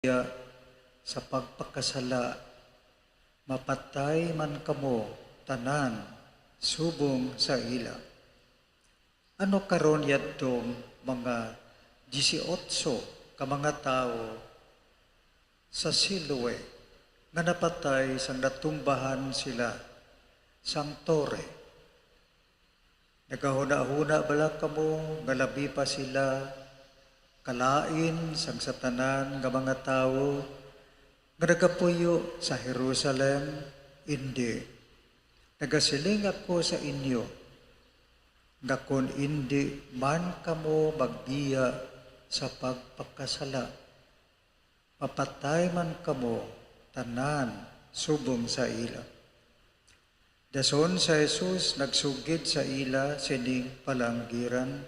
Ya, sa pagpakasala, mapatay man kamo tanan subong sa ila. Ano karon yadtong mga 18 ka mga tao sa Siloe nga napatay sang natumbahan sila sang tore. Nagahuna-huna bala kamo nga labi pa sila kalain sang satanan nga mga tao nga nagapuyo sa Jerusalem, hindi. Nagasiling ako sa inyo, nga kung hindi man kamo magbiya sa pagpakasala, mapatay man kamo tanan subong sa ila. Dason sa Jesus nagsugid sa ila sining palanggiran,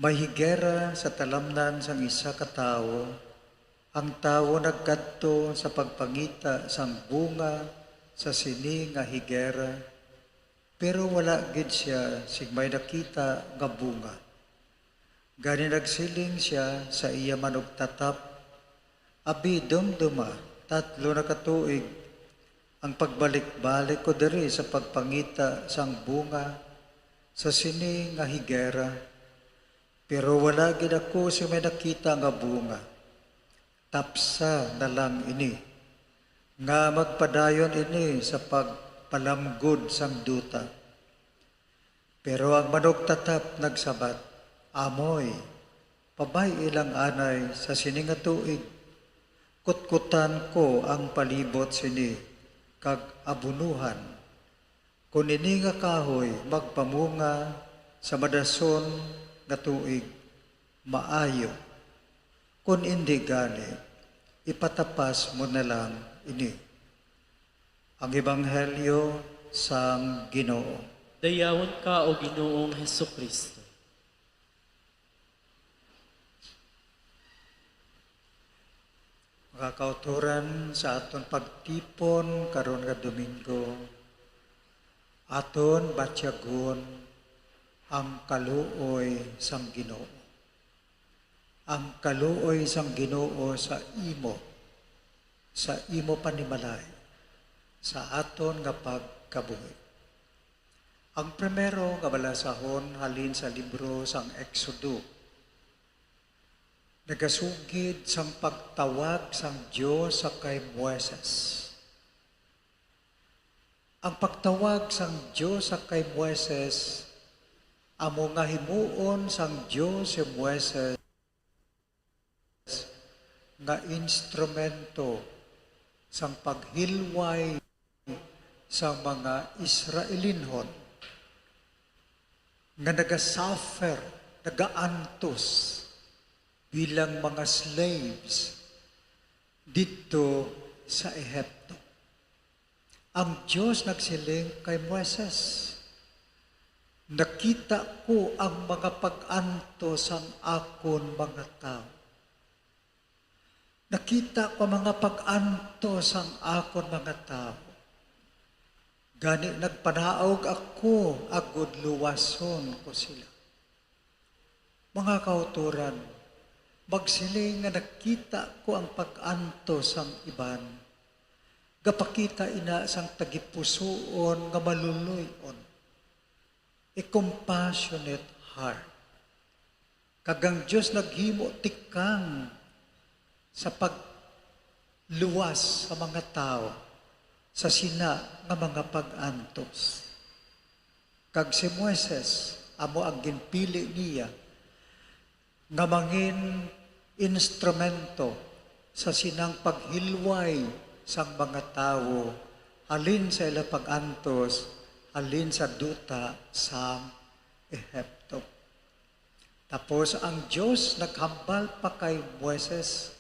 mahigera sa talamnan sang isa ka tawo, ang tawo nagkadto sa pagpangita sang bunga sa sini nga higera, pero wala gid siya sig may nakita nga bunga. Gani nagsiling siya sa iya manog tatap, abi dumduma, 3 na katuig, ang pagbalik-balik ko diri sa pagpangita sang bunga sa sini nga higera, pero wala gid ako si may nakita nga bunga. Tapsa na lang ini, nga magpadayon ini sa pagpalamgod sang duta. Pero ang manok tatap nagsabat, amoy, pabay ilang anay sa sini nga tuig. Kutkutan ko ang palibot sini, kag abunuhan. Kung ini nga kahoy magpamunga sa madason nga tuig, maayo. Kung hindi gani, ipatapas mo na lang ini. Ang Ebanghelyo sang Ginoo. Dayawon ka o Ginoong Hesukristo. Mga kauturan sa aton pagtipon karon nga Domingo, aton batyagon ang kaluoy sang Ginoo. Ang kaluoy sang Ginoo sa imo panimalay, sa aton nga pagkabuhi. Ang primero nga balasahon halin sa libro sang Exodo, nagasugid sang pagtawag sang Dios sa kay Moises. Ang pagtawag sang Dios sa kay Moises, amo nga himuon sang Dios si Moises nga instrumento sang paghilway sa mga Israelinhon nga nagasuffer, nagaantos bilang mga slaves dito sa Ehipto. Ang Diyos nagsiling kay Moises, nakita ko ang mga pag-antos ang akon mga tao. Nakita ko mga pag-antos ang akon mga tao. Gani nagpanaog ako, agod luwason ko sila. Mga kauturan, magsiling nga nakita ko ang pag-antos ang iban. Gapakita ina sang tagipusoon nga maluluyon. A compassionate heart. Kagang Diyos naghimo tikang sa pagluwas sa mga tao, sa sina nga mga pag-antos. Kag si Moises, amo ang ginpili niya, nga mangin instrumento sa sinang paghilway sang mga tao, halin sa ila pag-antos, halin sa duta sa Ehipto. Tapos ang Diyos naghambal pa kay Moises,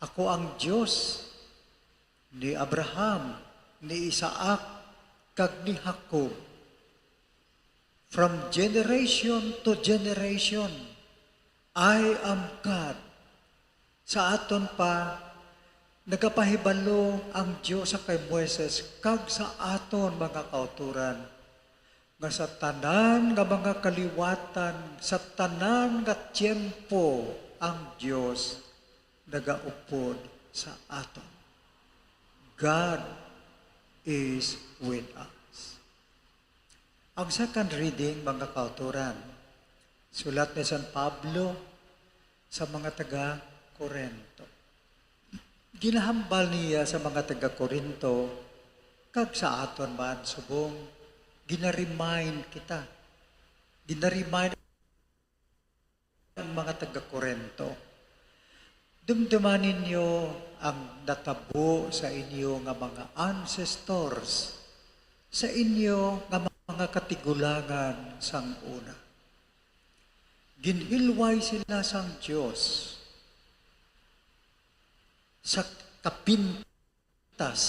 ako ang Diyos ni Abraham, ni Isaac, kag ni Jacob. From generation to generation, I am God. Sa aton pa, nagapahibalo ang Diyos sa kay Moises, kag sa aton mga kauturan, nga sa tanan nga mga kaliwatan, sa tanan nga tiyempo ang Diyos nagaupod sa aton. God is with us. Ang second reading, mga kauturan, sulat ni San Pablo sa mga taga-Korinto. Ginahambal niya sa mga taga-Korinto, kag sa aton man subong, ginaremind kita. Ginaremind ang mga taga-Korinto. Dumduman ninyo ang natabo sa inyo nga mga ancestors, sa inyo nga mga katigulangan sang una. Ginhilway sila sang Diyos sa kapintas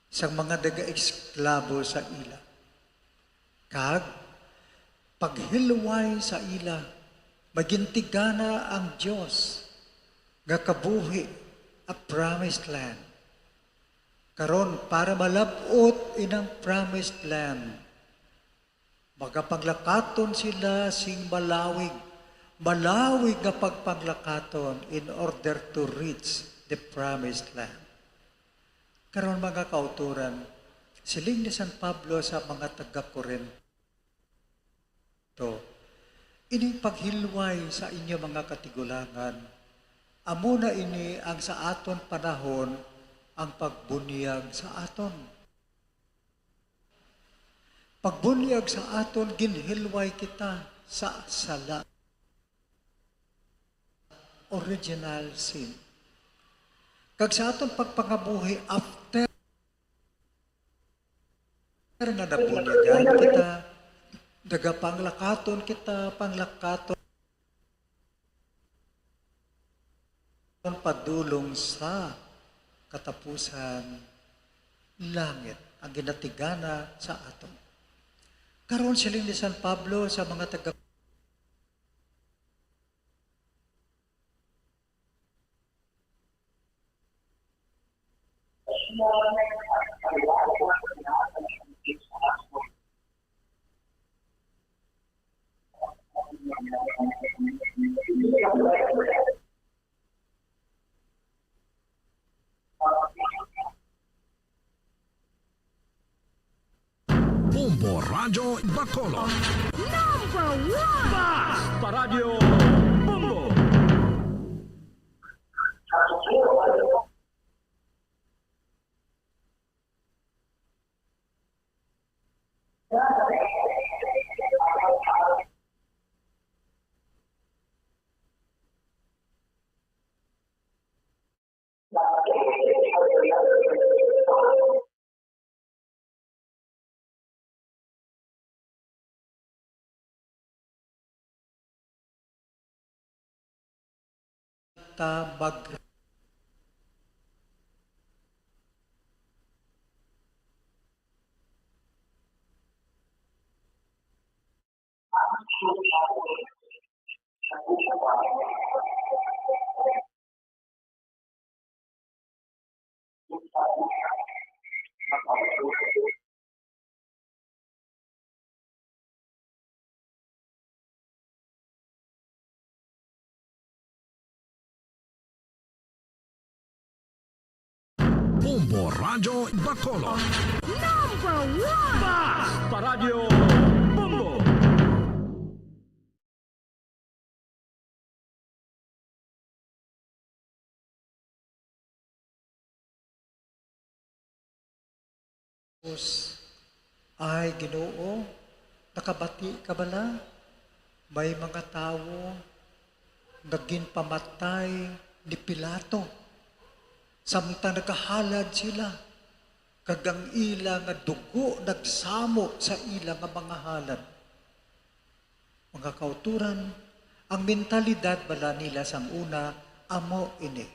sa mga daga-eksklabo sa ila. Kag paghilway sa ila, magintigana ang Diyos nga kabuhi a promised land. Karon para malabot inang promised land, magapanglakaton sila sing malawig nga pagpanglakaton in order to reach the promised land. Karon mga kauturan, siling ni San Pablo sa mga taga-Korinto, ining paghilway sa inyo mga katigulangan, amo na ini ang sa aton panahon ang pagbunyag sa aton. Pagbunyag sa aton, ginhilway kita sa sala. Original sin. Kag sa aton pagpangabuhi after nga nabunyagan kita, panglakaton kita, panglakaton padulong sa katapusan langit ang ginatigana sa aton. Karon siling ni San Pablo sa mga taga Bombo Radio Bacolod. #1 Bas Paradio Bombo. ta mag Bombo Radio Bacolod. #1 Bas Paradio Bombo. ay Ginoo, nakabati ka bala? May mga tao naging pamatay ni Pilato. Samtang nakahalad sila, kagang ila nga dugo nagsamo sa ila nga mga halad. Mga kauturan, ang mentalidad bala nila sang una, amo ini.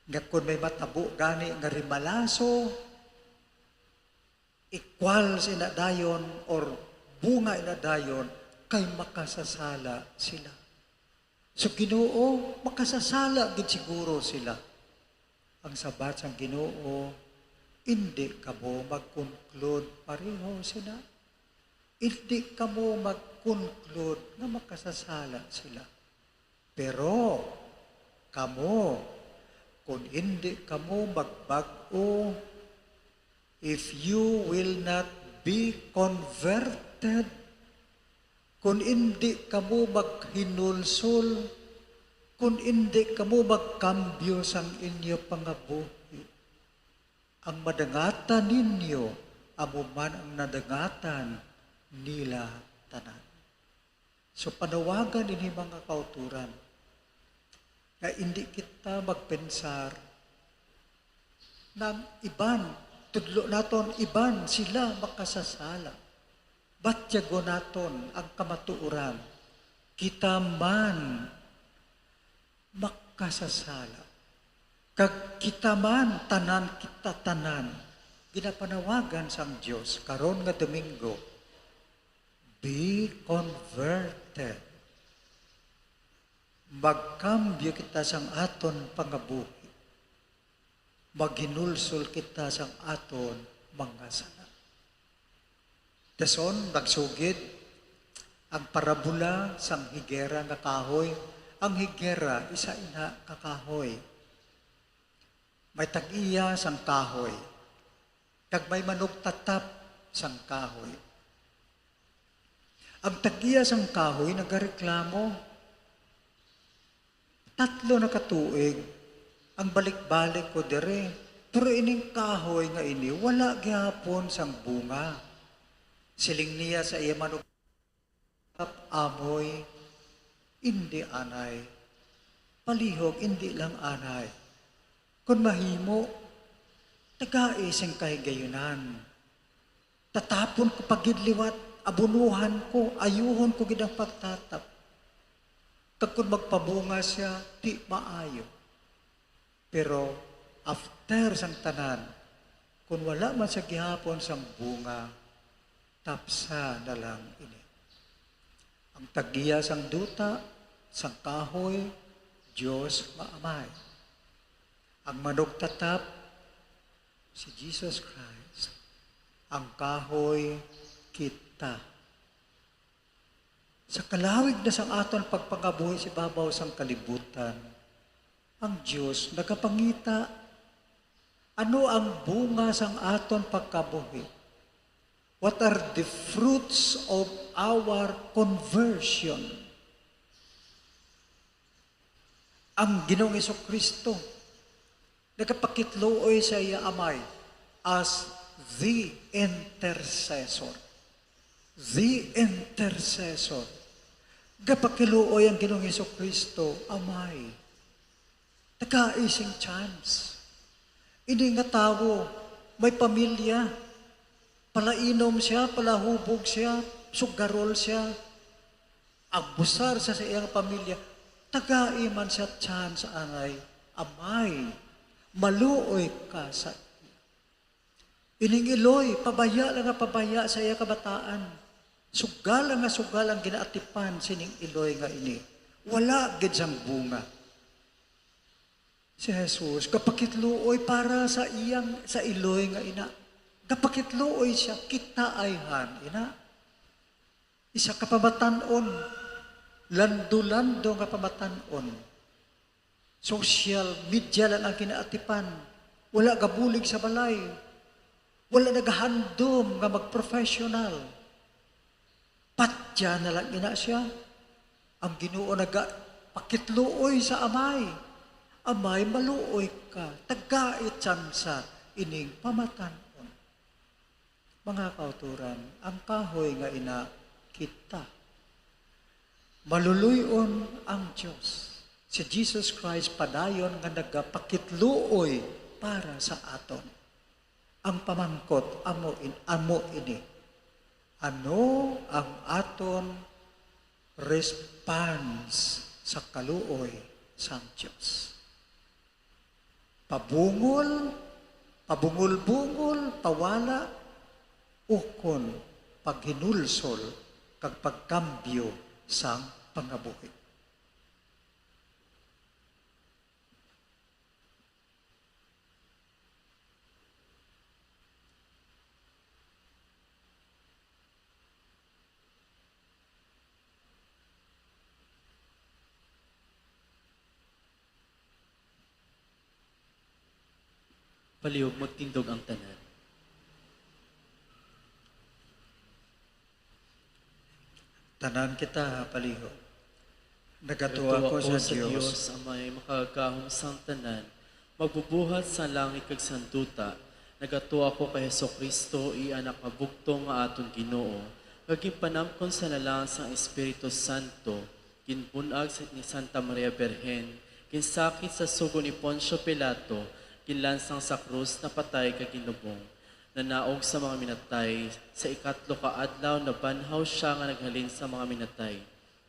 Nga kung may matabo gani nga rimalaso, ikwal sa inadayon or bunga inadayon, kay makasasala sila. So Ginoo, makasasala gid siguro sila. Ang sabat sang Ginoo, hindi ka mo mag-conclude pareho sila. Hindi ka mo mag-conclude na makasasala sila. Pero, kamo, kung hindi kamo magbago, if you will not be converted, kung hindi kamo maghinulsol, kung hindi kamo magkambyo sang inyo pangabuhi, ang madangatan ninyo, amo man ang nadangatan nila tanan. So panawagan ini mga kauturan, na hindi kita magpensar ng iban, tudlo naton iban sila makasasala. Batyago naton ang kamatuuran, kita man makasasala. Kag kita man, tanan kita tanan, ginapanawagan sang Diyos, karon nga Domingo, be converted. Magkambyo kita sang aton pangabuhi. Maghinulsol kita sang aton mga sala. Dason, nagsugid ang parabula sang higera nga kahoy. Ang higera, isa ina kakahoy. May tag-iya sang kahoy. Kag may manugtatap sang kahoy. Ang tag-iya sang kahoy, nagareklamo, 3 na katuig, ang balik-balik ko dire. Pero ining kahoy nga ini, wala gihapon sang bunga. Siling niya sa iya manugtatap, amoy, hindi anay. Palihog, hindi lang anay. Kung mahimo, taga-ising kahigayunan. Tatapon ko pagidliwat, abunuhan ko, ayuhon ko gidang pagtatap. Kag kung magpabunga siya, di maayo. Pero after sang tanan, kung wala man sa gihapon sang bunga, tapsa na lang ini. Ang tagiya sang duta, sang kahoy, Diyos maamay. Ang manugtatap, si Jesus Christ. Ang kahoy, kita. Sa kalawig na sang aton pagpangabuhi si babaw sang kalibutan, ang Diyos nagapangita. Ano ang bunga sang aton pagkabuhi? What are the fruits of our conversion? Ang Ginoong Jesucristo nagapakitluoy sa iya amay as the intercessor. The intercessor. Gapakiluoy ang Ginoong Jesucristo, amay. Nagkaising chance. Hindi nga tao, may pamilya, palainom siya, palahubog siya, sugarol siya, agbusar sa iyang pamilya, tagaiman siya chance anay, amay, maluoy ka sa ining iloy, pabaya lang nga pabaya sa iya kabataan. Sugal ang ginaatipan sining iloy nga ini. Wala gid sang bunga. Si Jesus, kapakitluoy para sa iloy nga ina. Kapakitluoy siya, kita ayhan, ina. Isa ka pamatanon, lando-lando nga pamatanon. Social media lang ang ginaatipan. Wala gabulig sa balay. Wala naghandom nga mag-professional. Patya na lang ina siya. Ang Ginoo nagapakitluoy sa amay. Amay, maluoy ka. Tagait tsansa ining pamatanon. Mga kauturan, ang kahoy nga ina kita. Maluluyon ang Diyos. Si Jesus Christ padayon nga nagapakitluoy para sa aton. Ang pamangkot, amo ini. Ano ang aton response sa kaluoy sang Diyos? Pabungol-bungol, pawala, ukon, paghinulsol, kag pagkambyo sang pangabuhi. Palihog magtindog ang tanan. Tanan kita paliho. Nagatuwa Nagatuwa ko sa Diyos Diyos. ang may makagahom sang tanan, magbubuhat sa langit kag sanduta. Nagatuwa ko kay Hesukristo, ianak nga bugtong nga aton Ginoo. Kaging panamkon sa nalang sang Espiritu Santo, ginbunag ni Santa Maria Berhen, ginsakit sa sugo ni Poncio Pilato, ginlansang sa krus na patay kag ginubong. Nanaog sa mga minatay, sa ikatlo ka adlaw na banhaw siya nga naghalin sa mga minatay.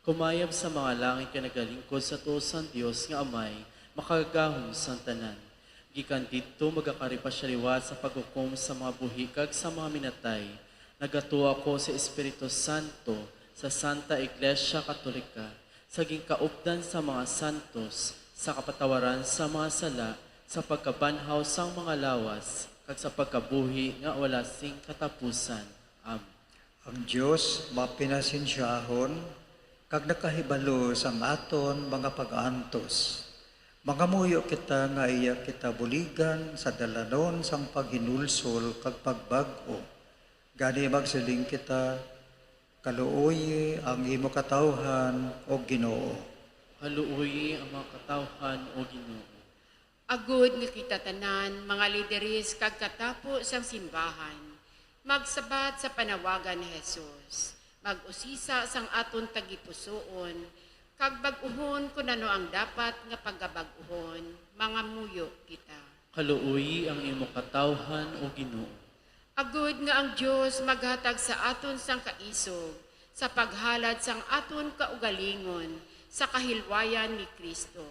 Kumayab sa mga langit ka nagalingkod sa tuos sang Dios nga Amay, makagahom sang tanan. Gikan dito magakaripa siya liwat sa paghukom sa mga buhi kag sa mga minatay. Nagatuwa ko sa Espiritu Santo sa Santa Iglesia Katolika, sa ginkaupdan sa mga santos, sa kapatawaran sa mga sala, sa pagkabanhaw sang mga lawas, kag sa pagkabuhi nga wala sing katapusan. Amen. Ang Diyos mapinasinsyahon, kag nakahibalo sang aton mga pag-antos. Mga muyo kita nga iya kita buligan sa dalanon sang paghinulsol kag pagbag-o. Gani magsiling kita, kaluoy ang imo katawhan o Ginoo. Haluoy ang mga katawhan o Ginoo. Agud nga kita tanan, mga lideris kag katapo sang simbahan, magsabat sa panawagan ni Jesus, mag-usisa sang aton tagipusoon, kag bag-uhon kung ano ang dapat nga paggabag-uhon, mga muyo kita. Haluoy ang imo katawhan o Ginoo. Agud nga ang Dios maghatag sa aton sang kaisog, sa paghalad sang aton kaugalingon, sa kahilwayan ni Kristo,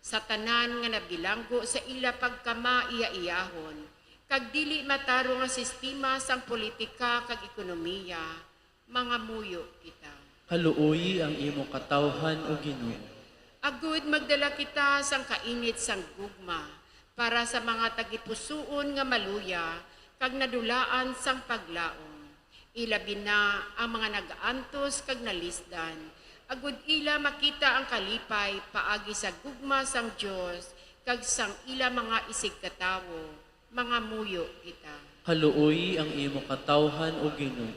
sa tanan nga nabilanggo sa ila pagkama-iya-iyahon, kag dili mataro nga sistema sang politika kag ekonomiya, mga muyo kita. Haluoy ang imo katawhan o Ginoo. Agud magdala kita sang kainit sang gugma, para sa mga tagipusoon nga maluya, kag nadulaan sang paglaom. Ilabi na ang mga nagaantos kag nalisdan, agud ila makita ang kalipay paagi sa gugma sang Dios kag sang ila mga isig katawo, mga muyo kita. Haluoy ang imo katawhan o Ginoo.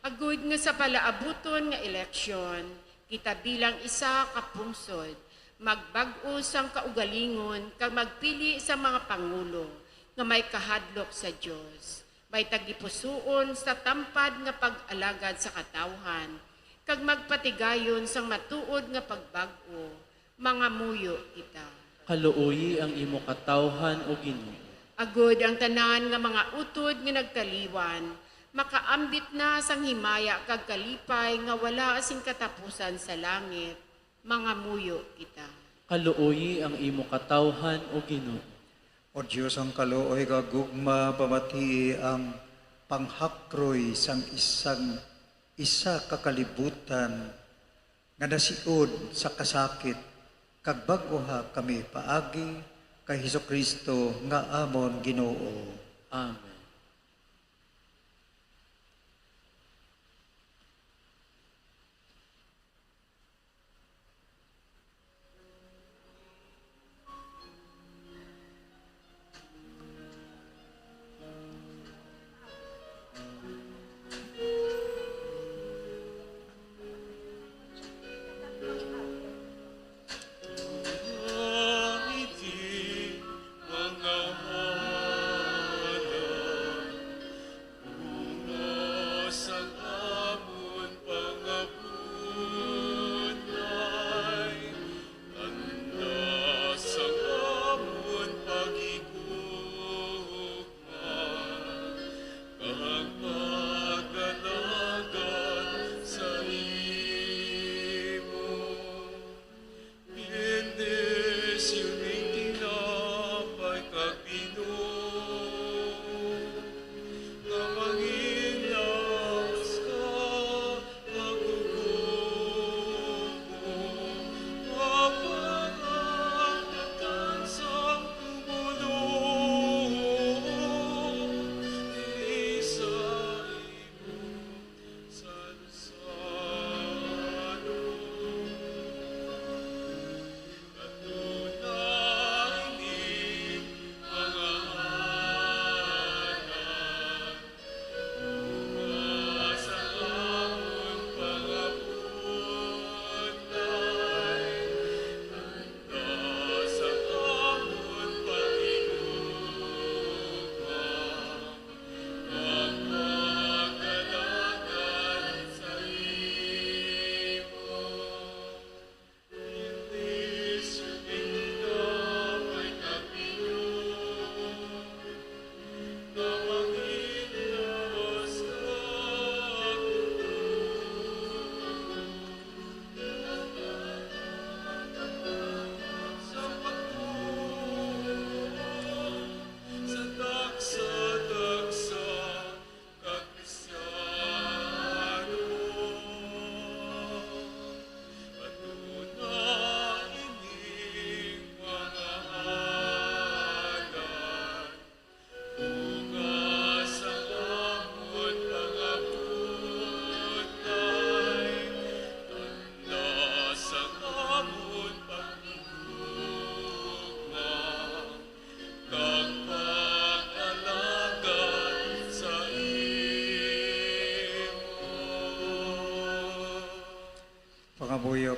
Agud nga sa palaabuton nga eleksyon, kita bilang isa ka pungsod, magbag-o sang kaugalingon kag magpili sa mga pangulo nga may kahadlok sa Dios, may tagipusoon sa tampad nga pag-alagad sa katawhan, kag magpatigayon sang matuod nga pagbag-o, mga muyo kita. Haluoy ang imo katawhan o Ginoo. Agud ang tanan nga mga utod nga nagkaliwan, makaambit na sang himaya kag kalipay nga wala asing katapusan sa langit, mga muyo kita. Haluoy ang imo katawhan o Ginoo. O Diyos ang kaluoy gagugma pamati ang panghakroy sang isa kakalibutan nga nasiod sa kasakit kag bag-oha kami paagi kay Hesukristo nga amon Ginoo. Amen. Mga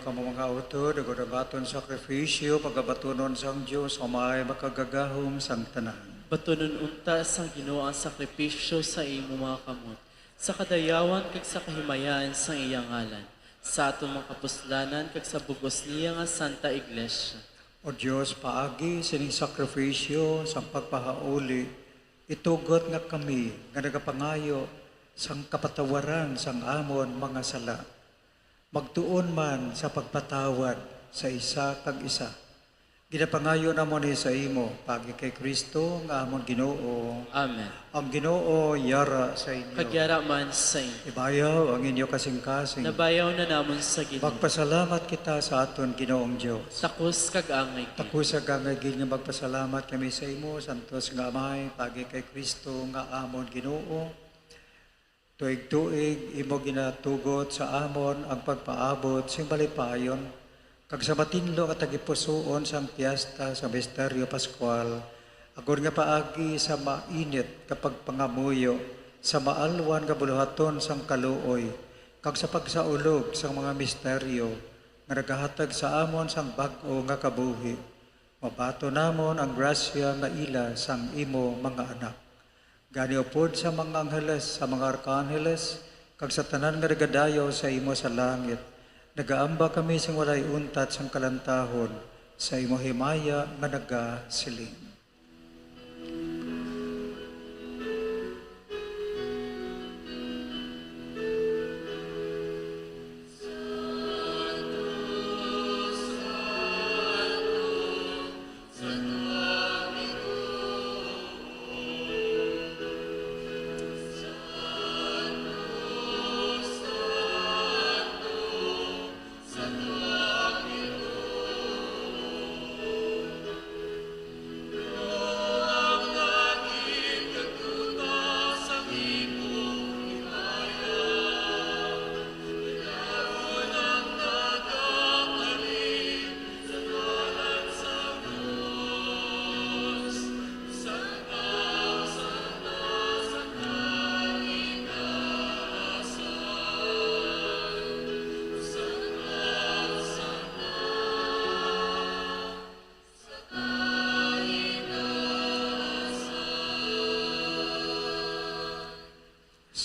kamo mga auto, dagodabaton sakripisyo, pagabatunon sang Diyos, umay makagagahom sang tanan. Batunon unta sang Ginoo ang sakripisyo sa imo mga kamot, sa kadayawan kag sa kahimayan sang iyang ngalan, sa atong mga kapuslanan kag sa bugos niya nga Santa Iglesia. O Diyos, paagi sining sakripisyo sang pagpahauli, itugot nga kami nga nagapangayo sang kapatawaran sang amon mga sala. Magtuon man sa pagpatawad sa isa kag isa. Ginapangayo namon ni sa imo, pagi kay Kristo nga amon Ginoo. Amen. Ang Ginoo yara sa inyo. Kagyara man sa inyo. Ibayaw ang inyo kasing-kasing. Nabayaw na namon sa Ginoo. Magpasalamat kita sa aton Ginoong Dios. Takos kag angay kita. Takusa ka nga gid nga magpasalamat kami sa imo, santos nga Amay, pagi kay Kristo nga amon Ginoo. Tuig-tuig imo ginatugot sa amon ang pagpaabot sing balipayon kag sa matinlo at tagipusoon sang piyesta sa misteryo Pascual agod nga paagi sa mainit kapag pangamuyo sa maalwan nga buluhaton sang kaluoy kag sa pagsaulog sang mga misteryo nga nagahatag sa amon sang bag-o nga kabuhi mabato namon ang grasya nga ila sang imo mga anak. Gani upod sa mga angheles, sa mga arkangeles, kag sa tanan nga nagadayo sa imo sa langit, nagaamba kami sing walay untat sang kalantahon, sa imo himaya nga nagasiling.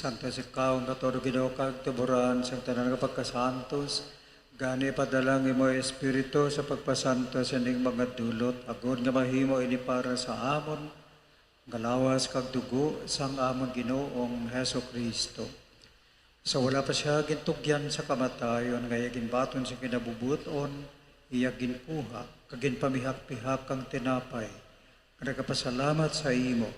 Santos ikaw nga todo Ginoo kag tuburan sang tanan nga pagkasantos gani padalang imo espiritu sa pagpasantos ining mga dulot agod nga mahimo ini para sa amon galawas kag dugo sang amon Ginoong Hesukristo. Sa wala pa siya gintugyan sa kamatayon nga ginbaton sa kinabubuton iya ginkuha kag ginpamihak-pihak kang tinapay nga nagapasalamat sa imo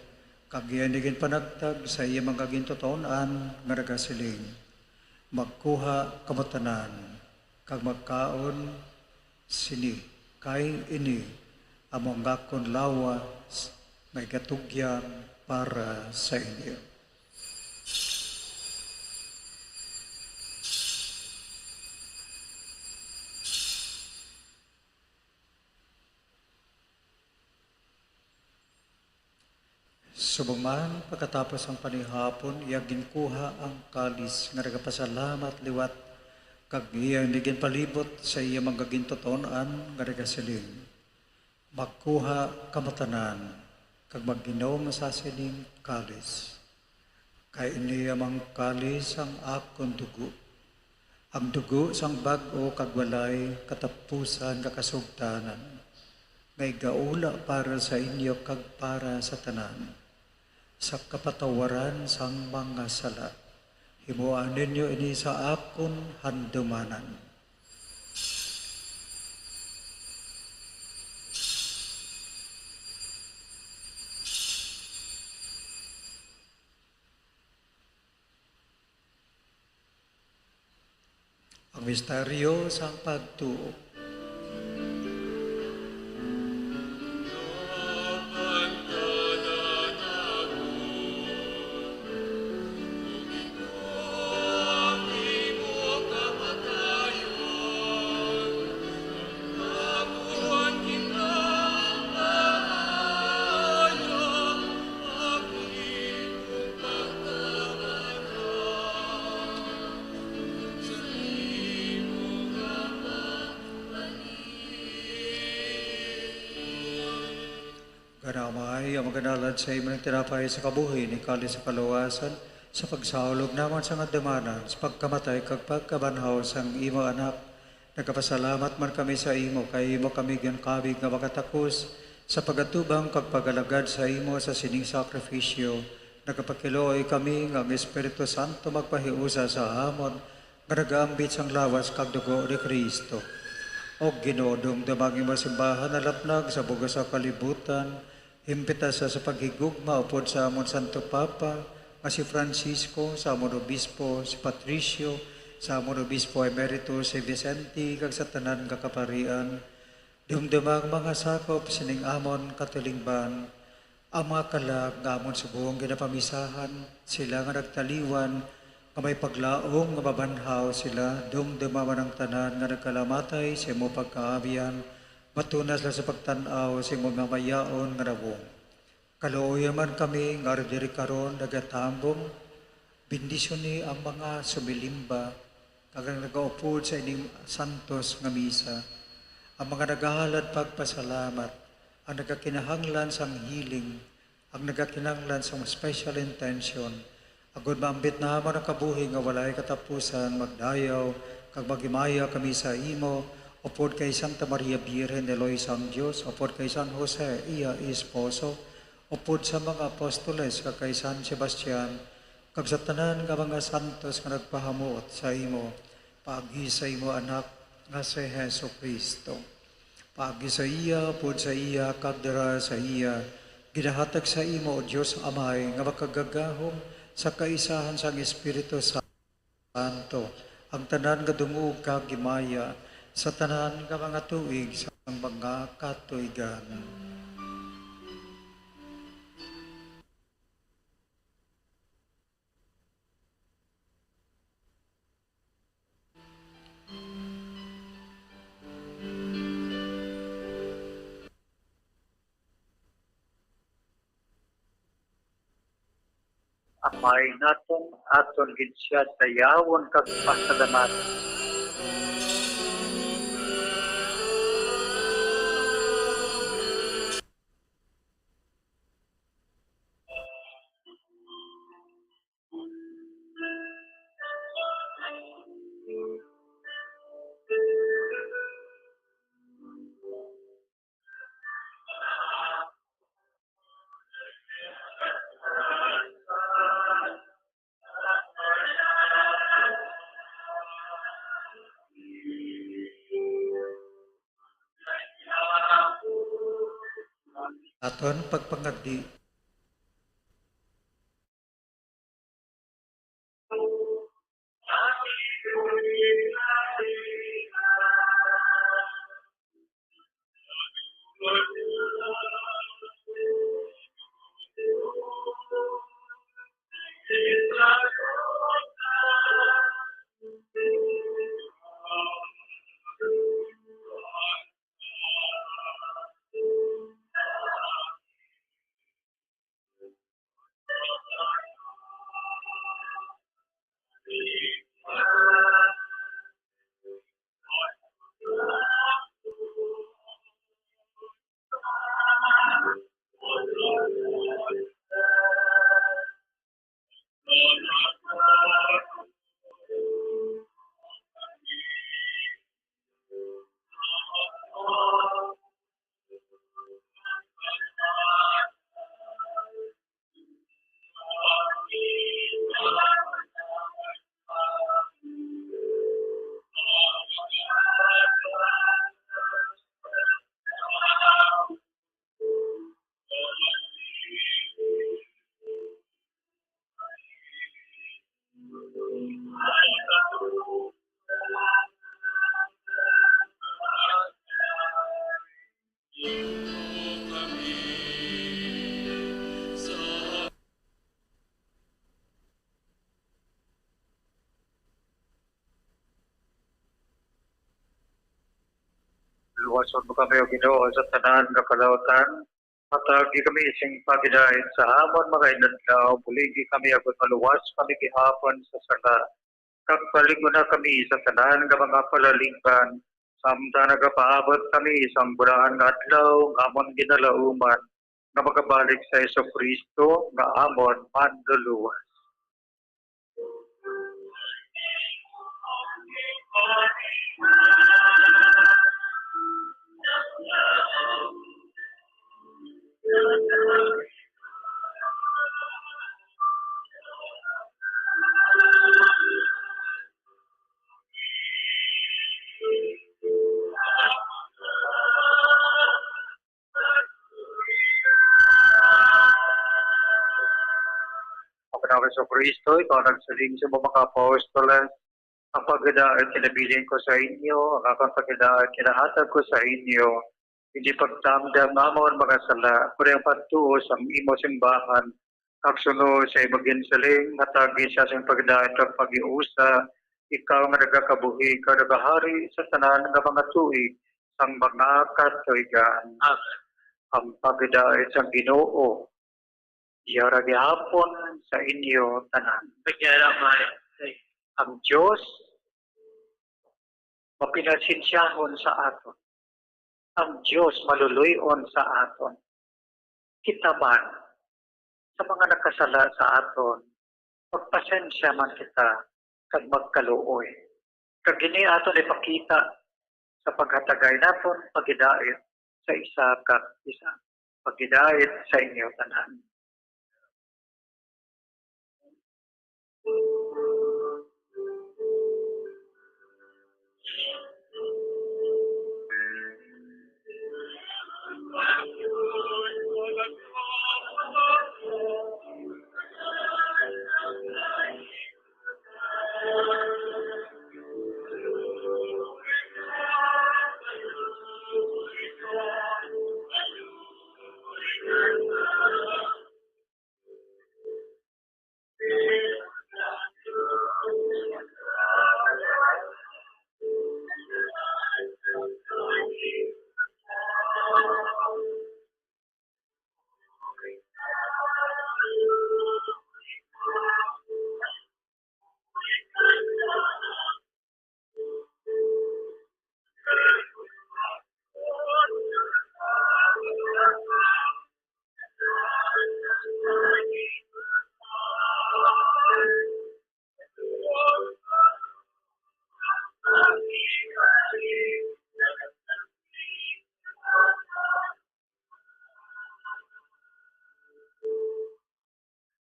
kag iyanigin panagtag sa iya mga gintotoon-an nga nagasiling. Magkuha kamutanan, kag magkaon sini, kay ini, among gakon lawas, may gatugyan para sa inyo. Subong pagkatapos ang panihapon, iya ginkuha ang kalis nga nagapasalamat liwat kag iya nigin palibot sa iya mga gintotoon-an nga nagasiling. Magkuha kamatanan kag magginom sa sining kalis. Kay ini amang kalis ang akon dugo. Ang dugo sang bag-o kag walay katapusan nga kasugtanan. Ngay gaula para sa inyo kag para sa tanan. Sa kapatawaran sang mga sala. Himuan ninyo ini sa akon handumanan. Ang misteryo sang pagtuo. Ganamay, ang maganalad sa imo ng tinapay sa kabuhi, ni kali sa kaluwasan, sa pagsaulog naman sa ngadamanan, sa pagkamatay, kag pagkabanhaw sang imo anak. Nagkapasalamat man kami sa imo, kay imo kami kabig nga makatakos, sa pagatubang kag pagalagad sa imo sa sining sakripisyo. Nagkapakiloy kami nga ang Espiritu Santo magpahiusa sa hamon, nga nagaambit sang lawas kag dugo ni Kristo. O ginodong damang imo simbahan na lapnag sa bugas sa kalibutan, himpita sa paghigugma upod sa amon Santo Papa, nga si Francisco, sa amon Obispo, si Patricio, sa amon Obispo Emeritus, si Vicente, kag sa tanan nga kaparian, dumdumang mga sakop sining amon katulingban, ang mga kalag nga amon subuong ginapamisahan, sila nga nagtaliwan, nga may paglaong nga mabanhaw sila, dumdumaman ang tanan nga nagkalamatay sa imo pagkaabiyan, matunas lang sa pagtanaw sa imo mamayaon nga nabong. Kaluoyan man kami nga diri karon nagatambong, bendisyon ni ang mga sumilimba, kag ang nagaupod sa ining santos nga misa, ang mga nagahalad pagpasalamat, ang nagakinahanglan sang healing, ang nagakinahanglan sang special intention, agud maambit naman ang kabuhi nga walay katapusan, magdayaw, kag magimaya kami sa imo, upod kay Santa Maria Virgen de Lois ang Diyos, upod kay San Jose, iya esposo, upod sa mga apostoles, kag kay San Sebastian, kag sa tanan nga mga santos nga nagpahamot sa imo, paagi sa imo anak nga si Heso Kristo. Paagi sa iya, upod sa iya, kag dara sa iya, ginahatag sa imo, O Diyos Amay, nga makagagahom sa kaisahan sang Espiritu Santo, ang tanan nga dungog kag gimaya, sa tanan nga mga tuig sa mga katuigan. Amay naton aton gid siya sa yawon kag pasalamat. Aton pagpangagdi luwason mo kami o Ginoo sa tanan nga kalawtan. Matagi kami ising paginahin sa hamon mga inadlaw, buligi kami agad maluwas kami gihapon sa sala. Kagpalingon na kami sa tanan nga mga palalingban, samtang nagapaabot kami isang bulaan nga adlaw, amon ginalauman. nga magabalik sa Hesus Kristo nga amon manluluwas. Pagkatapos sa Kristo, ikaw nagsaling sa mga apostoles, ang pagkadaan kinabilin ko sa inyo, ang akong pagkadaan kinahatag ko sa inyo, hindi pagtamdam amon mga sala, kundi ang pagtuos ang imo simbahan, kaksunod sa imagin saling, hatagi sa sing pagdaan kag pag-iusa, ikaw nga nagakabuhi, ikaw nagahari sa tanan ng mga tuig, ang mga katuigan, ang pagdaan sa Ginoo, Diyara gihapon sa inyo tanan. Ang Diyos mapinansinsyahon sa aton. Ang Diyos maluluyon sa aton. Kita man, sa mga nakasala sa aton, magpasensya man kita kag magkaluoy. Kag gini aton ipakita sa paghatagay naton pagidait sa isa kag isa. Pagidait sa inyo tanan.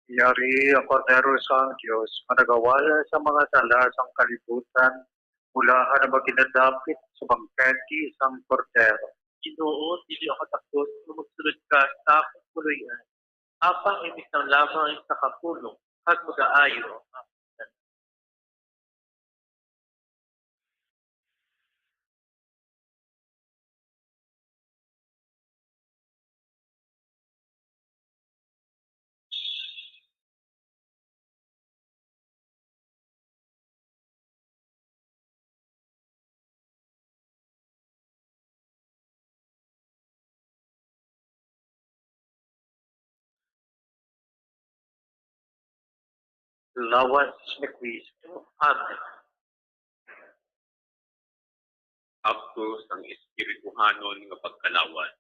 Yari ang kordero sa Diyos, managawala sa mga sala sang kalibutan, mulahan na maginadapit sa bangketi sang kordero. Ginoo, dili ako takot na magsulod ka sa akong puluyan. Apang ibig ng lamang sa kapulong, kag mag-aayo. Lawas ni Kristo. Amen. Akto sang espirituhanon nga pagkalawan.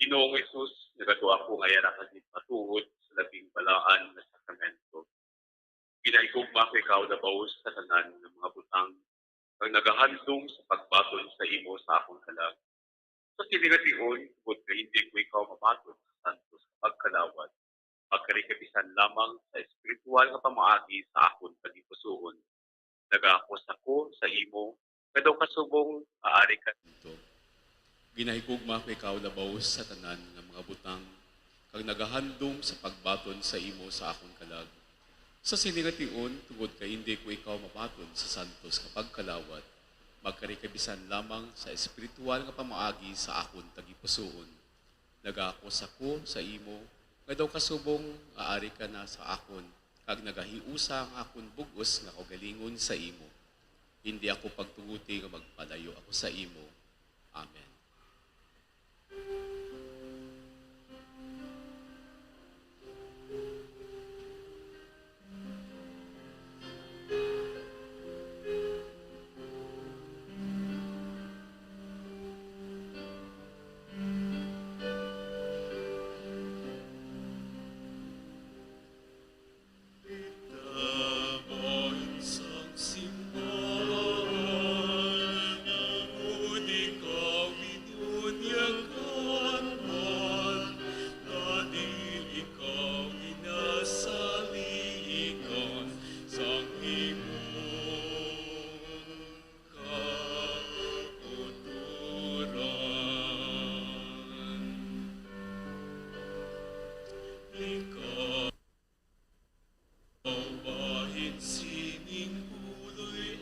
Ginoong Hesus, nagaduwa ko ngayon ang patuhod sa labing balaan na sakramento. Ginaigugma ko ikaw na baos sa tanan ng mga butang ang nagahandong sa pagbaton sa imo sa akong kalag. Sa sinigation, bukod ka hindi ko ikaw mabaton sa santos sa pagkalawan. Pagkarikabisan lamang sa espiritual nga pamaagi sa akon pagipusuon. Nagakos ako sa imo, kadaw kasubong aari ka dito. Ginahigugma ko ikaw labaw sa tanan ng mga butang, kag nagahandom sa pagbaton sa imo sa akong kalag. Sa sinigation, tungod ka hindi ko ikaw mabaton sa santos kapag kalawat, magkarikabisan lamang sa espiritual nga pamaagi sa akon tagipusoon. Nagakos ako sa imo, kadaw kasubong aari ka na sa akon, kag nagahiusa ang akon bugos nga kaugalingon sa imo. Hindi ako pagtuguti nga magpadayo ako sa imo. Amen. Bahit sining uloy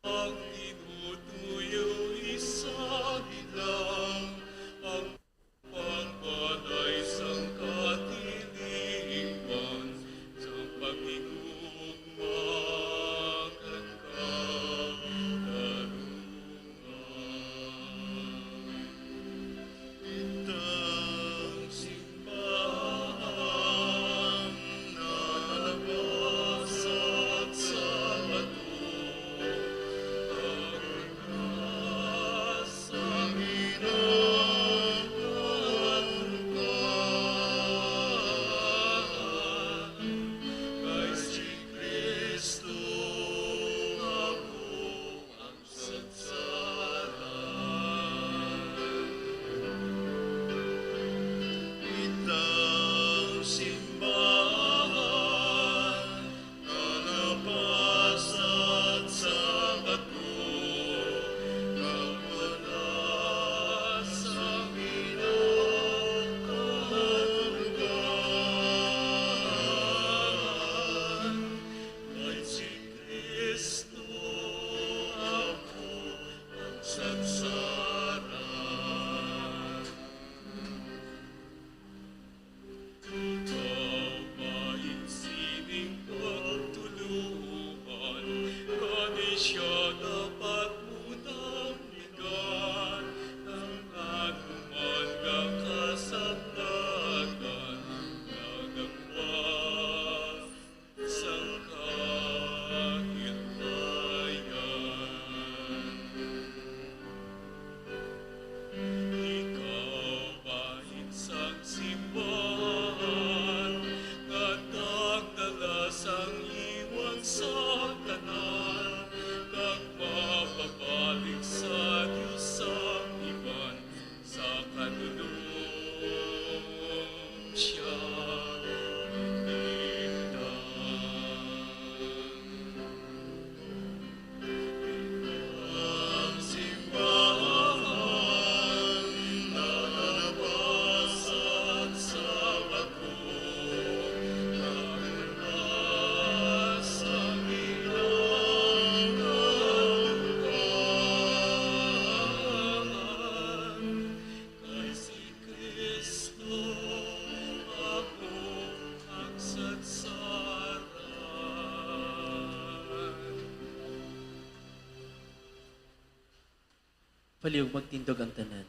ang tinutuyo isang ilang ang pagpalay sang katiliwan sa paghinugmakan ka Itang simbahan na nabasag sa bato ang sa kay si Kristo ako ang sansalan. Itang simbahan na nabasag sa bato kang wala sa hinahanggan. Kay si Kristo ako ang sansaran. Kahit sining pagtulungan, kani siya dapat munang ligan ng anuman kang kasapatan, nagagwa sang kahirayan. Ikaw bahit sang simbahan nga nagdala sang iwan sa tanan kag mapabalik sa Diyos sang iban sa kanunong siya ang simbahan na nabasag sa bato ang nasa hinahanggan. Kay si Kristo ako ang sansaran. Palihog magtindog ang tanan.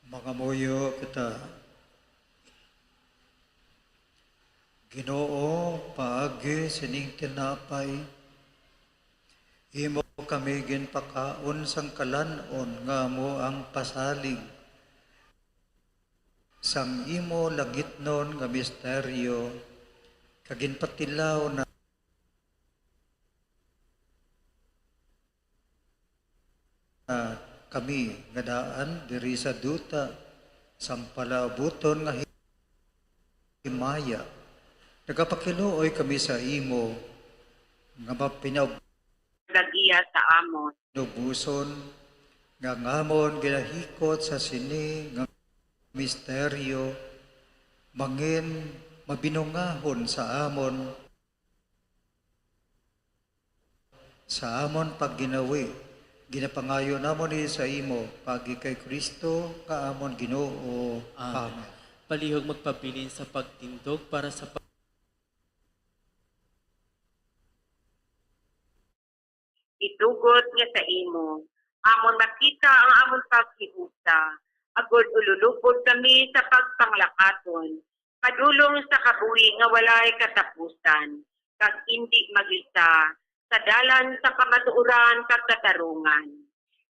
Mga moyo kita, Ginoo, paagi sining tinapay, imo kami ginpakaon sang kalanon nga mo ang pasalig. Sang imo langitnon nga misteryo, kaginpatilaw na kami nga daan diri sa duta sampalabuton nga himaya. Nagapakiluoy kami sa imo nga Gagiya sa amon. mapinubuson nga ngamon ginahikot sa sini nga misteryo mangin mabinungahon sa amon pagginawi. Ginapangayo namon ni sa imo pagi kay Kristo kaamon Ginoo. Amen. Palihog magpabilin sa pagtindog para sa Itugot nga sa imo. Amon makita ang amon paghiusa. Agod ululupod kami sa pagpanglakaton. Padulong sa kabuhi nga walay katapusan. Kag hindi magisa sa dalan sa kamatuoran kag katarungan.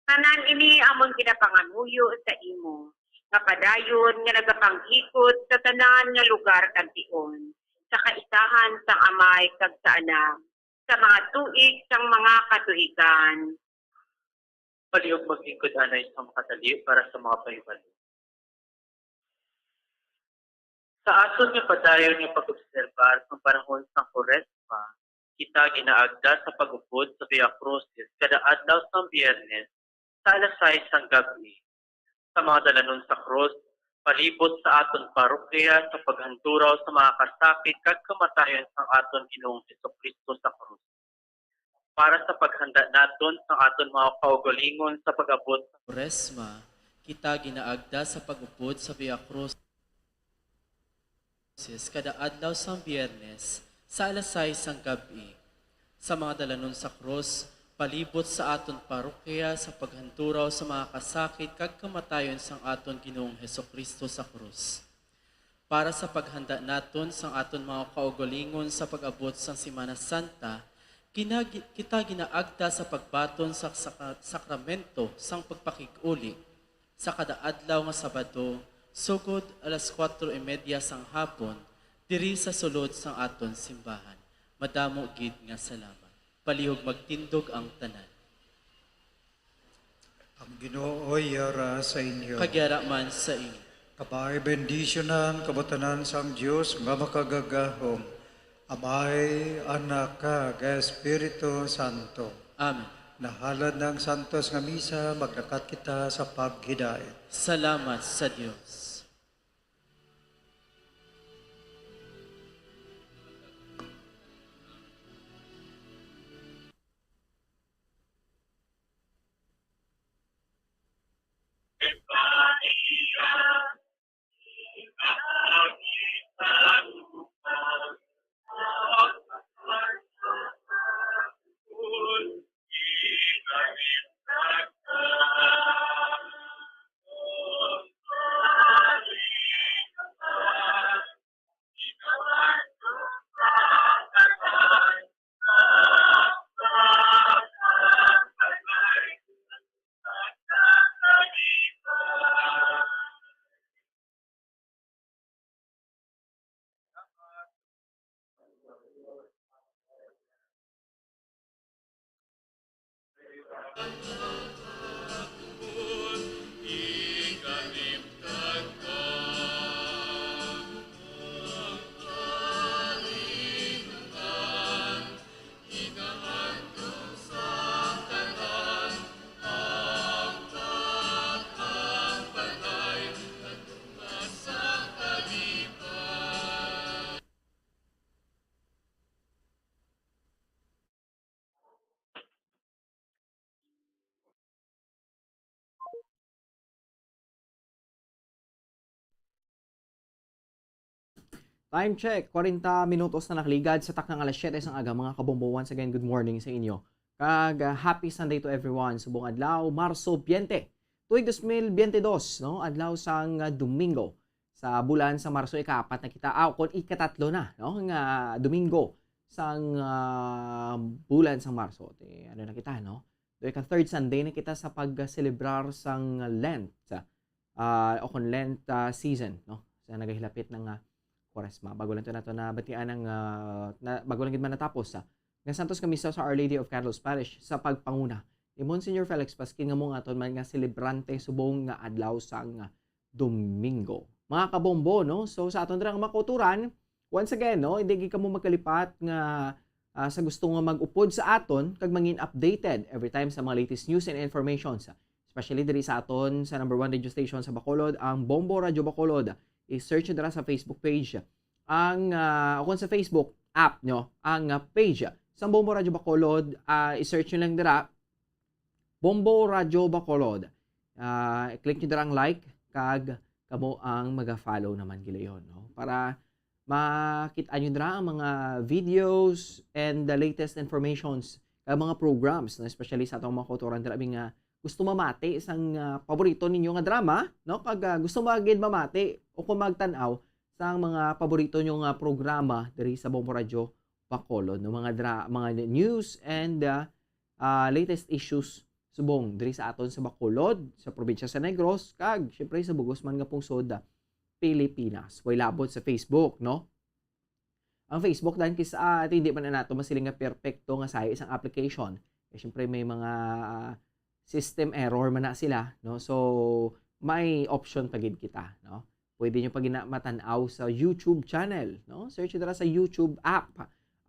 Tanan ini amon ginapangamuyo sa imo. Nga padayon nga nagapanghikot sa tanan nga lugar kag tion. Sa kaisahan sang amay kag sa anak. Sa mga tuig sang mga katuigan. palihog maglingkod anay sa makadali para sa mga pahibalo. Sa aton nga padayon nga pag-obserbar sa panahon sa Koresma, kita ginaagda sa pag-upod sa Via Crucis kada adlaw sa Biyernes sa alas 6 sang gabi. Sa mga dalanon sa krus, palibot sa aton parokya sa paghanturaw sa mga kasakit kag kamatayon sang aton Ginoong Hesukristo sa krus. Para sa paghanda naton sa aton mga kaugalingon sa pag-abot sa Resma, kita ginaagda sa pag-upod sa Via Crucis kada adlaw sa Biyernes sa alas 6 sang gabi. Sa mga dalanon sa krus, palibot sa aton parokya sa paghanturaw sa mga kasakit kag kamatayon sang aton Ginoong Hesukristo sa krus. Para sa paghanda naton sang aton mga kaugalingon sa pag-abot sang Semana Santa, kita ginaagda sa pagbaton sa sakramento sang pagpakig-uli sa kada adlaw nga Sabado, sugod alas 4:30 sang hapon, diri sa sulod sang aton simbahan. Madamo gid nga salamat. Palihog magtindog ang tanan. Ang Ginoo yara sa inyo. Kagyara man sa inyo. Kabay bendisyonan, kabatanan sang Diyos, nga makagagahom. Amay, Anak, kag Espiritu Santo. Amen. Nahalad ng santos nga misa, magdakat kita sa paghidayat. Salamat sa Diyos. Time check, 40 minutos na nakaligad sa taknang alas 7 sang aga mga kabombo. Once again, good morning sa inyo. Happy Sunday to everyone. Subong adlaw, Marso 20, tuig 2022, no? Adlaw sang Domingo. Sa bulan sa Marso ika-4 na kita, kon ika-3 na, no? Nga Domingo sang bulan sang Marso. Ano na kita, no? Do ika-third Sunday na kita sa pag-celebrar sang Lent, o kon Lent season, no? Sa nagahilapit ng Quaresma. Bago lang ito na ito na batian ng, bago lang man natapos ng Santos Kamisa sa Our Lady of Carlos Parish sa pagpanguna. Ni Monsignor Felix Paskin nga mo nga ito man nga celebrante subong nga adlaw sang Domingo. Mga kabombo, no? So sa aton dirang makuturan, once again, no? Hindi ka mo magkalipat nga sa gusto nga mag-upod sa aton kag mangin updated every time sa mga latest news and informations. Especially diri sa aton sa number 1 radio station sa Bacolod, ang Bombo Radio Bacolod. I-search nyo dira sa Facebook page. Ang, kung sa Facebook app nyo, ang page sa Bombo Radio Bacolod, i-search nyo lang dira, Bombo Radio Bacolod. I-click nyo dira ang like, kag kamo ang mag-follow naman gila yun. No? Para makita nyo dira ang mga videos and the latest informations, kag mga programs, no? Especially sa atong mga kauturan dira, nga gusto mamati isang paborito ninyo nga drama, no? Pag gusto magid mamati o kung magtanaw sa mga paborito nyo nga programa diri sa Bombo Radio Bacolod, no? Mga news and latest issues subong diri sa aton sa Bacolod, sa probinsya sa Negros, kag syempre sa bugos man nga pungsod Pilipinas. Way labot sa Facebook, no? Ang Facebook dahil kisa hindi man na nato masiling nga perpekto nga sa isang application. Syempre may mga system error man na sila, no? So may option pagid kita, no? Pwede nyo pag matanaw sa YouTube channel, no? Search nyo sa YouTube app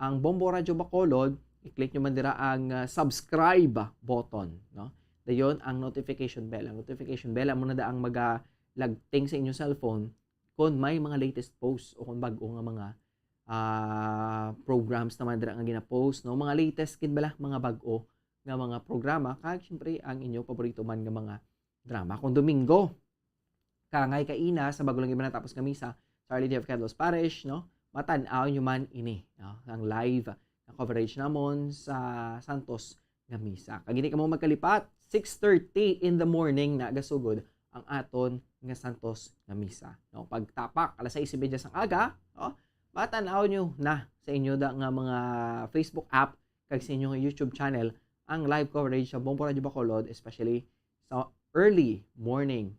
ang Bombo Radio Bacolod, i-click nyo man dira ang subscribe button, no? Dayon ang notification bell. Ang notification bell amo na daang magalagting sa inyong cellphone kung may mga latest posts o kung bago nga mga programs naman dira nga gina-post, no? Mga latest kin bala mga bago nga mga programa kag syempre ang inyong paborito man nga mga drama. Kung Domingo, kangay kaina sa bago lang iba natapos nga misa sa Our Lady of Candles Parish, no? Matan-aw nyo man ini, no? Ang live na coverage namon sa Santos nga misa. Kag hindi ka mo magkalipat, 6:30 in the morning na gasugod ang aton nga Santos nga misa. No? Pagtapak alas 6:30 sang aga, no? Matan-aw nyo na sa inyo da nga mga Facebook app kag sa inyong YouTube channel ang live coverage sa Bombo Radio Bacolod, especially sa early morning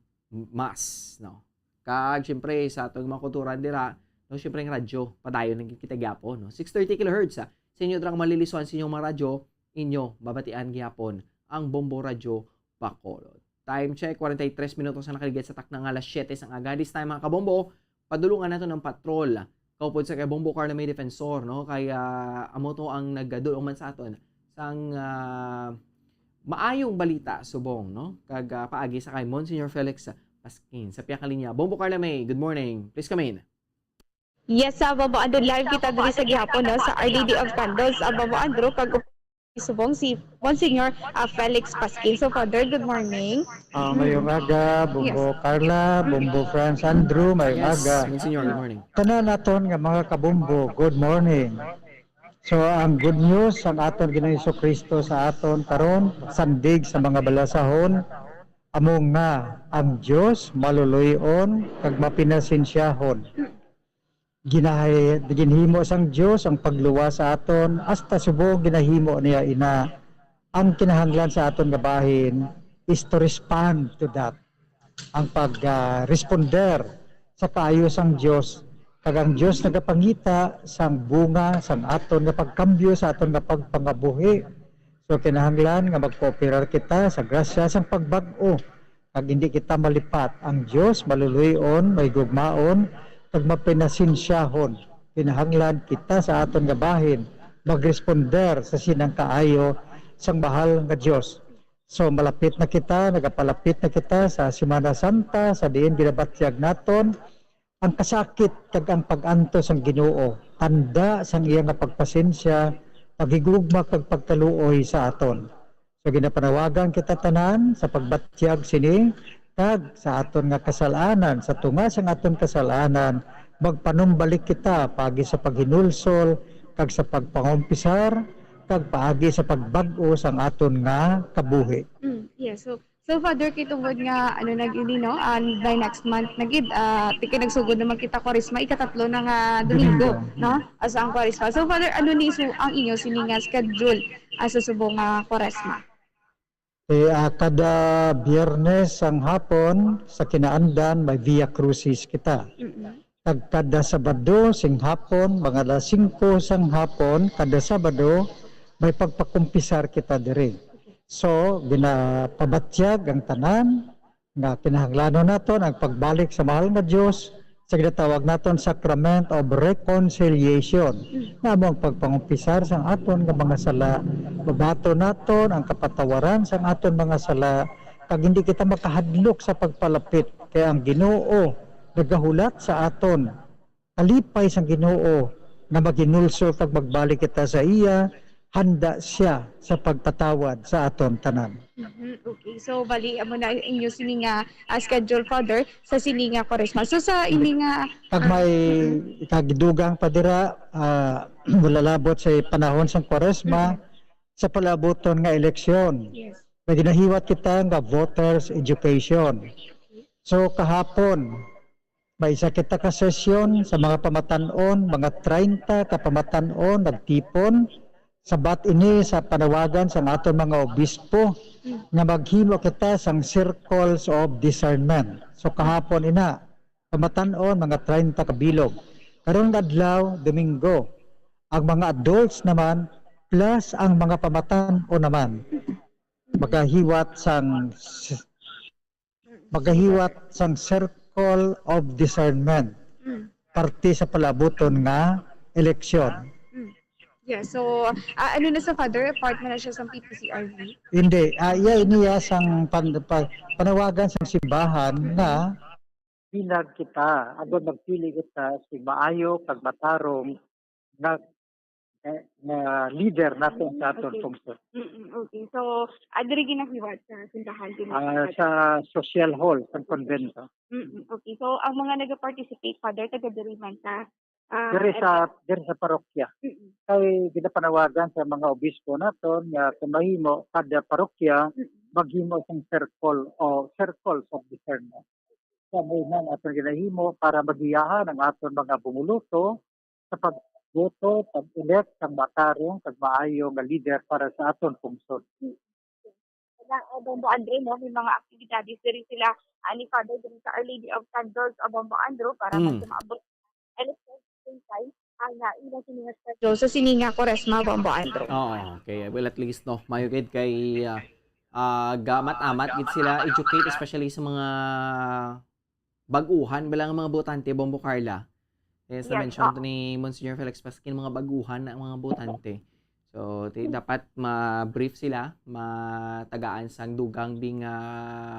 mass, no? Kag syempre sa atong mga kulturan dira, no, syempre ang radyo padayon nang kita gyapon, no? 630 kHz sa inyo drang maliliswan sa inyong mga radyo, inyo babatian gyapon ang Bombo Radio Bacolod. Time check 43 minutos na nakaligid sa taknang alas 7 sang aga. This time mga kabombo, padulungan nato ng patrol. Kaupod sa kay Bombo Carla May Defensor, no? Kaya amo to ang nagdulong man sa aton sang maayong balita subong, no? Kag paagi sa kay Monsignor Felix Pasquin sa piya ka linya. Bombo Carla May, good morning. Please come in. Yes, Babo Andrew, live kita diri sa gihapon no, sa Our Lady of Candles. Babo Andrew, kag subong si Monsignor Felix Pasquin. So, Father, good morning. Mayong aga, Bombo Carla, Bombo Franz Andrew, mayong aga. Monsignor, good morning. Tanan naton nga mga kabombo, good morning. So ang good news ang aton Ginoong Kristo sa aton karon sandig sa mga balasahon among nga ang Dios maluluyon kag mapinasensyahon. Ginhimo sang Dios ang pagluwas sa aton hasta subong ginahimo niya ina. Ang kinahanglan sa aton nga bahin is to respond to that. Ang pag-responder sa kaayo sang Dios. Kag ang Dios nagapangita sang bunga sang aton nga pagkambyo sa aton nga pagpangabuhi. So kinahanglan nga magkooperar kita sa grasya sang pagbag-o kag hindi kita malipat. Ang Dios maluluyon, may gugmaon kag mapinasensyahon. Kinahanglan kita sa aton nga bahin magresponder sa sinang kaayo sang mahal nga Dios. So malapit na kita, nagapalapit na kita sa Semana Santa, sa diin ginabatyag naton ang kasakit kag ang pag-anto sang Ginoo, tanda sang iya nga pagpasensya, paghigugma kag pagkaluoy sa aton. So ginapanawagan kita tanan sa pagbatyag sini kag sa aton nga kasalanan, sa tunga sang aton kasalanan, magpanumbalik kita paagi sa paghinulsol kag sa pagpangumpisar kag paagi sa pagbag-o sang aton nga kabuhi. Yes, so Father, kitungod nga nag-ini no, by next month nagid tiki nagsugod naman kita Kwaresma, ikatatlo na nga Domingo, no? As ang Kwaresma. So Father, ni ang inyo sininga schedule sa subong nga Kwaresma? Kada Biyernes ang hapon sa kinaandan may Via Crucis kita. Kag kada Sabado sing hapon mga alas 5 sang hapon kada Sabado may pagpakumpisar kita diri. So, ginapabatyag ang tanan nga kinahanglanon naton ang pagbalik sa mahal nga Dios sa ginatawag naton Sacrament of Reconciliation. Nga mo ang pagpangumpisar sang aton nga mga sala, mabato naton ang kapatawaran sang aton mga sala kag hindi kita makahadlok sa pagpalapit kay ang Ginoo nagahulat sa aton. Alipay sang Ginoo nga maginulso kag magbalik kita sa iya, handa siya sa pagpatawad sa aton tanan. Okay, so bali mo na inyo sininga schedule, Father, sa sininga Kwaresma. So sa ininga Pag may kagidugang pa dira, mulalabot sa panahon sa Kwaresma, sa palaboton nga eleksyon. yes. May ginahiwat kita nga voters education. So kahapon, may isa kita ka sesyon sa mga pamatanon, mga 30 ka pamatanon nagtipon. Sabat ini sa panawagan sa aton mga obispo nga maghimo kita sang circles of discernment. So kahapon ina, pamatanon mga 30 kabilog. Karong adlaw, Domingo, ang mga adults naman plus ang mga pamatanon naman magahiwat sang circle of discernment. Parte sa palabuton nga eleksyon. Yes, so ano na sa father, part na siya sa PPCRV. Hindi, iniya sang panawagan sa simbahan na bilag kita, agad magpili kita si maayo kag matarong na leader natin sa atong pungsod. Okay, so diri ginahiwat sa simbahan din. Sa social hall sa konbento. Okay, so ang mga nag-participate, father, taga diri man sa Diri sa parokya. Kay ginapanawagan sa mga obispo naton nga kung mahimo kada parokya maghimo sang circle of discernment. Sa nang aton ginahimo para magiyahan ang aton mga bumuluto sa pagboto, pag-elect sang matarong kag maayo nga leader para sa aton pungsod. Bombo Andre, no, may mga aktibidades diri sila ani father diri sa Our Lady of Candles o Bombo Andro para maabot election time ang ila sininga sa sininga Quaresma Bombo Andro. Oo, okay. Well, at least, no, mayugid kay gamat-amat gid sila educate, especially sa mga baguhan, balang mga botante, Bombo Carla. Yes, na-mention to ni Monsignor Felix Pasquin, mga baguhan na mga botante. So, dapat ma-brief sila, matagaan sang dugang ding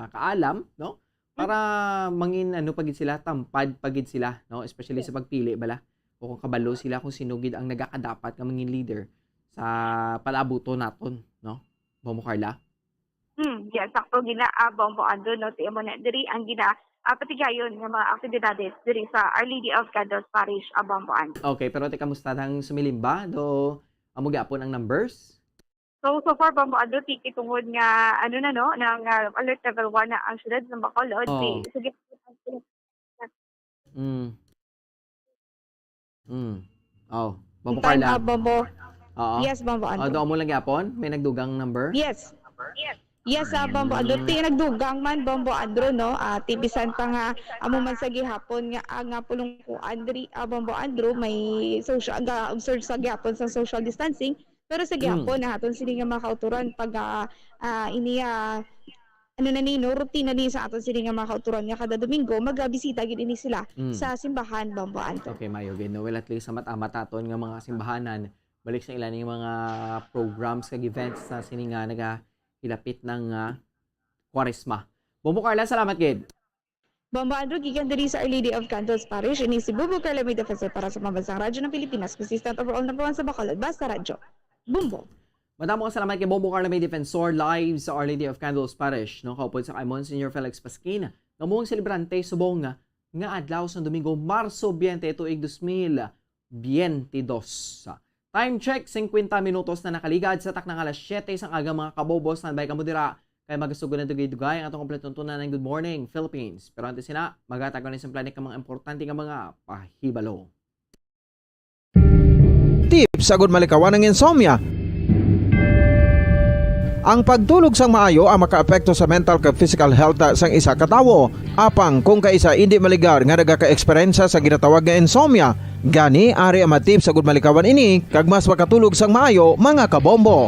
kaalam, no? Para mangin pagid sila, tampad pagid sila, no? Especially sa pagpili bala. O kung kabalo sila kung sinugid ang nagakadapat nga mangin leader sa palabuto naton, no? Bombo Carla. Yes, sakto gina Bombo Andro, no, tiyo mo na diri ang gina patigayon ng mga aktibidades diri sa Our Lady of Candles Parish, Bombo Andro. Okay, pero kamusta nang sumilimba? Do amo gyapon ang numbers? So far, Bombo Andro, tiki tungod nga, ng alert level 1 na ang syudad ng Bacolod. Sige. Bombo Carla. Bombo. Oo. Yes, Bombo Andro. Do mo lang gyapon? May nagdugang number? Yes. Yes, Bombo Andro. Ti nagdugang man, Bombo Andro, no? Tibisan pa nga, amo man sa gihapon nga pulong ko, Andri, Bombo Andro, may social, observe sa gihapon sa social distancing. Pero sa gihapon, nahaton sila nga mga kauturan pag rutina ni sa aton sila nga mga kauturan nga kada Domingo, magbisita gid ini sila sa simbahan, Bombo Andro. Okay, mayo gid. No, well, at least sa mata-mataton nga mga simbahanan, balik sa ilan yung mga programs kag events na sini nga nagahilapit ng Quaresma. Bombo Carla, salamat gid. Bombo Andro, gikan diri sa Our Lady of Candles Parish, ini si Bobo Carla may defensor para sa Pambansang Radyo ng Pilipinas, consistent overall number 1 sa Bacolod, Basta Radyo. Bumbo. Madamo ka salamat kay Bombo Carla may defensor live sa Our Lady of Candles Parish. No, kaupod sa kay Monsignor Felix Pasquin. Namuong celebrante subong nga adlaw sa Domingo, Marso 20, tuig 2022. Time check, 50 minutos na nakaligad sa taknang alas 7 sang aga mga kabobos. Standby ka mo dira kay magasugod na dugay-dugay ang atong kompletong tunan ng Good Morning Philippines. Pero antes sina, magatagon ni sa planet ka mga importante nga mga pahibalo. Tips sa good malikawan ng insomnia. Ang pagtulog sang maayo ang makaapekto sa mental kag physical health sang isa ka tawo. Apang kung kaisa hindi maligar nga nagaka-eksperyensya sa ginatawag nga insomnia, gani ari ang matip sa good malikawan ini kag mas makatulog sang maayo mga kabombo.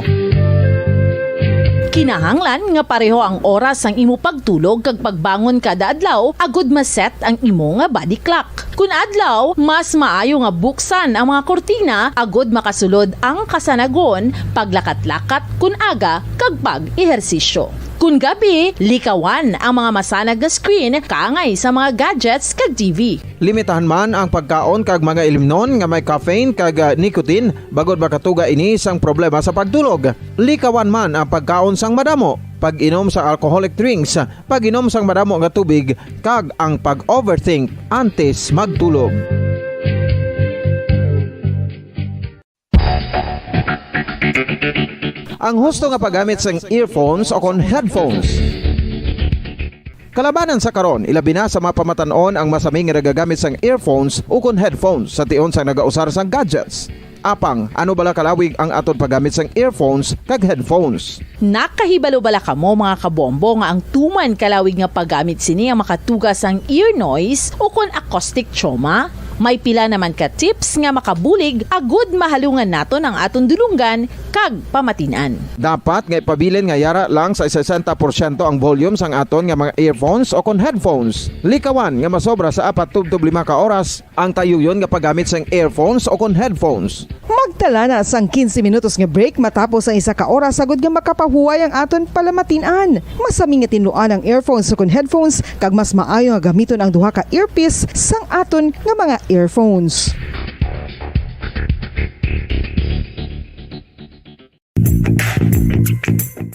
Kinahanglan nga pareho ang oras ang imo pagtulog kag pagbangon kada adlaw agud maset ang imo nga body clock. Kun adlaw, mas maayo nga buksan ang mga kortina agud makasulod ang kasanagon, paglakat-lakat kun aga kag pag-ehersisyo. Kun gabi, likawan ang mga masanag nga screen kaangay sa mga gadgets kag TV. Limitahan man ang pagkaon kag mga ilimnon nga may caffeine kag nicotine bagod makatuga ini sang problema sa pagtulog. Likawan man ang pagkaon sang madamo, pag-inom sa alcoholic drinks, pag-inom sang madamo nga tubig kag ang pag-overthink antes magtulog. Ang husto nga paggamit sang earphones o kon headphones. Kalabanan sa karon, ilabi na sa mapamatanon ang masami nga nagagamit sang earphones o kon headphones sa tion sang nagausar sang gadgets. Apang, ano bala kalawig ang aton paggamit sang earphones kag headphones? Nakahibalo bala kamo mga kabombo nga ang tuman kalawig nga paggamit sini ang makatugas ang ear noise o kon acoustic trauma? May pila naman ka tips nga makabulig agud mahalungan naton ang aton dulunggan kag pamatinan. Dapat nga ipabilin nga yara lang sa 60% ang volume sang aton nga mga earphones o kon headphones. Likawan nga masobra sa 4 to 5 ka oras ang tayuyon nga paggamit sang earphones o kon headphones. Tala na sang 15 minutos nga break matapos ang isa ka oras sagod nga makapahuway ang aton palamatinan. Masami nga tinluan ang earphones sukon headphones kag mas maayo nga gamiton ang duha ka earpiece sang aton nga mga earphones.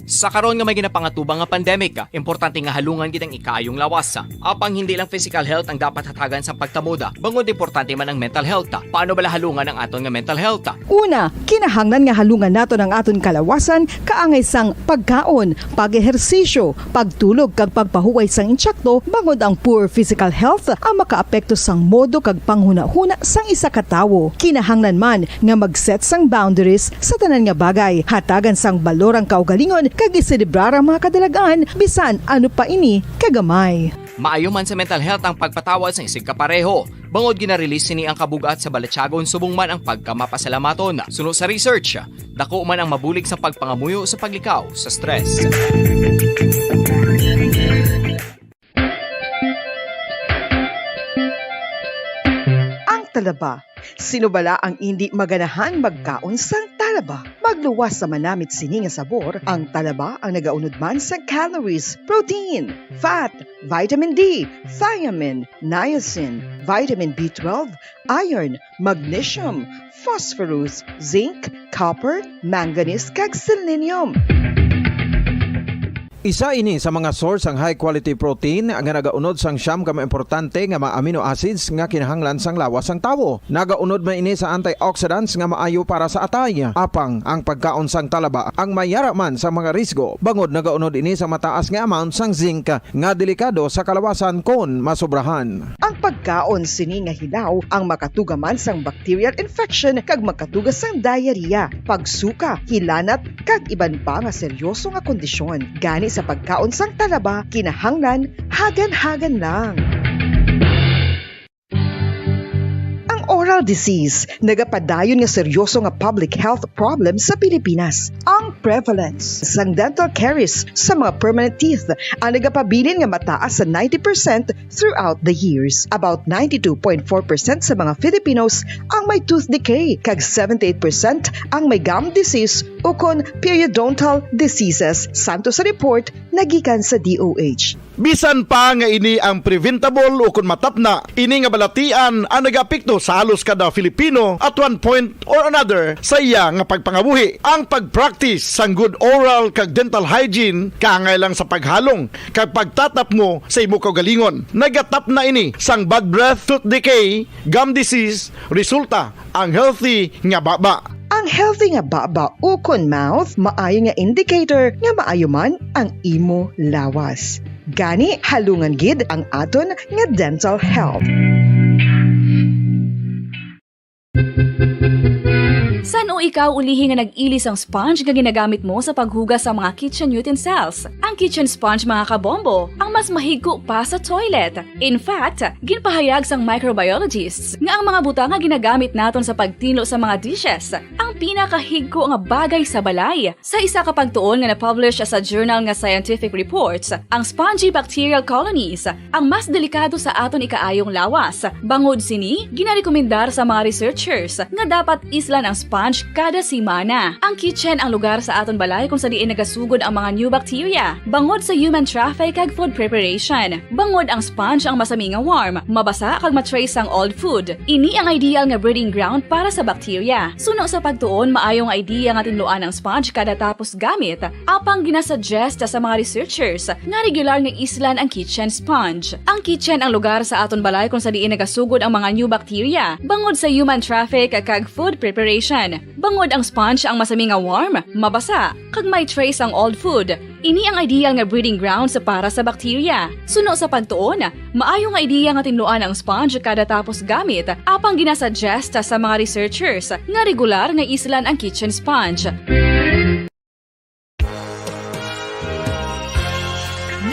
Sa karon nga may ginapangatubang nga pandemic, importante nga halungan gid ang ikaayong lawas. Apang hindi lang physical health ang dapat hatagan sa pagtamuda, bangod importante man ang mental health. Paano bala halungan ang aton nga mental health? Una, kinahanglan nga halungan naton ang aton kalawasan kaangay sang pagkaon, pag-ehersisyo, pagtulog kag pagpahuway sang insyakto bangod ang poor physical health ang makaapekto sang modo kag panghuna-huna sang isa ka tawo. Kinahanglan man nga mag-set sang boundaries sa tanan nga bagay, hatagan sang balorang kaugalingon kag iselebrar ang mga kadalagaan bisan ano pa ini kagamay. Maayo man sa mental health ang pagpatawad sa isig kapareho. Bangod gina-release ni ang kabugat sa balatsagon subong man ang pagkamapasalamaton. Sunod sa research, dako man ang mabulig sa pagpangamuyo sa paglikaw sa stress. Ang talaba. Sino bala ang hindi maganahan magkaon sang talaba? Magluwas sa manamit sini nga sabor, ang talaba ang nagaunod man sa calories, protein, fat, vitamin D, thiamine, niacin, vitamin B12, iron, magnesium, phosphorus, zinc, copper, manganese kag selenium. Isa ini sa mga source ang high quality protein nga nagaunod sang siyam ka importante nga mga amino acids nga kinahanglan sang lawas sang tawo. Nagaunod man ini sa antioxidants nga maayo para sa atay. Apang ang pagkaon sang talaba ang mayara man sa mga risgo. Bangod nagaunod ini sa mataas nga amount sang zinc nga delikado sa kalawasan kon masobrahan. Ang pagkaon sini nga hilaw ang makatugaman sang bacterial infection kag makatuga sang diarrhea, pagsuka, hilanat kag iban pa nga seryoso nga kondisyon. Gani sa pagkaon sang talaba, kinahanglan hagan-hagan lang. Oral disease, nagapadayon nga seryoso nga public health problem sa Pilipinas. Ang prevalence sang dental caries sa mga permanent teeth ang nagapabilin nga mataas sa 90% throughout the years. About 92.4% sa mga Filipinos ang may tooth decay, kag 78% ang may gum disease o kon periodontal diseases, santo sa report nagikan sa DOH. Bisan pa nga ini ang preventable o kung matapna, ini nga balatian ang nagapikto sa halos kada Filipino at one point or another sa iya nga pagpangabuhi. Ang pag-practice sang good oral kag dental hygiene kaangay lang sa paghalong kag pagtatap mo sa imo kaugalingon. Nagatap na ini sang bad breath, tooth decay, gum disease, resulta ang healthy nga baba. Ang healthy nga baba o kon mouth, maayo nga indicator nga maayo man ang imo lawas. Gani halungan gid ang aton nga dental health. San o ikaw ulihi nga nag-ilis ang sponge nga ginagamit mo sa paghugas sa mga kitchen utensils? Ang kitchen sponge mga kabombo, ang mas mahigko pa sa toilet. In fact, ginpahayag sang microbiologists nga ang mga butang nga ginagamit naton sa pagtinlo sa mga dishes ang pinakahigko nga bagay sa balay. Sa isa ka pagtuon nga na-publish sa journal nga Scientific Reports, ang spongy bacterial colonies ang mas delikado sa aton ikaayong lawas. Bangod sini, ginarekomendar sa mga researchers nga dapat islan ang sponge kada simana. Ang kitchen ang lugar sa aton balay kung sa diin nagasugod ang mga new bacteria. Bangod sa human traffic kag food preparation. Bangod ang sponge ang masami nga warm, mabasa kag matrace ang old food. Ini ang ideal nga breeding ground para sa bacteria. Suno sa pagtuon, maayong idea nga tinluan ang sponge kada tapos gamit. Apang ginasuggest sa mga researchers nga regular nga islan ang kitchen sponge. Ang kitchen ang lugar sa aton balay kung sa diin nagasugod ang mga new bacteria. Bangod sa human traffic kag food preparation. Bangod ang sponge ang masami nga warm, mabasa, kag may trace ang old food. Ini ang ideal nga breeding grounds para sa bacteria. Suno sa pagtuon, maayo nga idea nga tinluan ang sponge kada tapos gamit, apang ginasuggest sa mga researchers nga regular nga islan ang kitchen sponge.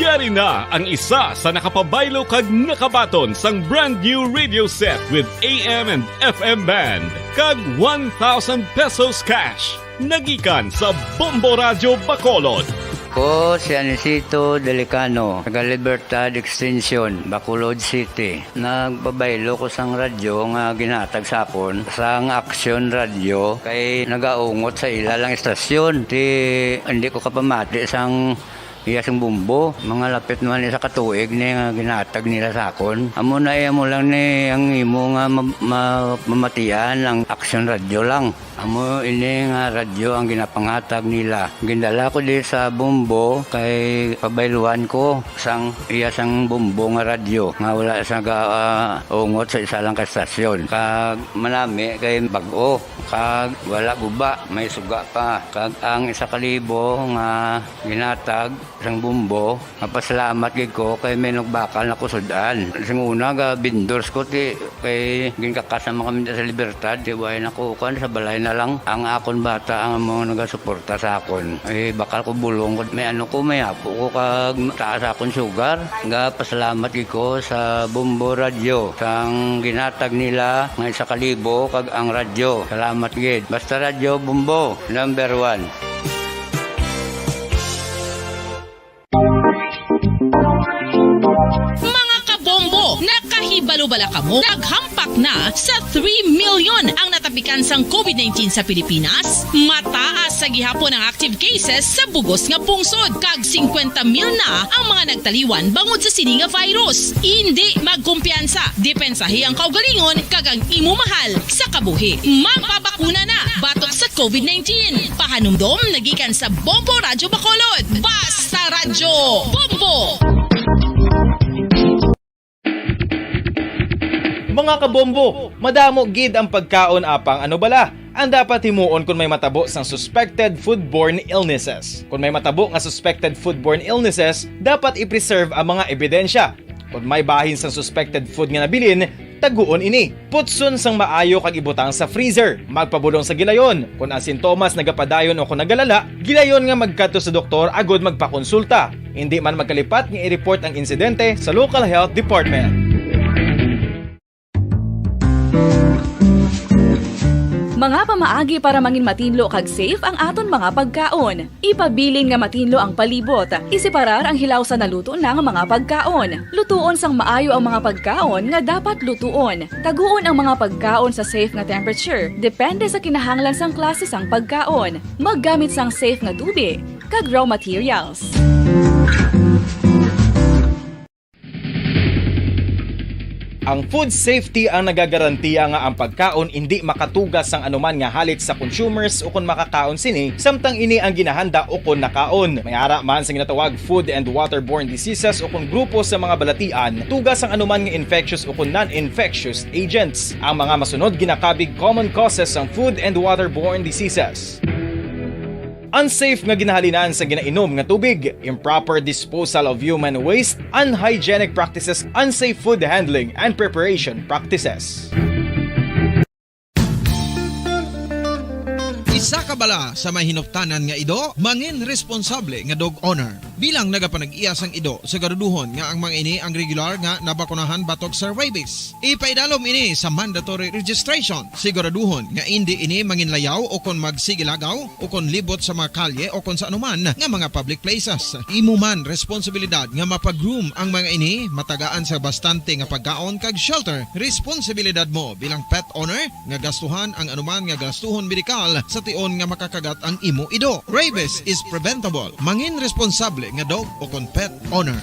Yari na ang isa sa nakapabaylo kag nakabaton sang brand new radio set with AM and FM band kag 1,000 pesos cash. Nagikan sa Bombo Radio Bacolod. Ako si Anisito Delicano, taga Libertad Extension, Bacolod City. Nagbabaylo ko sang radyo nga ginatag sa akon sang Action Radio kay nagaungot sa ilalang estasyon. Hindi ko kapamati sang iyasang bumbo, mga lapit naman sa katuig ni nga ginatag nila sa akon. Amo na mo lang ni ang imo nga mamatian ang Action Radio lang. Amo ini nga radyo ang ginapangatag nila. Gindala ko di sa bumbo kay pabayluan ko sang iyasang bumbo nga radyo nga wala sa ungot sa isa lang ka estasyon. Kag manami kay bag-o, kag wala guba, may suga pa. Kag ang 1,000 nga ginatag sang bumbo, mapasalamat gid ko kay may nagbakal na kusudan. Sing una ga bindors ko ti kay ginkakasama kami sa Libertad, di way nako kan sa balay na lang ang akon bata ang mga nagasuporta sa akon. Bakal ko bulong ko may may apo ko kag taas akon sugar. Nga pasalamat gid ko sa Bumbo Radio sang ginatag nila nga 1,000 kag ang radyo. Salamat gid. Basta Radio Bumbo number 1. Mga kabombo, nakahibalo-bala ka mo? Naghampak na sa 3 million ang natapikan sang COVID-19 sa Pilipinas. Mataas sa gihapon ang active cases sa bugos nga pungsod. Kag 50 mil na ang mga nagtaliwan bangod sa sini nga virus. Hindi magkumpiyansa. Depensahi ang kaugalingon kag ang imo mahal sa kabuhi. Magpabakuna na batok sa COVID-19. Pahanumdom nagikan sa Bombo Radyo Bacolod. Basta Radyo Bombo! Mga kabombo, madamo gid ang pagkaon apang ano bala. Ang dapat himuon kung may matabo sang suspected foodborne illnesses. Kung may matabo nga suspected foodborne illnesses, dapat i-preserve ang mga ebidensya. Kung may bahin sang suspected food nga nabilin, taguon ini. Putson sang maayo kag ibutang sa freezer. Magpabulong sa gilayon. Kung ang sintomas nagapadayon o kung nagalala, gilayon nga magkadto sa doktor agud magpakonsulta. Hindi man magkalipat nga i-report ang insidente sa local health department. Mga pamaagi para mangin matinlo kag safe ang aton mga pagkaon. Ipabilin nga matinlo ang palibot. Isiparar ang hilaw sa naluto na nga mga pagkaon. Lutuon sang maayo ang mga pagkaon nga dapat lutuon. Taguon ang mga pagkaon sa safe nga temperature. Depende sa kinahanglan sang klase sang pagkaon. Maggamit sang safe nga tubig kag raw materials. Ang food safety ang nagagarantiya nga ang pagkaon hindi makatugas sang anuman nga halit sa consumers o kung makakaon sini, samtang ini ang ginahanda o kung nakaon. May ara man sa ginatawag food and waterborne diseases o kung grupo sa mga balatian, tugas ang anuman nga infectious o kung non-infectious agents. Ang mga masunod ginakabig common causes ng food and waterborne diseases. Unsafe nga ginahalinan sa ginainom nga tubig, improper disposal of human waste, unhygienic practices, unsafe food handling and preparation practices. Isa ka bala sa may hinuptanan nga ido, mangin responsable nga dog owner. Bilang nagapanag-iyas ang ido, siguraduhon nga ang mga ini ang regular nga nabakunahan batok sa rabies. Ipaidalom ini sa mandatory registration. Siguraduhon nga hindi ini manginlayaw o kon magsigilagaw o kon libot sa mga kalye o kon sa anuman nga mga public places. Imo man responsibilidad nga mapag-groom ang mga ini, matagaan sa bastante nga pagkaon kag shelter. Responsibilidad mo bilang pet owner nga gastuhan ang anuman nga gastuhon medikal sa tion nga makakagat ang imo ido. Rabies is preventable. Mangin responsable nga dog o kon pet owner.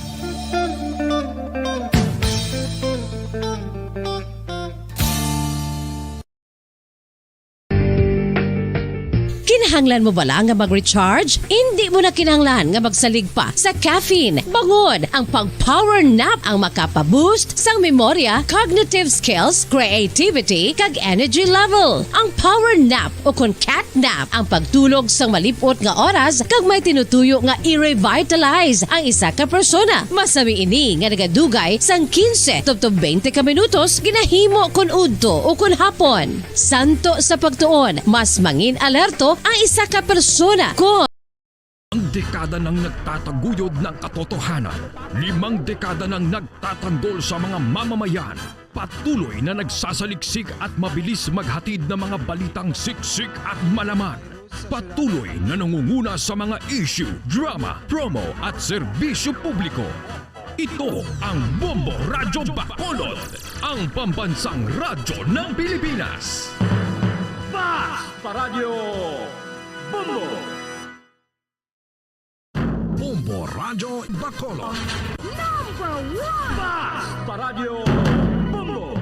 Kinahanglan mo bala nga mag-recharge? Hindi mo na kinahanglan nga magsalig pa sa caffeine. Bangod ang pag-power nap ang makapaboost sang memorya, cognitive skills, creativity, kag energy level. Ang power nap o kon cat nap ang pagtulog sang malipot nga oras kag may tinutuyo nga i-revitalize ang isa ka persona. Masami ini nga nagadugay sang 15 tubtob 20 ka minutos ginahimo kun udto o kun hapon. Santo sa pagtuon, mas mangin alerto ang isa ka persona kung ang dekada ng nagtataguyod ng katotohanan, 5 dekada ng nagtatanggol sa mga mamamayan, patuloy na nagsasaliksik at mabilis maghatid ng mga balitang siksik at malaman. Patuloy na nangunguna sa mga issue, drama, promo at serbisyo publiko. Ito ang Bombo Radyo Bacolod, ang pambansang radyo ng Pilipinas. Fast Paradyo Bombo! Bombo Radyo Bacolod. Number 1! Fast Paradyo Bombo!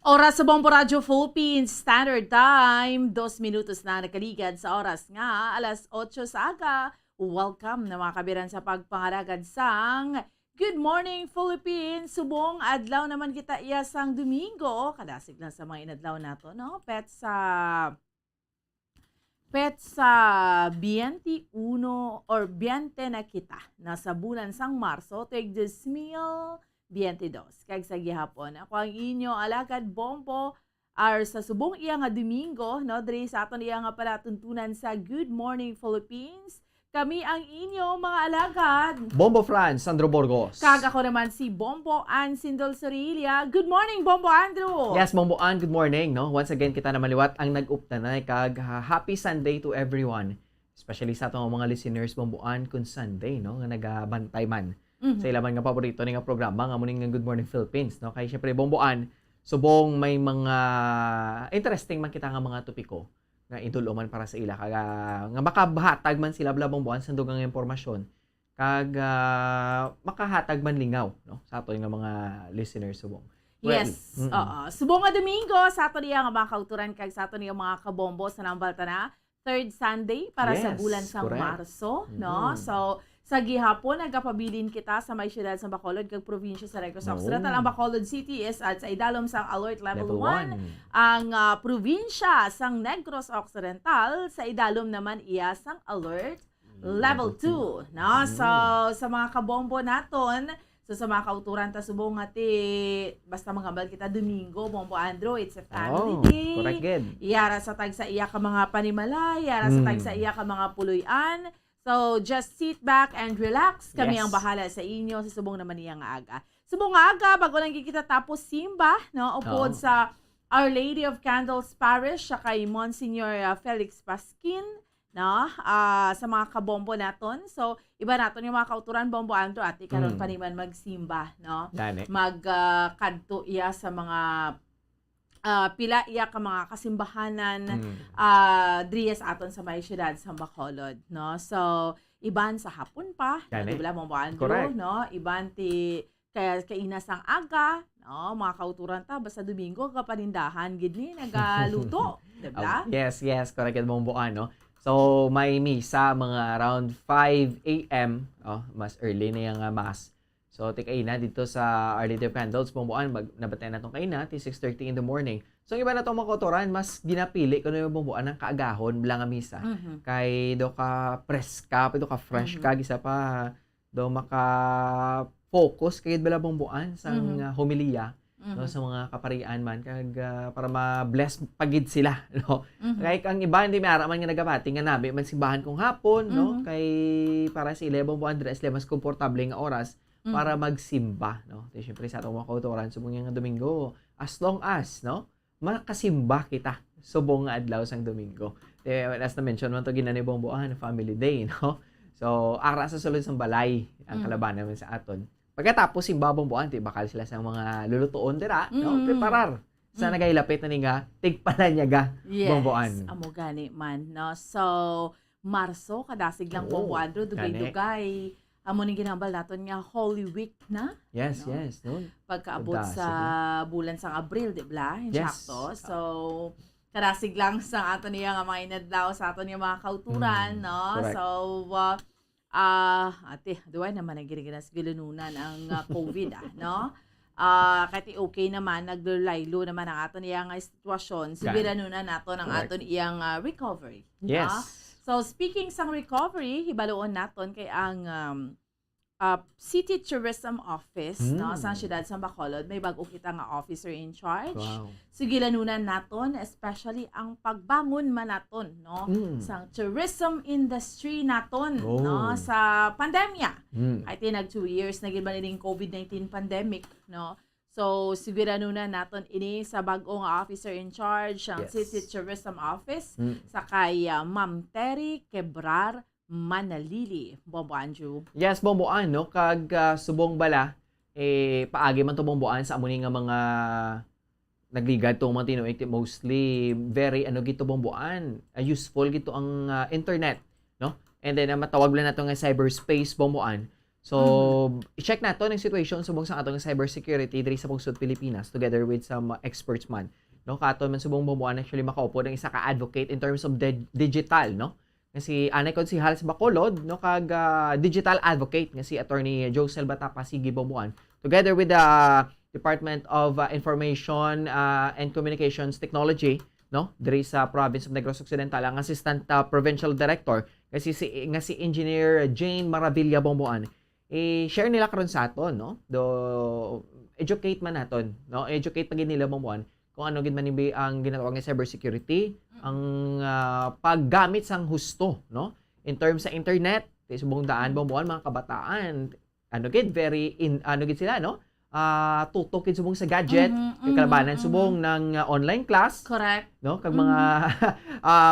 Oras sa Bombo Radio Philippines Standard Time, 2 minutos na nakaligad sa oras nga, alas 8 sa aga. Welcome na mga kabiran sa pagpangaragad sang Good Morning Philippines. Subong adlaw naman kita iya sang Domingo. Kadasig lang sa mga inadlaw nato, no? Pet sa 21 or 20 na kita. Nasa bulan sang Marso, tuig 2022. Kag sa gihapon, ako ang inyo alagad Bombo ar sa subong iya nga Domingo, no? Diri sa aton iya nga palatuntunan sa Good Morning Philippines. Kami ang inyo mga alagad. Bombo Franz, Sandro Borgos. Kag ako naman si Bombo Ann Sindol Sorilia. Good morning, Bombo Andrew. Yes, Bombo Ann, good morning. No? Once again, kita na maliwat ang nag-uptanay kag happy Sunday to everyone. Especially sa atong mga listeners, Bombo Ann, kun Sunday, no? Nga nagabantay man. Sa ilaman nga paborito ni nga programa nga muning nga Good Morning Philippines, no? Kay syempre Bombo Ann, subong may mga interesting man kita nga mga topiko nga iduluman para sa ila kag nga makabahatag man sila Bombo Ann sa dugang impormasyon kag makahatag man lingaw, no? Sa ato nga mga listeners subong. Yes. Subong nga Domingo sa ato niya nga mga kauturan kag sa ato niya mga kabombo sa nambalta na third Sunday para sa bulan sa Marso, no? So sa gihapon, nagapabilin kita sa may siyudad sa Bacolod kag probinsya sa Negros Occidental. Ang Bacolod City is at sa idalom sa Alert Level 1. Ang probinsya sang Negros Occidental, sa idalom naman iya sang Alert Level 2. No? So, sa mga kabombo naton, sa mga kauturan ta subong ati basta mangambal kita Domingo, Bombo Andrew, it's a family day. Correct, good. Yara sa tag sa iya ka mga panimala, yara sa tag sa iya ka mga puluyan. So, just sit back and relax. Kami ang bahala sa inyo. Si subong naman niyang aga. Subong aga, bago lang kita tapos simba, no? Upod sa Our Lady of Candles Parish, siya kay Monsignor Felix Pasquin, no? Sa mga kabombo naton. So, iba naton yung mga kauturan, Bombo Andrew, at ikaroon pa naman magsimba, no? Magkadto iya sa mga pila iya ka mga kasimbahanan driyas aton sa may siyudad sa Bacolod, no? So iban sa hapon pa, di ba Bombo Andrew, no? Iban ti kaya kainas ang aga, no? Mga kauturan ta basta Domingo ka panindahan gid ni nagaluto, di ba? Yes, correct Bombo Ano. So may misa mga around 5 AM, mas early na yung mass. So, tika-ina dito sa Our Lady of Candles, Bomboan, nabatay na itong kaina, 6:30 in the morning. So, iba na itong mga kauturan, mas ginapili ko na yung Bomboan ng kaagahon, bilang misa. Kay do ka preska, do ka fresh ka, gisa pa, do maka-focus, kaya bala Bomboan sa homilia, no, sa mga kaparian man, kag para ma-bless pagid sila, no? Kaya ang iba, hindi may araman nga nagabati, nga nabi, man simbahan kong hapon, no? Kay para sa ila, Bomboan, dress mas komportable nga oras, para magsimba, no? So, syempre sa atong mga kauturan, subong nga Domingo, as long as, no, makasimba kita, subong nga adlaw sang Domingo. As na-mention man to ginani Bomboan, family day, no? So, ara sa sulod sang balay, ang kalabanan naman sa aton. Pagkatapos, simba Bomboan, bakal sila sa mga lulutuon dira, no? Preparar. Sa nagailapit na nga, tigpalanyaga, Bomboan. Yes, amo gani man, no? So, Marso, kadasig lang Bomboan, dugay-dugay. Amo ning ginambal naton nga Holy Week na. Yes, no? yes. No? Pagkaabot sa bulan sang Abril, di ba? Insakto. So, karasig lang sa ato niya nga mga inadlaw sa ato niya mga kauturan, no? Correct. So, ate, duway naman ang giniginas gilununan ang COVID, no? Kahit okay naman, naglulaylo naman ang ato niya nga sitwasyon. Sibiranunan nato ng ato niyang recovery. Yes. No? So, speaking sa recovery, hibaloon naton kay ang City Tourism Office, no, sa siyudad sa Bacolod, may bago kita nga officer in charge. Wow. So, gilanunan naton, especially ang pagbangon man naton, no, sa tourism industry naton, no, sa pandemya. Ay nag 2 years na gid ba ning COVID-19 pandemic, no. So sigurado na naton ini sa bagong officer in charge ang Yes. City Tourism Office sa kay Ma'am Terry Quebrar Manalili, Bombo Andrew. Yes, Bomboan, no? Kag subong bala, paagi man to Bomboan sa amuni nga mga nagligad to mga tinuig, mostly very gito Bomboan, useful gito ang internet, no? And then matawag lang nato nga cyberspace Bomboan. So, i-check nato ang situation subong sa atong cybersecurity diri sa Pungsod Pilipinas together with some experts man. No, katon man subong Bomboan actually makaupod ang isa ka advocate in terms of digital, no? Kasi anay ko si Hals Bacolod, no, kag digital advocate nga si Attorney Josel Batapa Sige Bomboan together with the Department of Information and Communications Technology, no, diri sa province of Negros Occidental, ang Assistant Provincial Director kasi si Engineer Jane Maravilla Bomboan. Share nila karon sa aton, no, do educate man naton, no, educate pag nila Bomboan kung ano gid man ang ginatawag nga cybersecurity, ang paggamit sang husto, no, in terms sa internet, subong daan Bomboan mga kabataan, gid very gid sila, no, tutok gid subong sa gadget, kalabanan subong ng online class, correct, no, kag mga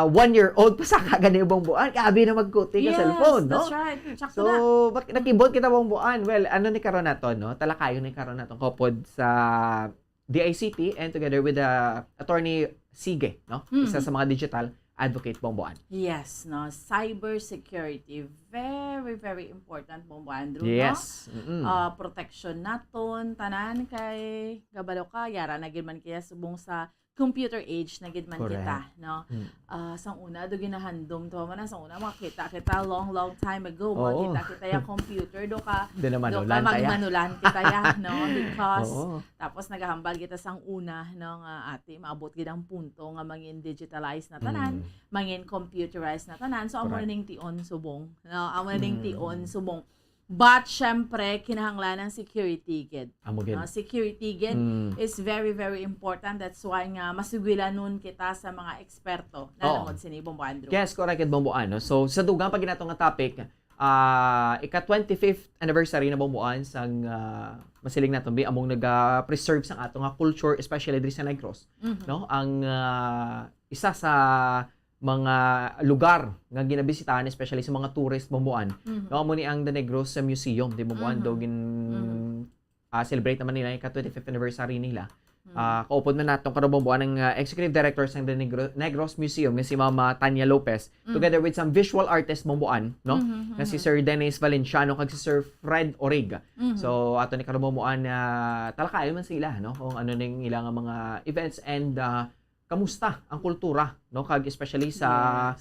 1-year-old pa sa kagani Bomboan, kabi na magkuti ka cellphone, no. That's right. So, nakibot kita Bomboan. Well, ni karon nato, no, talakayon ni karon nato kopod sa DICT and together with Attorney Sige, no? Isa sa mga digital advocate Bomboan. Yes, no, cybersecurity very very important Bombo Andrew, yes. no? Protection naton tanan kay gabalo ka yara na gid man kaya subong sa computer age na gid man kita, no? Sang una do ginahandom to man sang una makita kita long time ago makita ya computer do ka magmanulan kita ya, no, because tapos nagahambal kita sang una, no, nga ate maabot gid ang punto nga mangin digitalize na tanan, mangin computerized na tanan, so amo ning tion subong, no, amo ning tion subong. But syempre kinahanglan ng security gid. Security gid is very very important. That's why nga masugwilanon kita sa mga eksperto na nangod sini Bombo Andrew. Yes, correct gid Bomboan, no. So sa dugang pag ginato nga topic, ika-25th anniversary na Bomboan sang masiling naton bi among nag-preserve sang ato nga culture especially diri sa Negros, no. Ang isa sa mga lugar nga ginabisitahan especially sa mga tourist Bomboan. No, amo ni ang The Negros Museum di Bomboan do celebrate naman nila yung 25th anniversary nila. Kaupod na natong karon Bomboan ang executive director sa The Negros Museum nga si Mama Tanya Lopez together with some visual artist Bomboan, no, nga si Sir Dennis Valenciano kag si Sir Fred Origa. So ato ni karon Bomboan talakayon man sila, no, kung ano ning ilang mga events and kamusta ang kultura, no, kag especially sa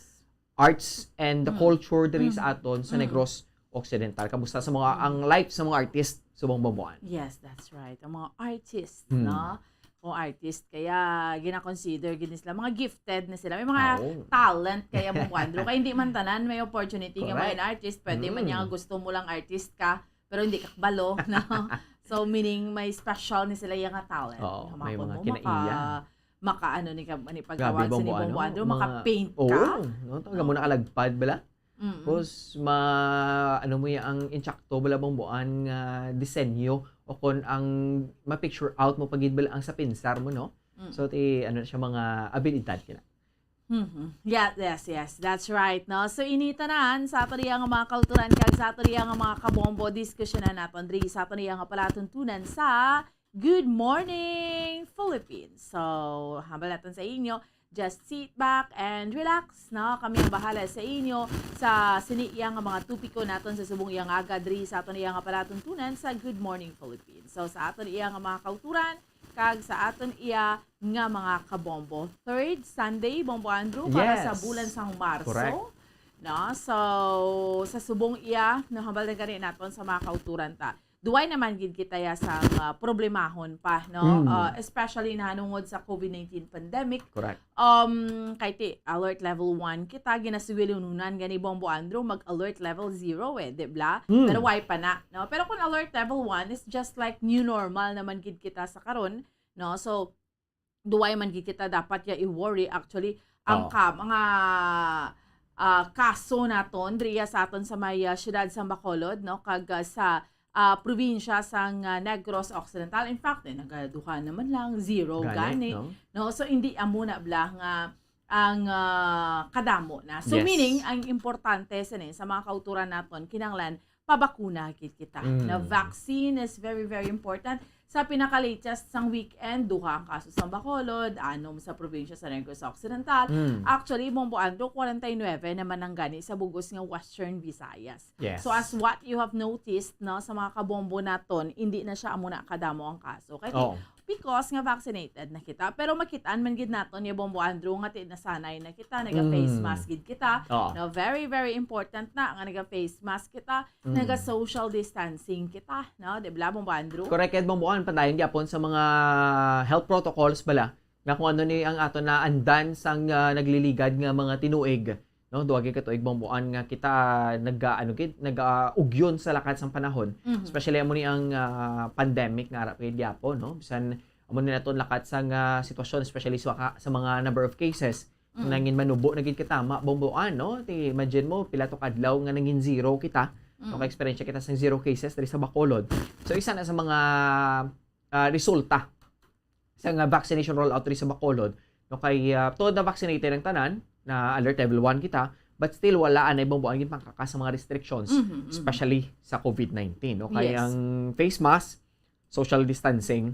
arts and the culture diri sa aton sa Negros Occidental. Kamusta sa mga ang life sa mga artist subong Bomboan. Yes, that's right. Ang mga artist, no? Kung artist kaya gina-consider gid sila mga gifted na sila. May mga talent kaya Bombo Andrew. Kaya hindi man tanan may opportunity nga maging artist. Pwede man niya gusto mo lang artist ka pero hindi ka kabalo, no? So meaning may special ni sila yung talent. May mga kinaiya. Maka ni pagtawag sa ni Bombo Andrew, maka-paint ka. No, taga mo nakalagpad bala. Tapos mo ang insakto bala Bomboan nga disenyo o kon ang ma-picture out mo pagid bala ang sa pinsar mo, no. So siya mga abilidad kina. Yes, that's right, no. So initanan sa ato nga mga kulturan kag sa ato nga mga kabombo diskusyonan naton diri sa ato nga palatuntunan sa Good Morning Philippines. So, hambal natin sa inyo, just sit back and relax, no? Kami ang bahala sa inyo sa siniyang mga tupiko natin sa subong iyang agadri sa aton iyang palatuntunan sa Good Morning Philippines. So, sa aton iyang mga kauturan, kag sa aton iya nga mga kabombo. Third Sunday, Bombo Andrew, para sa bulan sang Marso. Correct. No? So, sa subong iya, hambal na gani natin sa mga kauturan ta. Duway naman gid kita ya sa problemahon pa, no, especially na nungod sa COVID-19 pandemic. Correct. Kay alert level 1 kita ginasuwilununan gani Bombo Andrew mag-alert level 0 di ba? Pero why pa na, no? Pero kung alert level 1 is just like new normal naman gid kita sa karon, no? So duway man gid kita dapat ya i-worry actually ang mga kaso naton diriya sa aton sa may siyudad sa Bacolod, no, kag sa probinsya sang Negros Occidental. In fact, nagaduha naman lang, zero gani. No? So, hindi amo na blah nga ang kadamo na. So, meaning, ang importante sa mga kauturan naton, kinanglan, pabakuna kita. Na vaccine is very, very important. Sa pinaka-latest sang weekend, duha ang kaso sa Bacolod, 6 sa probinsya sa Negros Occidental. Actually, Bomboando, 49 naman ang gani sa bugos ng Western Visayas. Yes. So as what you have noticed no, sa mga kabombo naton, hindi na siya muna kadamo ang kaso. Kaya because nga vaccinated na kita. Pero makitaan man gid naton yung Bombo Andrew nga nasanay na kita, naga-face mask gid kita. No, very, very important na nga naga-face mask kita, naga-social distancing kita. No, di ba, Bombo Andrew? Correct, Bomboan, padayon gyapon sa mga health protocols bala nga kung ano ni ang ato na andan sang nagliligad nga mga tinuig. No, duwagi ka tuig Bomboan nga kita nag-ugyon sa lakat sang panahon. Especially amo ni ang pandemic nga arap kay gyapon, no? Bisan amo ni naton lakat sang sitwasyon, especially sa mga number of cases. Nangin manubo na gid kitama Bomboan, no? Imagine mo pila to kadlaw nga nangin zero kita. No, ka-experience kita sang zero cases diri sa Bacolod. So isa na sa mga resulta sa vaccination rollout diri sa Bacolod. No, kay todo na vaccinated ang tanan, na alert level 1 kita, but still wala na ibang buwan pangkakas sa mga restrictions, especially sa COVID-19. No? Kaya ang face mask, social distancing,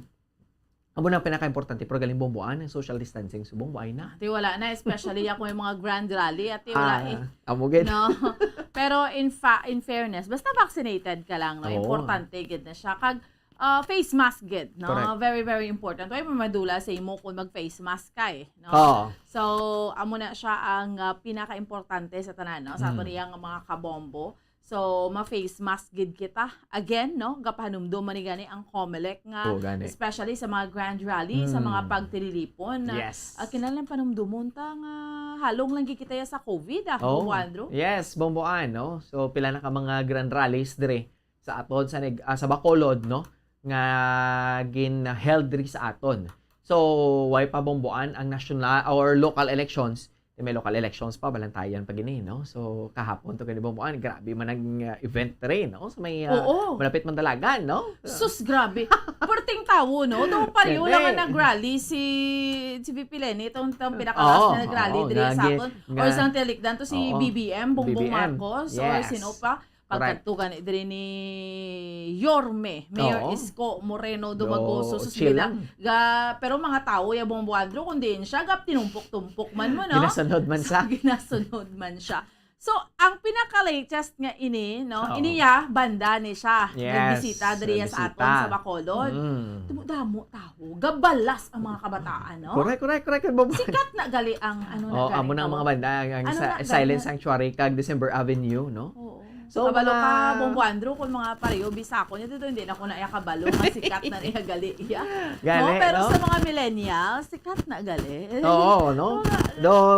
amo na pinaka-importante, pero galing buwan ang social distancing, subong buhay na. Ati wala na, especially ako yung mga grand rally, ati wala amo gid. No? Pero in fairness, basta vaccinated ka lang, no? Importante gid na siya. Kag face mask gid, no? Correct. Very, very important. Huwag mo madula sa imo kung mag-face mask ka no? So, amo na siya ang pinaka-importante sa tanan, no? Sa ato niyang mga kabombo. So, ma-face mask gid kita. Again, no? Gapahanumdum man ni gani ang COMELEC nga, especially sa mga grand rally, sa mga pagtililipon. Yes. Kinalang panumdumon ta nga halong lang gid kita sa COVID, Andrew. Yes, Bomboan, no? So, pila na ka mga grand rallies dire sa aton sa Bacolod, no? Nga gin-held diri sa aton. So, why pa Bomboan ang national or local elections? May local elections pa, balantayan pa gini, no? So, kahapon to kani Bomboan, grabe man ang event rin, no? So, may malapit man dalagan, no? Sus, grabe. Perting tawo, no? Doon pareho naman nag-rally si VP Lenny, itong pinakalas na nag-rally diri sa aton. Or isang telikdan to si BBM, Bongbong Marcos, or sino pa? Pagkatugan diri ni Yorme, Mayor Isko Moreno Dumagoso, pero mga tao ya Bombo Andrew kundi siya gap tinumpok-tumpok man mo, no? Ginasunod man siya. So, ang pinaka-latest nga ini, no? Iniya banda ni siya. Nagbisita diri sa aton sa Bacolod. Damo tao, gabalas ang mga kabataan, no? Correct. Sikat na gali ang amo nang mga banda ang Silent Sanctuary kag December Avenue, no? So, kabalo ka, Bombo Andrew, kung mga pareho, bisa ko niya dito, hindi na ako naiya kabalo, nga sikat na niya gali. No? Pero sa mga millennials, sikat na gali. Oo, no?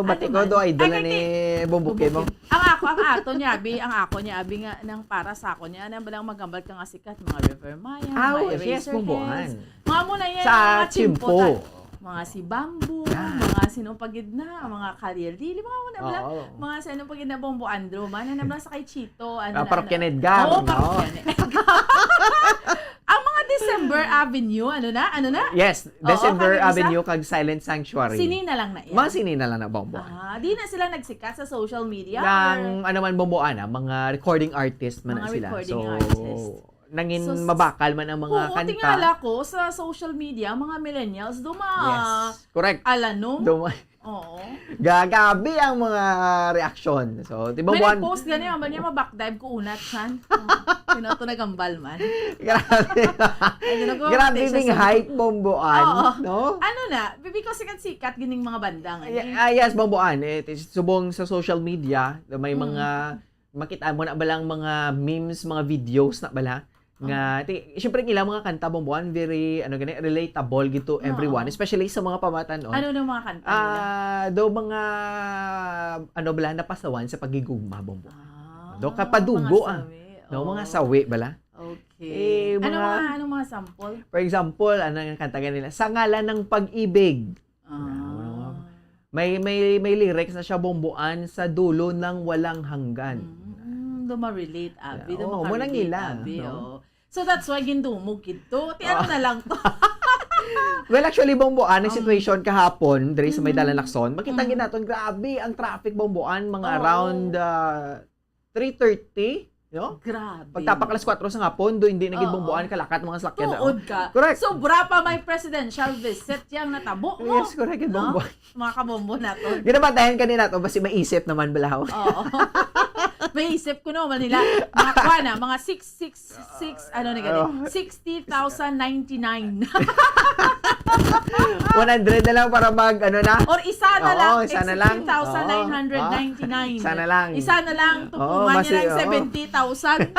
Bati ko, idol na ni Bumbuke mo. Ang ako niya, abi nga, nang para sa ako niya, nang balang magambal ka nga sikat, mga River Maya, mga Eraserheads, mga muna yan, mga chimpo. Mga si Bamboo, mga sinupagid na, mga Kalirili, mga sinupagid na Bombo Andrew, man, na sa kay Chito, Parok Ken Edgar. Ang mga December Avenue, ano na? Yes, December Avenue kag Silent Sanctuary. Sinina lang na yan. Mga sinina lang na Bombo. Di na sila nagsikat sa social media? Ng, Bomboan, mga recording artist man na sila. Recording artist. Nangin mabakal man ang mga kanta. Tingala ko sa social media, mga millennials, correct. Alanom. Oo. Gagabi ang mga reaction. So, diba may nag-post ganyan, niya ma-backdive ko unat san. Ito nagambal man. Grabe. Grabe ding hype Bomboan, no? Ano na, because sikat-sikat gining mga bandang. Yes, Bomboan. Subong sa social media, may mga makita mo na balang mga memes, mga videos na bala nga syempre ilang mga kanta Bomboan very relatable gito everyone, especially sa mga pamatanon. Ano ng mga kanta nila? Do mga bala napasawan sa pagigugma Bomboan. Do kapadugo mga sawi bala. Okay. Ano mga sample? For example, ang kanta nila? Sa ngalan ng pag-ibig. May lyrics na siya Bomboan, sa dulo ng walang hanggan. Dumarelate, Abi. Mo nang ila. So that's why gindumog gito. Ti ano na lang to. Well, actually, Bomboan, ang situation kahapon, diri sa may Dalan-Lacson, makita ginaton, grabe, ang traffic, Bomboan, mga around 3:30, no? Grabe. Pagtapak alas 4 sa hapon, do hindi naging Bomboan, kalakat mga sakyan. Tuod ka. Correct. Sobra pa may presidential visit yang natabo mo. Yes, correct, Bomboan. Mga kabombo nato. Ginabatayan kanina to, basi maisip naman balaw. Oo. May isip ko naman nila, mga kwana, mga 666, ano na gani, 60,099. 100 na lang para mag, ano na? Or isa na lang, isa na lang. 16,999. Isa na lang. Isa na lang, tupungan niya ng 70,000.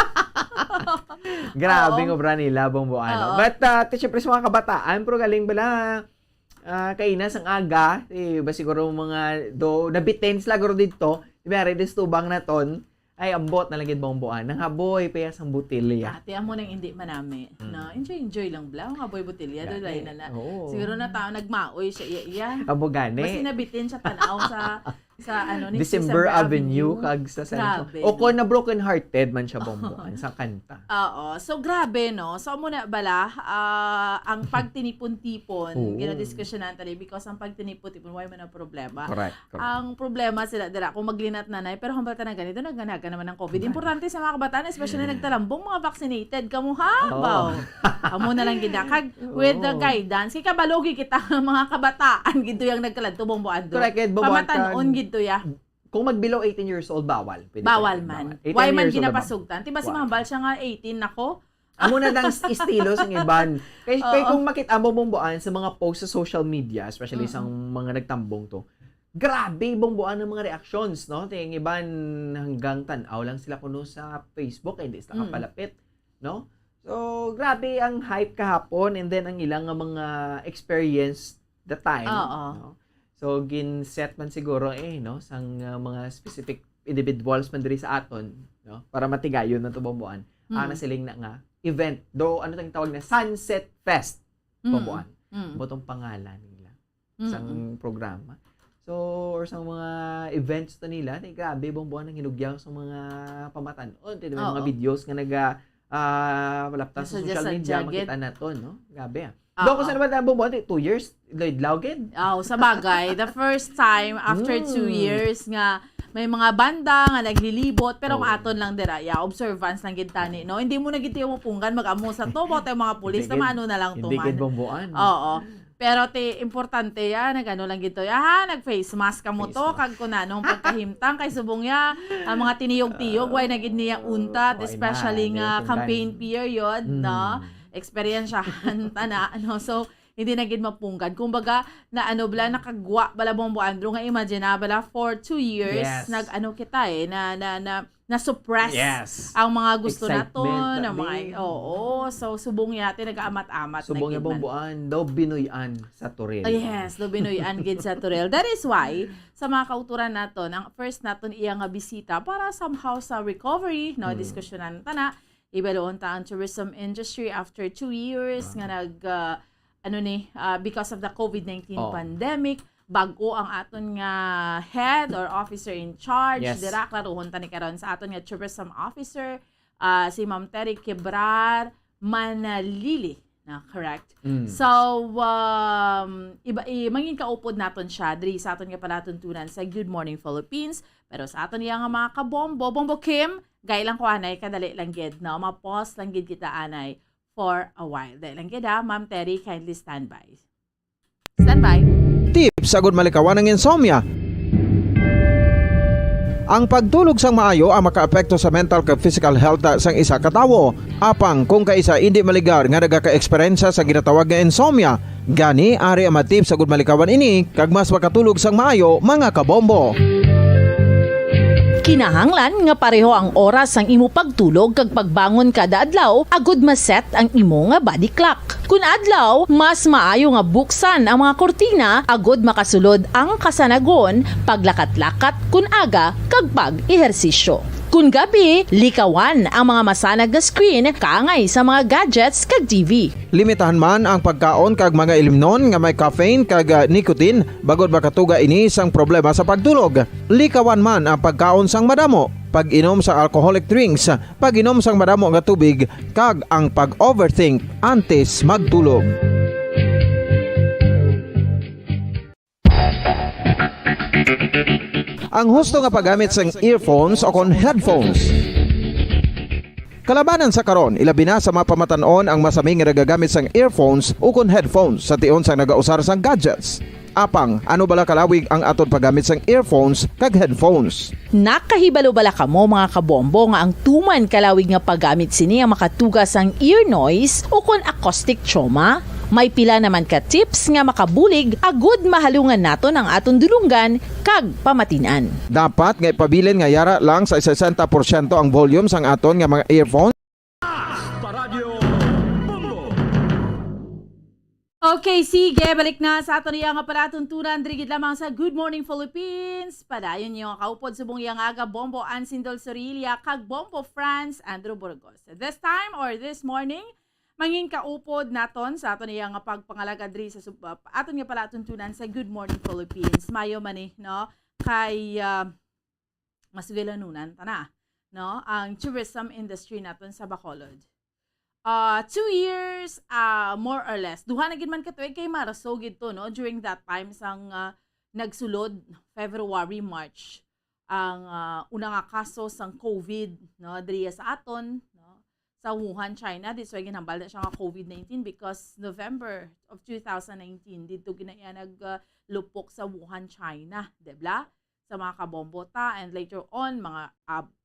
Grabing obra nila, Bomboan. But, syempre sa mga kabataan, pero galing bala, kainas ang aga, ba siguro mga, nabitin sila garo dito, ibari distubang na ton, ay ambot na lagid Bomboan. Nang haboy payas ang butilya. Ate, amo nang hindi manami. No, enjoy lang bla. Ang haboy butilya do lay na. Siguro na tao nagmaoy siya iya. Abo gani. Mas nabitin siya tanaw sa ano ni December Avenue kag sa San. O ko na broken hearted man siya Bomboan sa kanta. Oo. So grabe no. So mo na bala ang pagtinipon-tipon, ginadiskusyonan tali because ang pagtinipon-tipon why man ang problema. Correct. Ang problema sila dira kung maglinat nanay pero kung bata na ganito nagganaga naman ng COVID. Importante sa mga kabataan especially nagtalambong mga vaccinated kamo ha. Wow. Amo na lang gid kag with the guidance kay kabalogi kita mga kabataan gid yang nagkaladto Bomboan do. Correct. Pamatan-on gid to ya. Kung mag below 18 years old bawal. Bawal man. Why man ginapasugtan? Tiba si Mahambal siya nga 18 nako. Amo na dang estilo sa iban. Kay kung makita mo Bomboan sa mga post sa social media, especially sa mga nagtambong to. Grabe Bomboan ng mga reactions, no? Ting iban hanggang tanaw lang sila kuno sa Facebook, hindi sila kapalapit, no? So, grabe ang hype kahapon and then ang ilang mga experience the time, no? So, gin-set man siguro no, sang mga specific individuals man diri sa aton, no? Para matigayon na to Bomboan. Ana siling na nga event, do ano tang tawag na Sunset Fest Bomboan. Botong pangalan nila sang programa. So, or sa mga events to nila, grabe Bomboan ang hinugyaw sa mga pamatanon. Mga videos nga malaptas sa social media, makita na to, no? Grabe Doon ko sa naman ang Bomboan, 2 years, lawgid. Sa bagay. The first time, after 2 years nga, may mga banda nga naglilibot, pero kung aton lang dira, observance lang gintani, no? Hindi mo na giti mo punggan, mag-amo sa to, bote mga pulis, na maano na lang to man. Hindi gid Bomboan. Oo. Pero importante nagano lang gito nag-face mask ka mo to kag kunanong pagkahimtang kay subong ang mga tiniyog-tiyog way nagid niya untat especially nga campaign period no eksperyensyahan tana so hindi nagid mapunggan kumbaga na nakagwa bala Bomboan nga imagine bala for 2 years nag kita na suppress ang mga gusto nato na mga so subong yate nag-amat-amat subong ya Bomboan daw binoyan sa Torel. Daw binoyan gid sa Torel. That is why sa mga kauturan naton ang first naton iya nga bisita para somehow sa recovery no diskusyonan tana ibalon ta ang tourism industry after 2 years nga nag because of the COVID-19 pandemic bago ang aton nga head or officer in charge dira klaruhon tani karon sa aton nga tourism officer si Ma'am Terry Quebrar Manalili na correct so mangin kaupod naton siya diri sa aton nga palatuntunan sa Good Morning Philippines pero sa aton nga mga kabombo Bombo Kim gay lang ko anay kadali lang gid no ma-pause lang gid kita anay for a while dahil lang gid Ma'am Terry kindly stand by tips sagud malikawan ng insomnia. Ang pagtulog sang maayo ang makaapekto sa mental kag physical health sang isa ka tawo. Apang kung kaisa hindi maligar nga nagaka-eksperyensya sa ginatawag nga insomnia, gani ari ang tips sagud malikawan ini kag mas makatulog sang maayo mga kabombo. Kinahanglan nga pareho ang oras ang imo pagtulog kag pagbangon kada adlaw agud maset ang imo nga body clock. Kun adlaw, mas maayo nga buksan ang mga kortina agud makasulod ang kasanagon, paglakat-lakat kun aga kag pag-ehersisyo. Kun gabi, likawan ang mga masanag na screen kaangay sa mga gadgets kag TV. Limitahan man ang pagkaon kag mga ilimnon nga may caffeine kag nicotine bagod makatuga ini sang problema sa pagtulog. Likawan man ang pagkaon sang madamo. pag-inom sa alcoholic drinks, pag-inom sang madamo nga tubig, kag ang pag-overthink antes magtulog. Ang husto nga paggamit sang earphones o kon headphones. Kalabanan sa karon, ilabi na sa mga pamatanon ang masaming nga nagagamit sang earphones o kon headphones sa tion sang nagausar sang gadgets. Apang, ano bala kalawig ang aton paggamit sang earphones kag headphones? Nakahibalo bala kamo mga kabombo nga ang tuman kalawig nga paggamit sini ang makatugas ang ear noise o kon acoustic trauma? May pila naman ka tips nga makabulig agud mahalungan naton ang aton dulunggan kag pamatinan. Dapat nga ipabilin nga yara lang sa 60% ang volume sang aton nga mga earphones. Okay, sige, balik na sa aton iya nga palatuntunan drigid lamang sa Good Morning Philippines. Padayon niyo nga kaupod subong iya nga aga Bombo Ansindol Sorilia kag Bombo France Andrew Burgos. This time or this morning, mangin kaupod naton sa aton iya nga pagpangalaga diri sa aton nga palatuntunan sa Good Morning Philippines. Mayo man no kay masugalanunan tana no ang tourism industry naton sa Bacolod. 2 years more or less. Duha na gid man katuig kay Marso gid to no during that time sang nagsulod February March ang una nga kaso sang COVID no diri sa aton no sa Wuhan, China. This way ginhambal na siya nga COVID-19 because November of 2019 dito ginaya naglupok sa Wuhan, China, dibla? Sa mga kabombota and later on mga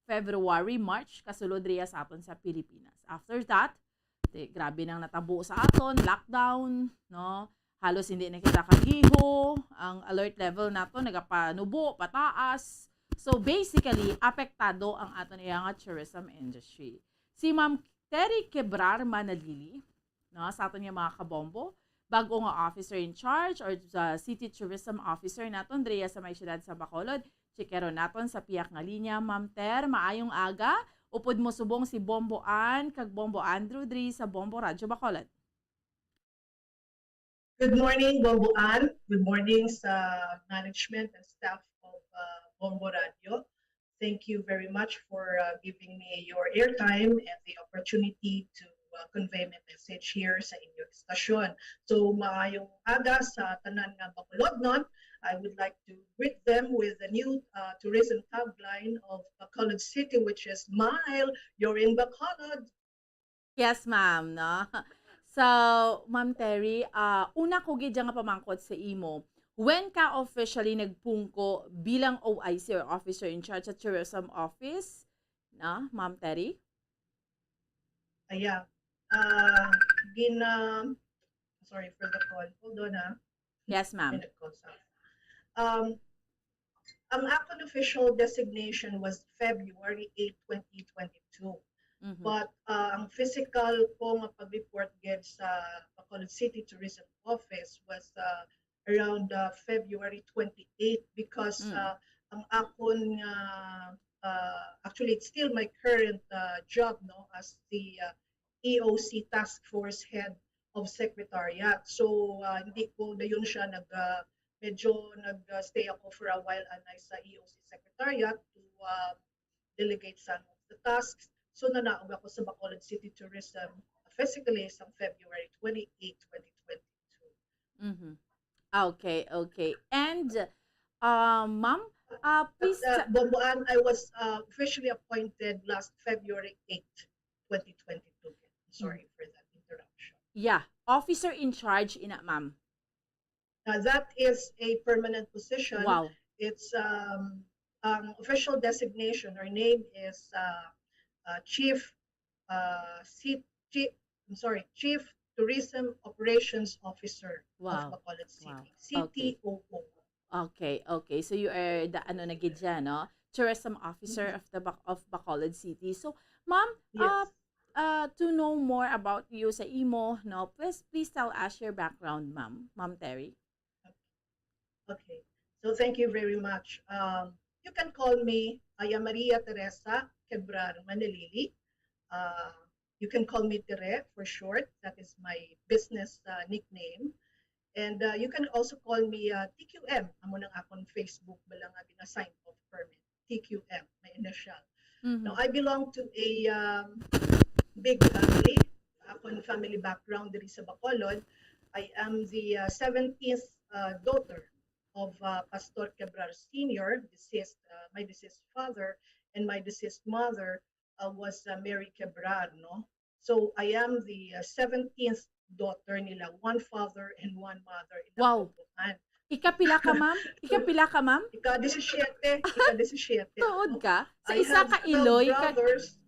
February, March kasulod diri sa aton sa Pilipinas. After that, grabe nang natabo sa aton, lockdown, no? Halos hindi na kita kagiho, ang alert level nato nagapanubo, pataas. So basically, apektado ang aton nga tourism industry. Si Ma'am Terry Quebrar Manalili, no, sa aton nga mga kabombo, bago nga officer in charge or city tourism officer naton diri sa may syudad sa Bacolod. Chikero naton sa piyak nga linya. Ma'am Ter, maayong aga. Upod mo subong si Bombo Ann kag Bombo Andrew diri sa Bombo Radyo Bacolod. Good morning, Bombo Ann. Good morning sa management and staff of Bombo Radio. Thank you very much for giving me your airtime and the opportunity to convey my message here sa inyong stasyon. So maayong aga sa tanan nga Bacolod non. I would like to greet them with the new tourism tagline of Bacolod City, which is Smile, you're in Bacolod. Yes, ma'am, no? So, Ma'am Terry, una ko gid nga pamangkot sa imo. When ka officially nagpungko bilang OIC or Officer in Charge sa Tourism Office, no, Ma'am Terry? Yeah. Sorry for the call. Hold on, ha? Yes, ma'am. Ang akong official designation was February 8, 2022. Mm-hmm. But ang physical ko nga pag-report gid sa Bacolod City Tourism Office was around February 28 because ang akon actually it's still my current job no as the EOC Task Force Head of Secretariat. So hindi ko dayon siya medyo nag-stay ako for a while anay sa EOC Secretariat to delegate some of the tasks. So nanaog ako sa Bacolod City Tourism physically sa February 28, 2022. Mm-hmm. Okay. And ma'am, please Bombo Ann, I was officially appointed last February 8, 2022. Sorry for that interruption. Yeah, officer in charge ina ma'am. That is a permanent position. Wow. It's official designation or name is Chief Tourism Operations Officer of Bacolod City. CTOO. Okay. So you are the na gid dyan, no? Tourism Officer of Bacolod City. So, ma'am, yes. To know more about you sa imo, no? Please tell us your background, Ma'am Terry. Okay. So thank you very much. You can call me Maria Teresa Quebrar Manalili. You can call me Tere for short. That is my business nickname. And you can also call me TQM. Amo nang akong Facebook balang ginassign of permit. TQM, my initial. Now, I belong to a big family. Akong family background diri sa Bacolod. I am the 17th daughter of Pastor Quebrar Sr., deceased, my deceased father, and my deceased mother was Mary Quebrar, no? So I am the 17th daughter nila, one father and one mother. Wow. Ikapila ka, ma'am? Ikapila ka, ma'am? Ika-17. Ika-17. Tuod ka? Sa I isa have ka 12 Iloy, brothers.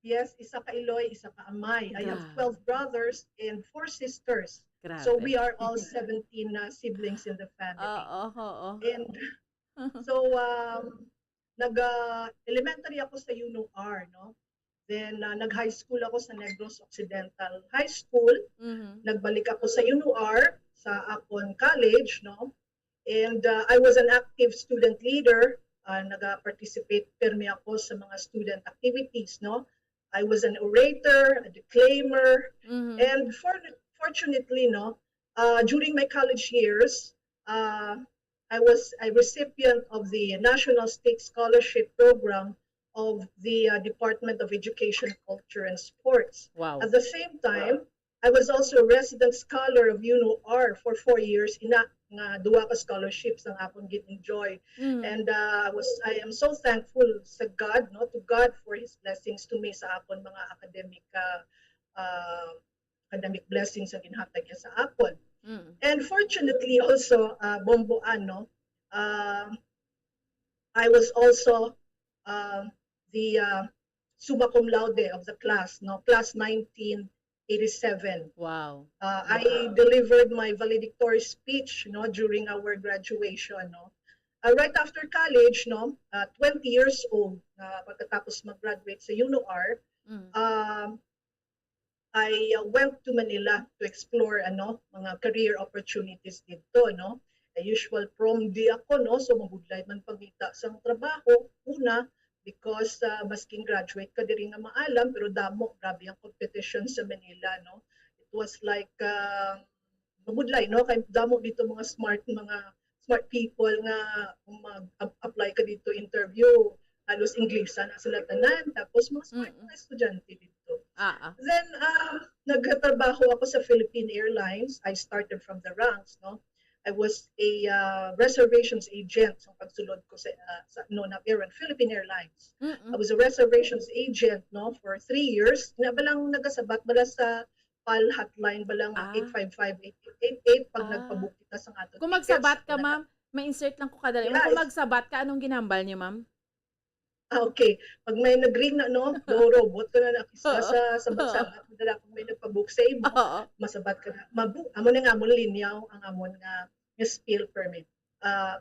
Yes, isa ka Iloy, isa ka Amay. I have 12 brothers and 4 sisters. Grabe. So we are all 17 siblings in the family. Oo. And so nag-elementary ako sa UNOR, no? Then nag-high school ako sa Negros Occidental High School. Nagbalik ako sa UNOR sa Akon College, no? And I was an active student leader. Nag-participate pirmi ako sa mga student activities, no? I was an orator, a declaimer, and fortunately, no, during my college years, I was a recipient of the National State Scholarship Program of the Department of Education, Culture, and Sports. Wow. At the same time, I was also a resident scholar of UNOR for 4 years. Nga duwa ka scholarships ang akong gin-enjoy. And I am so thankful sa God, no, to God for His blessings to me sa akon mga academic blessings ang ginhatag niya sa akon. And fortunately also, Bomboan, no, I was also the summa cum laude of the class, no, class 1987. Wow. I delivered my valedictory speech, no, during our graduation, no. Right after college, no, 20 years old, pagkatapos mag-graduate sa UNOR, I went to Manila to explore mga career opportunities dito, no. Usual prom di ako, no, so mabudlay man pagita sa trabaho una because masking graduate ka diri nga maalam pero damo grabe ang competition sa Manila, no. It was like mabudlay, no, kay damo dito mga smart people nga mag-apply ka dito interview, halos English na sila tanan, tapos mga smart na estudyante dito. Then nagtrabaho ako sa Philippine Airlines. I started from the ranks, no. I was a reservations agent sa pagsulod ko sa Philippine Airlines. I was a reservations agent, no, for 3 years. Na balang nagasabat bala sa PAL hotline balang 855-8888 pag nagpabook kita sa ato. Kung magsabat ka, ma'am, ma-insert lang ko kadali. Yeah, Kung magsabat ka, anong ginambal niyo, ma'am? Okay. Pag may nag-ring na, no, robot ka na nakisa sa sabat-sabat. Dala kung may nagpabook sa imo, masabat ka na. Amo na nga amon linyaw, ang amon nga spill permit.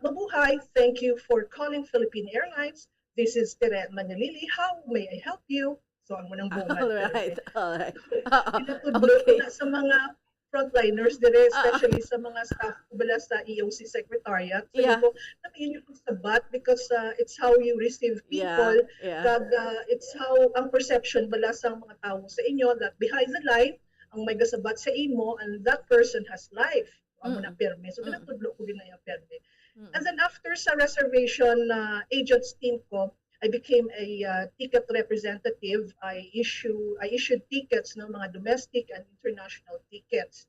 Mabuhay, thank you for calling Philippine Airlines. This is Tere Manalili. How may I help you? So, ang munang bunga. All right. Pinatudlo ko na sa mga frontliners dire, especially sa mga staff ko bala sa EOC Secretariat. So, namin yung sabat because it's how you receive people. Kag, it's how ang perception bala sa mga tao sa inyo that behind the line, ang may gasabat sa imo and that person has life. Amo na perme. So, pinatudlo ko din na yung perme. And then after sa reservation agents team ko, I became a ticket representative. I issued tickets, no, mga domestic and international tickets.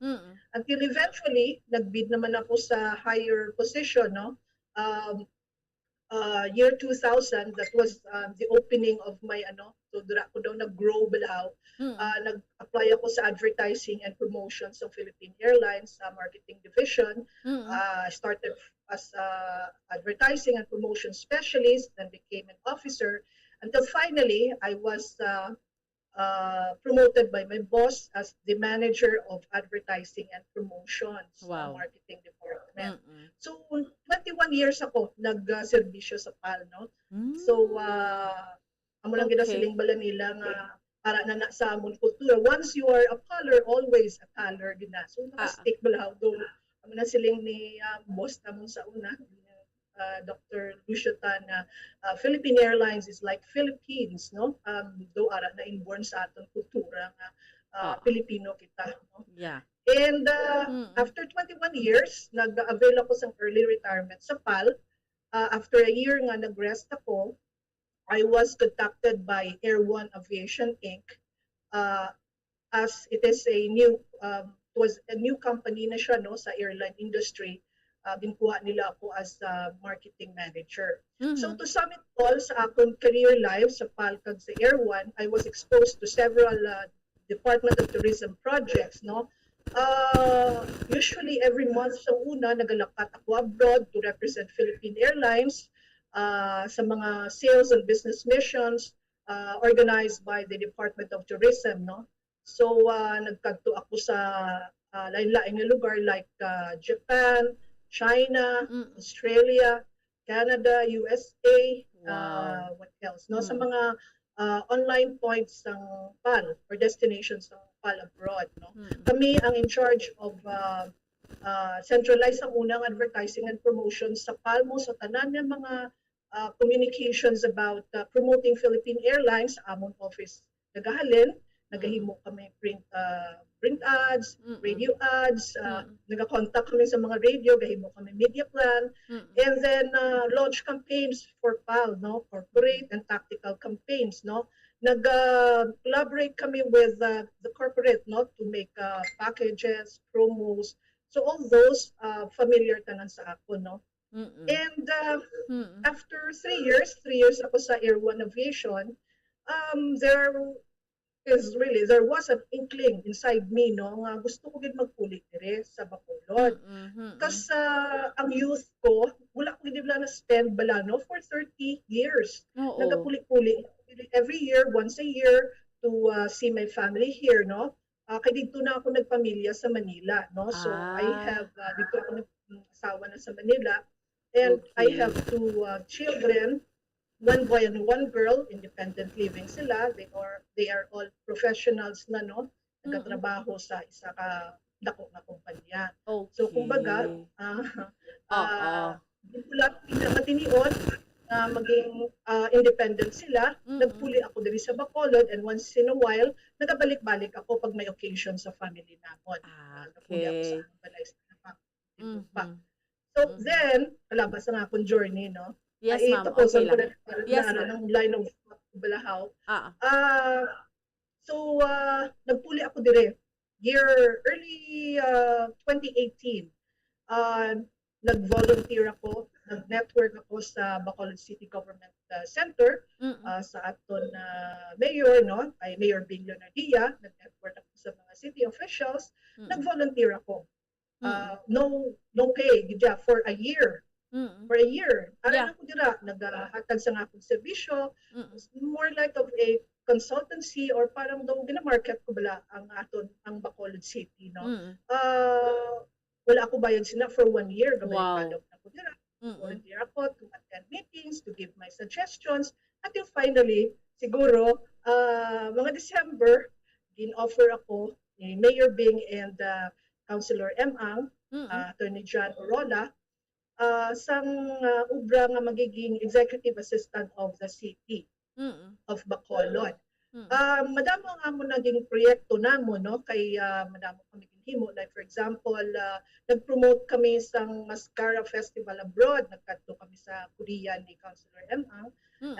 Until eventually, nagbid naman ako sa higher position, no. Year 2000, that was the opening of my so dura ko daw nag-grow balaw. Nag-apply ako sa advertising and promotions ng Philippine Airlines sa marketing division. I started as advertising and promotion specialist, then became an officer, until finally I was promoted by my boss as the manager of advertising and promotions sa marketing department. So 21 years ako nag-serbisyo sa PAL, no. So amo lang ginasiling bala nila nga para na sa amon kultura. Once you are a PALer, always a PALer gina. So naka-stick bala do. Amo na siling ni boss namon sa una, Dr. Lucio Tan, Philippine Airlines is like Philippines, no? Do ara na inborn sa aton kultura nga Pilipino kita, no? And after 21 years, nag-avail ako sa early retirement sa PAL. After a year nga nag-rest ako, I was contacted by Air One Aviation Inc. As it is a new was a new company na siya no sa airline industry. Ginkuha nila ako as marketing manager. So to sum it all sa akong career life sa Palkag sa Air One, I was exposed to several Department of Tourism projects, no? Usually every month sa una nagalakat ako abroad to represent Philippine Airlines sa mga sales and business missions organized by the Department of Tourism, no? So nagkadto ako sa lain-lain nga lugar like Japan, China, Australia, Canada, USA, what else? No, sa mga online points ng PAL or destinations ng PAL abroad. No? Kami ang in charge of centralize ang unang advertising and promotion sa PALMO sa tanan ng mga communications about promoting Philippine Airlines sa among office. Nagahalin, nagahimo kami print ads, radio ads, nagakontak kami sa mga radio, gahimo kami media plan, and then launch campaigns for PAL, no, corporate and tactical campaigns, no. Nag-collaborate kami with the corporate, no, to make packages, promos, so all those familiar tanan sa ako, no. And after 3 years ako sa Air One Aviation, there was an inkling inside me, no, nga gusto ko gid magpuli dire sa Bacolod. Kasi ang youth ko, wala ko gid na spend bala, no, for 30 years. Nagapuli-puli every year, once a year to see my family here, no. Kay dito na ako nagpamilya sa Manila, no. So I have dito ako nag-asawa na sa Manila, and I have 2 children. 1 boy and 1 girl, independent living sila. They are all professionals na, no? Nagatrabaho sa isa ka dako na kumpanya. So kumbaga, hindi ko lang pinakatinion na maging independent sila. Nagpuli ako diri sa Bacolod, and once in a while, nagabalik-balik ako pag may occasion sa family namon. Nagpuli ako sa balay sa So then, kalabas ang akong journey, no? Yes, ma'am. Okay lang. Yes, ma'am. Ng line of Balahaw. So, nagpuli ako dire. Early 2018. Nag-volunteer ako, nag-network ako sa Bacolod City Government Center sa aton mayor, no? Ay Mayor Bing Leonardia. Nag-network ako sa mga city officials. Nag-volunteer ako. No pay, gidya, for a year. For a year. Aran ako dira, naghatag sa nga akong serbisyo, more like of a consultancy or parang daw gina-market ko bala ang aton, ang Bacolod City, no? Wala ako bayad sila for 1 year, gabalik na ako dira. Volunteer ako to attend meetings, to give my suggestions, until finally, siguro, mga December, gin-offer ako ni Mayor Bing and Councilor Ang, Attorney John Orola, sang ubra nga magiging executive assistant of the city of Bacolod. Madamo nga mo naging proyekto namo, no, kay madamo kami ginhimo, like for example nag-promote kami sang Mascara Festival abroad, nagkadto kami sa Korea ni Councilor Ang,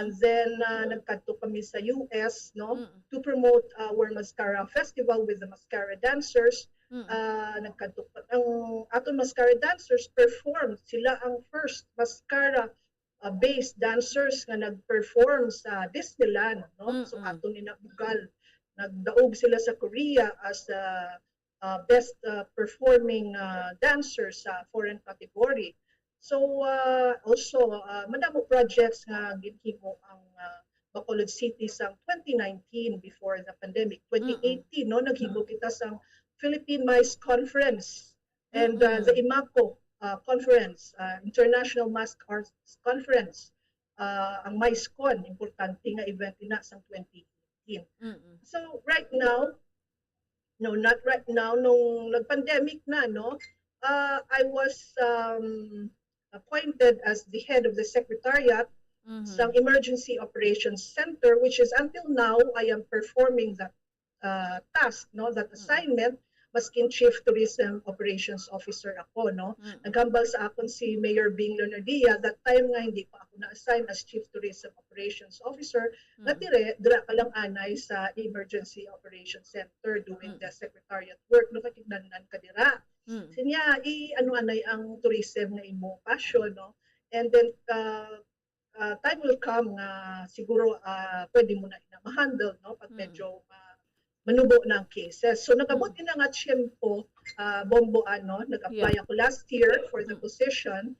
and then nagkadto kami sa US, no, to promote our Mascara Festival with the Mascara dancers. Nagkadto ang aton Mascara dancers performed, sila ang first Mascara based dancers nga nag-perform sa Disneyland, no? So aton ninabugal, nagdaog sila sa Korea as best performing dancers sa foreign category. So also madamo projects nga ginhimo ang Bacolod City sa 2019 before the pandemic. 2018 no, naghimo kita sa Philippine MICE Conference and the IMACO Conference, International Mask Arts Conference, ang MICECon, importante nga event na sa 2018. So right now, no, not right now, nung nag-pandemic na, no, I was appointed as the head of the Secretariat sa Emergency Operations Center, which is until now, I am performing that task, no, that assignment maskin Chief Tourism Operations Officer ako, no? Naghambal sa akon si Mayor Bing Leonardia, that time nga hindi pa ako na-assign as Chief Tourism Operations Officer, natire, dira ka lang anay sa Emergency Operations Center doing the secretariat work, no? Kakignanan ka dira. Sinya, ano anay ang tourism nga imo passion, no? And then, time will come nga siguro pwede mo na ma-handle, no? Pag medyo manubo na ang cases. So nagabot din na nga tiyempo, Bombo, nag-apply ako last year for the position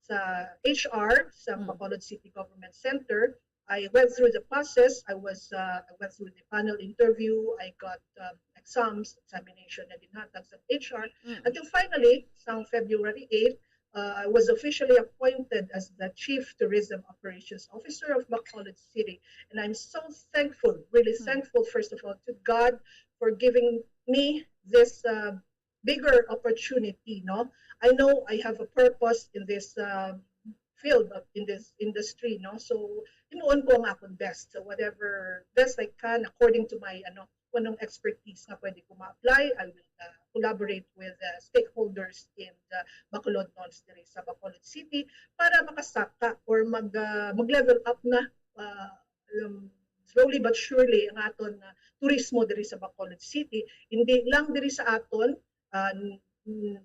sa HR sa Bacolod City Government Center. I went through the process. I went through the panel interview. I got examination na dinhatag sa HR. Until finally, sa February 8, I was officially appointed as the Chief Tourism Operations Officer of Bacolod City. And I'm so thankful, really thankful, first of all, to God for giving me this bigger opportunity. No, I know I have a purpose in this field, in this industry. No, so inuon ko ang akong best. So whatever best I can, according to my anong expertise na pwede ko ma-apply, I will collaborate with stakeholders in the Bacolod North sa Bacolod City para makasaka or mag-level up na slowly but surely ang aton turismo diri sa Bacolod City. Hindi lang diri sa aton,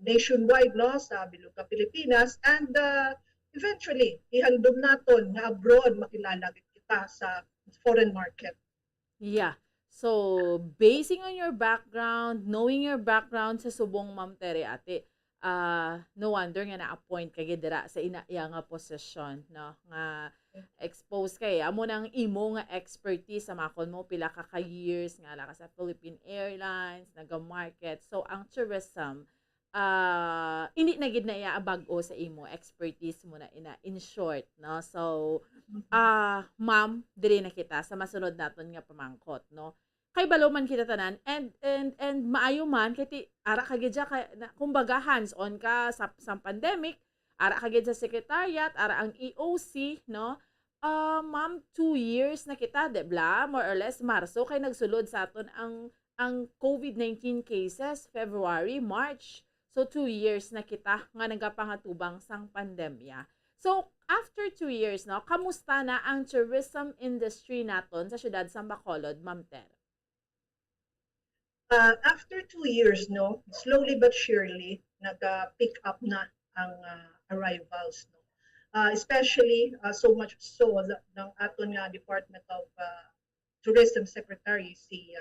nationwide, no, sa Biluga, Pilipinas, and eventually ihandom naton nga abroad makilala kita sa foreign market. Yeah. So, basing on your background, knowing your background sa subong Ma'am Tere ate, no wonder nga na-appoint ka dira sa iya nga posisyon, no? Nga expose kay amo nang imo nga expertise sa makon mo pila ka years nga la ka sa Philippine Airlines, naga-market. So, ang tourism hindi na gid na iya bag-o sa imo expertise mo na in short, no? So ma'am, diri na kita sa masunod naton nga pamangkot, no? Kay balo man kita tanan and maayo man kay ara ka gid kumbaga hands on ka sa pandemic, ara ka gid sa secretariat, ara ang EOC, no? Ma'am, 2 years na kita, debla, more or less Marso kay nagsulod sa aton ang COVID-19 cases February, March. So 2 years na kita nga nagapangatubang sang pandemya. So after 2 years, no, kamusta na ang tourism industry naton sa syudad sa Bacolod, Ma'am Ter? After 2 years, no, slowly but surely nag-pick up na ang arrivals, no. Especially so much so ng aton nga Department of Tourism Secretary si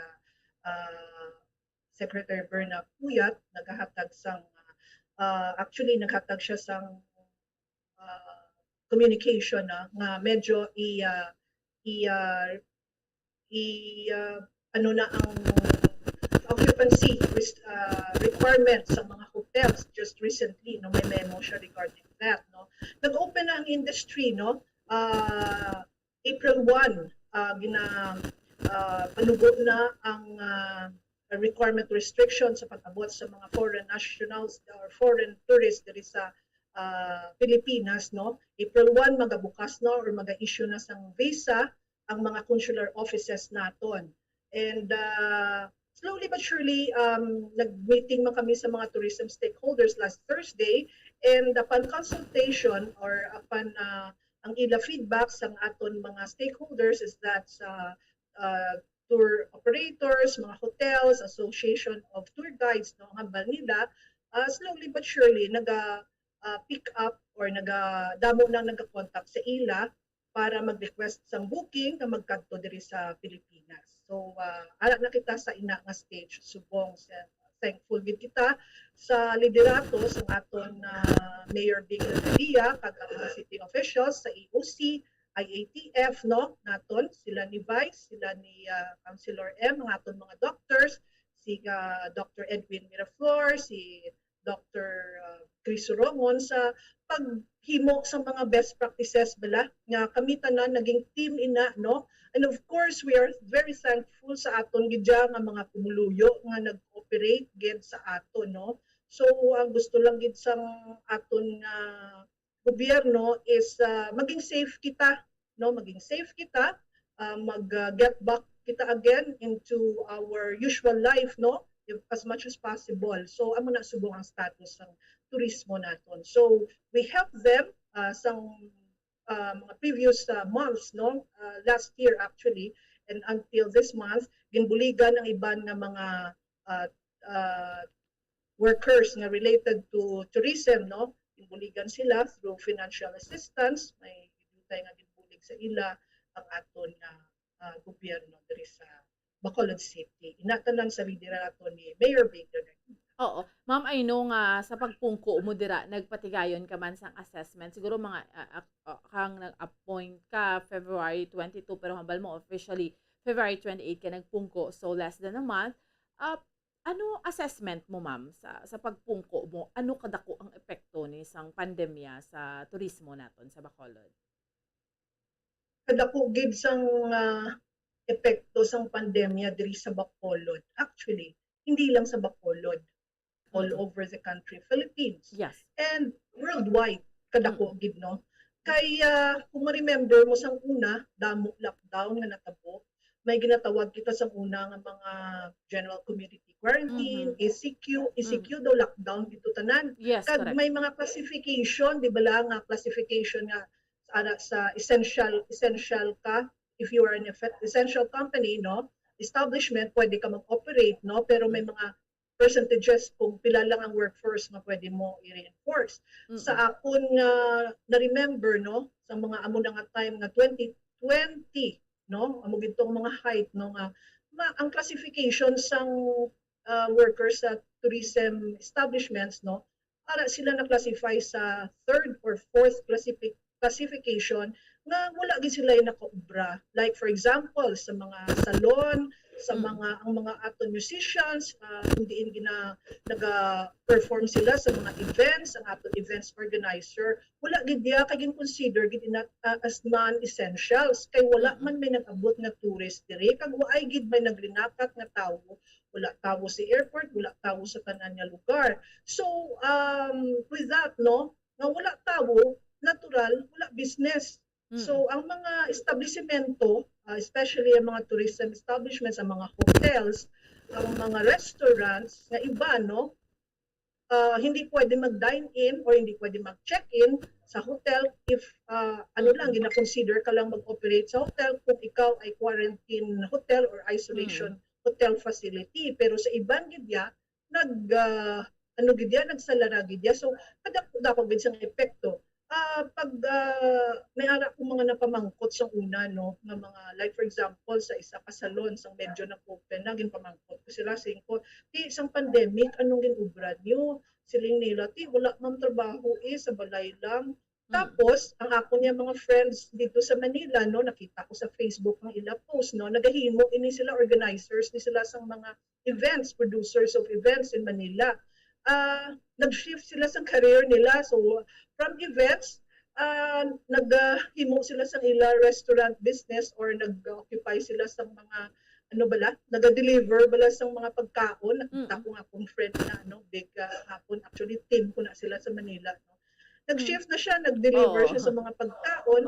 Secretary Berna Puyat, naghahatag sang actually naghatag siya sang communication nga medyo ano na ang occupancy requirements sa mga hotels just recently, no, may memo siya regarding that, no. Nag-open na ang industry, no. April 1 panugo na ang requirement restriction sa pag-abot sa mga foreign nationals or foreign tourists diri sa Pilipinas, no. April 1 magabukas no or maga-issue na sang visa ang mga consular offices naton. And slowly but surely nag-meeting man kami sa mga tourism stakeholders last Thursday, and upon consultation or upon ang ila feedback sa aton mga stakeholders is that sa tour operators, mga hotels, association of tour guides, no, hambal nila slowly but surely pick up or damo na nagka-contact sa ila para mag-request sang booking na magkadto diri sa Pilipinas. So ala na kita sa ina nga stage subong. Thankful gid kita sa liderato sa aton Mayor Bing Leonardia kag mga city officials sa EOC, IATF, no, naton sila ni Vice, sila ni Councilor M, mga aton mga doctors, si Dr. Edwin Miraflor, si Dr. Chris Romon sa paghimo sa mga best practices bala nga kami tanan naging team ina, no. And of course we are very thankful sa aton gidya nga mga kumuluyo nga nag-operate gid sa aton, no. So ang gusto lang gid sang aton gobyerno is maging safe kita, no, maging safe kita mag-get back kita again into our usual life, no? As much as possible. So amo na subong ang status ng turismo naton. So we help them sa mga previous months, no? Last year actually, and until this month, ginbuligan ang iban nga mga workers na related to tourism, no? Ginbuligan sila through financial assistance, may gitay nga ginbulig sa ila ang aton gobyerno diri sa Bacolod City. Inatanan sa lidera nato ni Mayor Baker. Oo. Ma'am, I know nga sa pagpungko mo dira, nagpatigayon ka man sa assessment. Siguro mga kang nag-appoint ka February 22 pero hambal mo officially February 28 ka nagpungko. So less than a month. Ano assessment mo, ma'am, sa pagpungko mo? Ano kadako ang epekto ni isang pandemya sa turismo naton sa Bacolod? Kadako gid sang epekto sang pandemya diri sa Bacolod. Actually, hindi lang sa Bacolod, all over the country, Philippines. Yes. And worldwide, kadako gid, no? Kaya kung ma-remember mo sang una, damo lockdown nga natabo, may ginatawag kita sang una nga mga general community quarantine, ECQ daw lockdown dito tanan. Yes, Kag correct. may mga classification, di ba lang nga classification nga sa essential ka, if you are an essential company, no, establishment, pwede ka mag-operate, no, pero may mga percentages kung pila lang ang workforce na pwede mo i-reinforce. Sa akon na-remember, no, sa mga amo na nga time na 2020, no, amo gitong mga height, no, nga ang classification sang workers sa tourism establishments, no, para sila na-classify sa third or fourth classification nga wala gid sila nakaubra. Like for example, sa mga salon, sa ang mga aton musicians, hindi naga-perform sila sa mga events, ang aton events organizer, wala gid diya kay consider gid as non-essentials kay wala man may nag-abot nga tourist diri kag waay gid may nagrinakat nga tawo, wala tawo sa airport, wala tawo sa tanan nga lugar. So with that, no, nga wala tawo, natural, wala business. So ang mga establishmento, especially ang mga tourism establishments, ang mga hotels, ang mga restaurants na iba, no, hindi pwede mag-dine in or hindi pwede mag-check-in sa hotel if lang gina-consider ka lang mag-operate sa hotel kung ikaw ay quarantine hotel or isolation hotel facility. Pero sa ibang gidya nagsalara gidya. So kadako gid sang epekto. Pag may ara ko mga napamangkot sa una, no, nga mga like for example sa isa ka salon sang medyo na-open na ginpamangkot ko sila saying ko ti isang pandemic anong ginubra niyo siling nila ti wala man trabaho sa balay lang. Tapos ang ako niya mga friends dito sa Manila, no, nakita ko sa Facebook ang ila post, no, nagahimo ini sila organizers ni sila sang mga events, producers of events in Manila. Nag-shift sila sa career nila. So from events, naghimo sila sa ila restaurant business or nag-occupy sila sa mga naga-deliver bala sa mga pagkaon. Nakita ko nga akong friend na big hapon, actually team ko na sila sa Manila, no. Nag-shift na siya, nag-deliver siya sa mga pagkaon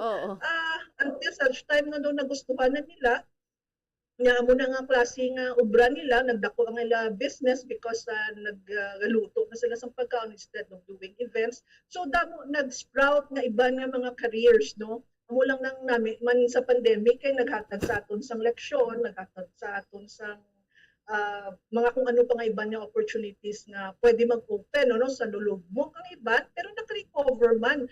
until such time na doon nagustuhan na nila nga mo na nga klase nga obra nila, nagdako ang ila business because nagluto na sila sa pagkaon instead of doing events. So damo nag-sprout nga iba nga mga careers, no. Amo lang nang namin man sa pandemic kay naghatag sa aton sang leksyon, naghatag sa aton sang mga kung ano pa nga iba nga opportunities na pwede mag-open, no, sa lulog mo kang iba, pero nag-recover man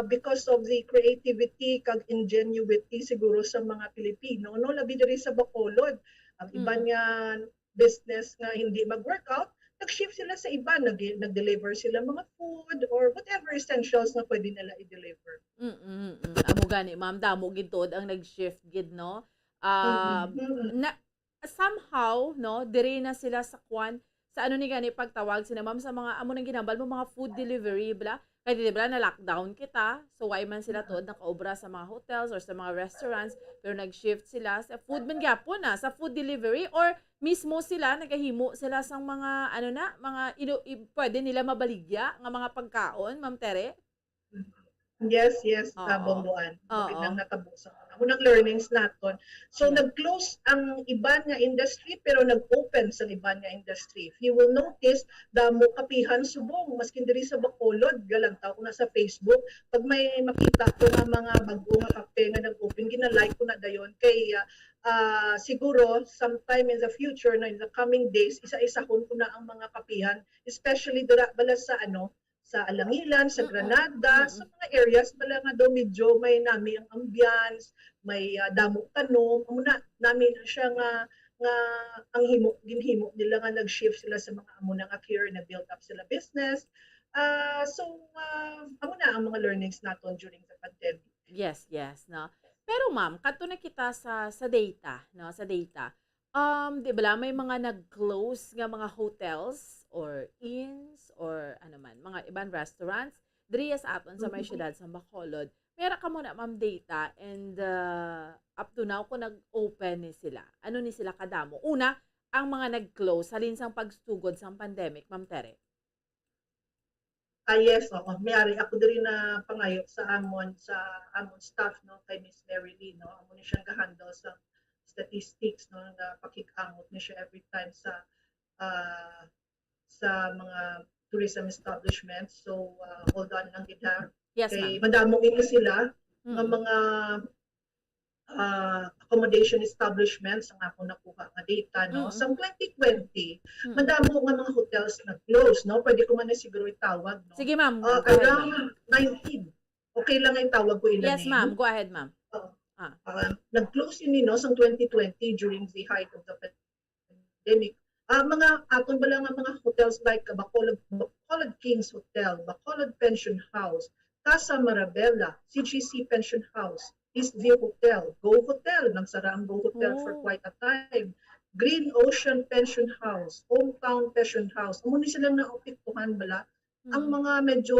because of the creativity kag ingenuity siguro sa mga Pilipino, no, labi diri sa Bacolod. Ang iba nga business nga hindi mag-workout, nag-shift sila sa iba, nag-deliver sila mga food or whatever essentials na pwede nila i-deliver. Amo gani, ma'am, damo gid tod ang nag-shift gid, no. Somehow, no, diri na sila sa ano ni gani pagtawag sila, ma'am, sa mga amo nang ginambal mo mga food delivery bla kay di ba na lockdown kita, so why man sila tuod nakaobra sa mga hotels or sa mga restaurants, pero nag-shift sila sa food man gyapon na sa food delivery or mismo sila nagahimo sila sang mga mga pwede nila mabaligya nga mga pagkaon, ma'am Tere. Yes, bomboan. Nang natabo sa munang learnings naton. So nag-close ang iba nga industry pero nag-open sa iba nga industry. If you will notice, damo kapihan subong maskin diri sa Bacolod, galantaw ko na sa Facebook, pag may makita ko nga mga bago nga kape nga nag-open, gina-like ko na dayon kay siguro sometime in the future na in the coming days isa-isa ko na ang mga kapihan, especially dira bala sa sa Alangilan, sa Granada, sa mga areas bala nga do medyo may nami ang ambience, may damo tanom, muna namin siya nga ang ginhimo nila nga nag-shift sila sa mga amo nga career na build up sila business. Amo na ang mga learnings naton during the pandemic. Yes, no. Pero ma'am, kato na kita sa data, no, sa data. Di ba may mga nag-close nga mga hotels or inns or ano man, mga ibang restaurants diri sa aton sa may syudad sa Bacolod. Meron ka muna ma'am data and up to now kung nag-open ni sila. Ano ni sila kadamo? Una, ang mga nag-close halin sang pagsugod sa pandemic, Ma'am Tere. Yes, oo. Mayari ako diri na pangayo sa amon staff no kay Miss Mary Lee no. Amo ni siyang ga-handle sa statistics no nga pakikamot ni siya every time sa mga tourism establishments. So hold on lang kita. Yes, kay ma'am. madamo ini sila ng mga accommodation establishments ang ako nakuha nga data no. Sa 2020, madamo nga mga hotels na close no. Pwede ko man na siguro itawag no. Sige ma'am. Around 19. Okay lang ang tawag ko ilan. Yes ma'am, go ahead ma'am. Nag-close yun no sa 2020 during the height of the pandemic. Mga aton bala nga mga hotels like Bacolod Kings Hotel, Bacolod Pension House, Casa Marabella, CGC Pension House, Eastview Hotel, Go Hotel, nagsara ang Go Hotel for quite a time, Green Ocean Pension House, Hometown Pension House. Amo ni sila na opiktuhan bala ang mga medyo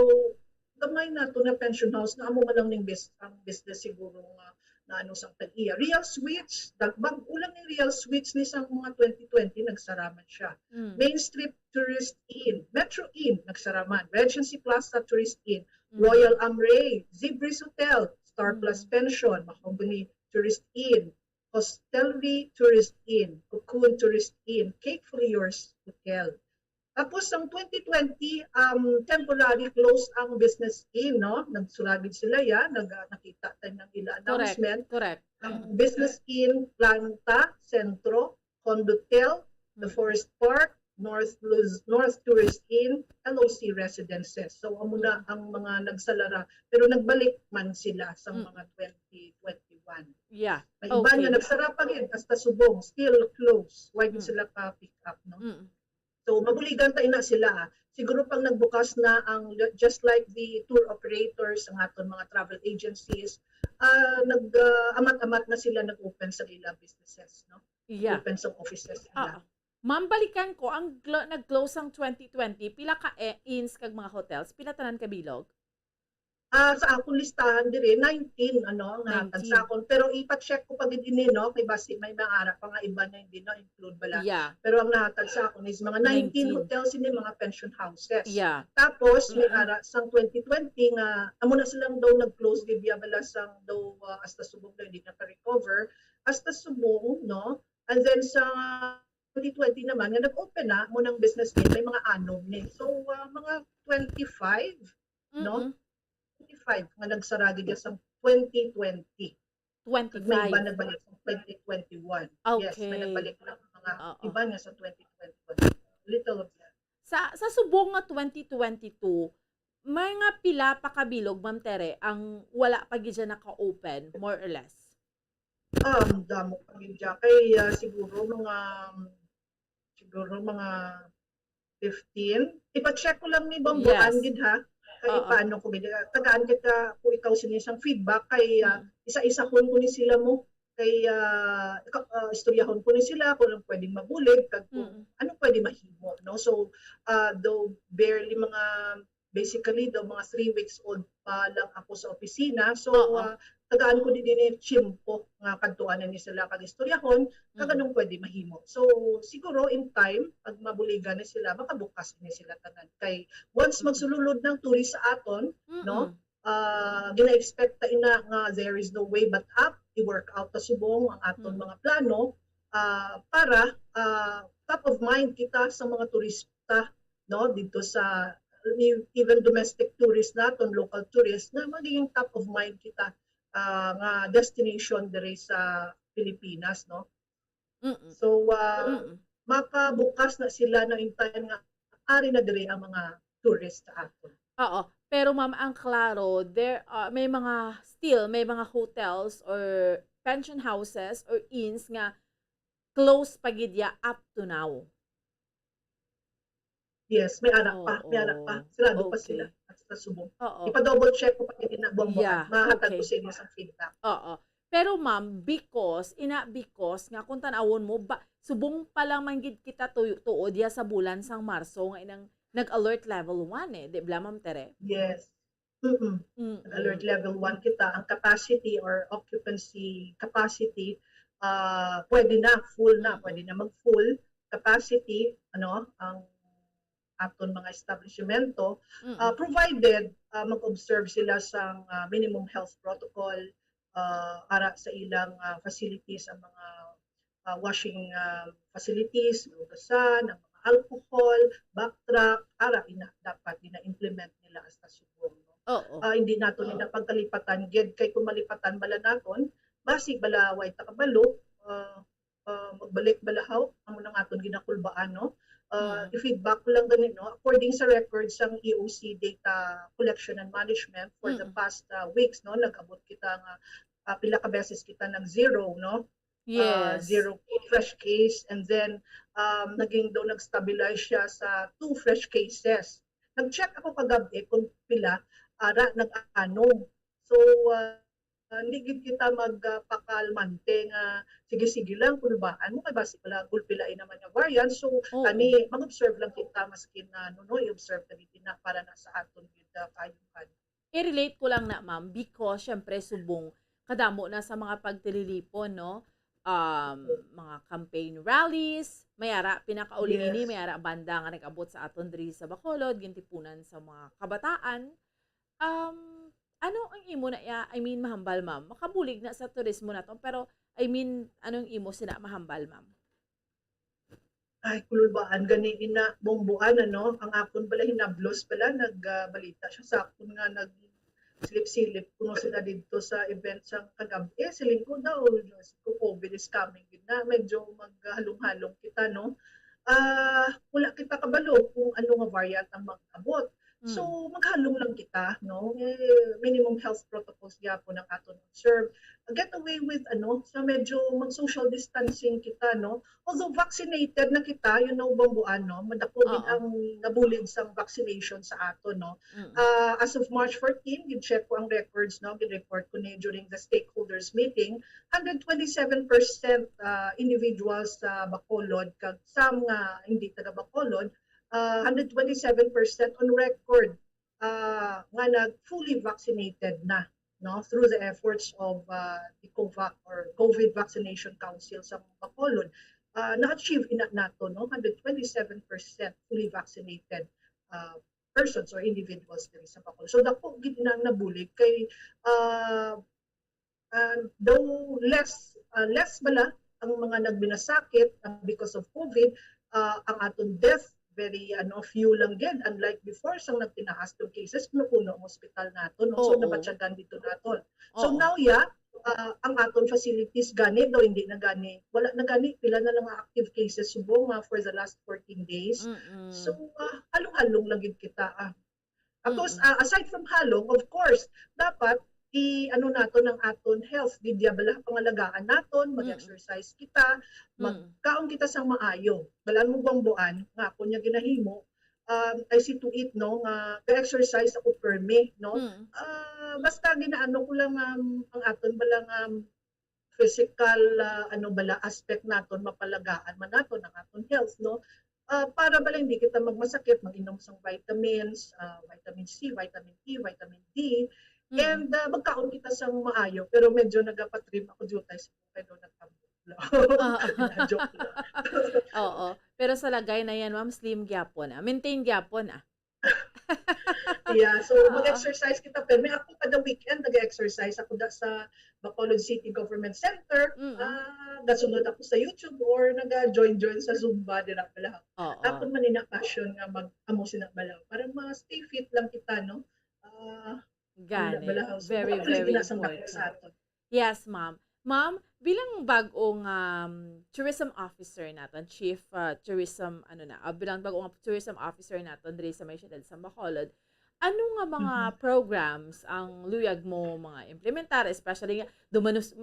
gamay na to na pension house na amo man lang ning business siguro nga na ano sang tag-iya. Real Suites, dagbang ulang ni Real Suites ni sang mga 2020 nagsaraman siya. Main Street Tourist Inn, Metro Inn nagsaraman, Regency Plaza Tourist Inn, Royal Amray, Zibris Hotel, Star Plus Pension, Mahogany Tourist Inn, Hostelry Tourist Inn, Cocoon Tourist Inn, Cake for Yours Hotel. Tapos ang 2020, temporary close ang Business Inn, no? Nagsulagid sila nakita tayo ng ila announcement. Correct. Ang Business Inn, Planta, Centro, Condotel, The Forest Park, North Tourist Inn, LOC Residences. So amo na ang mga nagsalara pero nagbalik man sila sa mga 2021. Yeah. May iba na nagsara pa rin hasta subong, still close. Why sila pa-pick up, no? So mabuligan tayo na sila. Siguro pang nagbukas na ang just like the tour operators, ang aton mga travel agencies, amat-amat na sila nag-open sa ilang businesses, no? Yeah. Open sa offices nila. Ma'am, balikan ko, ang nag-close ang 2020, pila ka inns kag mga hotels, pila tanan ka bilog? Sa akong listahan dire 19 ang tagsakon pero ipa-check ko pag ini no kay basi may mga ara pa nga iba na hindi na include bala. Yeah. Pero ang nahatag sa akon is mga 19 hotels ini mga pension houses. Yeah. Tapos may ara sang 2020 nga amo na silang daw nag-close di biya bala sang daw hasta subong daw hindi na pa-recover hasta subong no. And then sa 2020 naman nga nag-open na mo ng business din may mga anom ni. So mga 25 no. 25 nga nagsarado diya sa 2020. 25. May iba nagbalik sa 2021. Okay. Yes, may nagbalik na mga iba nga sa 2021. Little of that. Sa subong nga 2022, mga pila pa kabilog, Ma'am Tere, ang wala pa gid naka-open, more or less? Damo pa gid kay siguro mga 15. Ipa-check ko lang ni Bambuan gid ha. Kay paano ko tagaan kita kung ikaw sinisang feedback kay isa-isa ko ni sila mo kay istoryahon ko ni sila kung anong pwedeng mabulig kag anong pwede mahimo no. So though barely basically daw mga 3 weeks old pa lang ako sa opisina so tagaan ko din chimpo nga kadtuanan ni sila kag istoryahon kag anong pwede mahimo. So siguro in time pag mabuligan na sila makabukas ni sila tanan kay once magsululod ng tourist sa aton no gina-expect ta ina nga there is no way but up i-work out ta subong ang aton mga plano para top of mind kita sa mga turista, no, dito sa even domestic tourists naton, local tourists, na magiging top of mind kita nga destination diri sa Pilipinas, no. So makabukas na sila na intayan nga ari na diri ang mga tourist sa aton. Oo. Pero ma'am, ang klaro, may mga hotels or pension houses or inns nga close pagidya up to now. Yes, may anak pa. Sarado pa sila at sa subong. Ipa-double check ko pa din na bombohan. Mahatag ko sa inyo sa feedback. Oo. Pero ma'am, because nga kung tanawon mo, subong pa lang manggid kita tuod ya sa bulan sang Marso nga inang nag-alert level 1 di ba ma'am Tere? Yes. Alert level 1 kita. Ang capacity or occupancy capacity, pwede na mag-full capacity, ang aton mga establishmento, provided mag-observe sila sa minimum health protocol, ara sa ilang facilities, ang mga washing facilities, lugasan, ang mga alcohol, backtrack, ara dapat ina-implement nila hasta subong. Hindi nato nila pagkalipatan, gid kay kung malipatan bala naton, basig bala way takabalo, magbalik balahaw, amo nang aton ginakulbaan, no. I-feedback ko lang ganun, no? According sa records ng EOC Data Collection and Management for the past weeks, no, nag-abot kita nga pila ka beses kita ng zero, no? Yes. Zero fresh case, and then naging daw nag-stabilize siya sa 2 fresh cases. Nag-check ako kagabi kung pila nag-anom. So hindi gid kita magpakalmante nga sige lang kulbaan mo kay basi pala gulpilain naman nga variant, so ani mag-observe lang kita maskin na i-observe ta dito na para na sa aton gid kayuhan. I-relate ko lang na ma'am because syempre subong kadamo na sa mga pagtililipon, no, mga campaign rallies, mayara pinakauli ini mayara banda nga nag-abot sa aton diri sa Bacolod, gintipunan sa mga kabataan. Ano ang imo na mahambal ma'am? Makabulig na sa turismo na to, pero anong imo sila mahambal ma'am? Ay, kulubaan, gani ina bombuan, ano? Ang akon pala hinablos pala, nagbalita siya sa akon nga silip-silip kuno sila dito sa event sa kagabi. Siling ko daw, COVID is coming. Na medyo maghalong-halong kita, no? Wala kita kabalo kung ano nga variant ang mag-abot. So maghalong lang kita, no? Minimum health protocols gyapon ang aton observe. Get away with sa medyo mag-social distancing kita, no? Although vaccinated na kita, bambuan, no? Madako gid ang nabulig sa vaccination sa aton, no? As of March 14, gid-check ko ang records, no? Gid-report ko ni during the stakeholders meeting, 127% individuals sa Bacolod kag some nga hindi taga Bacolod, 127% on record nga fully vaccinated na, no, through the efforts of the COVAC or COVID Vaccination Council sa Bacolod. Na-achieve nato, no, 127% fully vaccinated persons or individuals diri sa Bacolod. So dako gid nang nabulig kay though less bala ang mga nagbinasakit because of COVID, ang aton death very few lang gid, unlike before sang nagtinaas tong cases puno ang hospital naton, no? So nabatyagan dito naton. So now ang aton facilities gani daw hindi na gani, wala na gani, pila na lang active cases subong for the last 14 days. So halong-halong lang gid kita. Tapos aside from halong, of course dapat naton ang aton health, gidya bala pangalagaan naton, mag-exercise kita, magkaon kita sang maayo. Balan mo bambuan nga ako nya ginahimo, I see to it, no, nga ka-exercise ako permi, no. Basta ginaano ko lang ang aton balang physical aspect naton, mapalagaan man naton ang aton health, no. Para bala hindi kita magmasakit, mag-inom sang vitamins, vitamin C, vitamin E, vitamin D, and magkaon kita sa maayo, pero medyo nagapatrim ako jutay sa pero nagtambok lang. Joke lang. Oo. Pero sa lagay na yan, ma'am, slim gyapon. Maintain gyapon. Yeah, so mag-exercise kita pero may ako kada weekend nag-exercise ako sa Bacolod City Government Center. Gasunod ako sa YouTube or naga-join sa Zumba dira balahaw. Ako man ina passion nga mag-amo sina balahaw para ma-stay fit lang kita no. Gani. Balahaw. So, Very, baka very ginasang important. sa aton. Yes, ma'am. Ma'am, bilang bagong tourism officer natin, chief tourism bilang bagong tourism officer natin diri sa May Siyudad sa Bacolod, ano nga mga programs ang luyag mo mga implementar, especially nga dumanos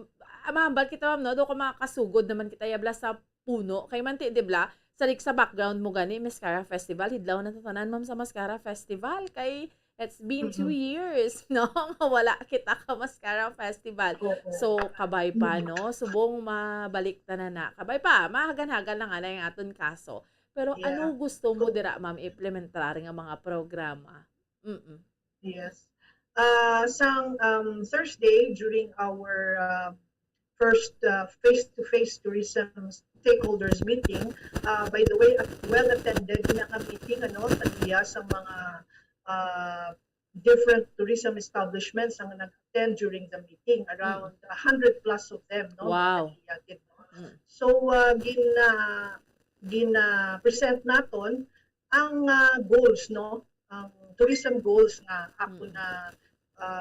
mahambal kita ma'am no, do ko makasugod naman kita yabla sa puno kay manti dibla sa background mo gani Mascara Festival, hidlaw na tatanan ma'am sa Mascara Festival kay it's been 2 years, no? Wala kita ka Mascara Festival. So, kabay pa, no? Subong mabalik na. Kabay pa, mahagan-hagan lang nga yung aton kaso. Pero ano gusto mo dira, ma'am, implementar nga mga programa? Yes. Sang Thursday, during our first face-to-face tourism stakeholders meeting, by the way, well-attended na meeting sa mga different tourism establishments ang nag-attend during the meeting, around 100 plus of them, no? Wow. So present naton ang goals, no? Ang tourism goals nga ako na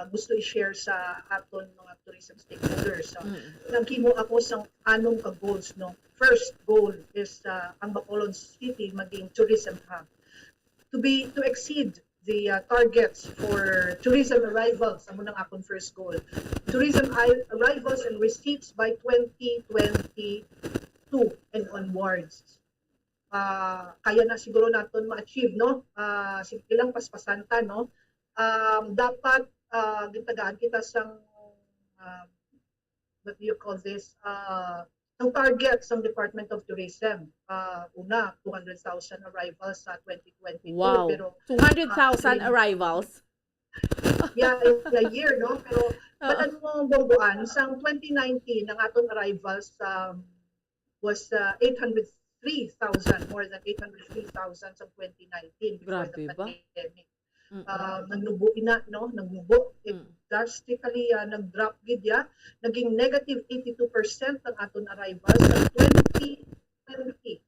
gusto i-share sa aton mga tourism stakeholders. So, nagkimo ako sa 6 ka goals, no? First goal is ang Bacolod City maging tourism hub. To exceed the targets for tourism arrivals, amo nang akong first goal. Tourism arrivals and receipts by 2022 and onwards. Kaya na siguro naton ma-achieve, no? Sige lang paspasanta, no? Dapat gitagaan kita sang what do you call this? Ang target ng Department of Tourism, una, 200,000 arrivals sa 2022. Wow, pero 200,000 arrivals? Yeah, in a year, no? Pero balan mo ang bonggoan, sa 2019, ang atong arrivals was 803,000, more than 803,000 sa 2019 before the pandemic. Nagnubo ina, no? Nagnubo. Drastically nag-drop gidya, naging negative 82% ang aton arrivals sa 2020.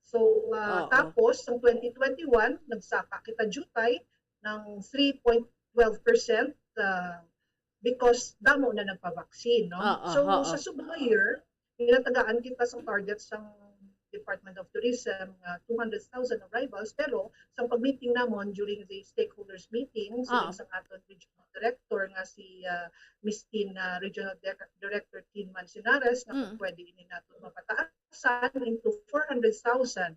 So tapos sa 2021 nagsaka kita jutay ng 3.12% because damo na nagpa-vaccine, no? So sa subong year, ginatagaan kita sa target sa Department of Tourism 200,000 arrivals, pero sa pag-meeting namon during the stakeholders meeting sa aton regional director nga si Miss Tin, Regional Director Tin Mancinares, na pwede ini nato mapataasan into 400,000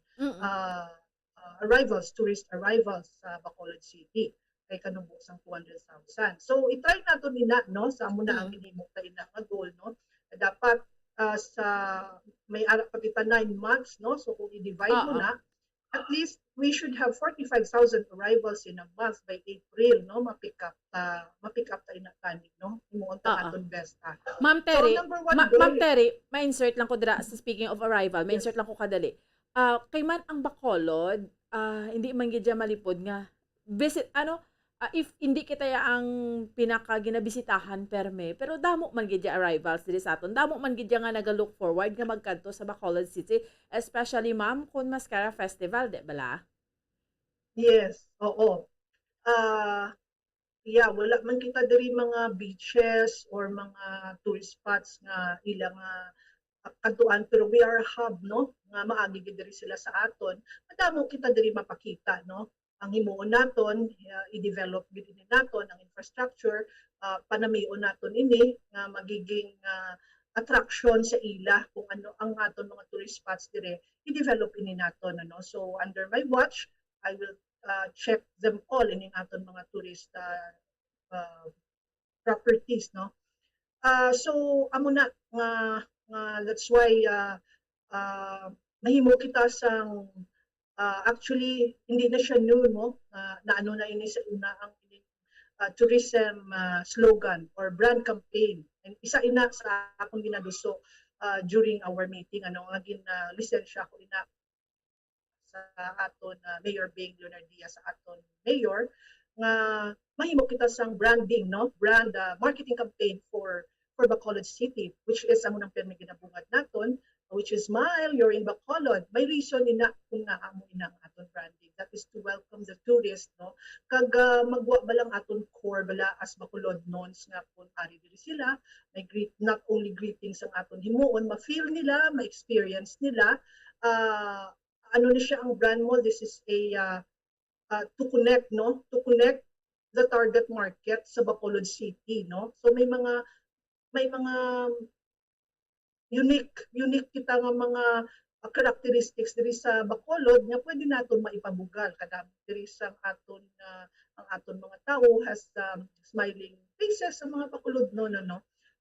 arrivals, tourist arrivals sa Bacolod City kay kanubo sang 200,000. So i-try nato nina, no, sa amo na ang hinimok ta ina nga goal, no? Dapat sa may ara pa kita 9 months, no? So kung i-divide mo na, at least we should have 45,000 arrivals in a month by April, no? Ma-pick up ta inatani, no? Imo ta aton best. Ma'am Terry, so, Ma'am Terry, ma-insert lang ko dira sa speaking of arrival, ma-insert lang ko kadali. Kay man ang Bacolod, hindi man gid malipod nga visit if hindi kita ang pinaka ginabisitahan perme, pero damo man gid arrivals diri sa aton, damo man gid nga naga-look forward nga magkadto sa Bacolod City, especially ma'am kun Mascara Festival, di bala? Yes, oo. Wala man kita diri mga beaches or mga tourist spots nga ilang kantuan, pero we are a hub, no? Nga maagi gid diri sila sa aton. Madamo kita diri mapakita, no? Ang himuon naton, i-develop gid ini naton ang infrastructure, panamion naton ini nga magiging attraction sa ila kung ano ang aton mga tourist spots dire, i-develop ini naton, ano. So under my watch, I will check them all in aton mga tourist properties, no. So amo na nga that's why mahimo kita sang actually hindi na siya new, no, na ano na ini sa una ang tourism slogan or brand campaign, and isa ina sa akong ginaduso during our meeting, ano nga lisensya ko ina sa aton Mayor Bing Leonardia, sa aton mayor nga mahimo kita sang branding, no? Brand marketing campaign for Bacolod City, which is ang unang permi ginabungad naton, which is Smile, you're in Bacolod. May reason ina kung nga amo ina ang aton branding. That is to welcome the tourists, no? Kag magwa ba lang aton core bala as Bacolod nons nga kung ari diri sila, may not only greetings ang aton himuon, ma-feel nila, ma-experience nila. Ano ni siya ang brand mo? This is a to connect, no? To connect the target market sa Bacolod City, no? So may mga unique kita nga mga characteristics diri sa Bacolod nga pwede naton maipabugal kadamo diri sa aton ang aton mga tao has smiling faces sa mga Bacolod no.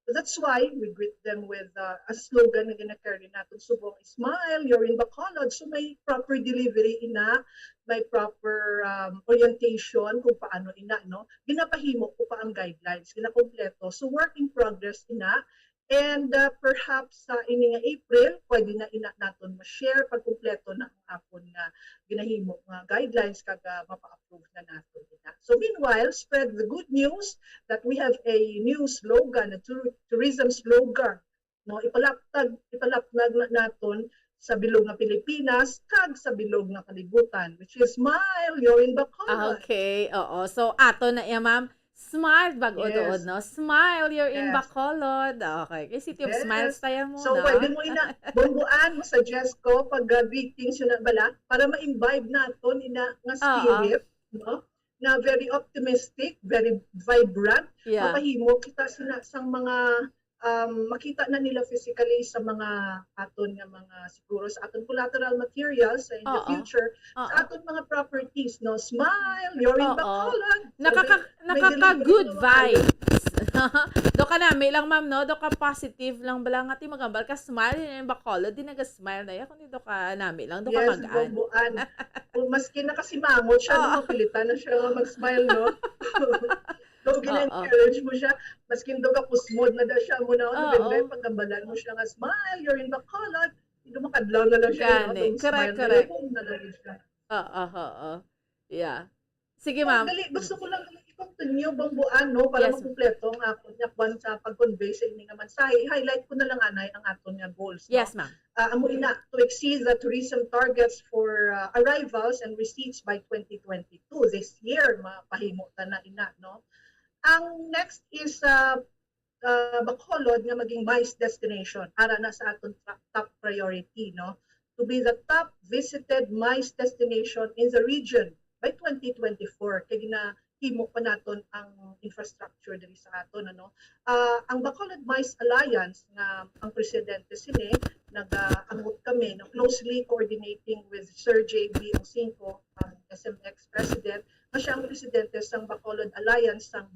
So that's why we greet them with a slogan na gina-carry natin subong, Smile, you're in Bacolod. So may proper delivery ina, may proper orientation kung paano ina, no? Ginapahimo ko pa ang guidelines, ginakompleto. So work in progress ina. And perhaps sa ini nga April, pwede na ina naton ma-share pag kumpleto na ang apon nga ginahimo nga guidelines kag mapa-approve na naton ina. So meanwhile, spread the good news that we have a new slogan, a tourism slogan, no? Ipalapnag naton sa bilog nga Pilipinas kag sa bilog nga kalibutan, which is Smile, you're in Bacolod. Okay, oo. So ato na iya, ma'am. Smile bag-od-od, no? Smile, you're in Bacolod. Okay. Kay City of Smiles tayo mo, so, no? pwede mo ina, bumbuan mo suggest ko pag greetings yun na bala, para ma-imbibe naton ina nga spirit, no? Na very optimistic, very vibrant. Mapahimo kita sang mga makita na nila physically sa mga aton nga mga siguro sa aton collateral materials in the future, sa aton mga properties, no? Smile, you're in Bacolod. Nakaka-good vibes. Do ka na, may lang ma'am, no? Do ka positive lang bala nga ti magambal ka smile in Bacolod, di naga-smile na ya kundi do ka nami lang, do ka magaan. Bumbuan. Maski nakasimangot siya, no, mapilitan na siya mag-smile, no? So, gina-encourage mo siya, maskin daw ka kusmod na daw siya mo na, pagkambalan mo siya nga, Smile, you're in Bacolod. Hindi makadlaw na lang siya. Correct. Yeah. Sige, ma'am. Gusto ko lang i-continue bambuan, no, para makumpleto ang aton nga kwan sa pag-convey sa inyong mensahe. Highlight ko na lang anay ang aton nga goals. No? Yes, ma'am. Amo ina to exceed the tourism targets for arrivals and receipts by 2022. This year, mapahimo ta na ina, no? Ang next is Bacolod nga maging MICE destination. Ara na sa aton top priority, no? To be the top visited MICE destination in the region by 2024. Kaya ginahimo pa naton ang infrastructure diri sa aton, ano? Ang Bacolod MICE Alliance nga ang presidente sini nag-amot kami, no, closely coordinating with Sir J.B. Ocinco, ang SMX president, na siya ang presidente sang Bacolod Alliance sang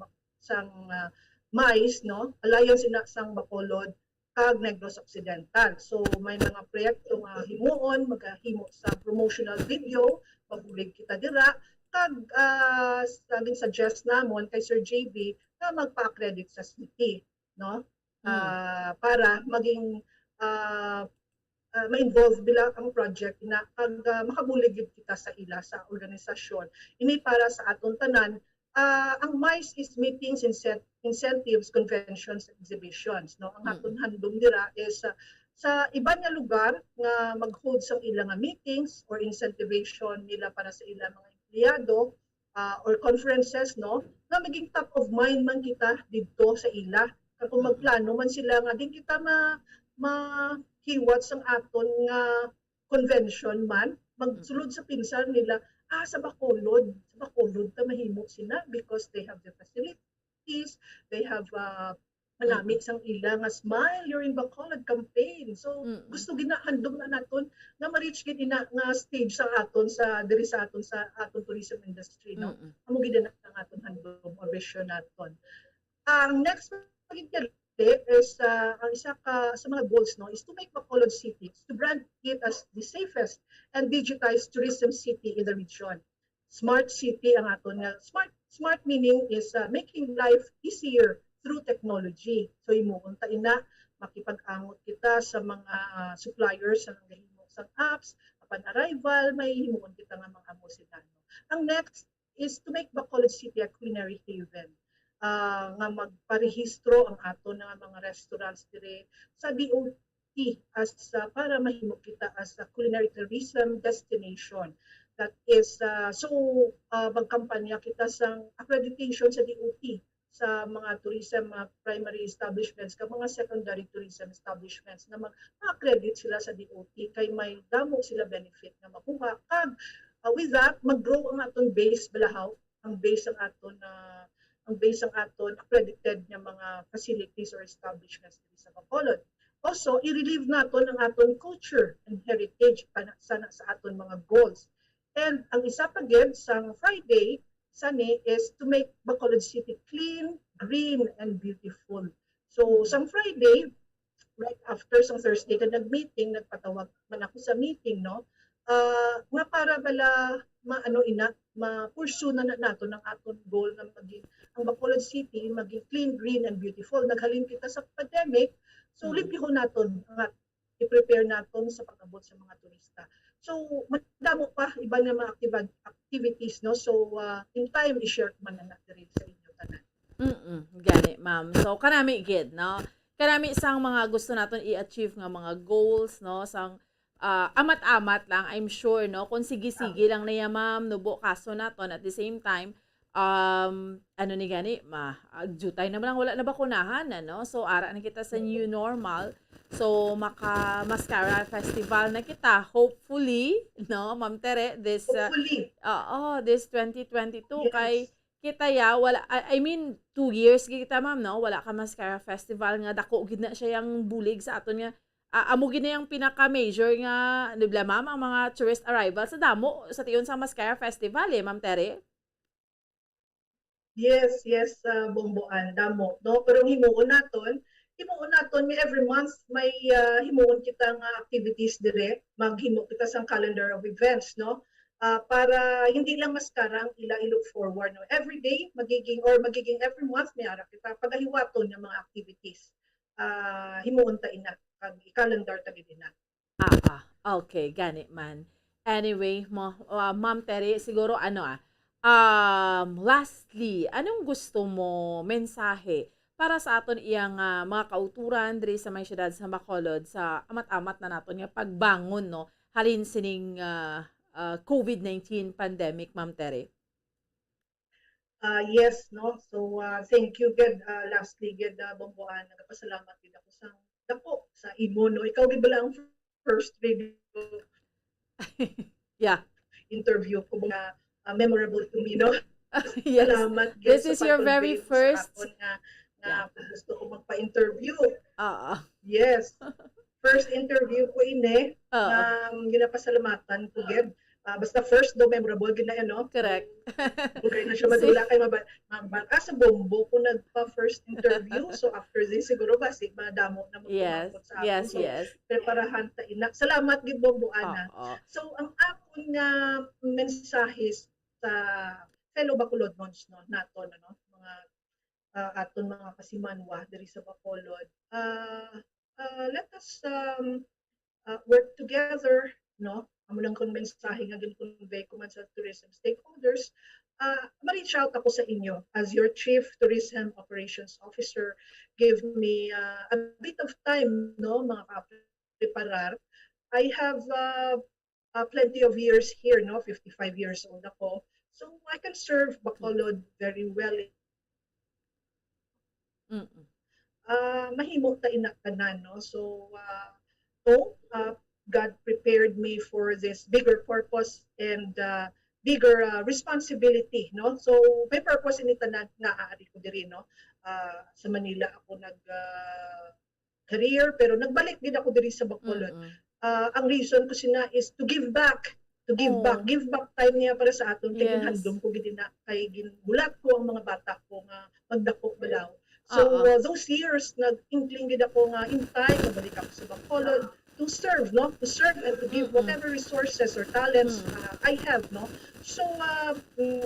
MICE, no? Alliance ina sang Bacolod kag Negros Occidental. So may mga proyekto nga himuon, maghimo sa promotional video, mabulig kita dira, kag sabing suggest namon kay Sir JB na magpa-accredit sa city, no? Para maging ma-involve bilang ang project na pag makabulig kita sa ila sa organisasyon. Ini para sa aton tanan. Ang MICE is meetings, incentives, conventions, exhibitions. No? Ang aton handom dira is sa iba nga lugar nga mag-hold sa ilang meetings or incentivation nila para sa ilang mga empleyado or conferences, no? Na maging top of mind man kita dito sa ila. Kung magplano man sila nga din kita mahiwat sang aton nga convention man, magsulod sa pinsan nila, sa Bacolod ta mahimo sila because they have the facilities, they have malamit sang ila nga Smile, you're in Bacolod campaign. So gusto ginahandom na naton nga ma-reach gid ina nga stage sa aton sa diri sa aton tourism industry, no? Amo gid na ang aton handom or vision naton. Ang next is ang isa ka sa mga goals, no, is to make Bacolod City, to brand it as the safest and digitized tourism city in the region. Smart city ang aton nga smart meaning is making life easier through technology. So himuon ta ina makipag-angot kita sa mga suppliers sa nagahimo sang apps, upon arrival may himuon kita nga mga amo sila. Ang next is to make Bacolod City a culinary haven. Nga magparehistro ang ato ng mga restaurants dire sa DOT as para mahimo kita as a culinary tourism destination. That is, magkampanya kita sa accreditation sa DOT sa mga tourism primary establishments, ka mga secondary tourism establishments na mag-accredit sila sa DOT kay may damo sila benefit na makuha. Kag with that, mag-grow ang aton base balahaw, ang base ang aton accredited nga mga facilities or establishments sa Bacolod. Also, i-relieve naton ang aton culture and heritage sana sa aton mga goals. And ang isa pa gid sa Friday sani is to make Bacolod City clean, green, and beautiful. So, sa Friday, right after sa Thursday, ka nag-meeting, nagpatawag man ako sa meeting, no? Nga para bala ma-pursue na nato ng aton goal na maging ang Bacolod City maging clean, green, and beautiful. Naghalin kita sa pandemic, so limpihon naton ang i-prepare naton sa pag-abot sa mga turista. So, madamo pa iba na mga activities, no? So, in time, i-share man na natin sa inyo tanan. Gani, ma'am. So, karami gid, no? Karami sang mga gusto naton i-achieve nga mga goals, no? Sang amat-amat lang, I'm sure, no? Kung sige-sige lang na ma'am, nubo kaso naton at the same time, ni gani, jutay naman lang, wala na bakunahan, no? So, ara na kita sa new normal. So, mascara festival na kita, hopefully, no, Ma'am Tere, this 2022, yes. Kay kita wala, I mean, 2 years kita, ma'am, no, wala ka mascara festival nga, dako gid na siya yung bulig sa aton nga, amo gid na yung pinaka-major nga, nibla, ma'am, ang mga tourist arrival sa damo, sa tiyon sa mascara festival, Ma'am Tere? Yes, Bomboan, damo, no, pero himuon naton may every month may himuon kita nga activities dire, maghimo kita sa calendar of events, no? Para hindi lang maskara ang i-look forward, no? Every day magiging every month may ara kita pagahiwaton ng mga activities. Himuon ta ina kag calendar ta gid na. Okay, gani man. Anyway, Ma'am Terry, siguro lastly, anong gusto mo mensahe para sa aton iyang mga kauturan diri sa may syudad sa Bacolod sa amat-amat na naton nga pagbangon, no, halin sining COVID-19 pandemic, Ma'am Tere? Yes, no. So thank you gid, lastly gid, Bomboan, nagapasalamat gid ako sa dako sa imo, no. Ikaw gid bala ang first radio interview ko nga memorable to me, no. Yes. Salamat gid. This is your very first gusto ko magpa-interview. Yes. First interview ko ini. Ginapasalamatan ko gid. Basta first do memorable gid na yan, no? Correct. Okay na siya madula kay mabaka sa Bombo ko nagpa first interview. So after this siguro basig madamo na mo sa ako. Yes. Preparahan ta ina. Salamat gid, Bombo Ana. So ang akong mensahe sa fellow Bacolodons, no, nato no, mga aton mga kasimanwa diri sa Bacolod, let us work together, no. Amo lang kung mensahe nga gin-convey ko man sa tourism stakeholders. Ma-reach out ako sa inyo as your Chief Tourism Operations Officer. Give me a bit of time, no, mga preparar. I have plenty of years here, no, 55 years old ako. So I can serve Bacolod very well. Mahimo ta ina tanan, no. So God prepared me for this bigger purpose and bigger responsibility, no. So may purpose ini tanan nga aari ko diri, no. Sa Manila ako career pero nagbalik din ako diri sa Bacolod. Ang reason ko sina is to give back. Give back time niya para sa aton. Kay ginhandom ko gid na kay ginbulat ko ang mga bata ko nga magdako balaw. So those years nag-inkling gid ako nga in time mabalik ako sa Bacolod to serve, no, to serve and to give whatever resources or talents I have, no. So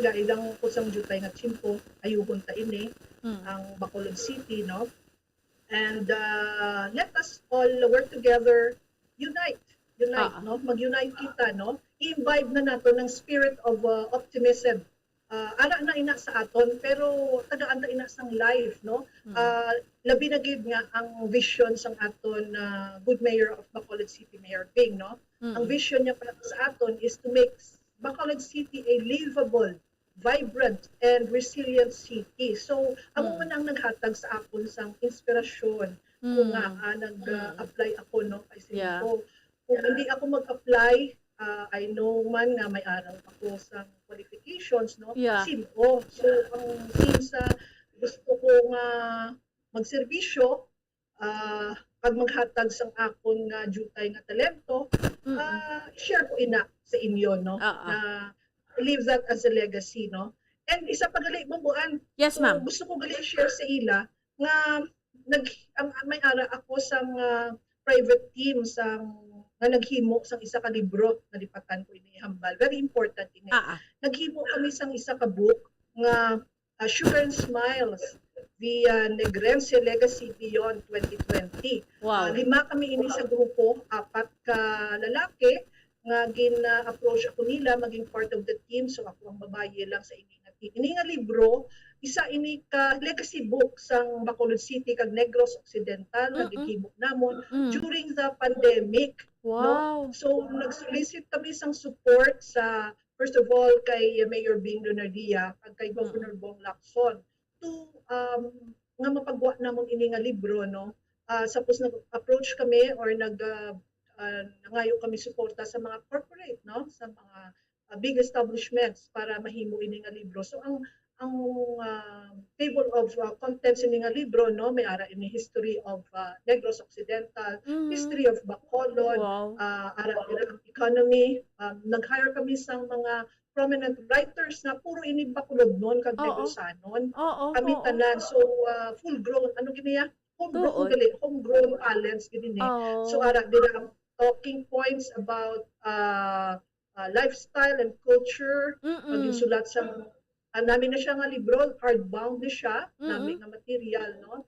dahil lang ko sang jutay nga tsimpo ayuhon ta ini ang Bacolod City, no. And let us all work together, unite, no, mag-unite kita, no. I-imbibe na nato ng spirit of optimism ana na ina sa aton pero tagaan ta ina sang life no. Labi na gid nga ang vision sang aton good mayor of Bacolod City, Mayor Ping no. Ang vision niya para sa aton is to make Bacolod City a livable, vibrant and resilient city. So amo man ang naghatag sa akon sang inspirasyon kung nga nag-apply ako no kay Simco. Kung hindi ako mag-apply, I know man nga may aral ako sa qualifications, no? Simco. So, since gusto ko nga magserbisyo, pag maghatag sang akon nga jutay nga talento, share ko ina sa inyo, no? Na leave that as a legacy, no? And isa pa gali bubuan. Yes, ma'am. Gusto ko gali share sa ila nga may ara ako sang private team sang nga naghimo sang isa ka libro nga lipatan ko ini hambal. Very important ini. Naghimo kami sang isa ka book nga Sugar and Smiles, the Negrense Legacy Beyond 2020. Wow. 5 kami ini sa grupo, 4 ka lalaki nga gin-approach ako nila maging part of the team. So ako ang babaye lang sa ini nga libro. Isa ini ka legacy book sang Bacolod City kag Negros Occidental nga gihimo namon during the pandemic. Wow. No? So nag-solicit kami sang support sa first of all kay Mayor Bing Lunardia kag kay Governor Bong Lacson to nga mapagwa namon ini nga libro no. Suppose nag-approach kami or nangayo kami suporta sa mga corporate no, sa mga big establishments para mahimo ini nga libro. So ang table of contents ini nga libro no, may ara ini history of Negros Occidental, history of Bacolod, ara ang economy. Nag-hire kami sang mga prominent writers na puro ini Bacolod noon kag Negrosanon. Kami tanan so full grown ano giniya? Homegrown talents gini. So ara dira talking points about lifestyle and culture. Pag-insulat sa namin na siya nga libro, hardbound na siya, namin nga material, no?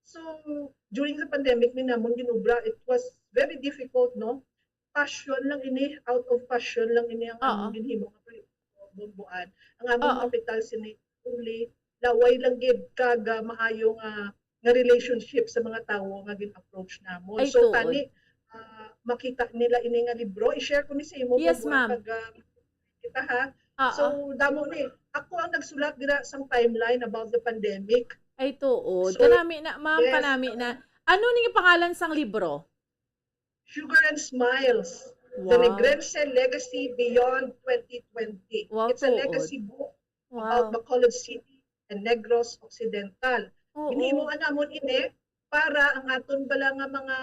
So, during the pandemic, minamon ginubra, it was very difficult, no? Passion lang ini, out of passion lang ini ang among ginhimo nga bumbuan. Ang among kapital sini, only, laway lang gid kag maayo nga relationship sa mga tawo nga gin-approach namon. So, tani, makita nila ini nga libro, i-share ko ni sa imo. Yes, ma'am. Kita ha. So, damo ni, ako ang nagsulat dira sang timeline about the pandemic. Ay tuod. So, kanami na, ma'am, yes. kanami na. Ano ning pangalan sang libro? Sugar and Smiles. The Negrense Legacy Beyond 2020. It's a legacy book about Bacolod City and Negros Occidental. Hinhimuan namon ini para ang aton bala nga mga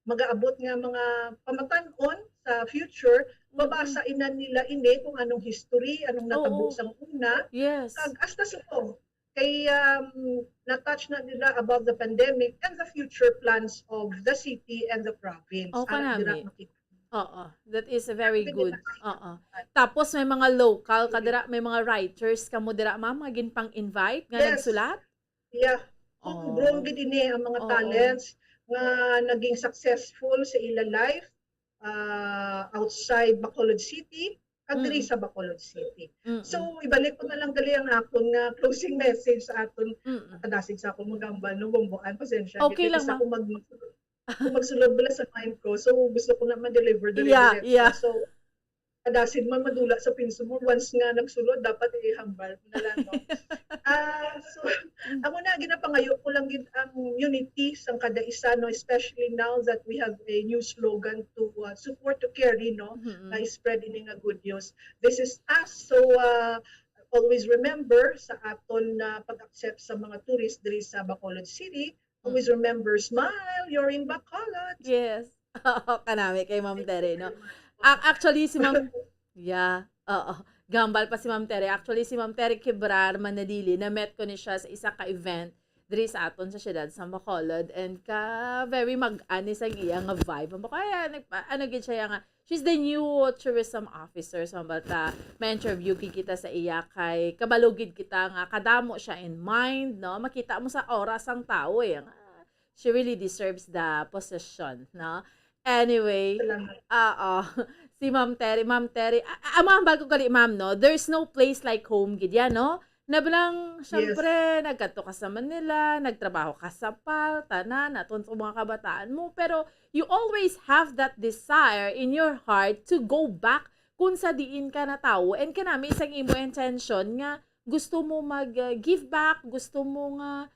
mag-aabot nga mga pamatan-on sa future, babasa inan nila ini kung anong history, anong natabo sang una. Yes. Kag hasta suko kay na-touch na nila about the pandemic and the future plans of the city and the province. Kanami. That is very good. Tapos may mga local kadira, may mga writers kamo dira ma'am magin pang-invite nga nagsulat? Yeah. Homegrown gid ini ang mga talents nga naging successful sa ila life outside Bacolod City kag diri sa Bacolod City. So ibalik ko na lang gali ang akon nga closing message sa aton kadasig sa akong magambal no bumbuan pasensya okay lang ako magsulod bala sa mind ko so gusto ko na ma-deliver so kadasig man madula sa pinso mo once nga nagsulod dapat ihambal mo na lang no. So amo na ginapangayo ko lang gid ang unity sang kada isa no, especially now that we have a new slogan to support to carry no, na spread ini nga good news. This is us. So always remember sa aton pag-accept sa mga tourist diri sa Bacolod City, always remember, smile, you're in Bacolod. Yes. Kanami kay Ma'am Tere no. Actually si Ma'am gambal pa si Ma'am Tere. Actually, si Ma'am Tere Quebrar Manadili, na-met ko ni siya sa isa ka-event diri sa aton sa siyudad sa Bacolod and very mag-ani sa iya nga vibe. Kaya gid siya nga she's the new tourism officer so bata ma-interview kita sa iya kay kabalugid kita nga kadamo siya in mind no, makita mo sa oras ang tao she really deserves the position no. Anyway, si Ma'am Terry. Amang bago gali, ma'am, no? There's no place like home, gid yan, no? Nabalang, syempre, nagkanto ka sa Manila, nagtrabaho ka sa PAL, tanan, atun sa mga kabataan mo. Pero you always have that desire in your heart to go back kung sa diin ka na tao. And kanami, isang imo intention nga, gusto mo mag-give back, gusto mo nga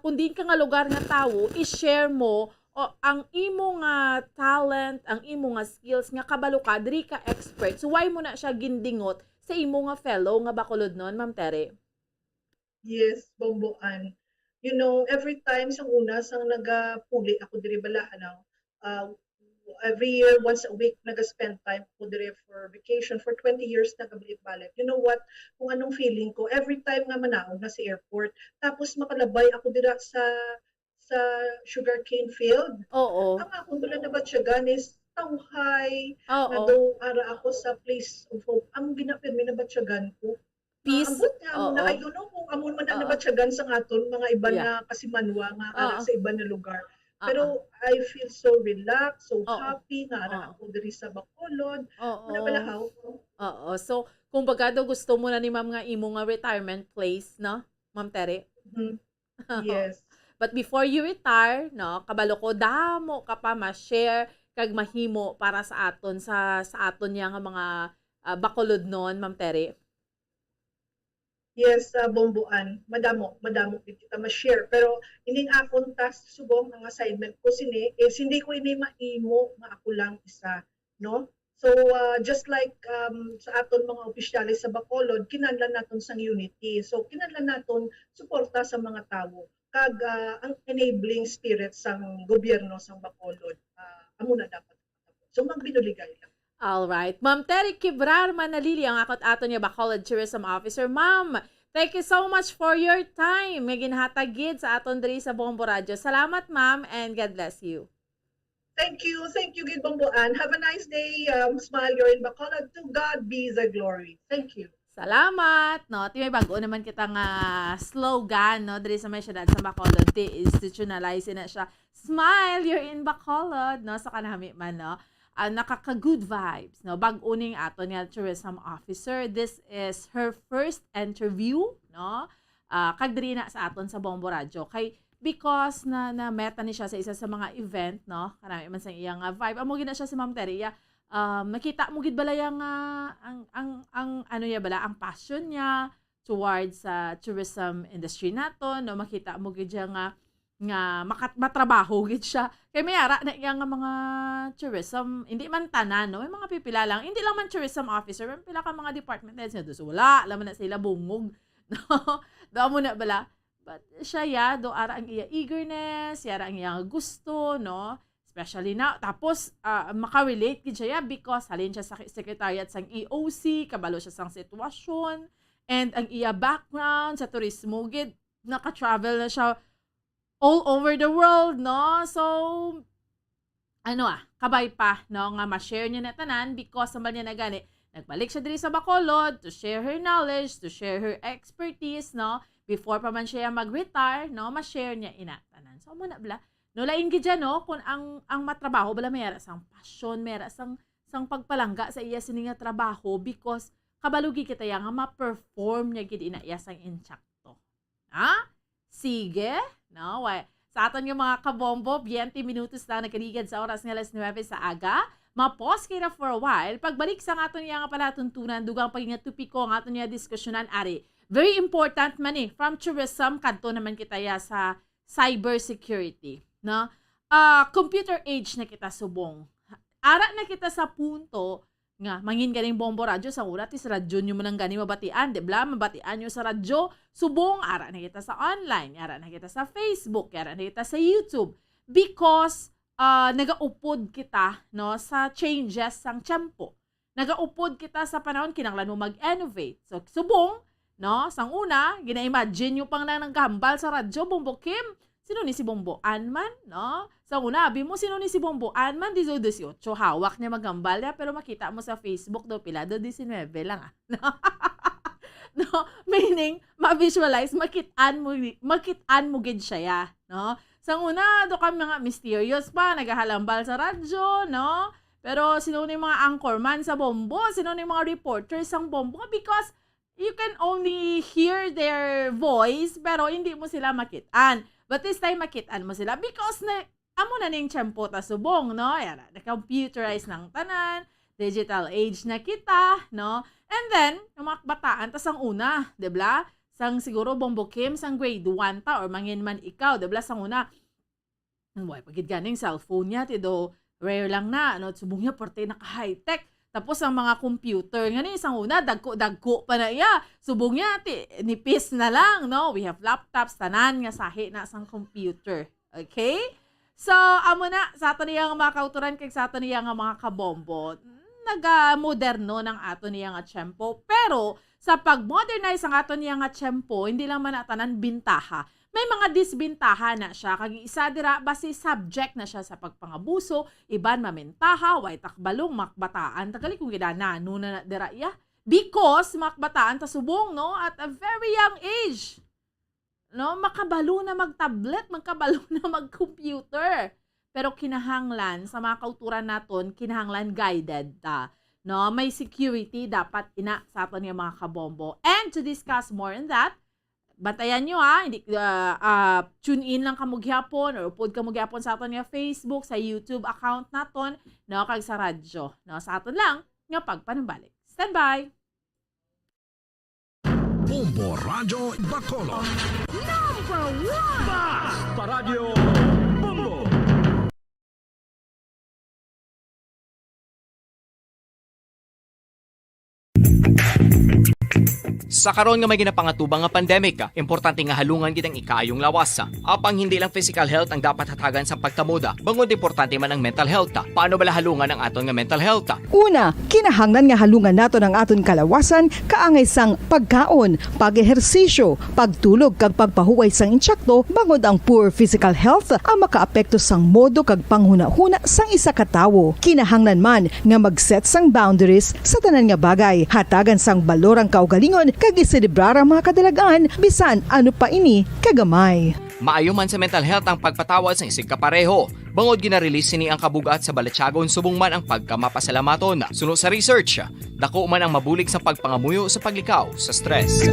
kung diin ka nga lugar nga tao, i-share mo ang imo nga talent, ang imo nga skills nga kabalo ka, diri ka expert. So why mo na siya gindingot sa imo nga fellow nga bakulod nun, Ma'am Tere? Yes, Bomboan. You know, every time sa una sang nagapuli ako diri balahanaw, every year once a week naga-spend time ako diri for vacation for 20 years nagabalik-balik. You know what? Kung anong feeling ko every time nga manaog na sa airport, tapos makalabay ako dira sa sugarcane field. Oo. Ang akong dula na batsyagan is tawhay. Oo. Nado ara ako sa place of hope. Ang ginapirmi na batsyagan ko. Peace. Ambot nga na, I don't know kung amon man na batsyagan sa ngaton mga iba na kasimanwa nga ara sa iba na lugar. Pero I feel so relaxed, so happy nga ara ako diri sa Bacolod. Nabalahaw ko. Oo. So, kung baga daw gusto mo na ni ma'am nga imo nga retirement place, no? Ma'am Tere? Yes. But before you retire, no, kabalo ko damo ka pa ma-share kag mahimo para sa aton sa aton nga mga bakulod non, Ma'am Tere. Yes, Bomboan. Madamo kita ma-share. Pero ining akong task subong ang assignment ko sini is hindi ko ini maimo nga ako lang isa, no? So just like sa aton mga opisyalis sa Bacolod, kinahanglan naton sang unity. So kinahanglan naton suporta sa mga tawo. Kag ang enabling spirit sang gobyerno sang Bacolod. Amo na dapat. So magbinuligay lang. All right. Ma'am Terry Kibrar Manalili, ang akot-ato niya Bacolod Tourism Officer. Ma'am, thank you so much for your time. May ginhatagid sa aton diri sa Bombo Radio. Salamat, ma'am, and God bless you. Thank you, Gid Bomboan. Have a nice day. Smile, you're in Bacolod. To God be the glory. Thank you. Salamat, no? May bago naman kita nga slogan, no? Diri sa may syudad sa Bacolod, institutionalize na siya. Smile, you're in Bacolod, no? Sa kanami man, no? Nakaka-good vibes, no? Bag-uning ato niya tourism officer. This is her first interview, no? Kagdiri na sa aton sa Bombo Radio. Kay because na meta ni siya sa isa sa mga event, no? Kanami man sa iyang vibe. Amo gina siya si Ma'am Terry. Nakita mo gid bala yang ang ano ya bala ang passion niya towards sa tourism industry nato, no? Makita mo gid siya nga matrabaho gid siya. Kay may ara na yang mga tourism, hindi man tanan, no? May mga pipila lang, hindi lang man tourism officer, may pila ka mga department heads na so wala laman na sila bungog, no? Do mo na bala. But siya do ara ang iya eagerness, yara ang iya gusto, no? Especially now. Tapos, makarelate gid siya because halin siya sa secretariat sang EOC, kabalo siya sang sitwasyon, and ang iya background sa turismo gid, naka-travel na siya all over the world, no? So, kabay pa, no? Nga ma-share niya na tanan because naman niya na gani, nagbalik siya diri sa Bacolod to share her knowledge, to share her expertise, no? Before pa man siya mag-retire, no? Ma-share niya ina tanan. So, muna bala, no, lain gid no kung ang matrabaho bala mayara sang passion, mayara sang pagpalangga sa iya sini nga trabaho because kabalugi kita yang nga ma-perform niya gid ina iya sang insakto. Ha? Sige, no? Sa aton nga mga kabombo, 20 minutos na nakaligad sa oras nga 9 sa aga. Ma-pause kita for a while. Pagbalik sa aton nga palatuntunan, dugang pagingat tupiko ang aton nga diskusyonan ari. Very important man from tourism kadto naman kita ya sa cybersecurity. No? Computer age na kita subong. Ara na kita sa punto nga mangin ganing Bombo Radio sa urat is radyo nyo mo nang gani mabatian, di ba? Mabatian nyo sa radyo, subong ara na kita sa online, ara na kita sa Facebook, ara na kita sa YouTube because nagaupod kita, no, sa changes sang tiempo. Nagaupod kita sa panahon kinahanglan mo mag-innovate. So subong, no, sang una, gina-imagine nyo pang nang gambal sa radyo, Bombo Kim. Sino ni si Bombo Anman, no? Sa una, abi mo, sino ni si Bombo Anman? 18, hawak niya magambal niya, pero makita mo sa Facebook daw, pila daw 19 lang, No? No? Meaning, ma-visualize, makitaan mo gid siya, no? Sa una, do kami mga mysterious pa, nagahalambal sa radyo, no? Pero sino na yung mga anchorman sa Bombo? Sino na yung mga reporters sa Bombo? Because you can only hear their voice pero hindi mo sila makitaan. But this time makitaan mo sila because amo na ning tiyempo ta subong, no? Ayan, na-computerize ng tanan, digital age na kita, no? And then, yung mga bataan, tas ang una, diba? Sang siguro Bombo Kim, sang grade 1 ta, or mangin man ikaw, diba? Sang una, pagid ganing cellphone niya, tido, rare lang na, no? Subong niya, parte naka-high-tech. Tapos ang mga computer, nga ni, isang una, dagko pa na iya. Subong niya, nipis na lang, no? We have laptops, tanan, nga sahi na sang computer. Okay? So, amo na, sa ato niyang mga kauturan, kay sa ato niyang mga kabombo, nag-moderno ng ato niya nga tiyempo. Pero, sa pag-modernize ang ato niya nga tiyempo, hindi lang man tanan bintaha. May mga disbintaha na siya. Kag isa dira, basi subject na siya sa pagpangabuso, iban mamentaha, way takbalong, makbataan. Tagali kung ginanano na dira iya. Because, makbataan tasubong, no? At a very young age. No? Makabalo na mag-tablet, makabalo na mag-computer. Pero kinahanglan sa mga kauturan naton, kinahanglan guided ta. No, may security dapat ina sa aton yung mga kabombo. And to discuss more on that, batayan nyo hindi tune in lang kamo gyapon or upod kamo gyapon sa aton nga Facebook, sa YouTube account naton, no, kag sa radyo. No, sa aton lang nga pagpanambalik. Stand by. Bombo Radio Bacolod. Number 1! Basta Radio Bombo! Sa karon nga may ginapangatubang nga pandemic, importante nga halungan gid ang ikaayong lawas. Apang hindi lang physical health ang dapat hatagan sa pagkamuda, bangod importante man ang mental health. Paano bala halungan ang aton nga mental health? Una, kinahanglan nga halungan nato ang aton kalawasan kaangay sang pagkaon, pag-ehersisyo, pagtulog kag pagpahuway sang insyakto, bangod ang poor physical health ang makaapekto sang modo kag panghuna-huna sang isa ka tawo. Kinahanglan man nga mag-set sang boundaries sa tanan nga bagay, hatagan sang balorang kaugalingon kag iselebrar ang mga kadalagaan bisan ano pa ini kagamay. Maayo man sa mental health ang pagpatawad sa isig kapareho. Bangod ginarelease ni ang kabugat sa Balatyagon subong man ang pagkamapasalamaton. Suno sa research, dako man ang mabulig sa pagpangamuyo sa paglikaw sa stress.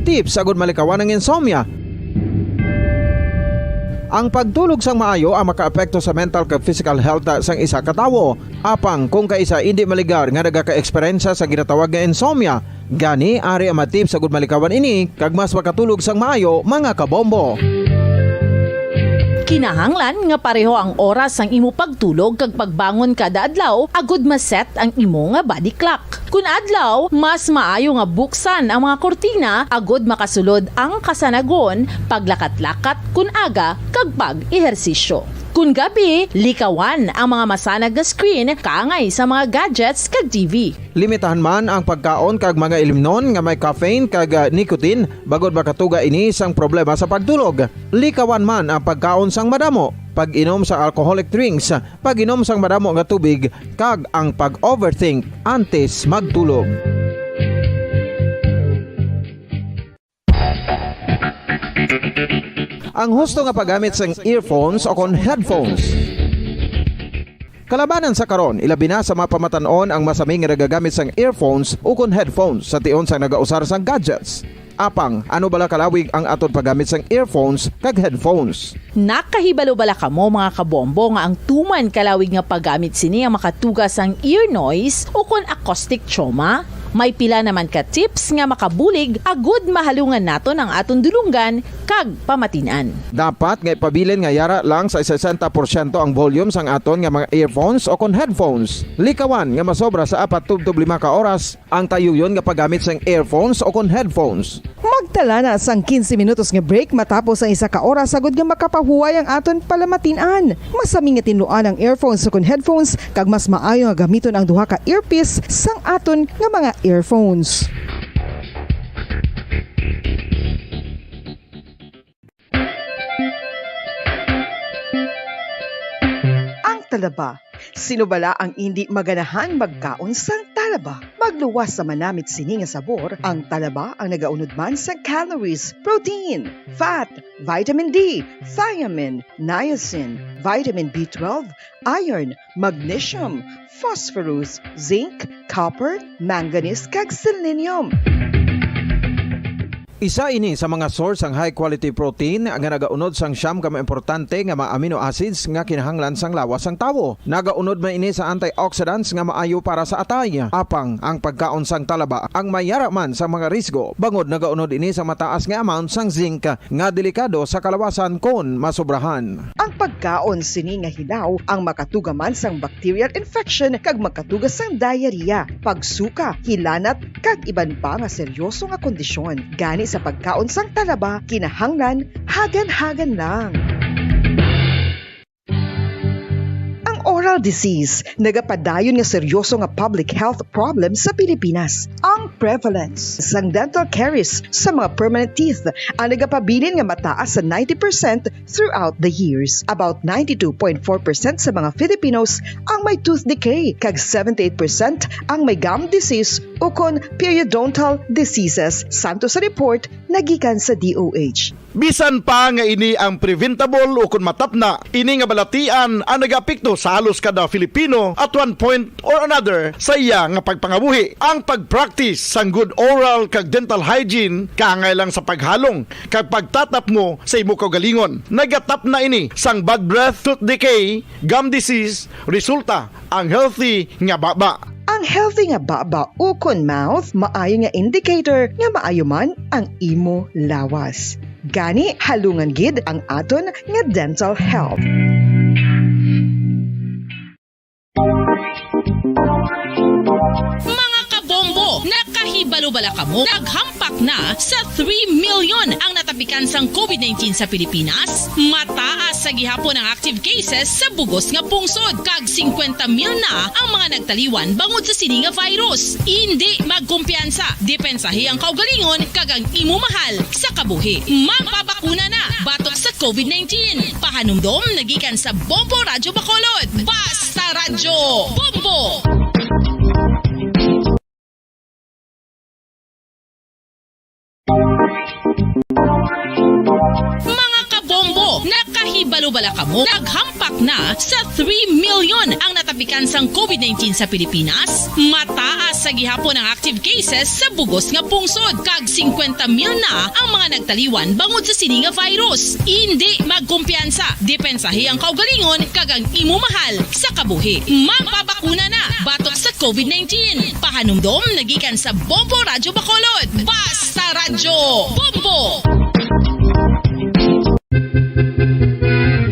Tips agud malikawan ng insomnia. Ang pagtulog sang maayo ang makaapekto sa mental kag physical health sang isa ka tawo. Apang kung kaisa hindi maligar nga nagaka-eksperyensya sa ginatawag nga insomnia, gani ari ang matip sa gud malikawan ini kag mas makatulog sang maayo mga kabombo. Kinahanglan nga pareho ang oras ang imo pagtulog kag pagbangon kada adlaw agud maset ang imo nga body clock. Kun adlaw, mas maayo nga buksan ang mga kortina agud makasulod ang kasanagon, paglakat-lakat kun aga kag pag-ehersisyo. Kun gabi, likawan ang mga masanag nga screen kaangay sa mga gadgets kag TV. Limitahan man ang pagkaon kag mga ilimnon nga may caffeine kag nicotine bagod makatuga ini sang problema sa pagtulog. Likawan man ang pagkaon sang madamo, pag-inom sa alcoholic drinks, pag-inom sang madamo nga tubig kag ang pag-overthink antes magtulog. Ang husto nga paggamit sang earphones o kon headphones. Kalabanan sa karon, ilabi na sa mga pamatanon ang masaming nga nagagamit sang earphones o kon headphones sa tion sang nagausar sang gadgets. Apang, ano bala kalawig ang aton paggamit sang earphones kag headphones? Nakahibalo bala kamo mga kabombo nga ang tuman kalawig nga paggamit sini ang makatugas ang ear noise o kon acoustic trauma? May pila naman ka tips nga makabulig agud mahalungan naton ang aton dulungan kag pamatinan. Dapat nga ipabilin nga yara lang sa 60% ang volume sang aton nga mga earphones o kon headphones. Likawan nga masobra sa 4-5 ka oras ang tayuyon nga paggamit sang earphones o kon headphones. Magtala na sang 15 minutos nga break matapos ang isa ka oras sagud nga makapahuway ang aton palamatinan. Masami nga tinluan ang earphones o kon headphones kag mas maayo nga gamiton ang duha ka earpiece sang aton nga mga earphones. Ang talaba. Sino bala ang hindi maganahan magkaon sang talaba? magluwas sa manamit sini nga sabor, ang talaba ang nagaunod man sa calories, protein, fat, vitamin D, thiamine, niacin, vitamin B12, iron, magnesium, phosphorus, zinc, copper, manganese kag selenium. Isa ini sa mga source ang high quality protein nga nagaunod sang siyam ka importante nga mga amino acids nga kinahanglan sang lawas sang tawo. Nagaunod man ini sa antioxidants nga maayo para sa atay. Apang ang pagkaon sang talaba ang mayara man sa mga risgo. Bangod nagaunod ini sa mataas nga amount sang zinc nga delikado sa kalawasan kon masobrahan. Ang pagkaon sini nga hilaw ang makatugaman sang bacterial infection kag makatugas sang diarrhea, pagsuka, hilanat kag iban pa nga seryoso nga kondisyon. Gani sa pagkaon sang talaba, kinahanglan hagan-hagan lang. Oral disease, nagapadayon nga seryoso nga public health problem sa Pilipinas. Ang prevalence sang dental caries sa mga permanent teeth ang nagapabilin nga mataas sa 90% throughout the years. About 92.4% sa mga Filipinos ang may tooth decay, kag 78% ang may gum disease o kon periodontal diseases, santo sa report nagikan sa DOH. Bisan pa nga ini ang preventable o kung matapna, ini nga balatian ang nagapikto sa halos kada Filipino at one point or another sa iya nga pagpangabuhi. Ang pag-practice sang good oral kag dental hygiene kaangay lang sa paghalong kag pagtatap mo sa imo kaugalingon. Nagatap na ini sang bad breath, tooth decay, gum disease, resulta ang healthy nga baba. Ang healthy nga baba o kon mouth, maayo nga indicator nga maayo man ang imo lawas. Gani halungan gid ang aton nga dental health. Mga kabombo, nakahibalo-bala ka mo. Naghampak na sa 3 million ang natapikan sang COVID-19 sa Pilipinas. Mataas sa gihapon ang active cases sa bugos nga pungsod. Kag 50 mil na ang mga nagtaliwan bangod sa sini nga virus. Hindi magkumpiyansa. Depensahi ang kaugalingon kag ang imo mahal sa kabuhi. Magpabakuna na batok sa COVID-19. Pahanumdom nagikan sa Bombo Radyo Bacolod. Basta Radyo Bombo! Mga kabombo, nakahibalo-bala ka mo. Naghampak na sa 3 million ang natapikan sang COVID-19 sa Pilipinas. Mataas sa gihapon ang active cases sa bugos nga pungsod. Kag 50 mil na ang mga nagtaliwan bangod sa sini nga virus. Hindi magkumpiyansa. Depensahi ang kaugalingon kag ang imo mahal sa kabuhi. Magpabakuna na batok sa COVID-19. Pahanumdom nagikan sa Bombo Radyo Bacolod. Basta Radyo Bombo!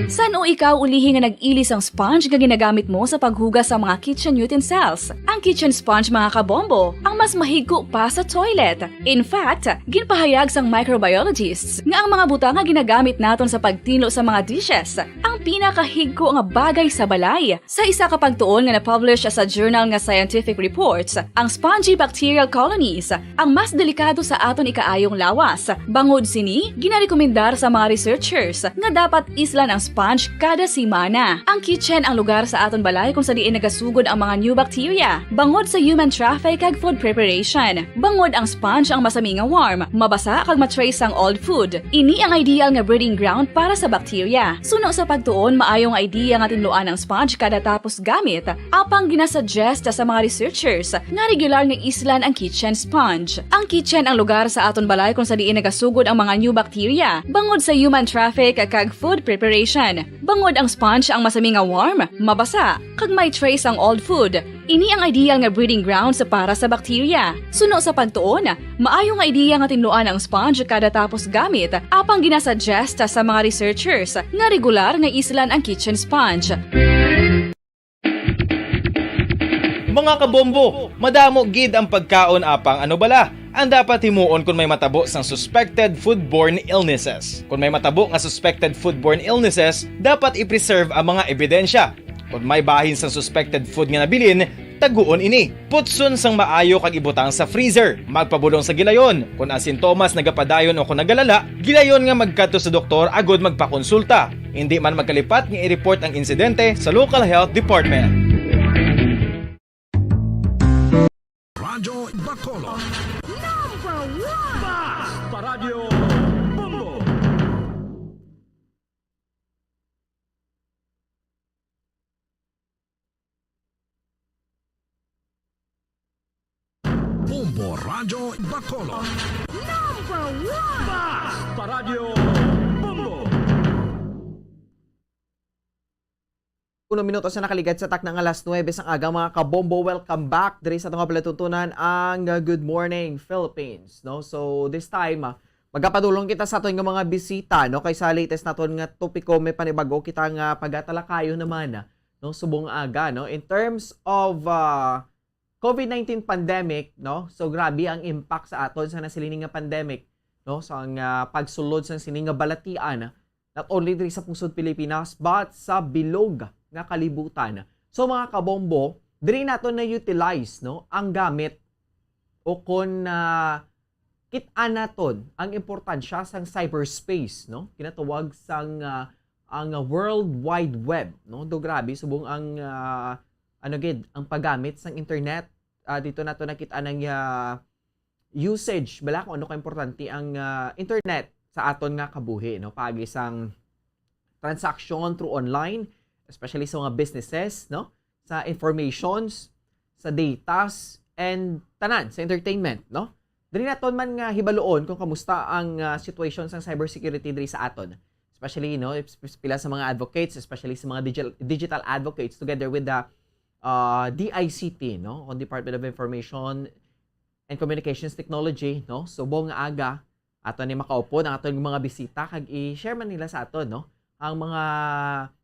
San o ikaw ulihi nga nag-ilis ang sponge nga ginagamit mo sa paghugas sa mga kitchen utensils? Ang kitchen sponge mga kabombo, ang mas mahigko pa sa toilet. In fact, ginpahayag sang microbiologists nga ang mga butang nga ginagamit naton sa pagtino sa mga dishes ang pinakahigko nga bagay sa balay. Sa isa ka pagtuon nga na-publish sa journal nga Scientific Reports, ang spongy bacterial colonies ang mas delikado sa aton ikaayong lawas. Bangod sini, ginarekomendar sa mga researchers nga dapat islan ang sponge kada simana. Ang kitchen ang lugar sa aton balay kung sa diin nagasugod ang mga new bacteria. Bangod sa human traffic kag food preparation. Bangod ang sponge ang masami nga warm, mabasa kag matrace ang old food. Ini ang ideal nga breeding ground para sa bacteria. Suno sa pagtuon, maayong idea nga tinluan ang sponge kada tapos gamit. Apang ginasuggest sa mga researchers nga regular nga islan ang kitchen sponge. Ang kitchen ang lugar sa aton balay kung sa diin nagasugod ang mga new bacteria. Bangod sa human traffic kag food preparation. Bangod ang sponge ang masami nga warm, mabasa, kag may trace ang old food. Ini ang ideal nga breeding ground sa para sa bacteria. Suno sa pagtuon, maayo nga idea nga tinluan ang sponge kada tapos gamit, apang ginasuggest sa mga researchers nga regular nga islan ang kitchen sponge. Mga kabombo, madamo gid ang pagkaon apang ano bala ang dapat himuon kung may matabo sang suspected foodborne illnesses. Kung may matabo nga suspected foodborne illnesses, dapat i-preserve ang mga ebidensya. Kung may bahin sang suspected food nga nabilin, taguon ini. Putson sang maayo kag ibutang sa freezer. Magpabulong sa gilayon. Kung ang sintomas nagapadayon o kung nagalala, gilayon nga magkadto sa doktor agod magpakonsulta. Hindi man magkalipat nga i-report ang insidente sa local health department. Bacolod. Number 1! Basta Radio Bombo! Bombo Radio Bacolod. Number 1! Basta Radio Bombo! 1 minuto sa nakaligad sa tak ng alas 9 sang aga mga kabombo. Welcome back diri sa atong palatuntunan ang Good Morning Philippines, no? So this time magapadulong kita sa aton nga mga bisita, no, kay sa latest naton nga topiko may panibago kita nga pagatalakayo naman, no, subong aga, no, in terms of COVID-19 pandemic, no. So grabe ang impact sa aton sa nasiling nga pandemic, no, sa pagsulod sa sining nga balatian, not only diri sa pusod Pilipinas but sa bilog nga kalibutan. So mga kabombo, diri nato na utilize, no, ang gamit o kon kita naton ang importansya sang cyberspace, no, kinatawag sang ang World Wide Web, no. Do grabe subong ang ang paggamit sang internet. Dito nato nakita nang usage bala kung ano ka importante ang internet sa aton nga kabuhi, no, pagi sang transaction through online, especially sa mga businesses, no, sa informations, sa datas, and tanan sa entertainment, no. Diri naton man nga hibaloon kung kamusta ang situation sa cybersecurity diri sa aton, especially, no, pila sa mga advocates, especially sa mga digital advocates together with the DICT, no, on Department of Information and Communications Technology, no. So buong aga aton ni makaupo ang aton mga bisita kag i-share man nila sa aton, no, ang mga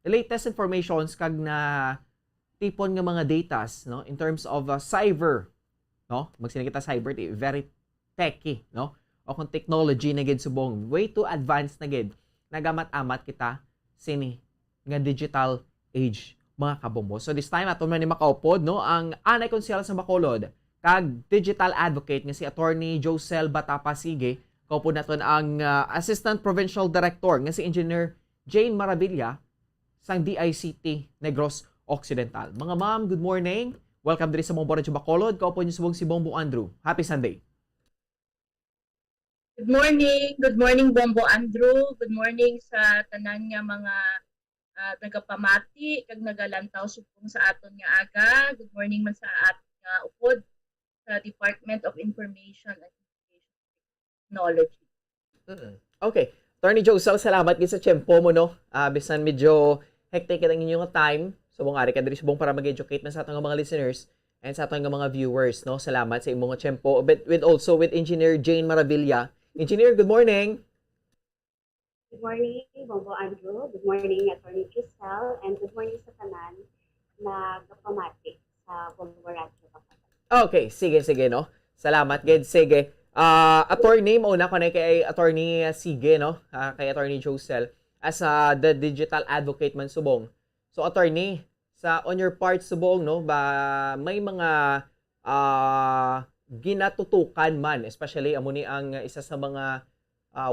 latest informations kag na tipon nga mga datas, no, in terms of cyber, no, magsinigit ta cyber very techy, no, o kung technology na gid subong way too advanced na gid nagamat-amat kita sini nga digital age mga kabombo. So this time aton man ni makaupod, no, ang anay konsehal sa Bacolod kag digital advocate nga si Attorney Josel Batapa Sige, kaupo naton ang Assistant Provincial Director nga si Engineer Jane Maravilla sang DICT Negros Occidental. Mga ma'am, good morning. Welcome diri sa Bombo Radio Bacolod. Kaupo niyo subong si Bombo Andrew. Happy Sunday. Good morning. Good morning, Bombo Andrew. Good morning sa tanan nga mga tagapamati kag nagalantaw subong sa aton nga aga. Good morning man sa aton nga upod sa Department of Information and Communication Technology. Okay. Attorney Josel, salamat gid sa tiyempo mo, no. Bisan medyo hectic ang inyong time. Subong ari ka diri subong para mag-educate na sa atong mga listeners and sa atong mga viewers, no. Salamat sa imong tiyempo. But also with Engineer Jane Maravilla. Engineer, good morning. Good morning, Bombo Andrew. Good morning, Attorney Giselle. And good morning sa tanan na kapamati sa Bombo Radio. Okay, sige, no. Salamat, gid. Sige. Attorney, mauna ko na kay Attorney Sige, no? Kay Attorney Josel as the digital advocate man subong. So, Attorney, on your part subong, no, ba may mga ginatutukan man, especially amo ni ang isa sa mga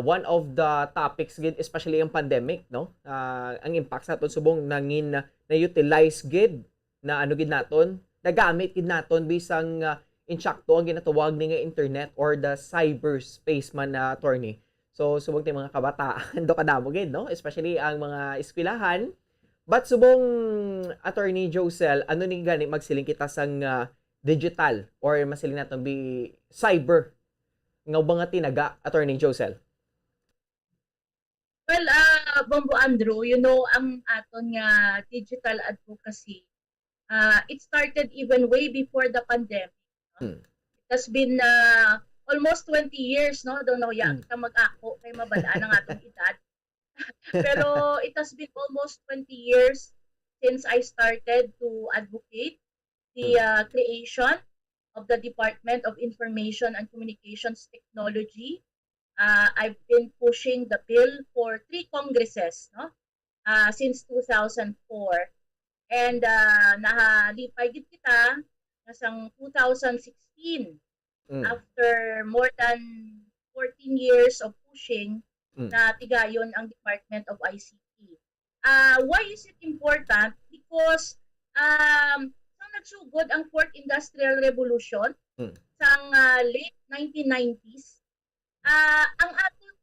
one of the topics gid, especially ang pandemic, no? Ang impact sa aton subong nangin na utilize gid na ano gid naton, nagamit gid naton bisang insakto ang ginatawag ni nga internet or the cyberspace man na attorney. So subong tay mga kabataan do kadamo gid, no, especially ang mga eskwelahan. But subong Attorney Josel, ano ni gani magsiling kita sang digital or masiling naton bi cyber nga ba nga tinaga, Attorney Josel? Well, Bombo Andrew, you know, ang aton nga digital advocacy, it started even way before the pandemic. It has been almost 20 years, no? Don't know, kita mag-ako kay mabalaan ang atong edad. Pero it has been almost 20 years since I started to advocate the creation of the Department of Information and Communications Technology. I've been pushing the bill for 3 congresses, no? Since 2004. And nahalipay gid kita nasang 2016 after more than 14 years of pushing na tigayon ang Department of ICT. Why is it important? Because nagsugod ang 4th Industrial Revolution sang late 1990s, ang atong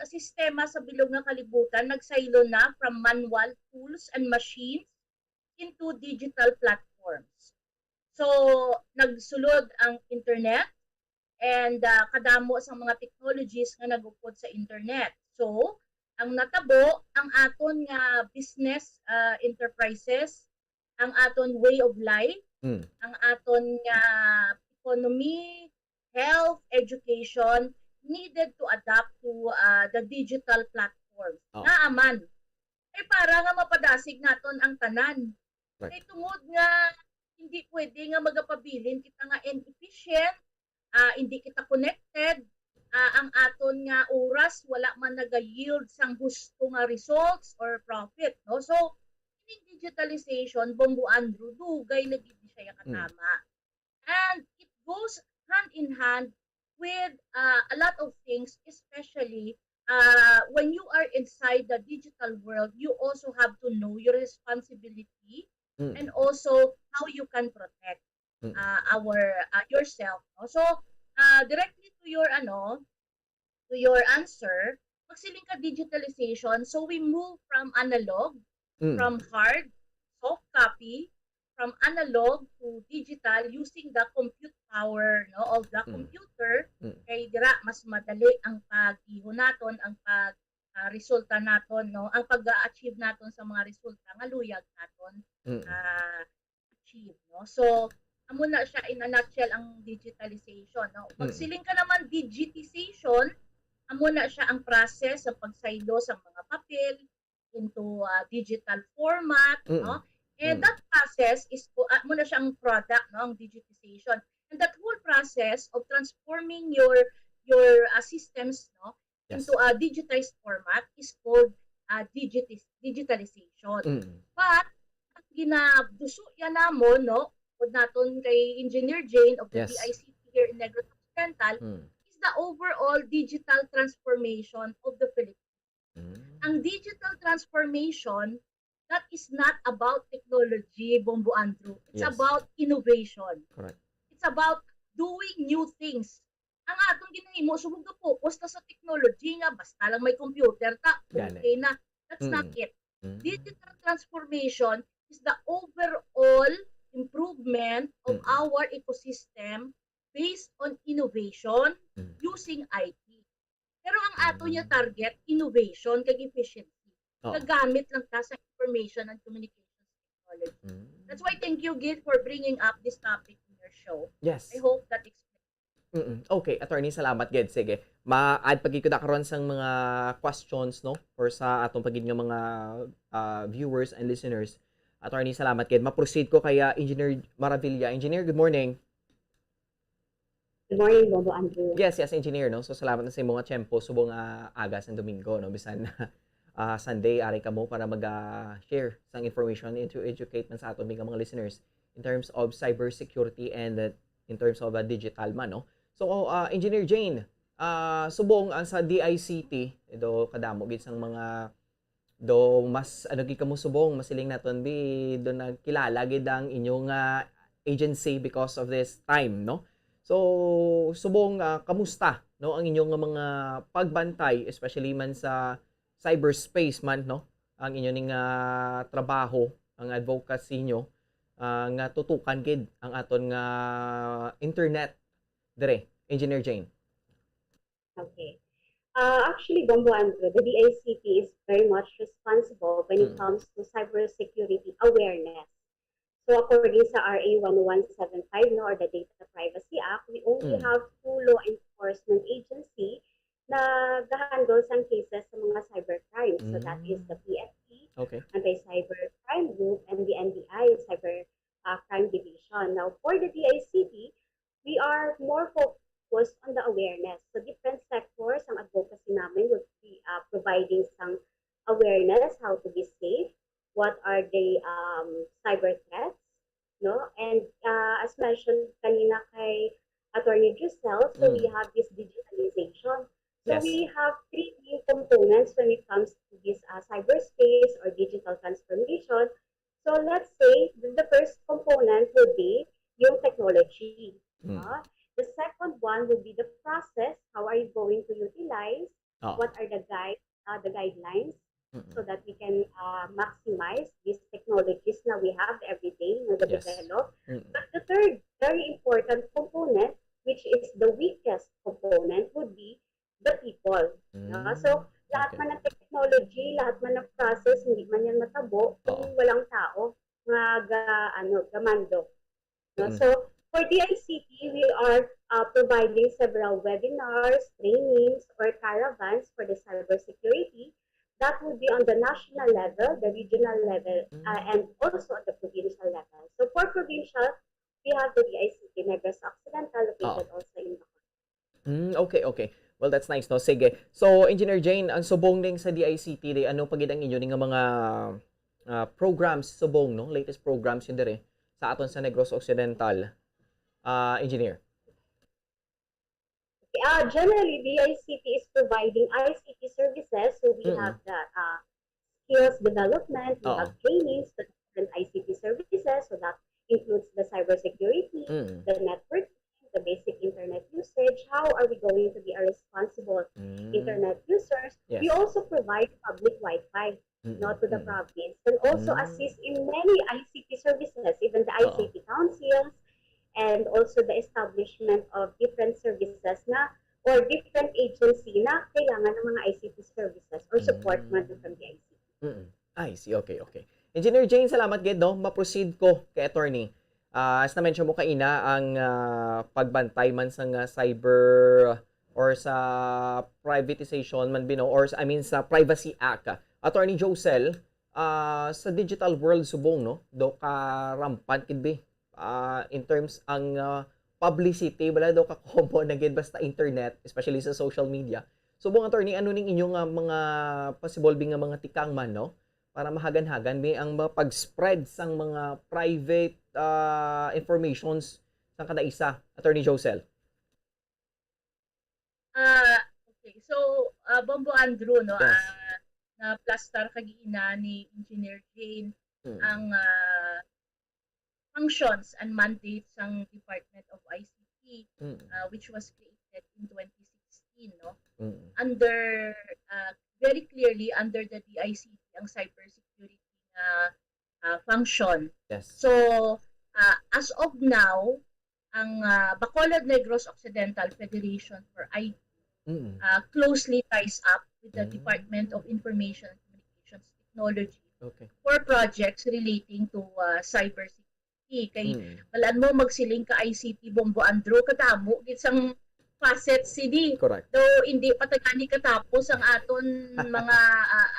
sistema sa bilog nga kalibutan nagsaylo na from manual tools and machines into digital platforms. So, nagsulod ang internet and kadamo sa mga technologies nga nagupod sa internet. So, ang natabo, ang aton nga business enterprises, ang aton way of life, ang aton nga economy, health, education, needed to adapt to the digital platforms. Nga aman, para nga mapadasig naton ang tanan. Kay tungod nga hindi pwede nga magapabilin kita nga inefficient, hindi kita connected, ang aton nga oras wala man naga-yield sang gusto nga results or profit, no? So in digitalization, Bombo Andrew, dugay na gid siya katama. And it goes hand in hand with a lot of things, especially when you are inside the digital world, you also have to know your responsibility and also how you can protect yourself. No? So directly to your answer, magsiling ka digitalization. So we move from analog, from hard, soft copy, from analog to digital using the compute power of the computer. Kay dira mas madali ang pag-ihon naton, ang resulta naton, ang pag-achieve naton sa mga resulta nga luyag naton achieve, no? So amo na siya in a nutshell ang digitalization, no? Pagsiling ka naman digitization, amo na siya ang process sa pagsaylo sa mga papel into digital format, no? And that process is muna siyang product, no, ang digitization. And that whole process of transforming your systems, no, into a digitized format is called digitalization. But ang ginabuso yan namon, no, pod naton kay Engineer Jane of the DICT here in Negros Occidental is the overall digital transformation of the Philippines. Ang digital transformation, that is not about technology, Bombo Andrew. It's about innovation. Correct. It's about doing new things. Ang atong ginahimo, subog na focus na sa technology nga, basta lang may computer ta, okay na. That's not it. Digital transformation is the overall improvement of our ecosystem based on innovation using IT. Pero ang ato niya target, innovation kag efficiency. Gagamit lang ta sa information and communications technology. That's why thank you, Gil, for bringing up this topic in your show. Yes. I hope that explains. Okay, attorney, salamat, Ged. Sige, ma-add pagid ko da karon sang mga questions, no, for sa atong pagid nga mga viewers and listeners. Attorney, salamat, Ged. Ma-proceed ko kay Engineer Maravilla. Engineer, good morning. Good morning, Bobo Andrew. Yes, engineer, no. So salamat na sa imong tiyempo subong aga sa Domingo, no, bisan Sunday ari ka mo para mag-share sang information and to educate man sa aton mga listeners in terms of cybersecurity and in terms of digital man, no. So Engineer Jane, subong ang sa DICT do kadamo gid sang mga do mas gid kamo subong masiling naton bi do nagkilala gid ang inyong agency because of this time, no. So subong kamusta, no, ang inyong mga pagbantay especially man sa cyberspace man, no, ang inyo ning trabaho, ang advocacy nyo nga tutukan gid ang aton nga internet dire, Engineer Jane. Okay. Actually, Bombo Andrew, the DICT is very much responsible when it comes to cybersecurity awareness. So according sa RA 1175, no, or the Data Privacy Act, we only have 2 law enforcement agency na gahandle sang cases sa mga cybercrime. So that is the PFP, Anti-Cyber Crime Group, and the NBI, Cyber Crime Division. Now, for the DICT, we are more focused on the awareness. So different sectors, ang advocacy namin would be providing some awareness, how to be safe, what are the cyber threats, no? And as mentioned kanina kay Attorney Giselle, so we have this digitalization. So we have 3 main components when it comes to this cyberspace or digital transformation. So let's say the first component would be yung technology. The The second one will be the process. How are you going to utilize? What are the guidelines so that we can maximize these technologies na we have every day na develop. But the third very important component, which is the weakest component, would be the people. So lahat man ng technology, lahat man ng process, hindi man yan matabo kung walang tao nga gamando. So for DICT, we are providing several webinars, trainings, or caravans for the cybersecurity. That would be on the national level, the regional level, and also on the provincial level. So for provincial, we have the DICT Negros Occidental located also in Bacolod. Okay. Well, that's nice, no? Sige. So, Engineer Jane, ang subong ning sa DICT, ano pagid ang inyo nga mga programs subong, no? Latest programs yun dire sa aton sa Negros Occidental. Engineer. Generally, DICT is providing ICT services. So we have the skills development, we have trainings for different ICT services. So that includes the cybersecurity, the network, the basic internet usage. How are we going to be a responsible internet users? We also provide public Wi-Fi to the province, and also assist in many ICT services, even the ICT councils, and also the establishment of different services na or different agency na kailangan ng mga ICT services or support man from the ICT. I see. Okay. Engineer Jane, salamat gid, no? Ma-proceed ko kay attorney. As na-mention mo kaina ang pagbantay man sa cyber or sa privatization man bino or sa Privacy Act. Attorney Josel, sa digital world subong, no? Do ka rampant kid be. In terms ang publicity, wala daw ka-common na gid basta internet, especially sa social media. Subong attorney, ano ning inyong mga possible nga mga tikang man, no? Para mahagan-hagan may ang pag-spread sang mga private informations sang kada isa. Attorney Josel. Okay. So, Bombo Andrew, no? Yes. Na plaster kagiina ni Engineer Jane ang functions and mandates ng Department of ICT, which was created in 2016, no? Under very clearly under the DICT ang cybersecurity function. Yes. So as of now, ang Bacolod Negros Occidental Federation for IT closely ties up with the Department of Information and Communications Technology for projects relating to cybersecurity. Kay balaan mo magsiling ka ICT Bombo Andrew katamo gitsang facet CD. Correct. Though hindi patagani katapos ang aton mga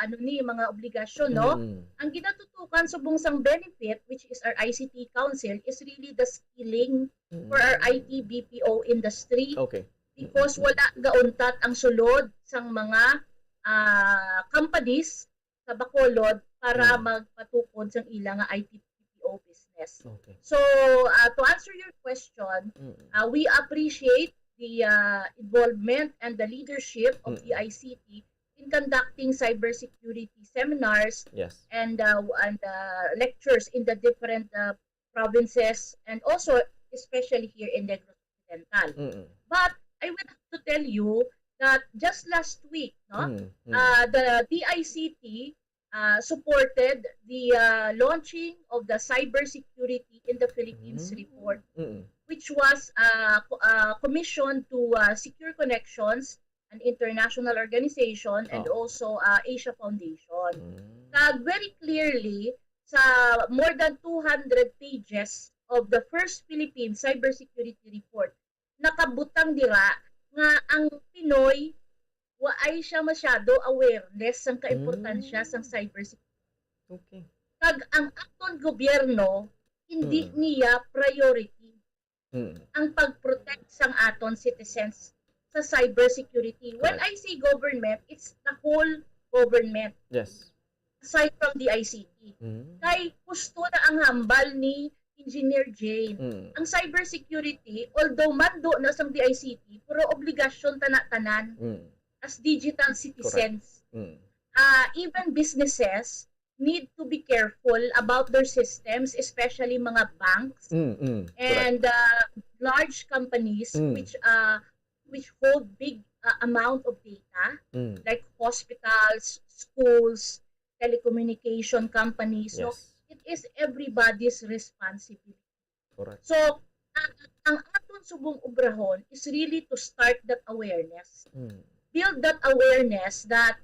mga obligasyon, no? Ang ginatutukan subong sang benefit, which is our ICT Council, is really the skilling for our IT BPO industry. Okay. Because wala gauntat ang sulod sang mga companies sa Bacolod para magpatukod sang ilang IT BPO business. Okay. So, to answer your question, we appreciate the involvement and the leadership of the ICT in conducting cybersecurity seminars and lectures in the different provinces and also especially here in Negros Occidental. But I would have to tell you that just last week, the DICT supported the launching of the Cybersecurity in the Philippines report, which was commissioned to Secure Connections, an international organization, and also Asia Foundation. Very clearly, sa more than 200 pages of the first Philippine Cybersecurity Report, nakabutang dira nga ang Pinoy waay siya masyado awareness sang kaimportansya sang cybersecurity. Okay. Kag ang aton gobyerno hindi niya priority ang pag-protect sang aton citizens sa cybersecurity. When I say government, it's the whole government. Yes. Aside from the ICT. Kay gusto na ang hambal ni Engineer Jane. Ang cybersecurity, although mando na sang DICT, pero obligasyon tanan as digital citizens. Even businesses need to be careful about their systems, especially mga banks and large companies which hold big amount of data, like hospitals, schools, telecommunication companies. So it is everybody's responsibility. Correct. So ang aton subong obrahon is really to start that awareness. Build that awareness that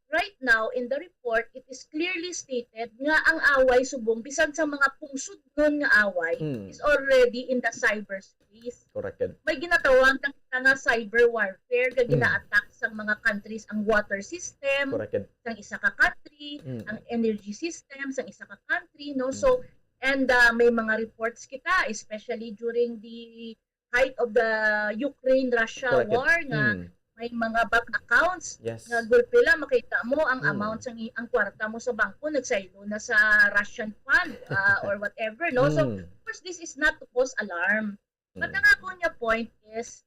right now in the report it is clearly stated nga ang away subong bisan sa mga pungsudnon nga away is already in the cyberspace. Correct. May ginatawag nga cyber warfare nga gina-attack sa mga countries ang water system sang isa ka country, ang energy system sang isa ka country, no? So and may mga reports kita especially during the height of the Ukraine-Russia war nga may mga bank accounts nga gulpila makita mo ang amount sang ang kwarta mo sa bangko nagsaylo na sa Russian fund or whatever, no? So of course this is not to cause alarm. But ang ako niya point is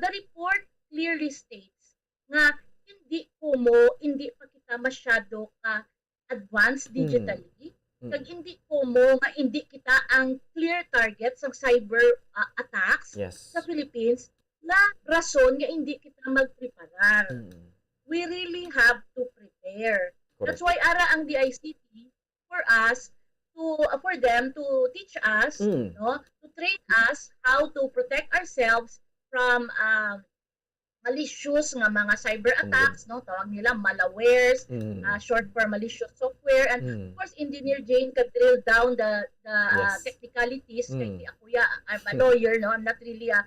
the report clearly states nga hindi pa kita masyado ka advanced digitally. Kag hindi nga hindi kita ang clear target sa cyber attacks sa Philippines na rason nga hindi kita magpreparar. We really have to prepare. That's why ara ang DICT for us for them to teach us, no, to train us how to protect ourselves from malicious nga mga cyber attacks, no, tawag nila malawares, short for malicious software, and of course Engineer Jane can drill down the technicalities. Kay ako I'm a lawyer, no, I'm not really a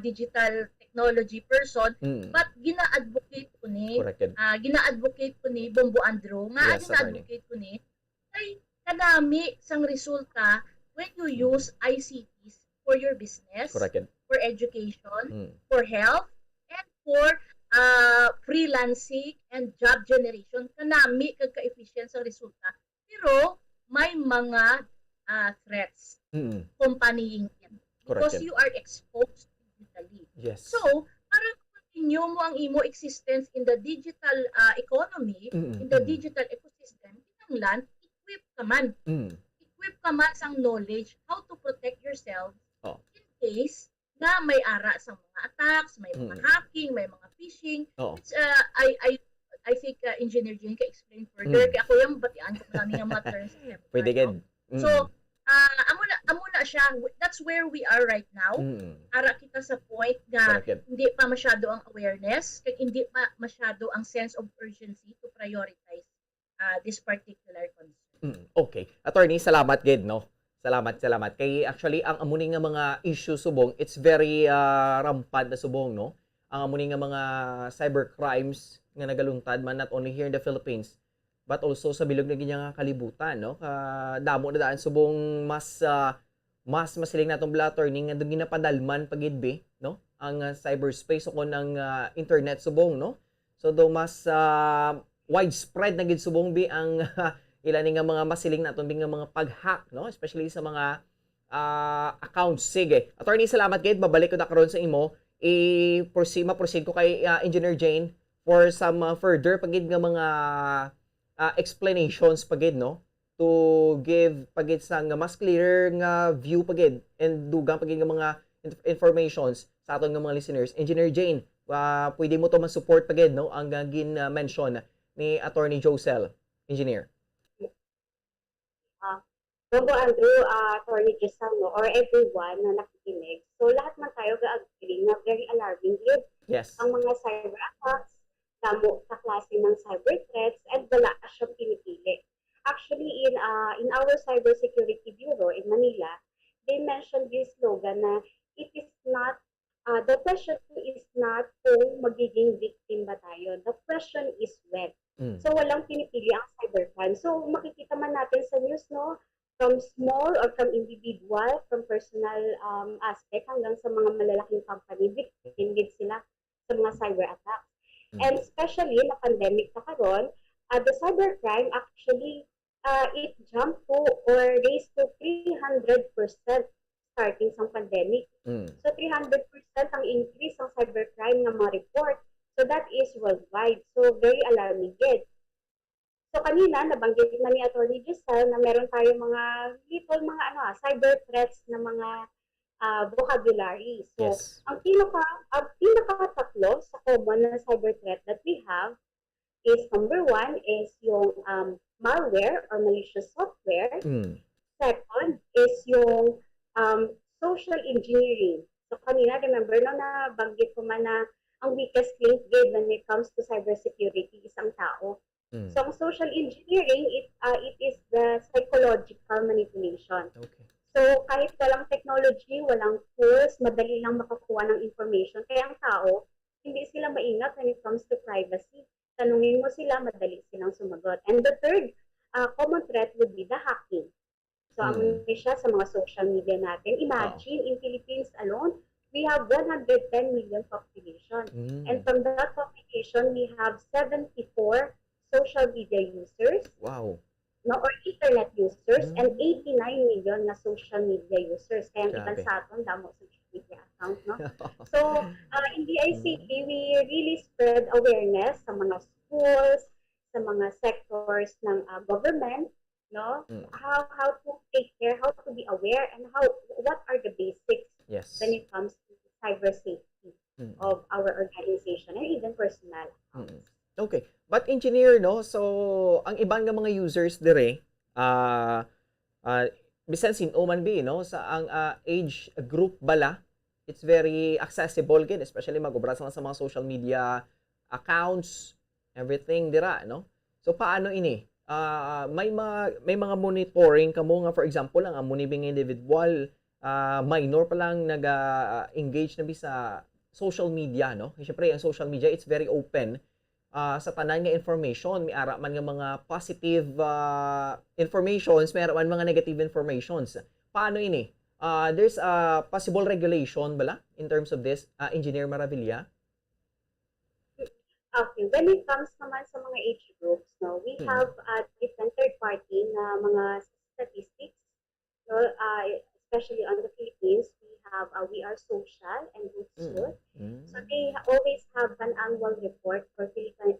digital technology person, but gina-advocate ko ni Bombo Andrew nga gina-advocate ko ni kay kadami sang resulta when you use ICTs for your business, for education, for health, and for freelancing and job generation. Kanami kag ka-efficient sa resulta. Pero may mga threats accompanying it because you are exposed digitally. So, para continue mo ang imo existence in the digital economy, in the digital ecosystem, kinahanglan equip ka man sang knowledge how to protect yourself in case na may ara sa mga attacks, may mga hacking, may mga phishing. It's, I think Engineer Jane can explain further. Kaya ako yung batian ko marami nga mga terms. Pwede gid. So, amo na siya. That's where we are right now. Ara kita sa point na hindi pa masyado ang awareness, kaya hindi pa masyado ang sense of urgency to prioritize this particular concern. Okay. Attorney, salamat gid, no? Salamat. Kay actually ang amuni nga mga issue subong, it's very rampant na subong, no? Ang amuni nga mga cyber crimes nga nagaluntad man not only here in the Philippines but also sa bilog na ginya nga kalibutan, no? Damo na daan subong mas masiling natong attorney nga dung ginapadalman pagidbi, no? Ang cyberspace o ang internet subong, no? So do mas widespread na gid subong bi ang ilan nga mga masiling naton nga mga pag-hack, no? Especially sa mga accounts. Sige. Attorney, salamat gid. Babalik ko na karon sa imo. Ma-proceed ko kay Engineer Jane for some further pagid nga mga explanations pagid, no? To give pagid sa nga mas clear nga view pagid and dugang pagid nga mga informations sa aton nga mga listeners. Engineer Jane, pwede mo to ma-support pagid, no? Ang gin-mention ni Attorney Josel. Engineer. Bombo Andrew, Attorney Giselle, no, or everyone na nakikinig. So lahat man tayo ga-agree na very alarming yun. Ang mga cyber attacks, damo sa klase ng cyber threats, and wala siyang pinipili. Actually, in our Cybersecurity Bureau in Manila, they mentioned this slogan na it is not, the question is not kung magiging victim ba tayo. The question is when. So walang pinipili ang cybercrime. So makikita man natin sa news, no, from small or from individual, from personal aspect hanggang sa mga malalaking company, victim sila sa mga cyber attacks. And especially na pandemic na karon, the cybercrime actually it jumped to or raised to 300% starting sa pandemic. So 300% ang increase ng cybercrime na mga report. So that is worldwide. So very alarming yun. So kanina, nabanggit na ni Attorney Giselle na meron tayong mga little mga cyber threats na mga vocabulary. So, Yes. ang pinaka-tatlo sa common na cyber threat that we have is number one is yung malware or malicious software. Second is yung social engineering. So kanina, remember no, na banggit ko man na ang weakest link when it comes to cybersecurity is ang tao. So ang social engineering, it is the psychological manipulation. So kahit walang technology, walang tools, madali lang makakuha ng information. Kaya ang tao, hindi sila maingat when it comes to privacy. Tanungin mo sila, madali silang sumagot. And the third common threat would be the hacking. So, ang siya sa mga social media natin. Imagine, in Philippines alone, we have 110 million population. And from that population, we have 74 social media users. Wow. No, or internet users, and 89 million na social media users. Kaya ang iban sa atin, damo social media account, no? So, in the ICT, we really spread awareness sa mga schools, sa mga sectors ng government, no? How to take care, how to be aware, and what are the basics when it comes to cyber safety of our organization and even personal accounts. Okay. But engineer, no? So, ang ibang nga mga users dire, bisan sin Oman B, no? Sa ang age group bala, it's very accessible gid, especially magobra sa mga social media accounts, everything dira, no? So, paano ini? May mga monitoring kamo nga, for example, ang munibing individual, minor pa lang nag-engage na sa social media, no? Siyempre, ang social media, it's very open. Sa tanan nga information, may ara man nga mga positive informations, may ara man mga negative informations. Paano ini? There's a possible regulation bala in terms of this, Engineer Maravilla? Okay, when it comes naman sa mga age groups, no, we have different third-party na mga statistics, no, especially on the Philippines. We are social and Hootsuite. So they always have an annual report for Philippines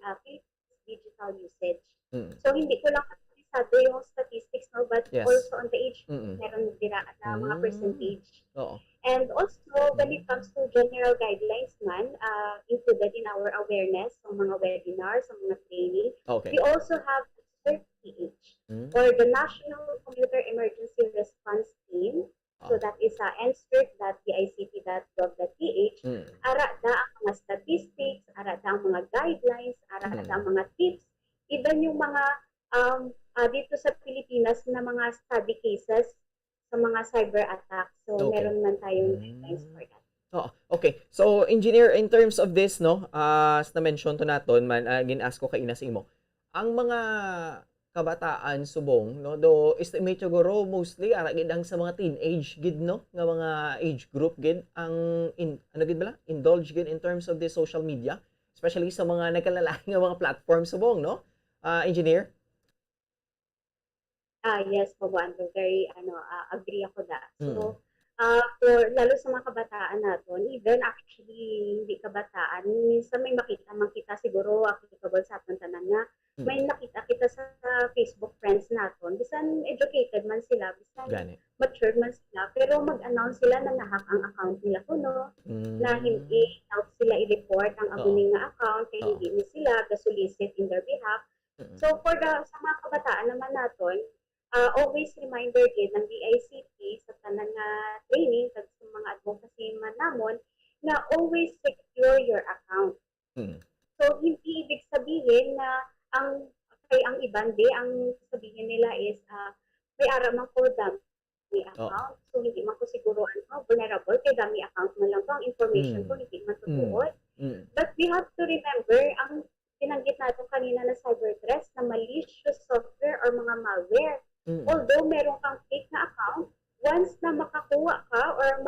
digital usage. So hindi ko lang kabisado yung statistics, no, but also on the age group, meron dira na mga percentage. And also, when it comes to general guidelines man, included in our awareness, sa mga webinars, sa mga training, we also have CERT-PH, or the National Computer Emergency Response Team. So that is ncict.dict.gov.ph. Ara da ang mga statistics, ara da ang mga guidelines, ara da ang mga tips, even yung mga dito sa Pilipinas na mga study cases sa mga cyber attacks. So meron man tayong guidelines for that. Okay. So, engineer, in terms of this, no, as na-mention to naton, gin-ask ko kaina sa imo, ang mga kabataan subong, no, do estimate siguro mostly ara gid ang sa mga teenage gid, no, nga mga age group gid ang gid bala indulge gid in terms of the social media, especially sa mga nagkalalahi nga mga platform subong, no, engineer? Yes, Bobo Andrew, very agree ako da. So for lalo sa mga kabataan naton, even actually hindi kabataan, minsan may makita siguro applicable sa aton tanan nga may nakita kita sa Facebook friends naton, bisan educated man sila, bisan matured man sila, pero mag-announce sila na nahack ang account nila kuno, na hindi help sila i-report ang abuning nga account, kaya hindi ni sila ga-solicit in their behalf. So for sa mga kabataan naman naton, always reminder din ng DICT sa tanan nga training sa mga advocacy man namon na always secure your account. So hindi ibig sabihin na ang iban ang sabihin nila is may araman ko dami account, so hindi man ko siguro vulnerable kay dami account man lang to, ang information ko hindi man tutuod. But we have to remember ang tinanggit natin kanina na cyber threats na malicious software or mga malware. Although meron kang fake na account, once na makakuha ka or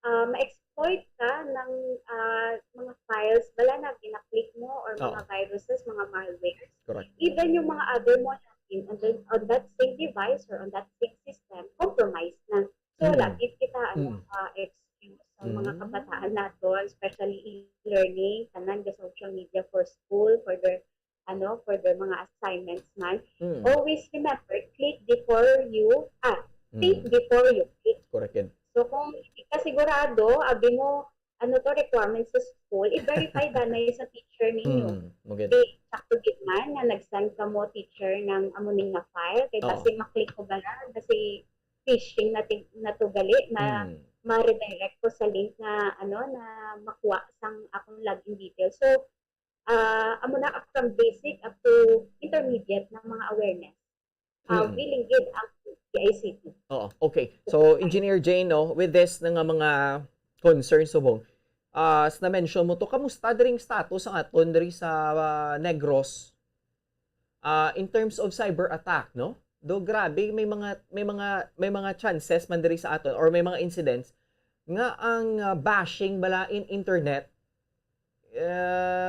ma-exploit ka ng mga files bala na ginaklik mo or mga viruses, mga malwares, even yung mga other mo on that same device or on that same system, compromised na. So lagi kita excuse sa mga kabataan natin, especially e-learning, tanan the social media for school, for their mga assignments man. Always remember, click before you think before you click. sigurado, abi mo, ano to, requirements sa school, i-verify danay sa teacher ninyo. Maganda. Di, sakto gid man, nga nag-send ka mo teacher ng amuning nga file, kay basi maklik ko ba na, basi phishing na to gali, na ma-redirect ko sa link na, na makuha sang akong login details. So, amo na from basic up to intermediate ng mga awareness. Willing gid ang ICT. Oo, okay. So, Engineer Jane, no, with this nga mga concerns subong, as na-mention mo to, kamusta ring status ang aton diri sa Negros in terms of cyber attack, no? Do grabe may mga chances man diri sa aton or may mga incidents nga ang bashing bala in internet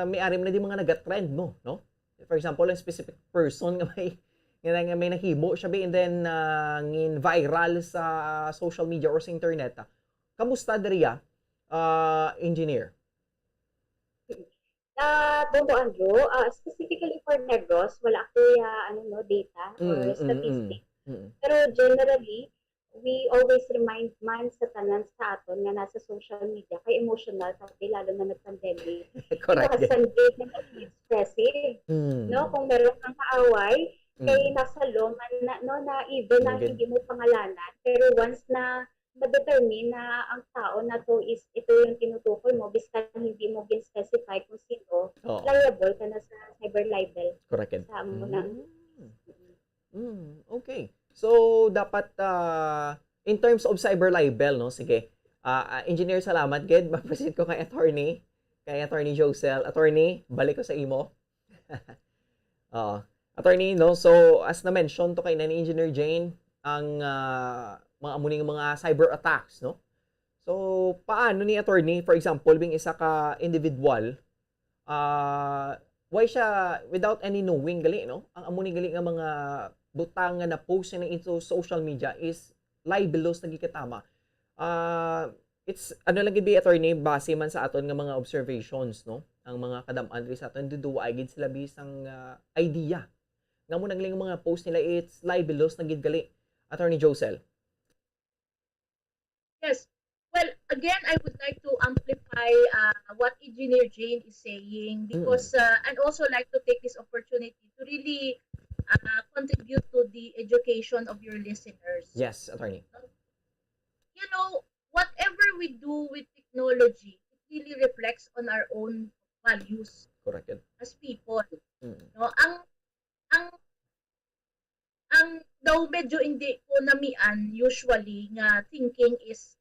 may ari man na di mga nagatrend mo, no? For example, a specific person nga may nahimo siya and then ngin viral sa social media or sa internet. Kamusta diriya, engineer? Bombo Andrew, specifically for Negros, wala ako data or statistics. Pero generally, we always remind man sa tanan sa aton nga nasa social media kay emotional kasi lalo na nag-pandemic. Correct. Kasi na expressive. No, kung meron kang kaaway, kay nasa loman na even na hindi mo pangalanan, pero once na ma-determine na ang tao na to is ito yung tinutukoy mo, biskan hindi mo gin-specify kung sino, liable ka na sa cyber libel. Correct. Sa mo na. Okay. So, dapat, in terms of cyber libel, no? Sige. Engineer, salamat, Ged. Mag-proceed ko kay Attorney Josel. Attorney, balik ko sa imo. Attorney, no? So, as na-mention to kay na ni Engineer Jane, ang mga amuning mga cyber attacks, no? So, paano ni attorney, for example, bing isa ka individual, why siya, without any knowing gali, no? Ang amuning gali nga mga butang nga na post na into social media is libelous na gikatama. It's, lang gid attorney, base man sa aton nga mga observations, no? Ang mga kadam-an sa aton, duduwa gid sila bisang idea. Nga mo nagling mga post nila, it's libelous na gid gali. Attorney Josel. Yes. Well, again, I would like to amplify what Engineer Jane is saying because I'd also like to take this opportunity to really contribute to the education of your listeners. Yes, attorney. You know, whatever we do with technology, it really reflects on our own values. Correct. As people. No, ang daw medyo hindi ko namian usually nga thinking is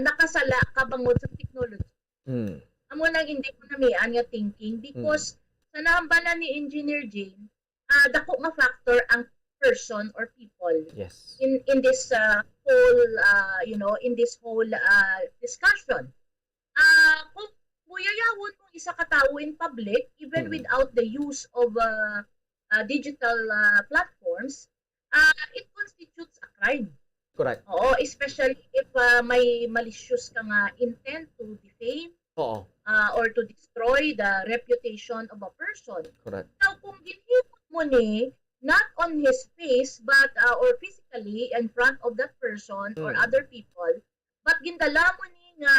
nakasala ka bangod sa technology. Amo nang hindi ko namian nga thinking because sa nahambalan ni Engineer Jane, dako nga factor ang person or people. Yes. In this whole in this whole discussion. Kung buyayawon mong isa ka tawo in public even without the use of digital platforms, it constitutes a crime. Correct. Oo, especially if may malicious ka nga intent to defame or to destroy the reputation of a person. Correct. Now, kung ginhimot mo ni, not on his face, but or physically in front of that person or other people, but gindala mo ni nga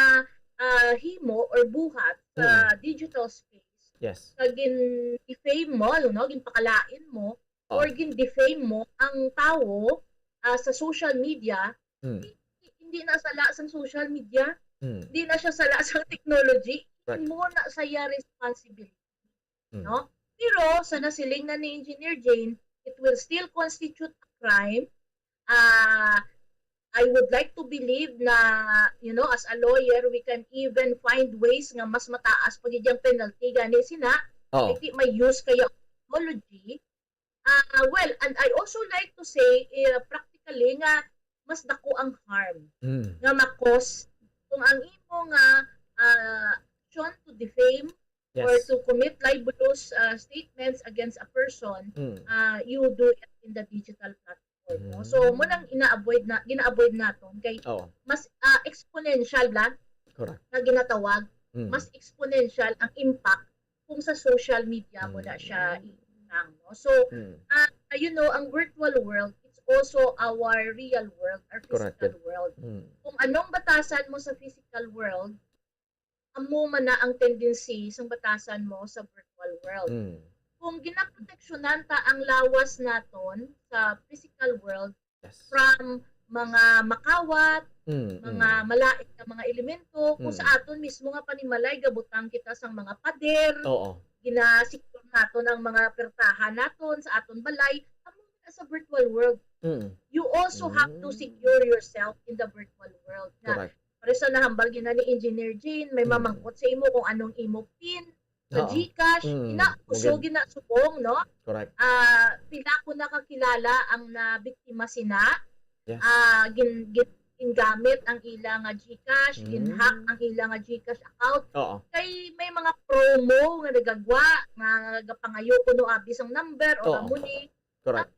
himo or buhat sa digital space, yes. Gin-defame mo, ginpakalain mo, or gin-defame mo ang tao sa social media, hindi na sala sa social media, hindi na siya sala sa technology, hindi mo na saya responsibility. No? Pero sa nasiling na ni Engineer Jane, it will still constitute a crime. I would like to believe na, as a lawyer, we can even find ways nga mas mataas pag yung penalty gani sina, hindi may use kayo technology. Well, and I also like to say, practically nga, mas dako ang harm nga makos kung ang imo nga action to defame or to commit libelous statements against a person, you do it in the digital platform. No? So, mo nang gina-avoid naton kay mas exponential na ginatawag, mas exponential ang impact kung sa social media mo na siya no? So, ang virtual world, it's also our real world, our physical Correct. world. Kung anong batasan mo sa physical world, amo man na ang tendency sa batasan mo sa virtual world. Kung ginaproteksyonan ta ang lawas naton sa physical world from mga makawat, mga malait na mga elemento, kung sa aton mismo nga panimalay gabutang kita sang mga pader, ginasiktor naton ang mga pertahan naton sa aton balay, amo na sa virtual world. You also have to secure yourself in the virtual world. Correct. Para sa nahambal gina ni Engineer Jane, may mamangkot sa imo kung anong imo PIN, sa GCash, ginasubong, no? Correct. Pila ko nakakilala ang nabiktima sina, Yes. gingamit ang ilang GCash, ginhack ang ilang GCash account. Kay may mga promo nga nagagwa, nga nagapangayo ko no abis ang number o amuni. Correct.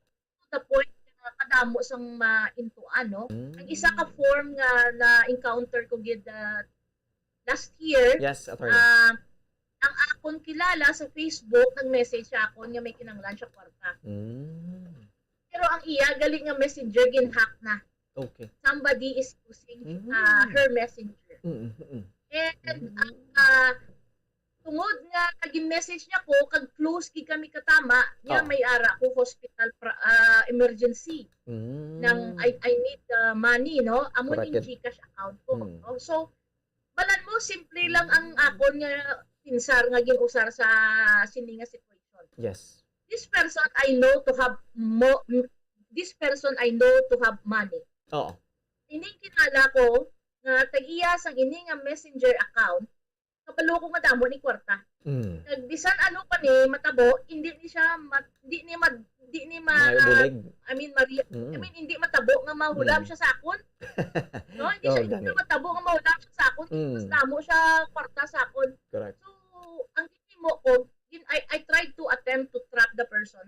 To the point kadamo sang maintuan, no? Ang isa ka form nga na-encounter ko gid last year. Yes, attorney. Ang akon kilala sa Facebook, nag-message siya ako nga may kinanglan siya kwarta. Pero ang iya, galing nga messenger, ginhack na. Okay. Somebody is using her messenger. And tungod nga naging-message niya ko, kag close gid kami katama, niya may ara ko hospital emergency. Nang I need money, no? Amo ning GCash account ko. So, balan mo, simple lang ang akon nga pinsar nga ginusar sa sininga situation. Yes. This person I know to have money. Ining kinala ko nga tag-iya sang ini nga messenger account, kapalo ko nga damo ni kwarta. Nagbisan ano pa ni matabo, hindi hindi matabo nga mahulam siya sa akon. No, hindi matabo nga mahulam siya sa akon. Damo siya kwarta sa akon. Correct. So, ang mo ko, I tried to attempt to track the person.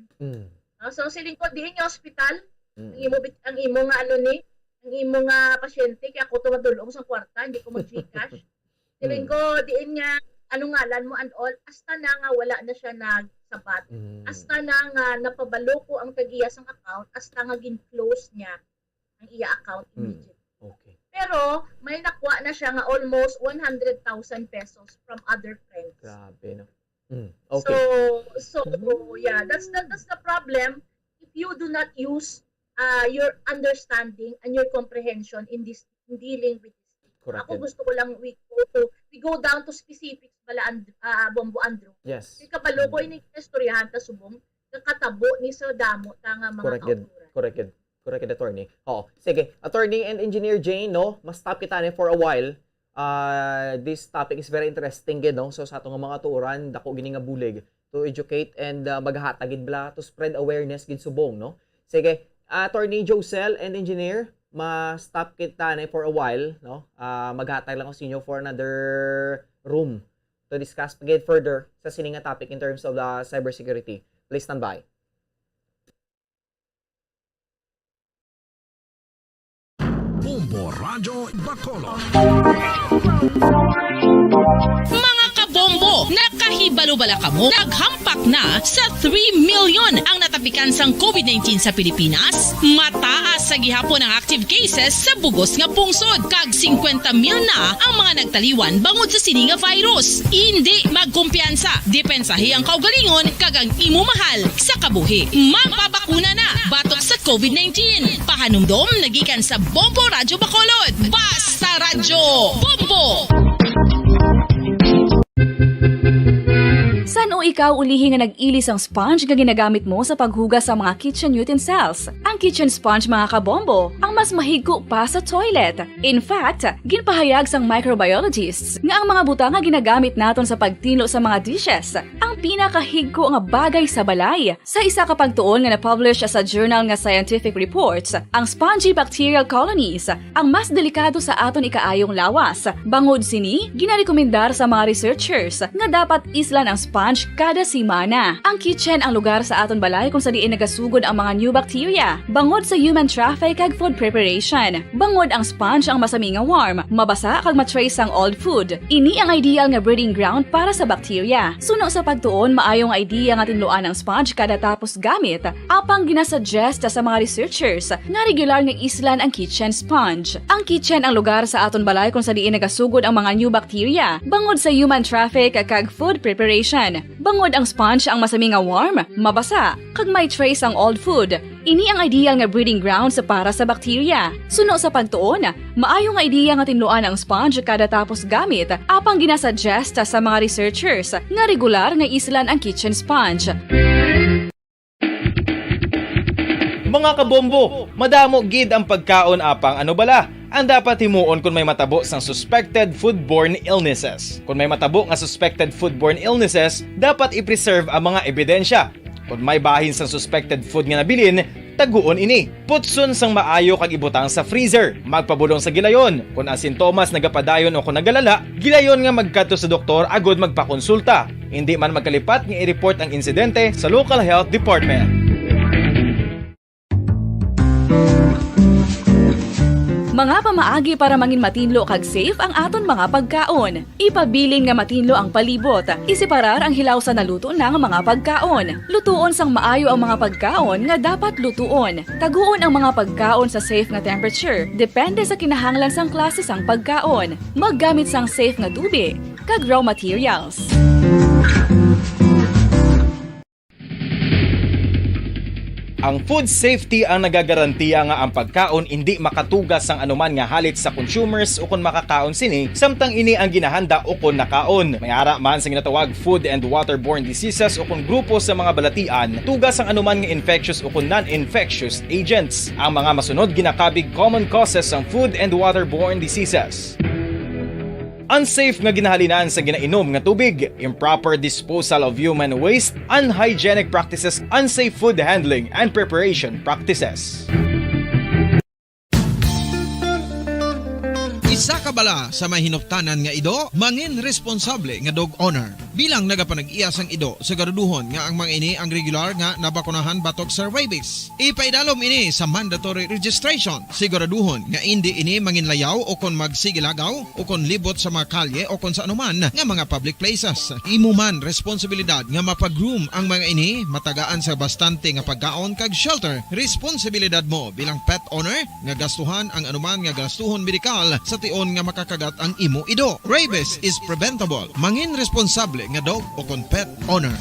So siling ko diin yung hospital, ang imo nga ang imo nga pasyente kaya ako tumadulong sa kwarta, hindi ko mag-GCash. Siling ko diin nga ano ngalan mo and all, hasta na nga wala na siya nagsabat. Hasta na nga napabalo ko ang tag-iya sang account, hasta nga gin-close niya ang iya account immediately. Okay. Pero may nakuha na siya nga almost 100,000 pesos from other friends. Grabe, no? Okay. So yeah, that's the problem if you do not use your understanding and your comprehension in dealing with this. Correct. Ako gusto ko lang we go down to specifics bala Bombo Andrew. Yes. Kabalo ko ini istoryahan ta subong katabo ni sa damo ta nga mga kauturan. Correct, attorney. Sige, attorney and engineer Jane, no? Mas stop kita ni for a while. This topic is very interesting gid, no? So sa atong mga tuuran dako gini nga bulig to educate and maghatagid bla to spread awareness gid subong, no? Sige, attorney Josel and engineer, ma-stop kita ni for a while, no? Maghatag lang ko sa inyo for another room to discuss again further sa sininga topic in terms of cybersecurity. Please stand by. Bombo Radyo Bacolod. Mga kabombo, nakahibalo bala kamo? Naghampak na sa 3 million ang natapikan sang COVID-19 sa Pilipinas. Mataas sa gihapon ang active cases sa bugos nga pungsod. Kag 50 mil na ang mga nagtaliwan bangod sa sini nga virus. Hindi magkumpiyansa. Depensahi ang kaugalingon kag ang imo mahal sa kabuhi. Magpabakuna na batok sa COVID-19. Pahanumdom nagikan sa Bombo Radyo Bacolod. Basta Radyo Bombo! San o ikaw ulihi nga nag-ilis ang sponge nga ginagamit mo sa paghugas sa mga kitchen utensils? Ang kitchen sponge mga kabombo, ang mas mahigko pa sa toilet. In fact, ginpahayag sang microbiologists nga ang mga butang nga ginagamit naton sa pagtino sa mga dishes ang pinakahigko nga bagay sa balay. Sa isa ka pagtuon nga na-publish sa journal nga Scientific Reports, ang spongy bacterial colonies ang mas delikado sa aton ikaayong lawas. Bangod sini, ginarekomendar sa mga researchers nga dapat islan ang sponge kada simana. Ang kitchen ang lugar sa aton balay kung sa diin nagasugod ang mga new bacteria. Bangod sa human traffic kag food preparation. Bangod ang sponge ang masami nga warm, mabasa kag matrace ang old food. Ini ang ideal nga breeding ground para sa bacteria. Suno sa pagtuon pagtuon maayong idea nga tinluan ang sponge kada tapos gamit, apang ginasuggest sa mga researchers nga regular nga islan ang kitchen sponge. Ang kitchen ang lugar sa aton balay kung sa diin nagasugod ang mga new bacteria, bangod sa human traffic kag food preparation. Bangod ang sponge ang masami nga warm, mabasa, kag may trace ang old food. Ini ang ideal nga breeding ground sa para sa bakterya. Suno sa pagtuon, maayo nga ideya nga tinluan ang sponge kada tapos gamit, apang ginasuggest sa mga researchers nga regular nga islan ang kitchen sponge. Mga kabombo, madamo gid ang pagkaon apang ano bala. Ang dapat himuon kung may matabo sang suspected foodborne illnesses. Kung may matabo nga suspected foodborne illnesses, dapat i-preserve ang mga ebidensya. Kung may bahin sang suspected food nga nabilin, taguon ini. Putson sang maayo kag ibutang sa freezer. Magpabulong sa gilayon. Kung ang sintomas nagapadayon o kung nagalala, gilayon nga magkadto sa doktor agod magpakonsulta. Hindi man magkalipat nga i-report ang insidente sa local health department. Mga pamaagi para mangin matinlo kag safe ang aton mga pagkaon. Ipabilin nga matinlo ang palibot. Isiparar ang hilaw sa naluto ng mga pagkaon. Lutuon sang maayo ang mga pagkaon nga dapat lutuon. Taguon ang mga pagkaon sa safe nga temperature. Depende sa kinahanglan sang klase sang pagkaon. Maggamit sang safe nga tubig kag raw materials. Ang food safety ang nagagarantiya nga ang pagkaon hindi makatugas sang anuman nga halit sa consumers o kung makakaon sini, samtang ini ang ginahanda o kung nakaon. May ara man sa ginatawag food and waterborne diseases o kung grupo sa mga balatian, tugas ang anuman nga infectious o kung non-infectious agents. Ang mga masunod ginakabig common causes ng food and waterborne diseases. Unsafe nga ginahalinan sa ginainom nga tubig, improper disposal of human waste, unhygienic practices, unsafe food handling and preparation practices. Isa ka bala sa may hinuptanan nga ido, mangin responsable nga dog owner. Bilang nagapanag-iyas ang ido, siguraduhon nga ang mga ini ang regular nga nabakunahan batok sa rabies. Ipaidalom ini sa mandatory registration. Siguraduhon nga hindi ini manginlayaw o kon magsigilagaw o kon libot sa mga kalye o kon sa anuman nga mga public places. Imo man responsibilidad nga mapag-groom ang mga ini, matagaan sa bastante nga pagkaon kag shelter. Responsibilidad mo bilang pet owner nga gastuhan ang anuman nga gastuhon medikal sa tion nga makakagat ang imo ido. Rabies is preventable. Mangin responsable nga dog o kon pet owner.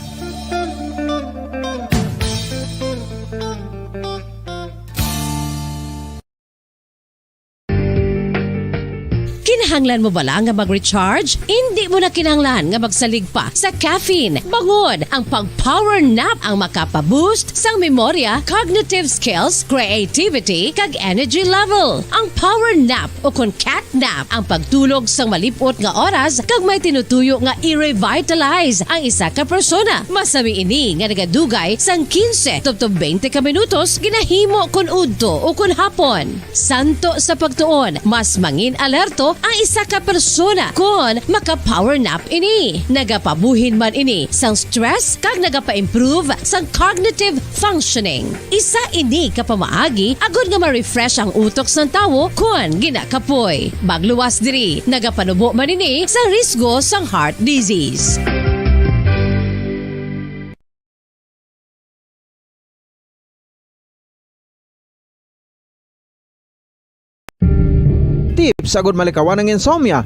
Kinahanglan mo bala nga mag-recharge? Hindi mo na kinahanglan nga magsalig pa sa caffeine. Bangod ang pag-power nap ang makapaboost sang memorya, cognitive skills, creativity, kag energy level. Ang power nap o kon cat nap ang pagtulog sang malipot nga oras kag may tinutuyo nga i-revitalize ang isa ka persona. Masami ini nga nagadugay sang 15 to 20 ka minutos ginahimo kon udto o kon hapon. Santo sa pagtuon, mas mangin alerto ang isa ka persona kon maka-power nap ini. Nagapabuhin man ini sang stress kag nagapa-improve sang cognitive functioning. Isa ini kapamaagi agud nga ma-refresh ang utok sang tawo kon ginakapoy. Bagluwas diri, nagapanubo man ini sa risgo sang heart disease. Tips sagud malikawan ng insomnia.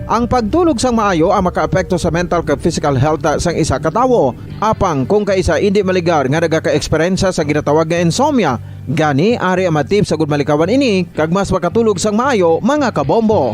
Ang pagtulog sang maayo ang makaapekto sa mental kag physical health sang isa ka tawo. Apang kung kaisa hindi maligar nga nagaka-eksperyensya sa ginatawag nga insomnia, gani ari ang matip sagud malikawan ini kag mas makatulog sang maayo mga kabombo.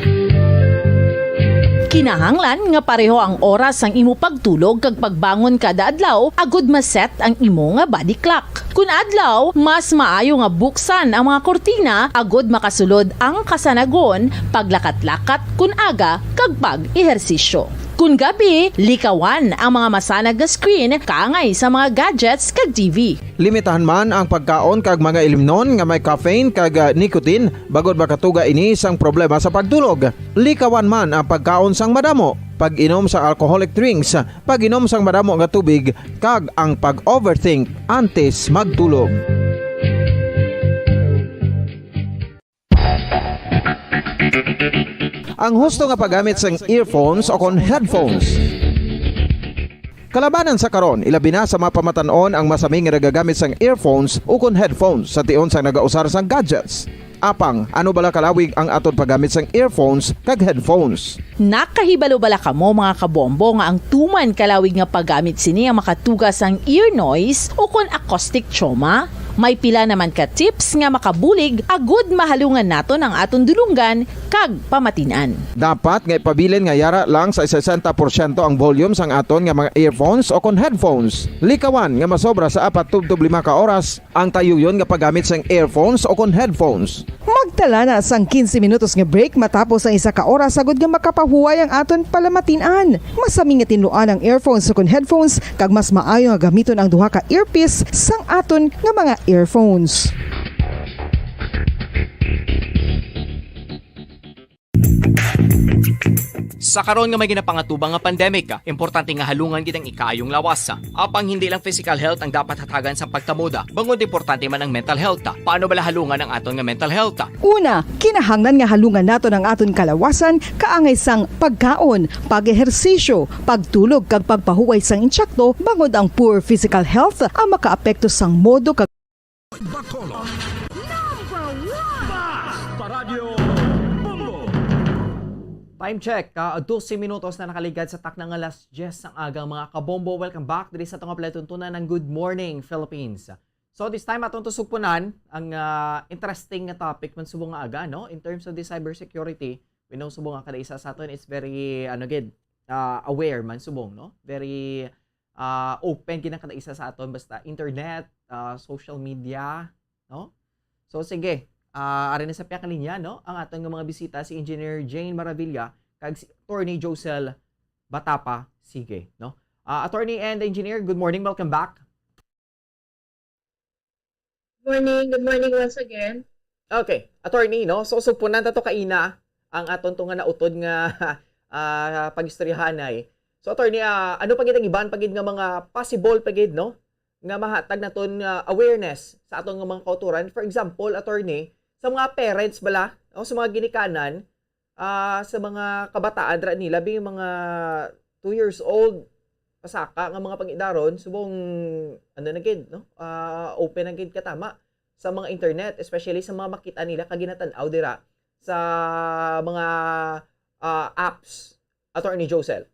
Kinahanglan nga pareho ang oras sang imo pagtulog kag pagbangon kada adlaw agud maset ang imo nga body clock. Kun adlaw, mas maayo nga buksan ang mga kortina agud makasulod ang kasanagon, paglakat-lakat kun aga kag pag-ehersisyo. Kun gabi, likawan ang mga masanag nga screen kaangay sa mga gadgets kag TV. Limitahan man ang pagkaon kag mga ilimnon nga may caffeine kag nicotine bagod makatuga ini sang problema sa pagtulog. Likawan man ang pagkaon sang madamo, pag-inom sa alcoholic drinks, pag-inom sang madamo nga tubig kag ang pag-overthink antes magtulog. Ang husto nga paggamit sang earphones o kon headphones. Kalabanan sa karon, ilabi na sa mapamatanon ang masami nga nagagamit sang earphones o kon headphones sa tion sang nagausar sang gadgets. Apang, ano bala kalawig ang aton paggamit sang earphones kag headphones? Nakahibalo bala kamo mga kabombo nga ang tuman kalawig nga paggamit sini ang makatugas ang ear noise o kon acoustic trauma? May pila naman ka tips nga makabulig agud mahalungan naton ang aton dulunggan kag pamatinan. Dapat nga ipabilin nga yara lang sa 60% ang volume sang aton nga mga earphones o kon headphones. Likawan nga masobra sa 4 tubtob 5 ka oras ang tayuyon nga paggamit sang earphones o kon headphones. Magtala na sang 15 minutos nga break matapos ang 1 ka oras sagod nga makapahuway ang aton palamatinan. Masami nga tinluan ang earphones o kon headphones kag mas maayo nga gamiton ang duha ka earpiece sang aton nga mga earphones. Sa karon nga may ginapangatubang nga pandemic, importante nga halungan gid ang ikayong lawas. Apang hindi lang physical health ang dapat hatagan sa pagtamuda, bangod importante man ang mental health. Paano bala halungan ang aton nga mental health? Una, kinahanglan nga halungan naton ang aton kalawasan kaangay sang pagkaon, pag-ehersisyo, pagtulog kag pagpahuway sang insyakto bangod ang poor physical health ang makaapekto sang modo kag Bacolod. Time check, 12 minutos na nakaligad sa taknang alas 10 ng aga mga kabombo. Welcome back diri sa itong palatuntunan ng Good Morning Philippines. So this time atong tusugpunan ang interesting na topic man subong nga aga, no? In terms of the cybersecurity, we know subong nga kada isa sa aton is very aware man subong, no? Very open gina kada isa sa aton basta internet, social media, no? So sige, ari na sa piya kalinya, no? Ang atong mga bisita si Engineer Jane Maravilla kag si Attorney Josel Batapa. Sige, no? Attorney and Engineer, good morning, welcome back. Good morning once again. Okay, Attorney, no? So supunan ta to kaina ang aton to nga nautod nga pagistoryahanay. So Attorney, ano pagid ang iban pagid nga mga possible pagid, no? Nga mahatag naton awareness sa aton nga mga kauturan. For example, Attorney, sa mga parents bala o sa mga ginikanan, sa mga kabataan ra nila bing mga 2 years old pasaka nga mga pangidaron subong ano na gid, no? Open na gid katama sa mga internet, especially sa mga makita nila kaginatan-aw dira sa mga apps. Attorney Josel.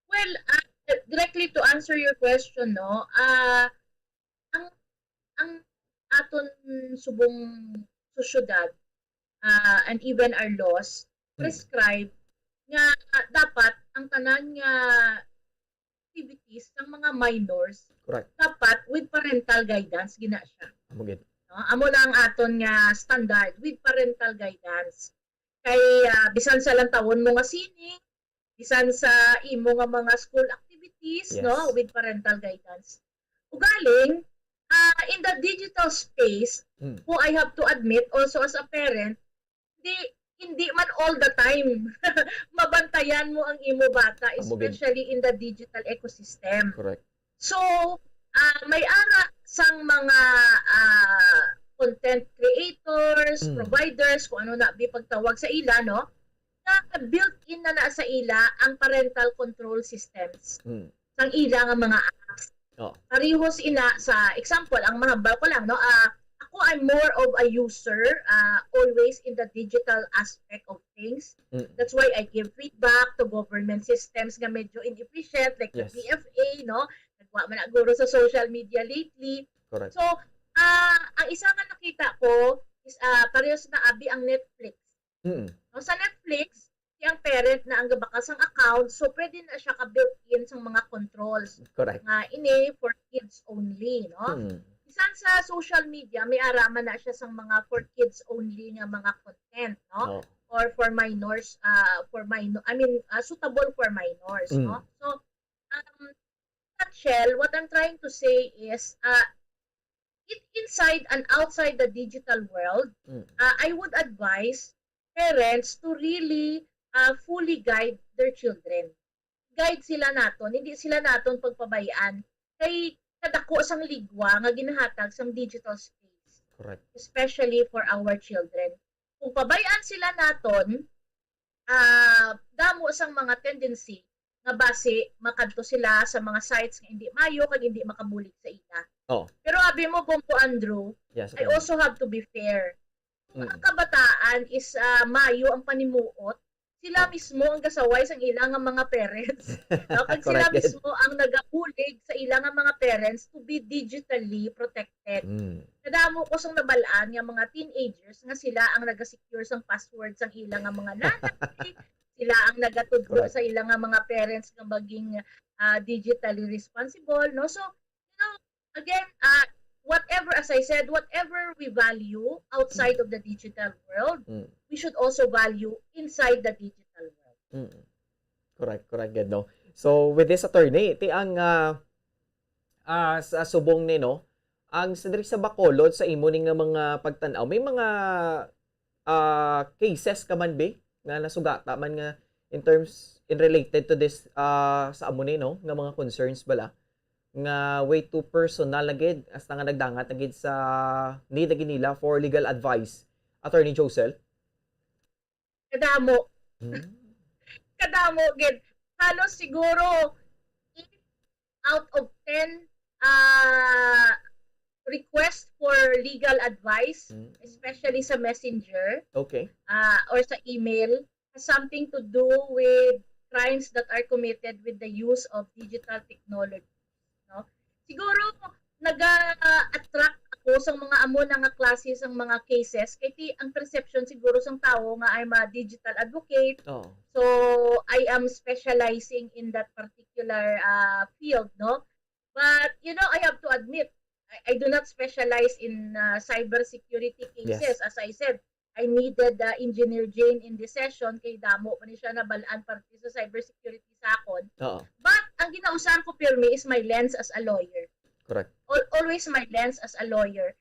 Well, directly to answer your question, no, ang aton subong sosyedad and even our laws prescribe nga dapat ang tanan nga activities ng mga minors correct dapat with parental guidance gina siya. Amugid. No, amo na ang aton nga standard with parental guidance. Kay bisan sa lang tawon mo nga sining, bisan sa imo nga mga school activities, yes, no, with parental guidance. Ugaling in the digital space, who I have to admit also as a parent, hindi man all the time mabantayan mo ang imo bata, especially in the digital ecosystem. Correct. So, may ara sang mga content creators, providers, kung ano na pagtawag sa ila, no? Na built-in na sa ila ang parental control systems. Sang ila nga mga apps. Parehos ina sa example, ang mahambal ko lang, no? Ako, I'm more of a user, always in the digital aspect of things. That's why I give feedback to government systems nga medyo inefficient, like the PFA, no? Nagwa man aguro sa social media lately. Correct. So, ang isa nga nakita ko is parehos na abi ang Netflix. No, sa Netflix, yung parent na ang gabakas ang account, so pwede na siya ka-built-in sa mga controls. Correct. Nga ini for kids only, no? Isan sa social media, may araman na siya sa mga for kids only nga mga content, no? Or for minors, suitable for minors, no? So, nutshell, what I'm trying to say is, inside and outside the digital world, I would advise parents to really fully guide their children. Guide sila naton, hindi sila naton pagpabayaan kay kadako sang ligwa nga ginahatag sang digital space. Correct. Especially for our children. Kung pabayaan sila naton, damo sang mga tendency nga base makadto sila sa mga sites nga hindi mayo kag hindi makabulig sa ila. Oh. Pero abi mo Bongo Andrew, Yes. I also have to be fair. Kung ang kabataan is mayo ang panimuot, sila mismo ang gasaway sa ilang nga mga parents. No? Kag sila Correct. mismo ang nagabulig sa ilang nga mga parents to be digitally protected. Kadamo ko sang nabalaan nga mga teenagers nga sila ang naga-secure sang password sang ilang nga mga nanay, sila ang nagatudlo sa ilang nga mga parents nga maging digitally responsible, no? So, you know, again, whatever, as I said, whatever we value outside of the digital world, we should also value inside the digital world. Correct, good, no? So, with this attorney, ti ang sa subong ni, no, ang sa Bacolod, sa imo ning nga mga pagtanaw, may mga cases ka man ba nga nasugata man nga in related to this sa amo ni, no, nga mga concerns bala nga way to personal agad hasta nga nagdangat agad sa need agad nila for legal advice, Attorney Josel? Kadamo. Kadamo gid. Halos siguro 8 out of 10 request for legal advice, especially sa messenger, Okay. or sa email, has something to do with crimes that are committed with the use of digital technology. No? Siguro naga-attract ako sa mga amo na nga klase sang mga cases kay ang perception siguro sang tao nga I'm a digital advocate. Oh. So I am specializing in that particular field, no? But you know, I have to admit I do not specialize in cybersecurity cases. Yes. As I said, I needed Engineer Jane in this session kay damo pa ni siya nabalaan parte sa cybersecurity sa akon. Oo. But ang ginausahan ko pirmi is my lens as a lawyer. Correct. Always my lens as a lawyer.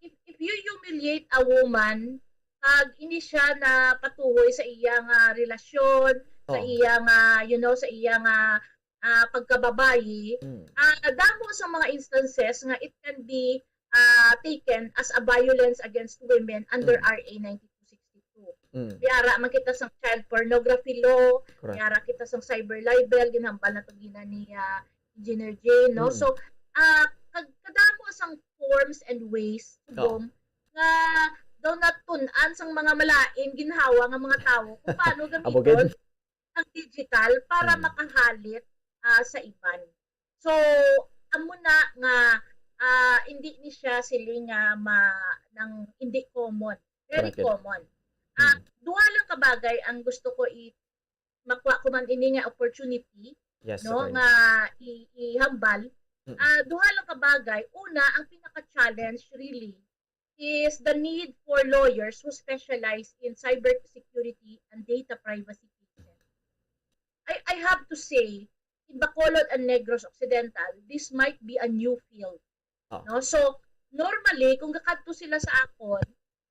If you humiliate a woman, pag hindi siya na patuhoy sa iyang relasyon, sa iyang sa iyang pagkababayi, damo sa mga instances nga it can be taken as a violence against women under RA 9262. Yara man kita sa child pornography law, yara kita sa cyber libel, ginhambal na to gina ni Engineer Jane, no? So, kadamo sang forms and ways nga daw natun-an sang mga malain ginhawa nga mga tawo kung paano gamiton ang digital para makahalit sa iban. So, amo na nga hindi ni siya siling nang hindi common. Very common. Duha lang kabagay ang gusto ko makuha ko man ini nga opportunity, yes, no, okay, nga ihambal. Duha lang kabagay. Una, ang pinaka-challenge really is the need for lawyers who specialize in cybersecurity and data privacy cases. I have to say, in Bacolod and Negros Occidental, this might be a new field. No? So, normally, kung kakadto sila sa akon,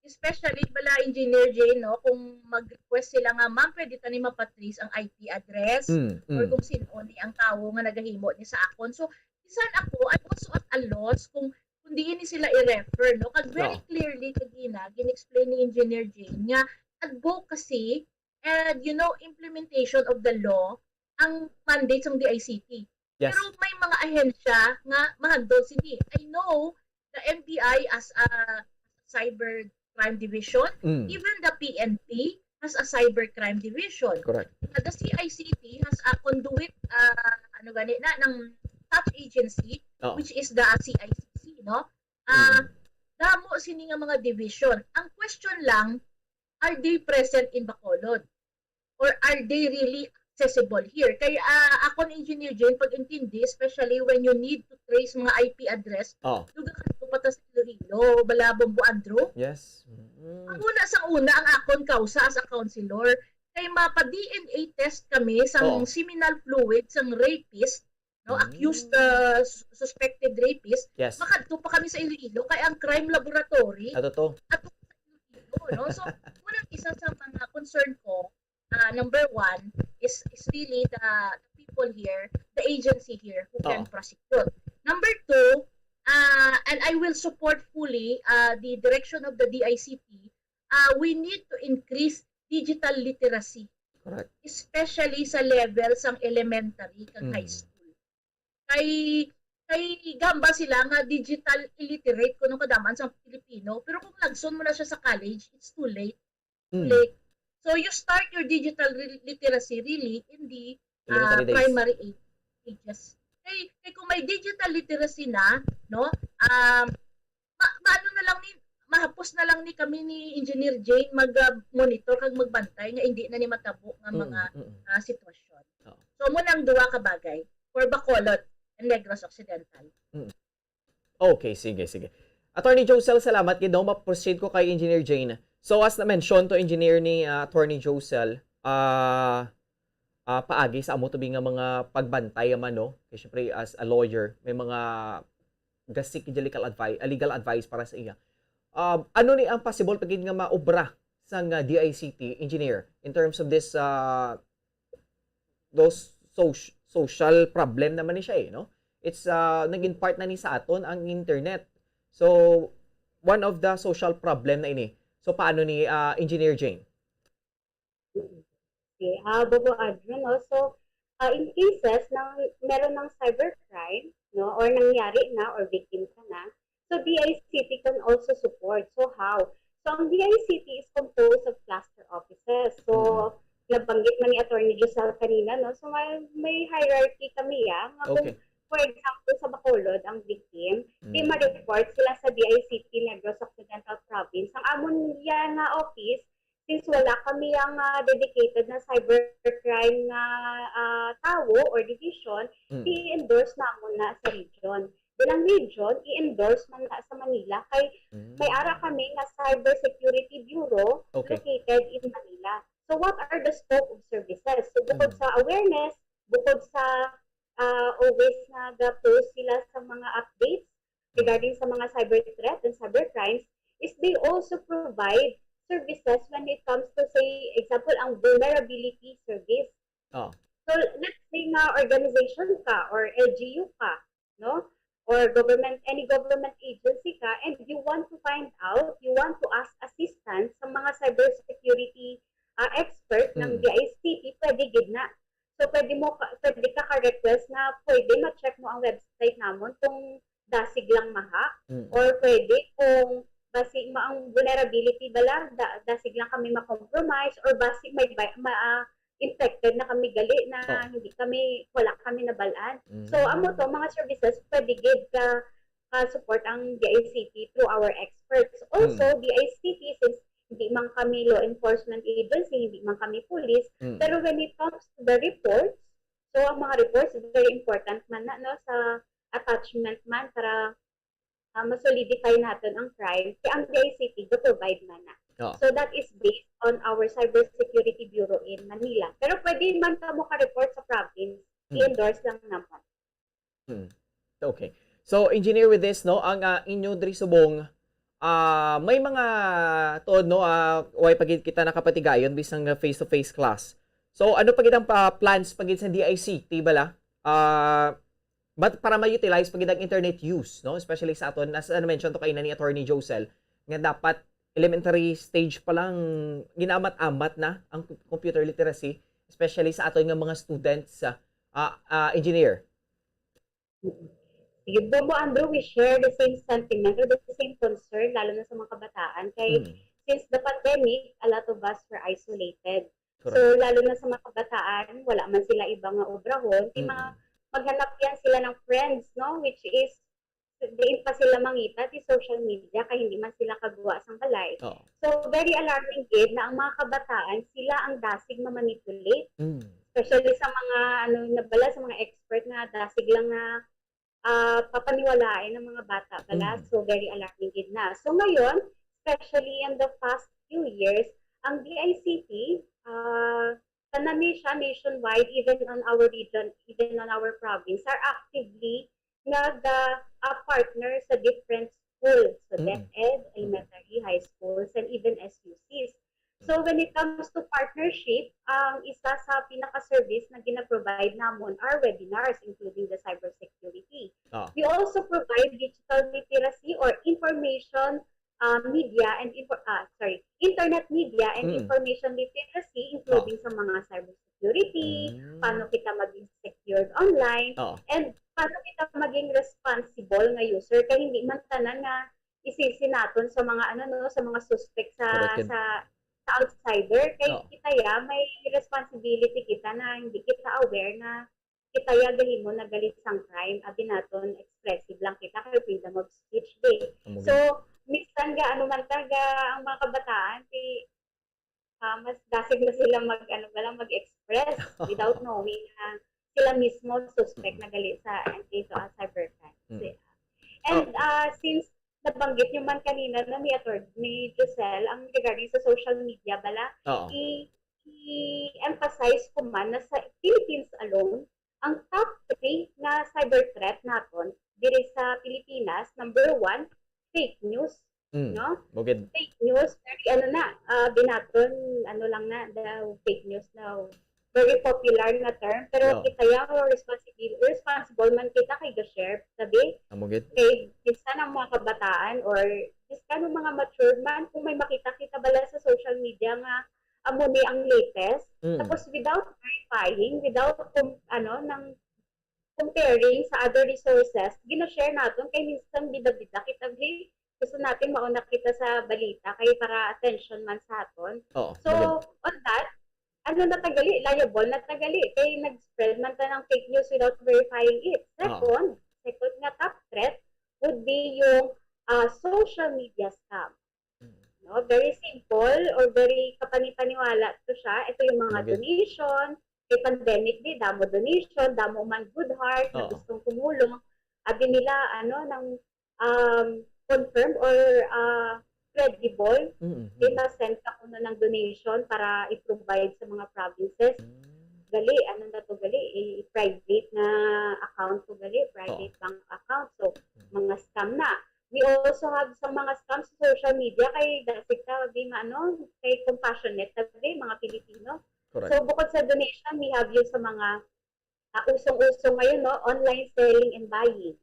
especially bala Engineer Jane, no, kung mag-request sila nga, ma'am, pwede tani mapatrace ang IP address or kung sino ni ang tao nga nagahimo ni sa akon. So, isan ako, I'm also at a loss kung di ni sila i-refer, no? Kag very clearly kagina, gin-explain ni Engineer Jane nga advocacy and, you know, implementation of the law ang mandate ng DICT. Yes. Pero may mga ahensya nga mahandol sini. I know the NBI as a cyber crime division, even the PNP has a cyber crime division. Correct. The CICT has a conduit ng top agency, which is the CICC, no? Damo sini nga mga division. Ang question lang, are they present in Bacolod? Or are they really accessible here? Kaya ako ni Engineer Jane, pag-intindi, especially when you need to trace mga IP address, lugar ka po pata sa Iloilo, Balabong, Buandro. Yes. Ang una ang akon kausa as a counselor, kay mapa-DNA test kami sa seminal fluid sang rapist, no, accused suspected rapist. Yes. Makadto pa kami sa Iloilo kay ang crime laboratory. Totoo. No? So, unang isa sa mga concern ko, number one, is really the people here, the agency here who can prosecute. Number two, and I will support fully the direction of the DICT, we need to increase digital literacy Correct. especially sa level sang elementary kag high school. Kay gamba sila nga digital illiterate kuno kadaman sa Pilipino, pero kung lagson mo na siya sa college, it's too late. Late. So you start your digital literacy really in the Elementary days. primary ages. Kay kung may digital literacy na, no? Maano na lang ni mahapos na lang ni kami ni Engineer Jane mag-monitor kag magbantay nga hindi na ni matabo nga mga sitwasyon. So mo nang duwa ka bagay for Bacolod and Negros Occidental. Okay, sige. Attorney Josel, salamat gid daw ma-proceed ko kay Engineer Jane. So as na-mention to engineer ni Attorney Josel, paagi sa amo tubi nga mga pagbantay man no. Kasi syempre as a lawyer, may mga gasik legal advice para sa iya. Ano ni ang possible pagid nga maobra sa DICT engineer in terms of this those social problem naman ni siya no? It's naging part na ni sa aton ang internet. So one of the social problem na ini. So paano ni Engineer Jane? Okay, Bobo Adrian, no? So in cases na meron ng cybercrime, no, or nangyari na or victim ka na, so DICT can also support. So how? So ang DICT is composed of cluster offices. So nabanggit man ni Attorney Giselle kanina, no? So may hierarchy kami kung for example, sa Bacolod, ang victim, di ma-report sila sa DICT Negros Occidental Province. Ang amon niya na office, since wala kami ang dedicated na cybercrime na tao or division, i-endorse na muna sa region. Bilang region, i-endorse man na sa Manila kay may ara kami na Cybersecurity Bureau located in Manila. So what are the scope of services? So bukod sa awareness, bukod sa always nag-post sila sa mga updates regarding sa mga cyber threat and cyber crimes, is they also provide services when it comes to, say, example, ang vulnerability service. So let's say na organization ka or LGU ka, no? Or any government agency ka, and you want to find out, you want to ask assistance sa mga cybersecurity expert ng DICT, pwede gid na. So, pwede ka ka-request na pwede ma-check mo ang website namon kung dasig lang mahack, or pwede kung basig ang vulnerability bala, dasig lang kami ma-compromise, or basig may infected na kami gali na wala kami nabalaan. So, amo to, mga services, pwede gid ka support ang DICT through our experts. Also, DICT, since hindi man kami law enforcement agency, hindi man kami police, pero when it comes to the reports, so ang mga reports, very important man na, no, sa attachment man para masolidify natin ang crime, kaya ang DICT provide man na. So that is based on our Cybersecurity Bureau in Manila. Pero pwede man ka mo ka-report sa province, i-endorse lang naman. Okay. So, engineer, with this, no, ang inyo diri subong, may mga to no way pagid kita nakapatigayon bisang face-to-face class. So ano pagid ang plans pagid sa DICT bala? But para ma-utilize pagid ang internet use, no? Especially sa aton as mention to kay ni Attorney Josel, nga dapat elementary stage pa lang ginamat-amat na ang computer literacy, especially sa aton nga mga students engineer. Bobo Andrew, we share the same sentiment or the same concern, lalo na sa mga kabataan. Kaya since the pandemic, a lot of us were isolated. Correct. So lalo na sa mga kabataan, wala man sila ibang obrahon. Maghanap yan sila ng friends, no? Which is, diin pa sila mangita di social media, kaya hindi man sila kagawa sang balay. So very alarming din na ang mga kabataan, sila ang dasig ma-manipulate. Especially sa mga, nabala, sa mga expert na dasig lang na papaniwalain ng mga bata pala. So, very alarming din na. So, ngayon, especially in the past few years, ang DICT, nationwide, even on our region, even on our province, are actively partner sa different schools. So, DepEd, elementary, high schools, and even SUCs. So when it comes to partnership, isa sa pinaka-service na gina-provide namon are webinars, including the cybersecurity. We also provide digital literacy or information media and internet media and information literacy, including sa mga cybersecurity, paano kita maging secured online, and paano kita maging responsible nga user kay hindi man tanan nga isisi naton sa mga sa mga suspect sa outsider kay kita may responsibility kita na hindi kita aware na kita gali mo na galit sang crime abi naton expressive lang kita kay freedom of speech day. So minsan ang mga kabataan mas dasig na sila mag-express without knowing na sila mismo suspect na gali sa cybercrime. And since nabanggit nyo man kanina na ni Giselle ang regarding sa social media i-emphasize ko man na sa Philippines alone ang top 3 na cyber threat naton diri sa Pilipinas, number 1, fake news. No? Fake news, very binaton, lang na, the fake news now. Very popular na term, pero kita responsible man kita kay ga-share, sabi, kay isa ng mga kabataan or isa ng mga matured man, kung may makita kita bala sa social media nga, amo ni ang latest, tapos without verifying, without nang comparing sa other resources, gina-share natin kay minsan bida-bida kita gusto natin mauna kita sa balita kay para attention man sa aton. So on that, natagali, liable natagali kay nag-spread man ta ng fake news without verifying it. Second nga top threat would be yung social media scam. No, very simple or very kapanipaniwala to siya. Ito yung mga donation, kay pandemic damo donation, damo man good heart na gustong tumulong. Abi nila ng confirmed or credible, send ka kuno ng donation para i-provide sa mga provinces. Gali, private na account ko private bank account. So, mga scam na. We also have some mga scams sa social media kay dasig ta kay compassionate mga Pilipino. Correct. So, bukod sa donation, we have yung sa mga usong-usong ngayon, online selling and buying.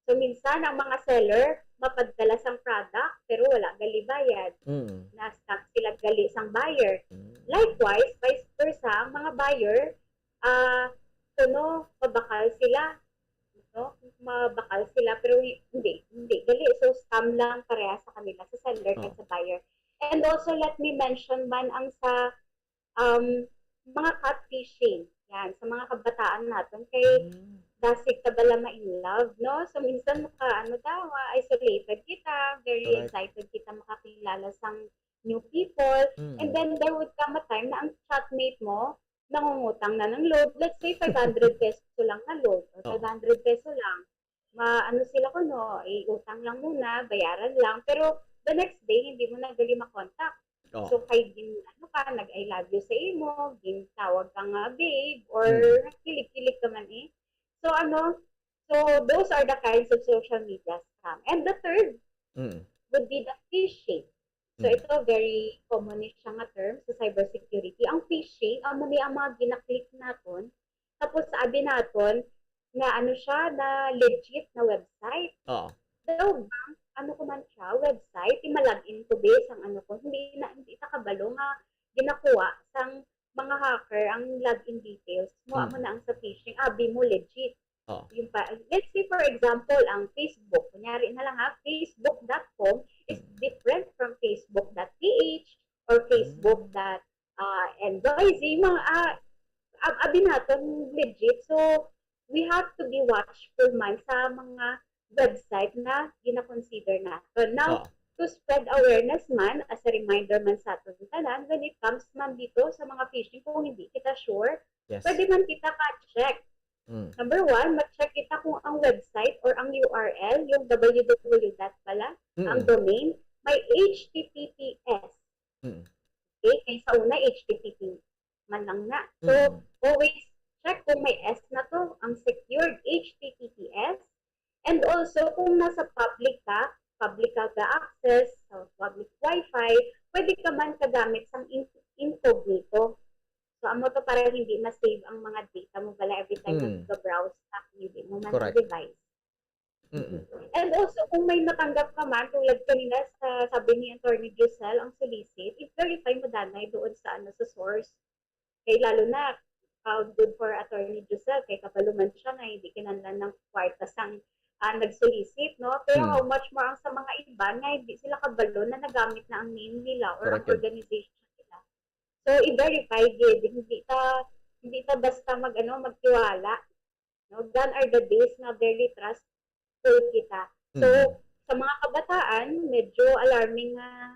So, minsan, ang mga seller, mapadala sang product, pero wala gali bayad. Na-scam sila gali sang buyer. Likewise, vice versa, ang mga buyer, mabakal sila. Mabakal sila, pero hindi. Gali, so scam lang pareha sa kanila, sa seller at sa buyer. And also, let me mention man ang sa mga catfishing. Yan, sa mga kabataan natin, kay dasig ka bala ma-in love, no? So, minsan isolated kita, very excited kita makakilala sa new people, and then there would come a time na ang chatmate mo, nangungutang na ng load, let's say 500 peso lang na load, or 500 peso lang, sila utang lang muna, bayaran lang, pero the next day, hindi mo na gali makontak. So, kay nag-I love you sa imo, tawag ka nga babe, or kilig-kilig ka man So, so those are the kinds of social media scam. And the third would be the phishing. So, ito very common siya nga term sa cybersecurity. Ang phishing, ang mga ginaklik naton, tapos sabi naton na siya, na legit na website. So, website, imalagin ko base ang hindi kabalo nga ginakuha sang mga hacker ang login details mo na ang sa phishing, abi mo legit. Yung let's say for example, ang Facebook, kunyari na lang facebook.com is different from facebook.ph or facebook.ndoz, mga abi natin legit. So, we have to be watchful man sa mga website na gina-consider natin. Now, to spread awareness man, as a reminder man sa atin tanan, when it comes man dito sa mga phishing, kung hindi kita sure, pwede man kita ka-check. Number 1, mag-check kita kung ang website or ang URL, yung www pala, ang domain, may HTTPS. Okay? Kaya sa una, HTTP man lang na. So, always check kung may S na to, ang secured HTTPS. And also, kung nasa public ka access, sa public Wi-Fi, pwede ka man kagamit sa incognito. So, amo to para hindi ma-save ang mga data mo bala every time na browse sa hindi mo man device. And also, kung may natanggap ka man, tulad kanina sa sabi ni Attorney Giselle, ang solicit, i-verify mo danay doon sa sa source. Kay lalo na, good for Attorney Giselle, kay kapaluman siya na hindi kinanlan ng kwarta sang nag-solicit, no? Pero how much more ang sa mga iba na hindi sila kabalo na nagamit na ang name nila or ang organization nila. So, i-verify gid, hindi ta basta magtiwala. No? Gone are the days na very trustful kita. So, sa mga kabataan, medyo alarming na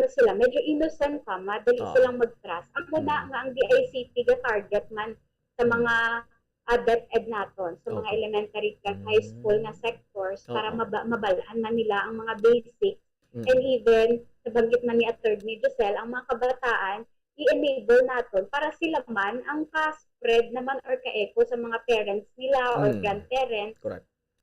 sila, medyo innocent pa, madali silang mag-trust. Ang muna nga ang DICT ga target man sa mga DepEd naton, sa mga elementary at high school na sectors para mabalaan man nila ang mga basic. And even, nabanggit na ni Attorney Giselle, ang mga kabataan, i-enable natin para sila man ang ka-spread naman or ka-echo sa mga parents nila or grandparents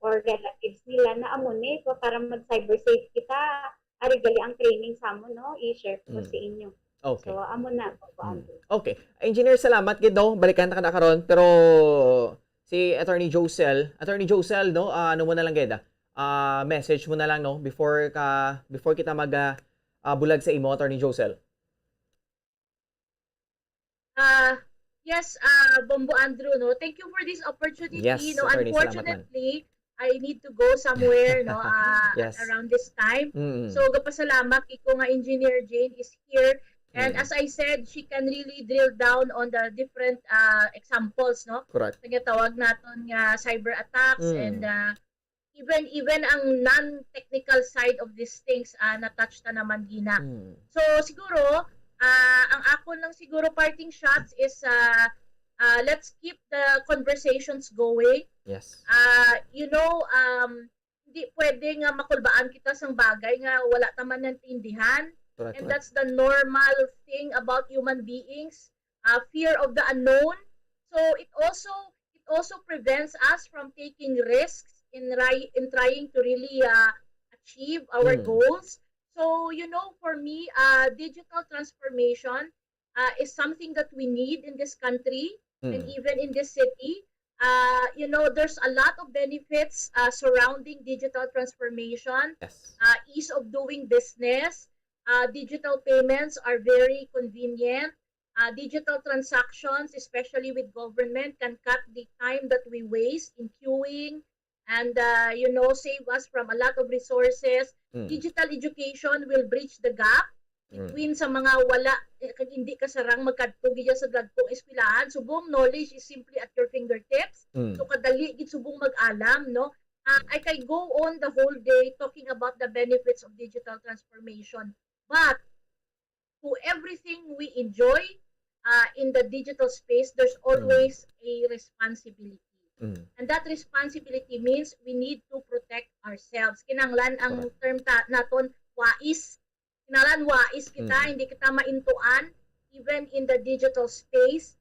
or relatives nila na amune ko para mag-cyber safe kita. Arigali ang training sa mo, no? I-share ko sa inyo. Okay. So, amo na. Okay. Engineer, salamat gid no. Balikan ta karon pero si Attorney Josel, no, ano mo na lang gid message mo na lang no before kita bulag sa imo, Attorney Josel. Yes, Bombo Andrew, no. Thank you for this opportunity. Yes, no, Attorney, unfortunately, I need to go somewhere, no, yes. around this time. So, gapasalamat iko nga Engineer Jane is here. And as I said, she can really drill down on the different examples, no? Correct. Tawag naton nga cyber attacks and even ang non-technical side of these things na-touch na naman gina. So siguro, ang ako lang siguro parting shots is let's keep the conversations going. Yes. Hindi pwede nga makulbaan kita sang bagay nga wala taman nantindihan. Correct, And that's the normal thing about human beings, fear of the unknown. So it also prevents us from taking risks in trying to really achieve our goals. So for me, digital transformation is something that we need in this country and even in this city. There's a lot of benefits surrounding digital transformation. Yes. Ease of doing business. Digital payments are very convenient. Digital transactions, especially with government, can cut the time that we waste in queuing and, save us from a lot of resources. Digital education will bridge the gap between sa mga wala, hindi kasarang magkadto gid sa dagkong eskwelahan. Subong knowledge is simply at your fingertips. So kadali gid subong mag-alam, no? I can go on the whole day talking about the benefits of digital transformation. But to everything we enjoy in the digital space, there's always a responsibility. And that responsibility means we need to protect ourselves. Kinanglan ang term naton wais. Kinanglan wais kita, hindi kita maintuan even in the digital space.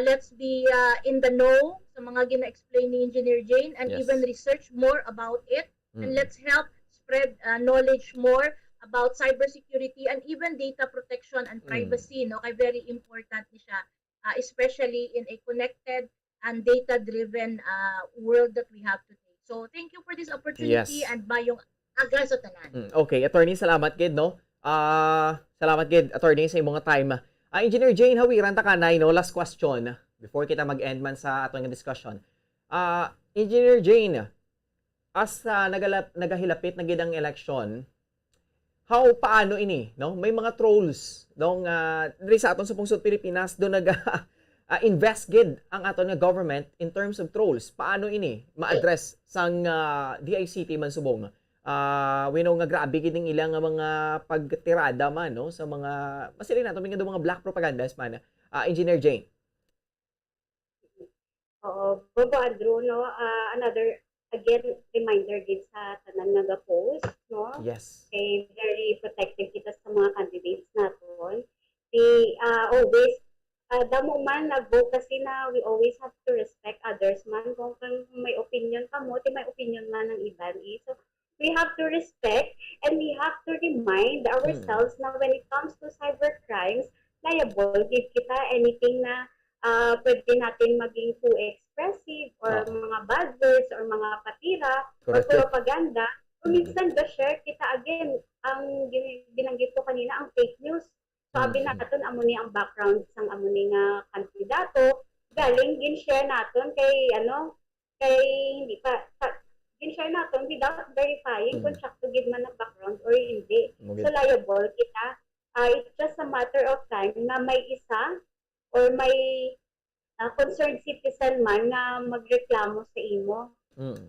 Let's be in the know sa mga gina-explain ni Engineer Jane and even research more about it. And let's help spread knowledge more about cybersecurity and even data protection and privacy, no? Kay very important ni siya, especially in a connected and data-driven world that we have today. So, thank you for this opportunity and mayong aga sa tanan. Okay, Attorney, salamat gid no. Salamat gid, Attorney, sa imong time. Engineer Jane, hawiran ta kanay no, last question before kita mag-end man sa atong discussion. Engineer Jane, as nagahilapit na gid ang election, paano ini, no? May mga trolls dong diri sa aton sa pungsod Pilipinas do invest gid ang aton nga government in terms of trolls. Paano ini ma-address sang DICT man subong? We know nga grabe gid ning ilang mga pagtirada man no sa mga masilin nato mga black propagandas man. Engineer Jane. Bobo Andrew, no? Another again, reminder din sa tanan nga post, no? Yes. Okay, very protective kita sa mga candidates naton. Always, damo man nag-advocacy na we always have to respect others man. Kung may opinion ka mo, may opinion man ng iban. So, we have to respect and we have to remind ourselves na when it comes to cyber crimes, liable give kita anything na pwede natin maging too expressive or mga bad words or mga patira or Correct. propaganda. So, minsan share kita again, ang binanggit ko kanina, ang fake news. So, abi natin, amo ni ang background sang amo ni nga kandidato, galing, gin-share natin kay, kay hindi pa, gin-share natin without verifying kung sakto gid man ang background or hindi. So, liable kita. It's just a matter of time na may isa or may concerned citizen man na magreklamo sa imo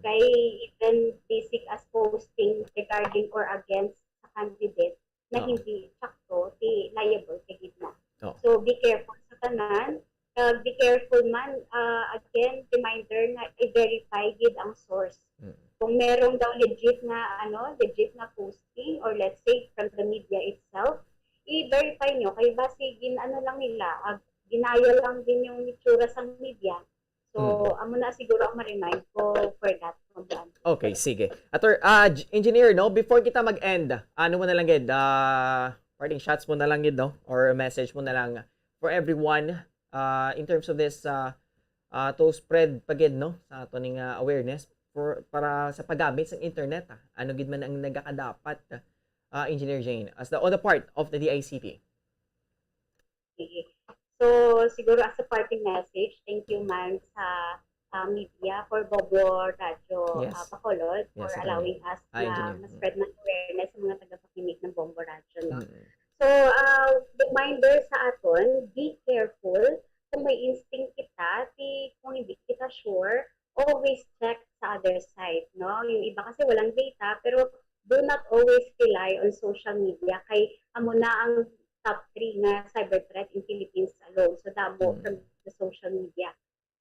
kay even basic as posting regarding or against sa candidate na hindi sakto, di liable kay gitna. So be careful sa tanan. Be careful man, again, reminder na i-verify gid ang source. Kung merong daw legit na posting or let's say from the media itself, i-verify nyo kay base lang nila, ginaya lang din yung itsura sa media. So, amo na siguro ang ma-remind ko for that. Okay, sige. Engineer, no, before kita mag-end, ano mo na lang gid, parting shots mo na lang gid, no, or a message mo na lang for everyone in terms of this to spread pagid, no, sa ato ning awareness para sa paggamit ng internet. Ano gid man ang nagakadapat, Engineer Jane, as on the part of the DICT. Sige. So, siguro as a parting message, thank you man sa media for Bombo Radio Bacolod for allowing us na ma-spread ng awareness sa mga tagapakinig ng Bombo Radio. No? So, reminder sa aton, be careful. Kung may instinct kita, kung hindi kita sure, always check sa other side. No? Yung iba kasi walang data, pero do not always rely on social media. Kay amo na ang top 3 na cyber threat in Philippines alone. So, damo from the social media.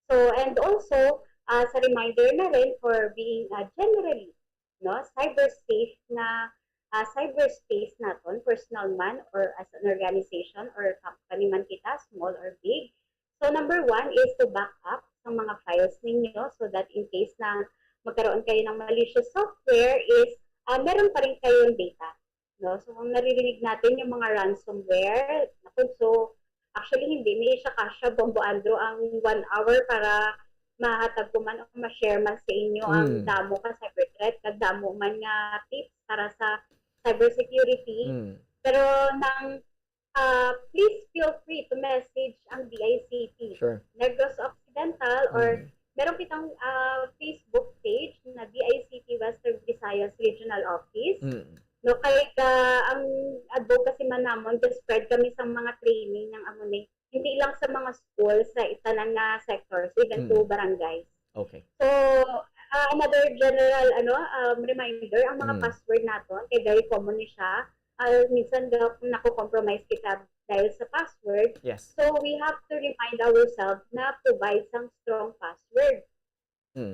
So, and also, sa reminder na rin for being generally, no, cyber safe na cyberspace naton, personal man or as an organization or company man kita, small or big. So, number 1 is to back up ang mga files ninyo so that in case na magkaroon kayo ng malicious software is meron pa rin kayong data. No? So, kung naririnig natin yung mga ransomware, so, actually, hindi. May siya kasya, Bombo Andro, ang 1 hour para mahatag ko man o ma-share man sa inyo ang damo ka cyber threat, damo man nga tips para sa cybersecurity. Pero please feel free to message ang DICT. Sure. Negros Occidental or meron kitang Facebook page na DICT Western Visayas Regional Office. No, kaya ang advocacy man namon, spread kami sa mga training ng amunay. Hindi lang sa mga schools, sa itanan na sectors, even to barangays. Okay. So, another general reminder, ang mga password naton, kaya very common ni siya. Minsan naku-compromise kita dahil sa password. Yes. So, we have to remind ourselves na provide some strong password.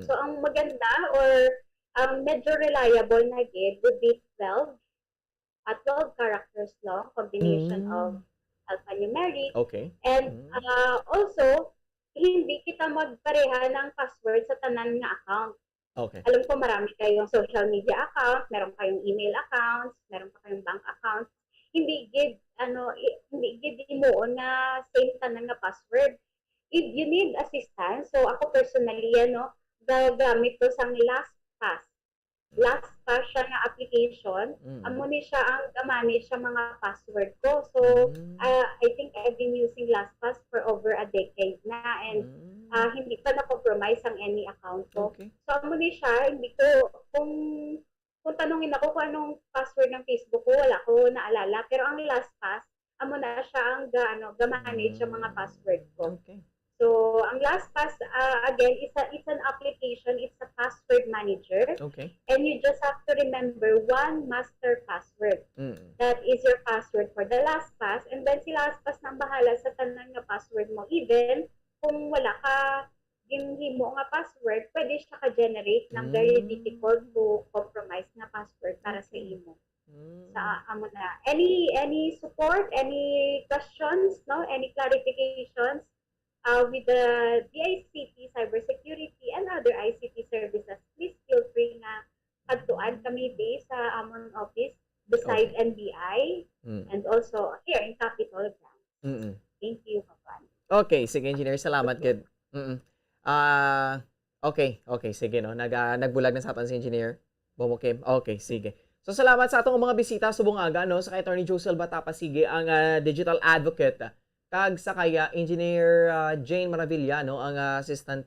So, ang maganda or medyo reliable na gid would be 12 characters long, combination of alphanumeric. Okay. And also, hindi kita magpareha ng password sa tanan nga account. Okay. Alam ko marami kayong social media account, meron kayong email accounts, meron pa kayong bank accounts. Hindi gid imo na same tanan nga password. If you need assistance, so ako personally gagamit ko sang LastPass. LastPass siya na application. Amo ni siya ang manage sa mga password ko. So, I think I've been using LastPass for over a decade na and hindi pa na-compromise ang any account ko. Okay. So, amo ni siya, hindi ko, kung tanungin ako kung anong password ng Facebook ko, wala ko naalala. Pero ang LastPass, amo na siya ang ga-manage sa mga password ko. Okay. So, ang LastPass, again, it's an application. It's a password manager. Okay. And you just have to remember one master password. That is your password for the LastPass. And then si LastPass nang bahala sa tanan nga password mo. Even kung wala ka himo nga password, pwede siya ka-generate ng very difficult to compromise na password para sa imo. Sa amo na. Any support, any questions, no? Any clarifications? With the DICT, cybersecurity, and other ICT services, please feel free na adtuan kami based sa among office beside NBI and also here in Capitol Ground. Thank you, Papa. Okay, sige engineer, salamat gid. Okay, sige no. Nagbulag na sa aton si engineer. Bomo Kim. Okay, sige. So salamat sa atong mga bisita subong aga no sa kay Attorney Josel Batapa sige ang digital advocate kag sa kaya engineer Jane Maravilla no ang assistant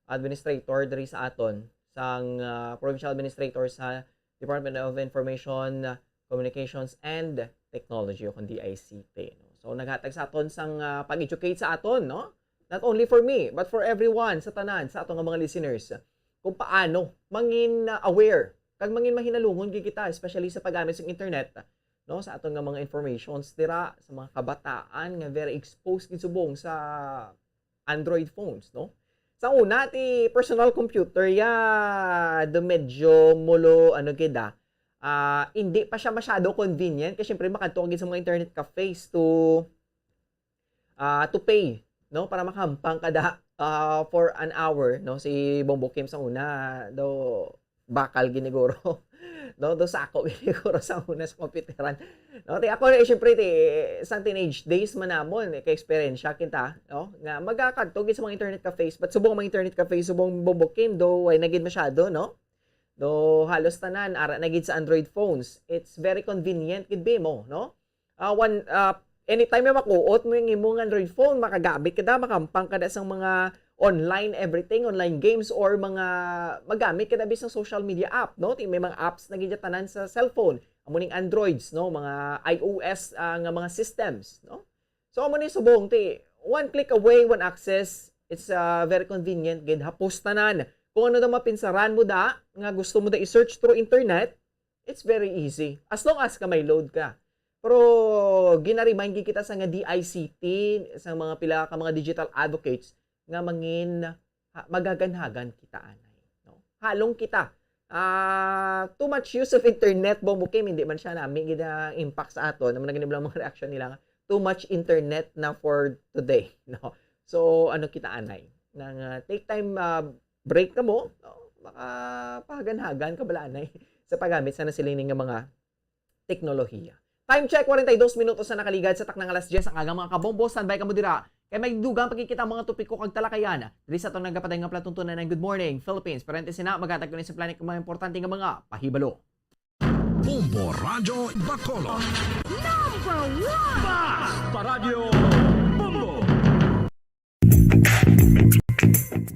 administrator diri sa aton sang provincial administrator sa Department of Information Communications and Technology o kundi DICT no. So naghatag sa aton sang pag-educate sa aton no. Not only for me but for everyone sa tanan sa atong mga listeners kung paano mangin aware kag mangin mahinalungon gyud kita especially sa paggamit sa internet no sa aton nga mga informations dira sa mga kabataan nga very exposed gid subong sa Android phones no. Sa una ti personal computer do medyo mulo kida hindi pa siya masyado convenient kasi syempre makadto gid sa mga internet cafes to pay no para makahampang kada for an hour no si Bombo Kim sa una do bakal giniguro no do sako giniguro sa una sa computeran no ti ako syempre ti sang teenage days man namon kay experience kita no nga magakadto gid sa mga internet cafes but subong mga internet cafes subong Bombo Kim do ay nagid masyado no do halos tanan ara nagid sa Android phones it's very convenient gid mo no anytime may makuot mo yung imong Android phone makagamit kada makampang kada sang mga online everything, online games or mga magamit kada bisang social media app, no? May mga apps na gidatanan sa cellphone, amuning Androids, no? Mga iOS nga mga systems, no? So amo ni subong ti one click away, one access. It's very convenient gid hapos tanan. Kung ano daw mapinsaran mo da nga gusto mo da i-search through internet, it's very easy as long as ka may load ka. Pero gina-remind kita sa nga DICT, sa mga pila ka mga digital advocates nga mangin magaganhagan kita anay no halong kita too much use of internet Bombo Kim hindi man siya namin gina impact sa ato naman naging mga reaction nila too much internet na for today no so kita anay nang take time break ka mo no? Makapaganhagan ka bala anay sa paggamit sa nasiling nga mga teknolohiya. Time check 42 minutos na nakaligad sa taknang alas 10 ang aga mga kabombo standby ka mo dira. Kaya may dugang pagkikita ang mga topiko kag talakayan. Dili sa itong nagapatay nga platuntunan ng Good Morning Philippines. Parentesi na, magatag ko sa planet ng mga importante nga mga pahibalo. Bombo Radyo Bacolod. Number 1! Basta Radio Bombo!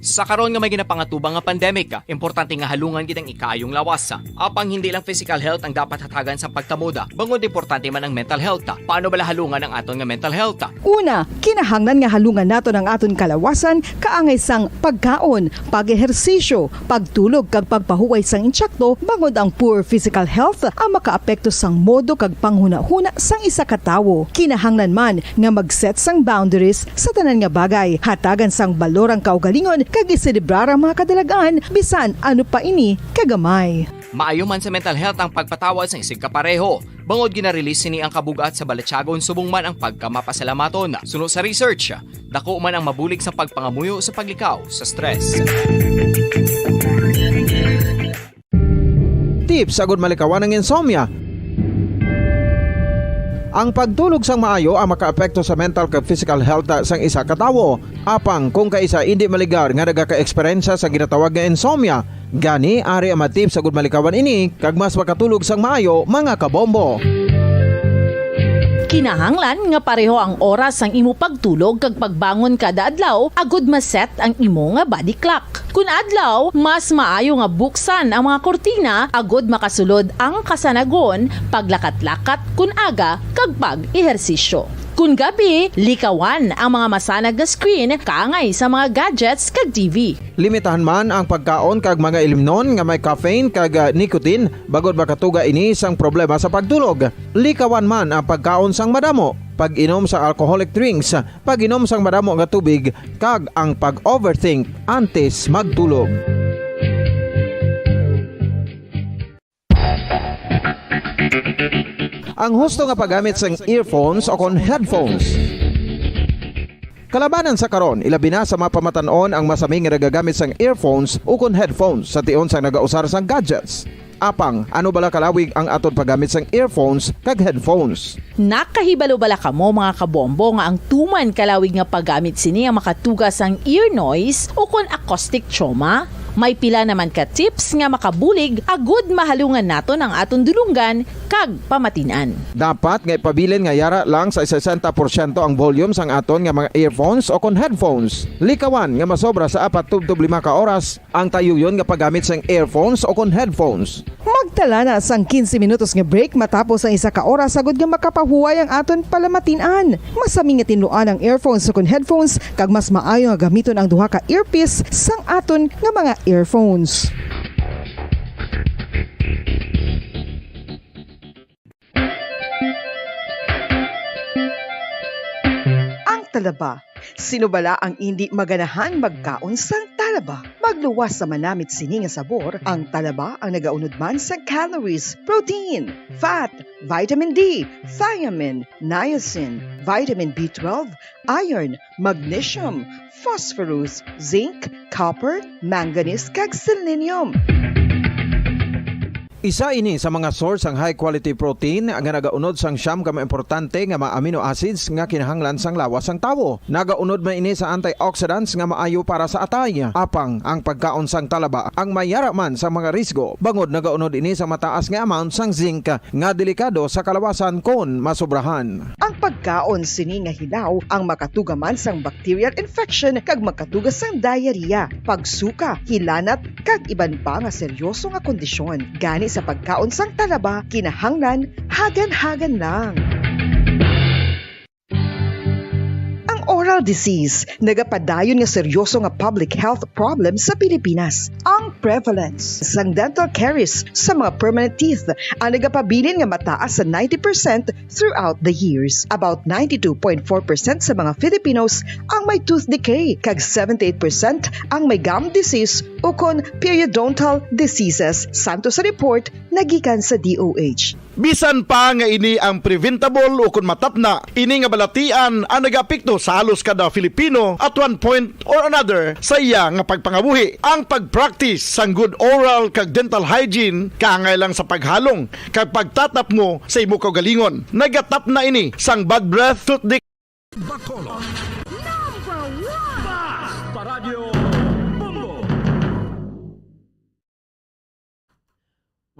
Sa karon nga may ginapangatubang nga pandemic, importante nga halungan gid ang ikayong lawas. Apang hindi lang physical health ang dapat hatagan sa pagtamuda, bangod importante man ang mental health. Paano bala halungan ang aton nga mental health? Una, kinahanglan nga halungan nato ang aton kalawasan kaangay sang pagkaon, pag-ehersisyo, pagtulog kag pagpahuway sang insyakto bangod ang poor physical health ang makaapekto sang modo kag panghuna-huna sang isa ka tawo. Kinahanglan man nga mag-set sang boundaries sa tanan nga bagay, hatagan sang balorang kaugalingon kag iselebrar ang mga kadalagaan bisan ano pa ini kagamay. Maayo man sa mental health ang pagpatawad sa isig kapareho. Bangod gina-release ni ang kabugat sa Balatyagon subong man ang pagkamapasalamaton. Suno sa research, dako man ang mabulig sa pagpangamuyo sa paglikaw sa stress. Tips agud malikawan ng insomnia. Ang pagtulog sang maayo ang makaapekto sa mental kag physical health sang isa ka tawo. Apang kung kaisa hindi maligar nga nagaka-eksperyensya sa ginatawag nga insomnia, gani ari ang matip sa gud malikawan ini kag mas makatulog sang maayo mga kabombo. Kinahanglan nga pareho ang oras ang imo pagtulog kag pagbangon kada adlaw agud maset ang imo nga body clock. Kun adlaw, mas maayo nga buksan ang mga kortina agud makasulod ang kasanagon, paglakat-lakat kun aga kag pag-ehersisyo. Kun gabi, likawan ang mga masanag nga screen kaangay sa mga gadgets kag TV. Limitahan man ang pagkaon kag mga ilimnon nga may caffeine kag nicotine bagod makatuga ini sang problema sa pagtulog. Likawan man ang pagkaon sang madamo, pag-inom sa alcoholic drinks, pag-inom sang madamo nga tubig kag ang pag-overthink antes magtulog. Ang husto nga paggamit sang earphones o kon headphones. Kalabanan sa karon, ilabi na sa mapamatanon ang masami nga nagagamit sang earphones o kon headphones sa tion sang nagausar sang gadgets. Apang ano bala kalawig ang aton paggamit sang earphones kag headphones. Nakahibalo bala kamo mga kabombo nga ang tuman kalawig nga paggamit sini ang makatugas ang ear noise o kon acoustic trauma? May pila naman ka tips nga makabulig agud mahalungan naton ang aton dulunggan kag pamatinan. Dapat nga ipabilin nga yara lang sa 60% ang volume sang aton nga mga earphones o kon headphones. Likawan nga masobra sa 4-5 ka oras ang tayuyon nga paggamit sang earphones o kon headphones. Magtala na sang 15 minutos nga break matapos ang 1 ka oras sagod nga makapahuway ang aton palamatinan. Masami nga tinuan ang earphones o kon headphones kag mas maayo nga gamiton ang duha ka earpiece sang aton nga mga earphones. Ang talaba. Sino bala ang hindi maganahan magkaon sang talaba? Magluwas sa manamit sini nga sabor, ang talaba ang nagaunod man sa calories, protein, fat, vitamin D, thiamine, niacin, vitamin B12, iron, magnesium, phosphorus, zinc, copper, manganese kag selenium. Isa ini sa mga source ang high quality protein nga nagaunod sang siyam ka importante nga mga amino acids nga kinahanglan sang lawas sang tawo. Nagaunod man ini sa antioxidants nga maayo para sa atay. Apang ang pagkaon sang talaba ang mayara man sa mga risgo. Bangod nagaunod ini sa mataas nga amount sang zinc nga delikado sa kalawasan kon masobrahan. Ang pagkaon sini nga hilaw ang makatugaman sang bacterial infection kag makatugas sang diarrhea, pagsuka, hilanat kag iban pa nga seryoso nga kondisyon. Gani sa pagkaon sang talaba, kinahanglan hagan-hagan lang. Ang oral disease, nagapadayon nga seryoso nga public health problem sa Pilipinas. Ang prevalence sang dental caries sa mga permanent teeth ang nagapabilin nga mataas sa 90% throughout the years. About 92.4% sa mga Filipinos ang may tooth decay, kag 78% ang may gum disease o kon periodontal diseases, santo sa report nagikan sa DOH. Bisan pa nga ini ang preventable o kung matapna, ini nga balatian ang nagapekto sa halos kada Filipino at one point or another sa iya nga pagpangabuhi. Ang pagpractice sang good oral kag dental hygiene kaangay lang sa paghalong kag pagtatap mo sa imo kaugalingon. Nagatap na ini sang bad breath, tooth decay. Bacolod. Number 1! Basta Radio Bombo.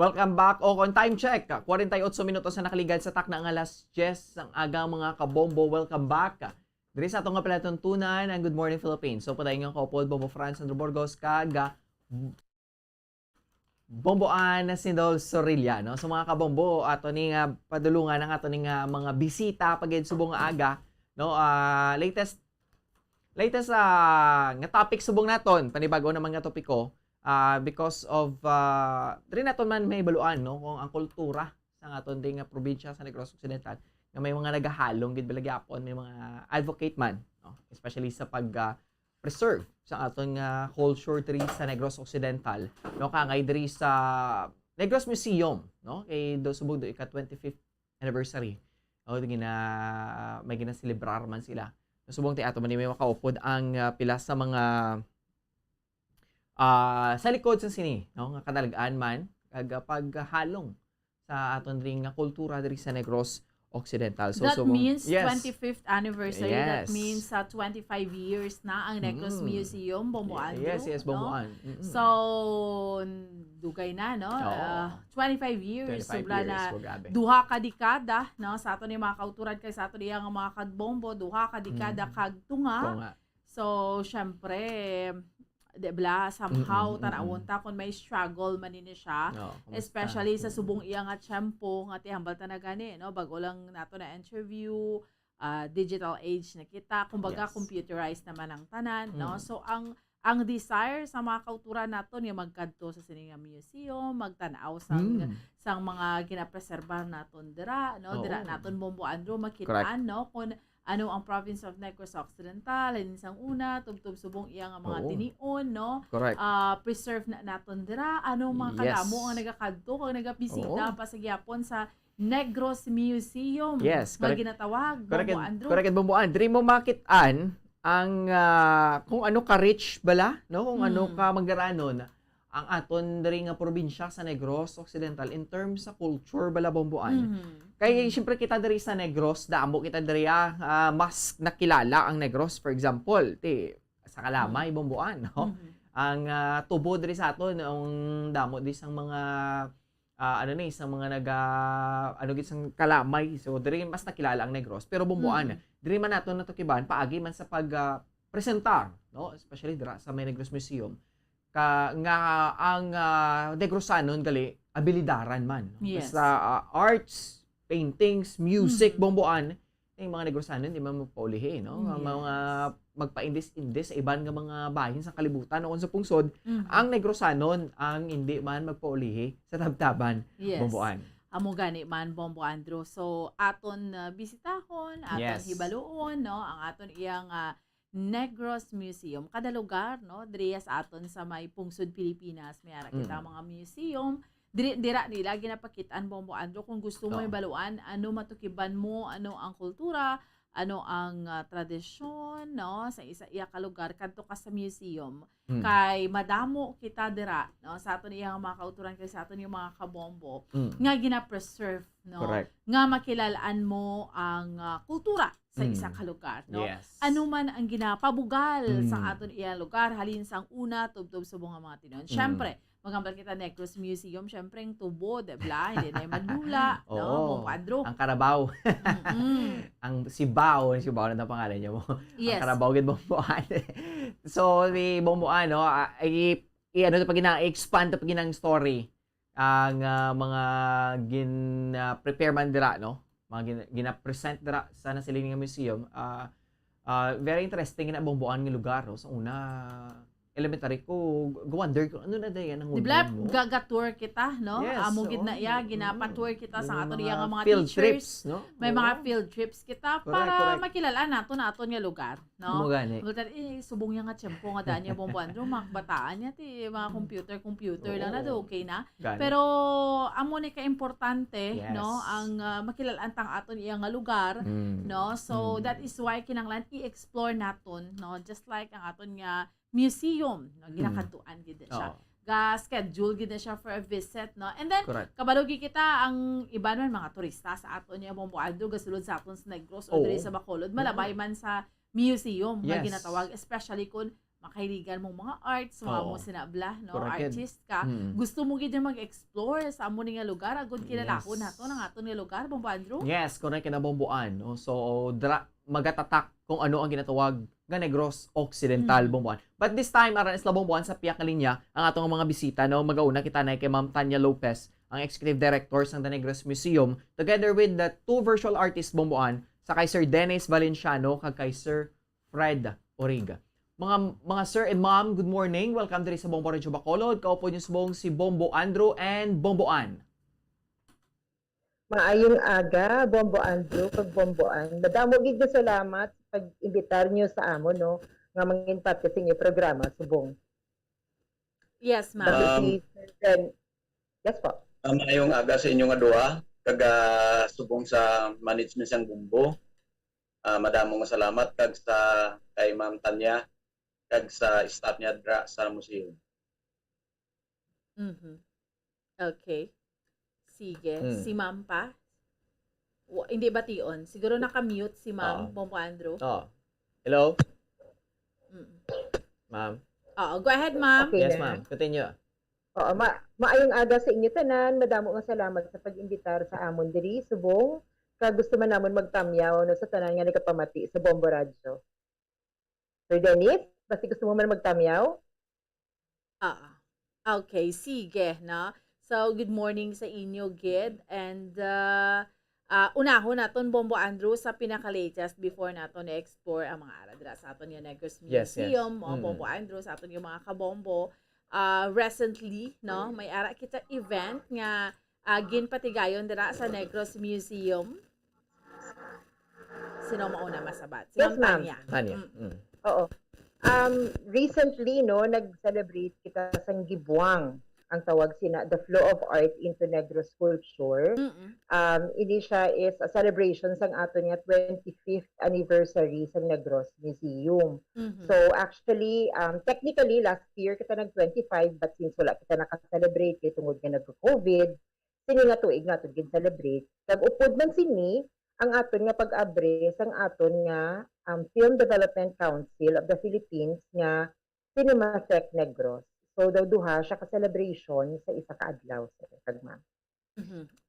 Welcome back. O on time check. 48 minutos na nakaligad sa takna ang alas 10 ang agang mga kabombo. Welcome back. Diri sa atong nga palatuntunan ang Good Morning Philippines. So padayon nga kaupod Bombo Franz Sandro Burgos kag Bomboan Sindol Sorilla, no? So mga kabombo, ato ni nga padulungan ang ato ni nga mga bisita pagid subong nga aga, no? Latest nga topic subong naton, panibago naman nga topiko. Because of rin naton man may baluan, no, kung ang kultura sa aton ding nga probinsya sa Negros Occidental nga may mga nagahalong gid balagyapon, may mga advocate man, no, especially sa pag preserve sa aton nga culture diri sa Negros Occidental, no, kangay diri sa Negros Museum, no, kay do subog do ika 25th anniversary, no, may ginaselebrar man sila. Subong ti ato man may makaupod ang pila sa mga sa likod sa sini, no, nga kadalagaan man kag paghalong sa aton ring nga kultura diri sa Negros Occidental. So, that means yes. 25th anniversary. Yes. That means 25 years na ang Negros Museum, Bomboan. Yes, Bomboan. So, dugay na, no? 25 years. 25 sobra years, na grabe. duha ka dekada, no? Sa ato ni mga kauturan kay sa ato niya nga mga kadbombo, duha ka dekada kag tunga. So, syempre, debla somehow tanawon ta kung may struggle man ni siya, especially sa subong iya nga tiyempo nga tihambal ta na gani, no, bago lang nato na interview, digital age na kita, kumbaga computerized naman ang tanan, no. So ang desire sa mga kauturan naton nga magkadto sa sini nga museum, magtan-aw sang mga ginapreserbar naton dira, no, dira naton Bomboan makitaan, no, kung ano ang province of Negros Occidental, linsang una, tubtub subong iya nga mga tinion, no? Preserve na naton dira, ano mga kalamo ang nagakadto, kung nagabisita pa sa gyapon sa Negros Museum. Yes, correct. Ginatawag, Bomboan. Correct, Bomboan. Diri mo makitaan ang kung ano ka rich bala, no? Kung ano ka magdaranon ang aton diri nga probinsya sa Negros Occidental in terms sa culture bala Bomboan. Kaya syempre kita diri sa Negros, damo kita diri mas nakilala ang Negros, for example, sa Kalamay Bomboan, no? Ang tubo diri sa aton ang damo di sang mga sa mga isang Kalamay. So diri mas nakilala ang Negros, pero Bomboan diri man naton natukiban paagi man sa pag presentar, no? Especially dira sa may Negros Museum ang Negrosanon gali abilidaran man. Yes. Basta arts, paintings, music, Bomboan, yung mga Negrosanon di man magpaulihi, no? Ang mga magpaindis-indis sa iban nga mga bahin sa kalibutan noon sa pungsod, ang Negrosanon ang hindi man magpaulihi sa tabtaban, Bomboan. Amo gani man Bombo Andrew. So aton bisitahon, aton hibaluon, no? Ang aton iyang Negros Museum. Kada lugar, no? Diri sa aton sa may pungsod Pilipinas, may ara kita mga museum. Dira nila ginapakitaan Bombo Andrew kung gusto mo ibaluan ano matukiban mo, ano ang kultura, ano ang tradisyon, no? Sa isa iya ka lugar kadto ka sa museum. Kay madamo kita dira, no? Sa aton iyang mga kauturan kay sa aton yung mga kabombo nga gina-preserve, no? Correct. Nga makilalaan mo ang kultura sa isang lugar, no? Ano man ang ginapabugal sa aton iyang lugar halin sang una tubtob subong nga mga tinon. Syempre, magambal kita Negros Museum, syempre ang tubo, debla, hindi na yung Manula, no? Bombo Ang Carabao. Ang Sibao na pangalan niya mo. Yes. Ang Carabao gid Bomboan. So, the Bomboan, no, pag ina-expand pag ginang story ang mga prepare man dira, no? Mga gina-present dira sa nasiling nga museum. Very interesting na Bomboan nga lugar, no? Sa una elementary ko, go-wonder ko, ano na dayan ang Dibla, gaga-tour kita, no? Yes, Amo gid na iya, ginapa-tour kita sa aton iya nga mga field teachers. trips, no? May mga field trips kita para makilala naton nga lugar, no? Gani. Subong niya nga tiyempo nga daan niya Bombo Andrew, mga bataan niya, mga computer lang na do, okay na. Gani. Pero amo ni ka-importante, no? Ang makilalaan tang aton iya nga lugar, no? So that is why kinanglan i-explore naton, no? Just like ang aton nga museum, no? Ginakatuan gid siya. Ga-schedule gid siya for a visit, no? And then kabalugi kita ang iba man mga turista sa aton niya Bombo Andrew gasulod sa aton sa Negros o diri sa Bacolod, malabay man sa museum nga ginatawag, especially kung makahiligan mong mga arts, mga mo sinabla, no? Artist ka. Gusto mo gid mag-explore sa amo nga lugar, agud kilalako nato ang aton nga lugar, Bombo Andrew? Yes, correct na Bomboan, no? So magatatak kung ano ang ginatawag nga Negros Occidental, Bomboan. But this time, aran isla Bomboan sa piyak na linya, ang atong mga bisita, no? Magauna kita na kay Ma'am Tanya Lopez, ang Executive Director sa The Negros Museum, together with the two virtual artists Bomboan, sa kay Sir Dennis Valenciano, kag kay Sir Fred Origa. Mga Sir and Ma'am, good morning. Welcome diri sa Bombo Radio Bacolod. Kaupo niyo subong si Bombo Andrew and Bomboan. Maayong aga, Bombo Andrew, kag Bomboan. Madamo gid salamat pag-imbitar niyo sa amo, no, nga manginpat sa inyong programa subong. Yes, ma'am. Yes po. Maayong aga sa inyong adua, kag subong sa management sang Bombo. Madamo nga salamat kag sa kay Ma'am Tanya kag sa staff niya dra sa museum. Okay. Sige. Si Ma'am pa? Hindi ba tion? Siguro naka-mute si Ma'am Bombo Andrew. Hello? Ma'am? Go ahead, Ma'am. Okay, yes, ma'am. Continue. Oo, maayong aga sa inyo tanan. Madamo nga salamat sa pag-imbitar sa amon diri subong. Kag gusto man namon magtamyaw no sa tanan nga nakapamati sa Bombo Radio. Sir Dennis, basta gusto mo man magtamyaw? Okay, sige, no? So, good morning sa inyo, Gid. And unahon naton Bombo Andrew sa pinaka-latest before naton na-explore ang mga aradra sa aton yung Negros Museum, Bombo Andrew, sa aton yung mga kabombo. Recently, no, may ara kita event nga ginpatigayon dira sa Negros Museum. Sino mauna masabat? Si Yes, Ma'am ma'am. Tanya. Oo. Recently, no, nag-celebrate kita sa Gibuang. ang tawag sina The Flow of Art into Negros Culture. Ini siya is a celebration sang aton nga 25th anniversary sa Negros Museum. So actually, technically last year kita nag-25 but since wala kita naka-celebrate tungod nga nag-COVID, sini nga tuig nga aton gin-celebrate. Kag-upod man sini ang aton nga pag-abre sang aton nga Film Development Council of the Philippines nga Cinemasec Negros. So, daw duha siya ka-celebration sa isa ka adlaw sa kagmam.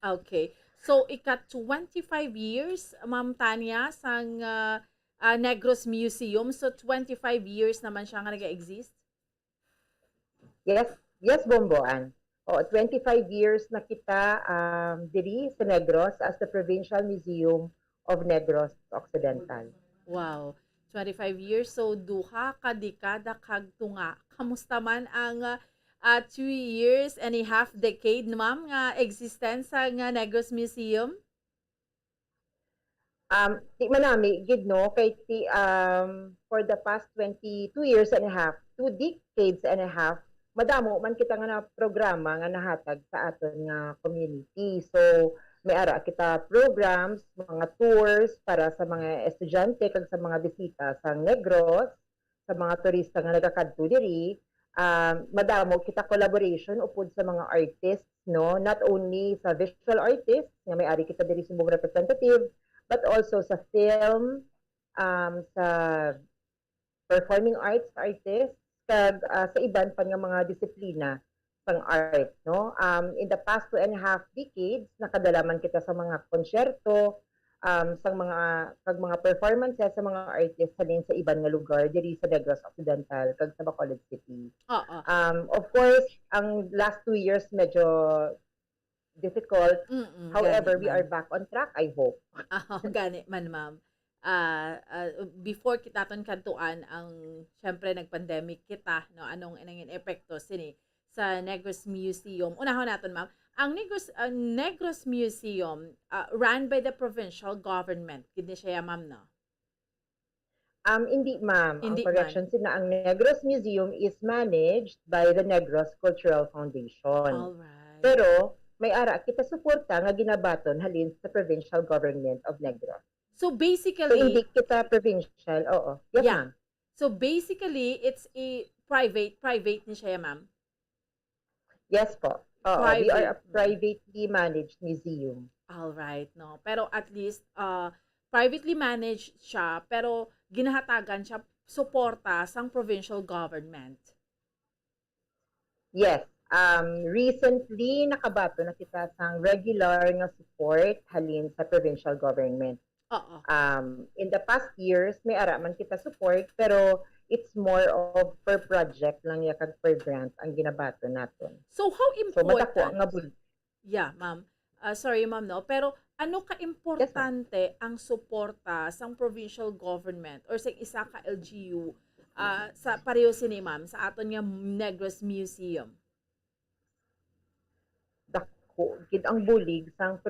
Okay. So, ika-25 years, Ma'am Tanya, sang Negros Museum. So, 25 years naman siya nga nag-exist? Yes, Bomboan. O, 25 years na kita diri sa Negros as the Provincial Museum of Negros Occidental. Wow. 25 years. So, duha ka dekada kag tunga. Kamusta man ang 2 years and a half decade, ma'am, nga existence nga Negros Museum? Di manami, gid no, kay for the past 22 years and a half, 2 decades and a half, madamo man kita nga na programa nga nahatag sa aton nga community. So, may ara kita programs, mga tours para sa mga estudyante kag sa mga bisita sa Negros, sa mga turista nga nagakadto diri. Madamo kita collaboration upod sa mga artists, no, not only sa visual artists nga may ari kita diri subong representative, but also sa film, sa performing arts artists kag sa iban pa nga mga disiplina pang art, no? In the past 2.5 decades, nakadalaman kita sa mga konsyerto, sa mga performances sa mga artists halin sa iban nga lugar diri sa Negros Occidental kag sa Bacolod City. Of course, ang last 2 years medyo difficult. However, we are back on track, I hope. Gani man, ma'am. Before kita ton kantuan ang syempre nag-pandemic kita, no, anong inangin epekto sini sa Negros Museum. Unahon natin, ma'am. Ang Negros Museum run by the provincial government. Hindi siya, ma'am, no? Hindi, ma'am. Hindi, ang correction sina ang Negros Museum is managed by the Negros Cultural Foundation. Alright. Pero may ara kita suporta nga ginabaton halin sa provincial government of Negros. So basically, so hindi kita provincial. Oo. Yes, yeah. ma'am. So basically, it's a private ni siya, ma'am. Yes po. We are a privately managed museum. All right, no. Pero at least privately managed siya, pero ginahatagan siya suporta sang provincial government. Yes. Recently nakabato na kita sang regular nga support halin sa provincial government. In the past years may ara man kita support pero it's more of per project lang ya kag per grant ang ginabato naton. So how important? So madako nga Yeah, ma'am. Sorry, ma'am, no. Pero ano ka-importante ang suporta sang provincial government or sa isa ka LGU sa pareho sini, ma'am, sa aton nga Negros Museum? Dako gid ang bulig sang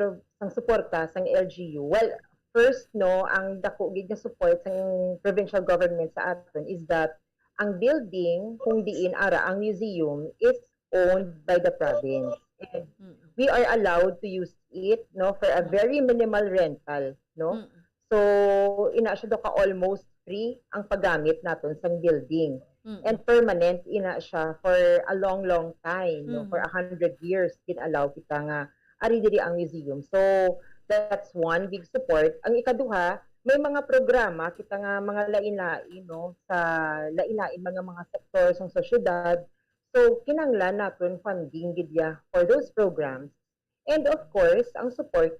suporta sang LGU. Well, first, no, ang dako gid nga support sang provincial government sa aton is that ang building kung diin ara ang museum is owned by the province. And we are allowed to use it, no, for a very minimal rental, no. So ina siya do ka almost free ang paggamit naton sang building. And permanent ina siya for a long time, no, for 100 years allow kita nga ari diri ang museum. So that's one big support. Ang ikaduha, may mga programa kita nga mga lain-lain, no, sa lain-lain mga sektor sa syudad. So kinahanglan naton funding gidya for those programs. And of course, ang support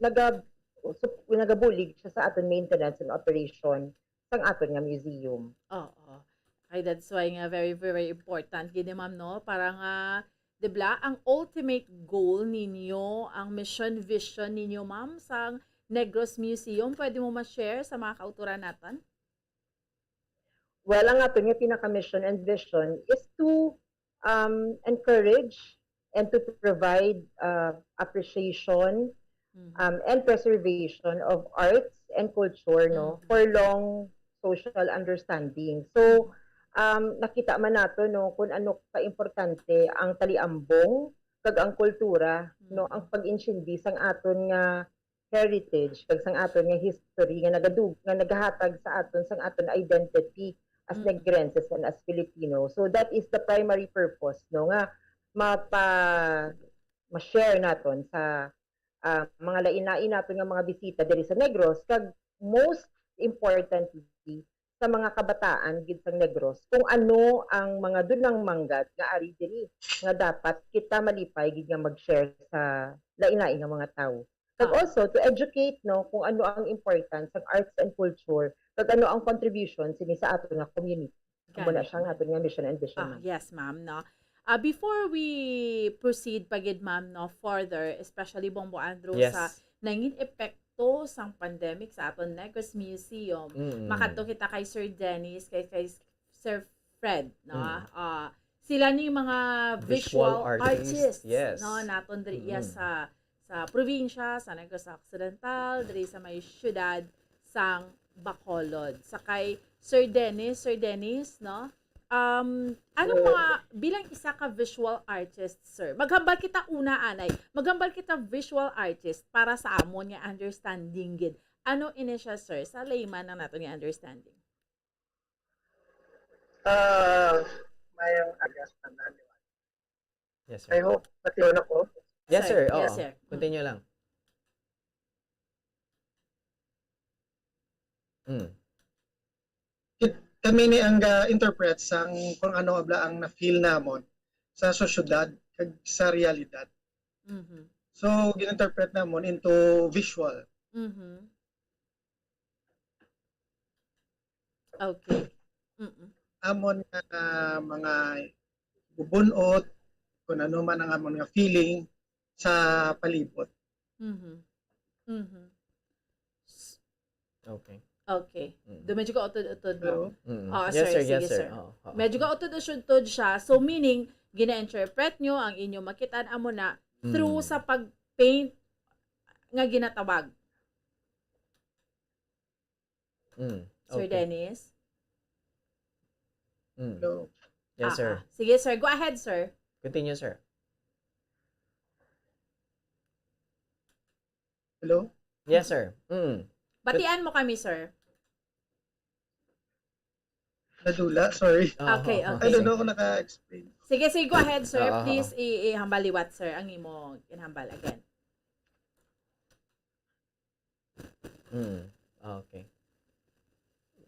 nagabulig siya sa aton maintenance and operation sang aton nga museum. Okay, that's why nga very very important gid, ma'am, no, para nga dibla ang ultimate goal ninyo, ang mission vision ninyo, ma'am, sa Negros Museum. Pwede mo ma-share sa mga kauturan natin? Well, ang aton nga pinaka-mission and vision is to encourage and to provide appreciation and preservation of arts and culture, no, for long social understanding. So nakita man nato, no, kung ano ka-importante ang taliambong kag ang kultura, no, ang pag-insindi sang aton nga heritage, kag sang aton nga history nga nagahatag sa aton sang aton identity as Negrenses and as Filipino. So that is the primary purpose, no, nga ma-share naton sa mga lain-lain naton nga mga bisita diri sa Negros, kag most importantly sa mga kabataan gid sang Negros kung ano ang mga dunang manggat nga ari diri nga dapat kita malipay gid nga mag-share sa lain-lain nga mga tawo. Kag also to educate, no, kung ano ang importance ng arts and culture, kag ano ang contribution sini sa aton nga community. Kamo na siya nga aton nga mission and vision. Yes, ma'am, no. Before we proceed pagid, ma'am, no, further, especially Bombo Andrew, sa nangin epekto sang pandemic sa aton Negros Museum, makato kita kay Sir Dennis, kay Sir Fred, no. Sila ni mga visual artists, no, naton diri sa probinsya, sa Negros Occidental, diri sa may syudad sang Bacolod. Sa kay Sir Dennis, no, anong mga, bilang isa ka visual artist, sir, maghambal kita maghambal kita visual artist para sa amon nga understanding gid. Ano ini siya, sir, sa layman na nato nga understanding? Mayang understanding. Yes, sir. I hope patiyon ako. Yes, sir. Oo. Yes, sir. Continue lang. Kami ni ang interpret sang kung ano abla ang na-feel namon sa sosyedad kag sa realidad. So gin-interpret namon into visual. Okay. Amon mga bubunot kung ano man ang amon nga feeling sa palibot. Okay. Okay. Medyo ka utod-utod mo. Yes, sir. Sige, Yes, sir. sir. Medyo ka utod-utod siya. So, meaning, gina-interpret nyo ang inyong makitaan amo na through sa pag-paint nga ginatawag. Sir Dennis? Yes, sir. Sige, sir. Go ahead, sir. Continue, sir. Hello? Yes, sir. Batian mo kami, sir. Nadula, sorry. Okay. I don't know kung naka-explain. Sige, go ahead, sir. Please, ihambaliwat, sir, ang imo kinhambal again. Okay.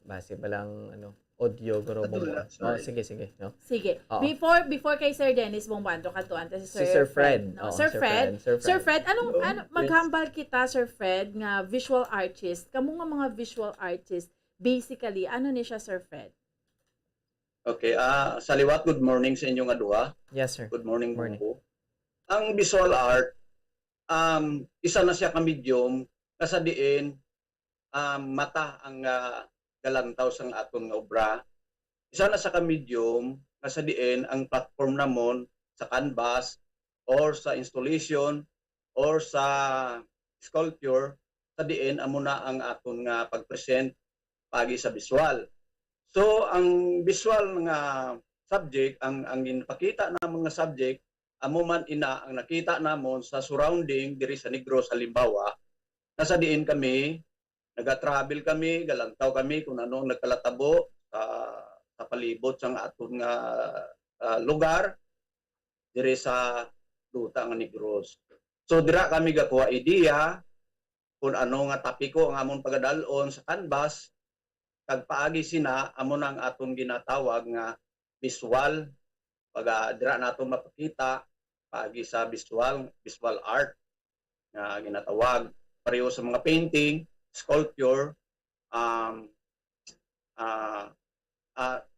Base pa lang, audio, guro, Bombo. Sige. No? Sige. Before kay Sir Dennis Bombando, katuan si Sir Fred. No? Sir Fred, anong maghambal kita, Sir Fred, nga visual artist? Kamo nga mga visual artist, basically, ano ni siya, Sir Fred? Okay, sa liwat, good morning sa inyong adua. Yes, sir. Good morning. Po. Ang visual art, isa na siya ka medium, kasadiin, mata ang galantaw sang aton nga obra. Isa na sa ka medium, kasadiin ang platform namon sa canvas or sa installation or sa sculpture, kasadiin amo na ang aton nga pag-present pagi sa visual. So ang visual nga subject, ang ginpakita na mga subject, amo man ina ang nakita namon sa surrounding diri sa Negros halimbawa, nasa diin kami, naga-travel kami, galantaw kami kung ano ang nagkalatabo sa palibot sang aton nga lugar diri sa duta nga Negros. So dira kami gakuha idea kung ano nga topiko ang amon pagadalon sa canvas, kag paagi sina amo nang aton ginatawag nga visual, pag dira naton mapakita paagi sa visual art nga ginatawag pareho sa mga painting, sculpture,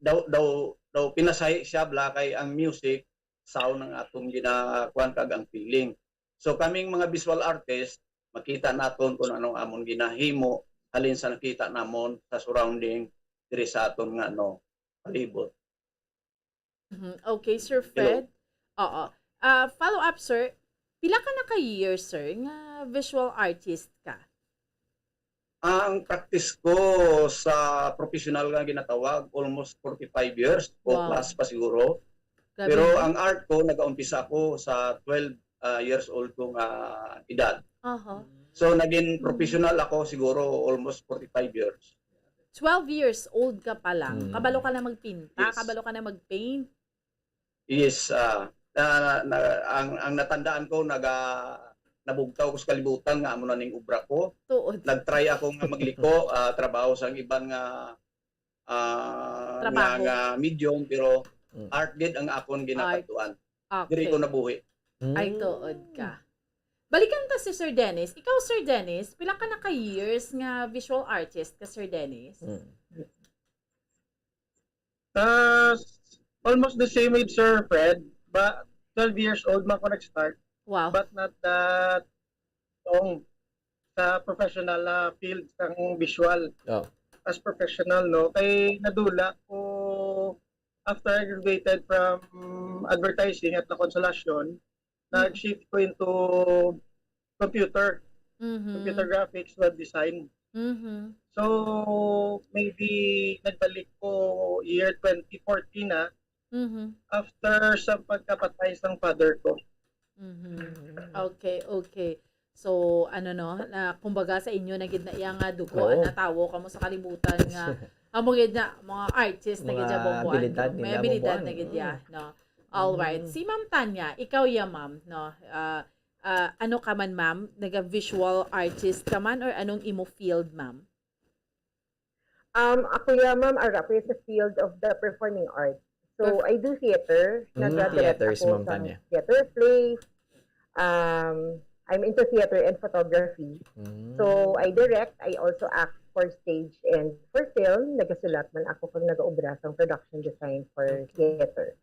daw pinasay siya bla kay ang music sound ng atong ginakuan kag ang feeling. So kaming mga visual artist makita naton kung anong amon ginahimo alin sa nakita namon sa surrounding diri sa aton nga palibot. Okay, Sir Fred. Oo. Follow up, sir. Pila ka na ka years, sir, nga visual artist ka? Ang practice ko sa professional nga ginatawag almost 45 years o plus pa siguro. Grabe Pero no? ang art ko, nag-umpisa ako sa 12 years old kong edad. Aha. So naging professional ako siguro almost 45 years. 12 years old ka pa lang. Kabalo ka na magpinta, Yes. kabalo ka na magpaint. Yes, ang natandaan ko, nabugtaw ko sa kalibutan nga amo na ning ubra ko. Tuod. Nagtry ako nga magliko, trabaho sa ibang Trabaho. nga medium, pero art gid ang akon ginapatuan. Okay. Diri ko nabuhi. Ay, tuod ka. Balikan ta si Sir Dennis. Ikaw, Sir Dennis, pila ka na ka-years nga visual artist ka, Sir Dennis? Almost the same age, Sir Fred. But 12 years old man ko nag-start. Wow. But not that long sa professional na field ng visual. Oh. As professional, no? Kay nadula ko after I graduated from advertising at La Consolacion, nag-shift ko into computer graphics, web design. So, maybe nagbalik ko year 2014 na after sa pagkapatay ng father ko. Okay, okay. So, ano no, na kumbaga sa inyo na gid na iya nga dugo, Oo. natawo kamo sa kalibutan nga amo gid na mga artist na gid Mga bomboan. abilidad May nila, abilidad bomboan. na gid ya, no. All right. Si Ma'am Tanya, ikaw ya ma'am, no. Ano ka man ma'am? Naga-visual artist ka man or anong imo field ma'am? Ako ma'am, ako sa field of the performing arts. So, I do theater. Nag-direct theater si ako Ma'am sa Tanya. theater plays. I'm into theater and photography. So, I direct. I also act for stage and for film. Nagasulat man ako kung nag-obra sa production design for theater.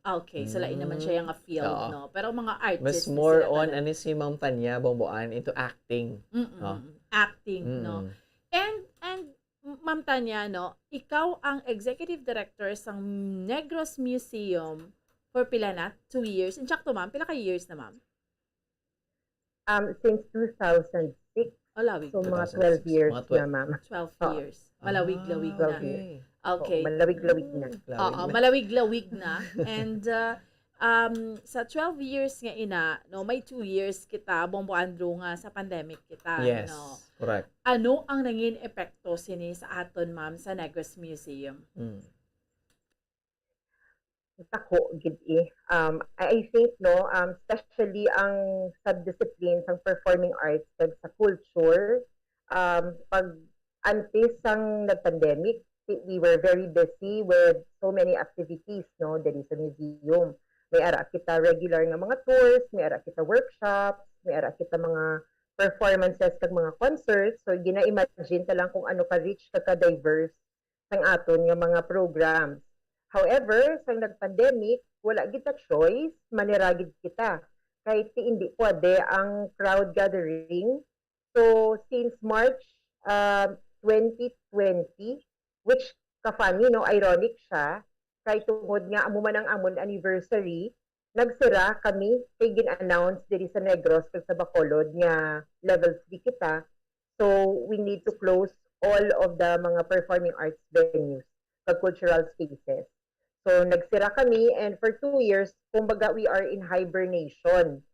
Okay, so lain naman siya yung field, Oo. no. Pero mga artist Mas na more sila on talaga. ano si Ma'am Tanya Bomboan into acting. Oh. Acting, no. And Ma'am Tanya, no, ikaw ang executive director sa Negros Museum for pila na? 2 years. Insakto ma'am, pila ka years na ma'am? Since 2006. Lawig. So, mga 2006. 12 years Mga 12. na, ma'am. 12 years. Malawig-lawig na. 12 years. Okay. Malawig-lawig na. Oo, malawig-lawig na. And sa 12 years nga ina, no, may 2 years kita, Bombo Andrew nga sa pandemic kita, Yes, no. correct. Ano ang nangin epekto sini sa aton ma'am sa Negros Museum? Tako gid I think no especially ang subdiscipline ng performing arts kag sa culture pag antes sang nag-pandemic we were very busy with so many activities no diri sa museum. May ara kita regular nga mga tours, may ara kita workshops, may ara kita mga performances kag mga concerts. So gina-imagine ta lang kung ano ka rich kag ka diverse sang aton nga mga programs. However, sa nag-pandemic, wala kita choice, maniragid kita. Kahit hindi pwede ang crowd gathering. So, since March 2020, which ka-funny, no, ironic siya, kahit tungod nga amo man ang amon anniversary, nagsira kami kay gin-announce diri sa Negros kag sa Bacolod nga level 3 kita. So, we need to close all of the mga performing arts venues, kag cultural spaces. So, nagsira kami and for 2 years, kumbaga we are in hibernation.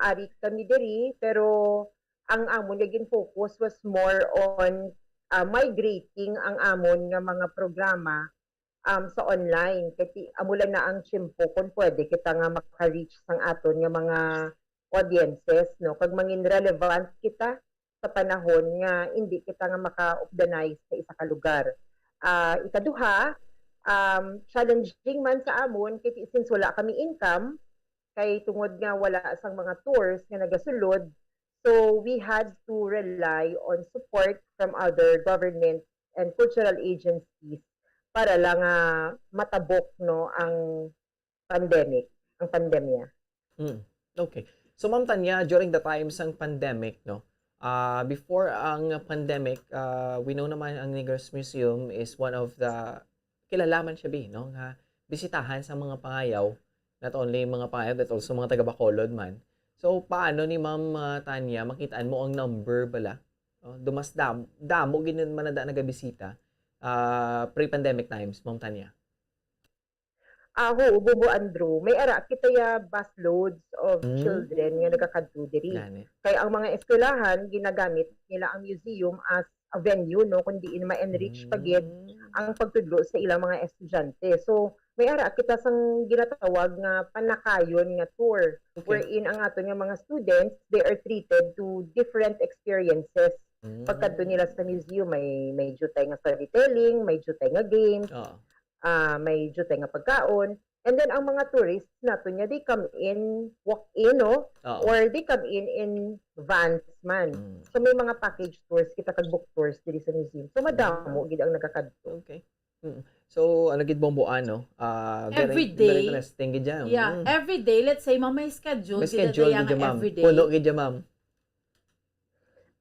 Ari kami diri, pero ang amon naging focus was more on migrating ang amon nga mga programa sa online. Kasi amulan na ang chimpo kung pwede kita nga maka-reach sang aton nga mga audiences, no? Kag mangin relevant kita sa panahon nga hindi kita nga maka-organize sa isa ka lugar. Ikaduha, challenging man sa amon kay since wala kami income kay tungod nga wala sang mga tours nga nagasulod, so we had to rely on support from other government and cultural agencies para lang matabok no ang pandemya. Okay. So Ma'am Tanya, during the times ng pandemic, no, before ang pandemic, we know naman ang Negros Museum is one of the kilalaman siya no, nga bisitahan sa mga pangayaw, not only mga pangayaw but also mga taga Bacolod man. So paano ni Ma'am Tanya makitaan mo ang number bala? Dumas damo gid man nagabisita pre-pandemic times, Ma'am Tanya. Bobo Andrew, may ara kita ya busloads of children nga nagakadto diri. Kaya ang mga eskwelahan ginagamit nila ang museum as a venue no kundi in ma-enrich pagid ang pagtudlo sa ilang mga estudyante. So may ara kita sang ginatawag nga panakayon nga tour wherein ang ato nga mga students they are treated to different experiences. Pagkadto nila sa museum may jutay nga storytelling, may jutay nga games. May jutay nga pagkaon, and then ang mga tourists nato niya they come in walk in no or they come in vans man. So may mga package tours kita kag book tours diri sa museum. So madamo gid ang nagakadto. Okay. So ano gid bomboan no? Every very day. interesting gid jam. Yeah, every day let's say may schedule May gid schedule yang gid ma'am. every day. Puno gid jam, ma'am.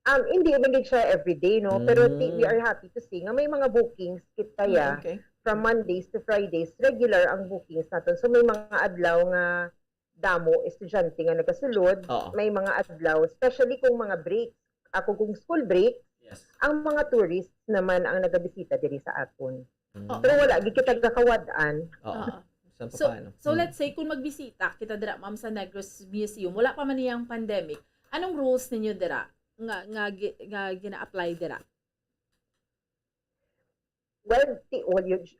Hindi man gid siya every day no, pero we are happy to see nga may mga bookings kita ya. Okay. From Mondays to Fridays, regular ang bookings natin. So may mga adlaw nga damo estudyante nga nagasulod, may mga adlaw, especially kung mga breaks. Ako kung school break, ang mga tourists naman ang nagabisita diri sa aton. Pero wala gid kita kakawad-an. So let's say kung magbisita kita dira ma'am sa Negros Museum, wala pa man niyang pandemic. Anong rules ninyo dira nga gina-apply dira? Well,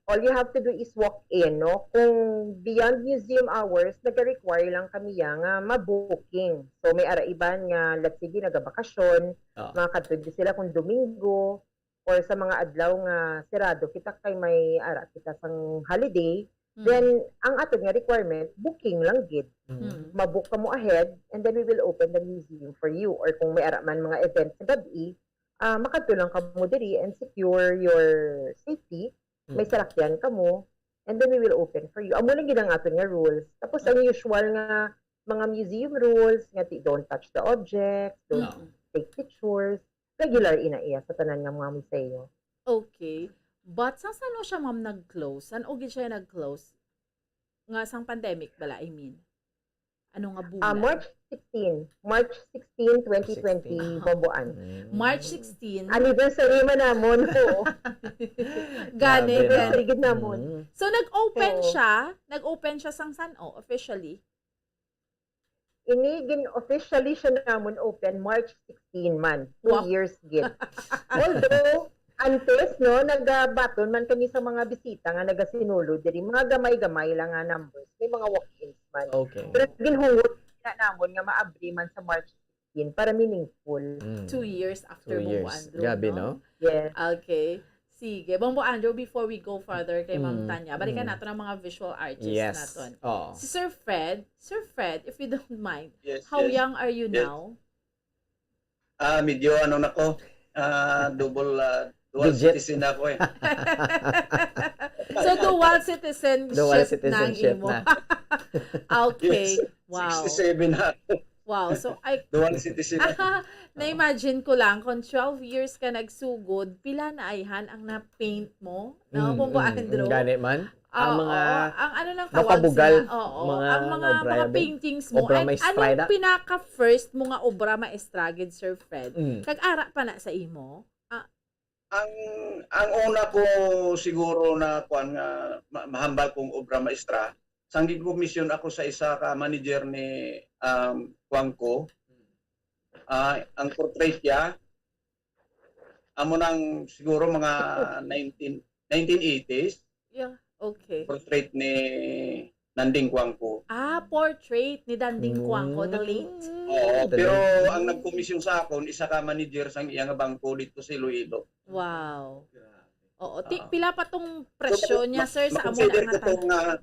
all you have to do is walk in, no? Kung beyond museum hours, nag-require lang kami nga ma-booking. So may araiban nga, let's say, nagabakasyon, mga katulad sila kung Domingo, or sa mga adlaw nga sirado, kita kay may ara, kita sang holiday, then ang ato nga requirement, booking lang gid. Mabook ka mo ahead, and then we will open the museum for you. Or kung may ara man mga events sa gabi, makatulang ka mo diri and secure your safety. May salakyan ka mo, and then we will open for you. Amo lang gid ang aton nga rules. Tapos ang usual nga mga museum rules nga don't touch the objects, don't take pictures. Regular ina-iya sa tanan nga mga museo. Okay. But saan siya ma'am nag-close? Saan gid siya nag-close? Nga sang pandemic bala, I mean. Ano nga bulan? March 16, 2020, Bomboan. March 16. Anniversary man namon po. Gani. Gid namon. So nag-open siya sang San-O officially. Officially siya namon open March 16 man. 2 years gid. Although antes no nagabaton man kami sa mga bisita nga nagasinulod diri mga gamay-gamay lang nga numbers. May mga walk-ins man. Okay. Pero ginhungot na namon nga maabri man sa March 16 para meaningful. 2 years after Bombo Andrew. Gabi, no? Yes. Okay. Sige. Bombo Andrew, before we go further kay Ma'am Tanya, balikan natin ang mga visual artists natin. Si Sir Fred, if you don't mind, how young are you now? Medyo nako, dual citizen ako eh. So dual citizenship ng imo. Okay. Wow. 67 na ako. Wow. So dual citizen. Na-imagine ko lang kung 12 years ka nagsugod, pila na ayhan ang na-paint mo? No, Bombo Andrew? Gani man. Ang mga ang ano lang tawag mapabugal, mga paintings mo. Obra Anong pinaka-first mo nga obra maestra, gid Sir Fred? Kag-ara pa na sa imo? Ang una ko siguro na mahambal kong obra maestra, sanggig komisyon ako sa isa ka manager ni Kuangko. Ang portrait niya, amo nang siguro mga 1980s. Yeah, okay. Portrait ni Nanding Kuangko. Portrait ni Nanding Kuangko, the late? Oo, pero ang nagkomisyon sa akon, isa ka manager sang iyang bangko dito sa Iloilo. Wow. Oo, pila pa tong presyo niya, sir, sa amo na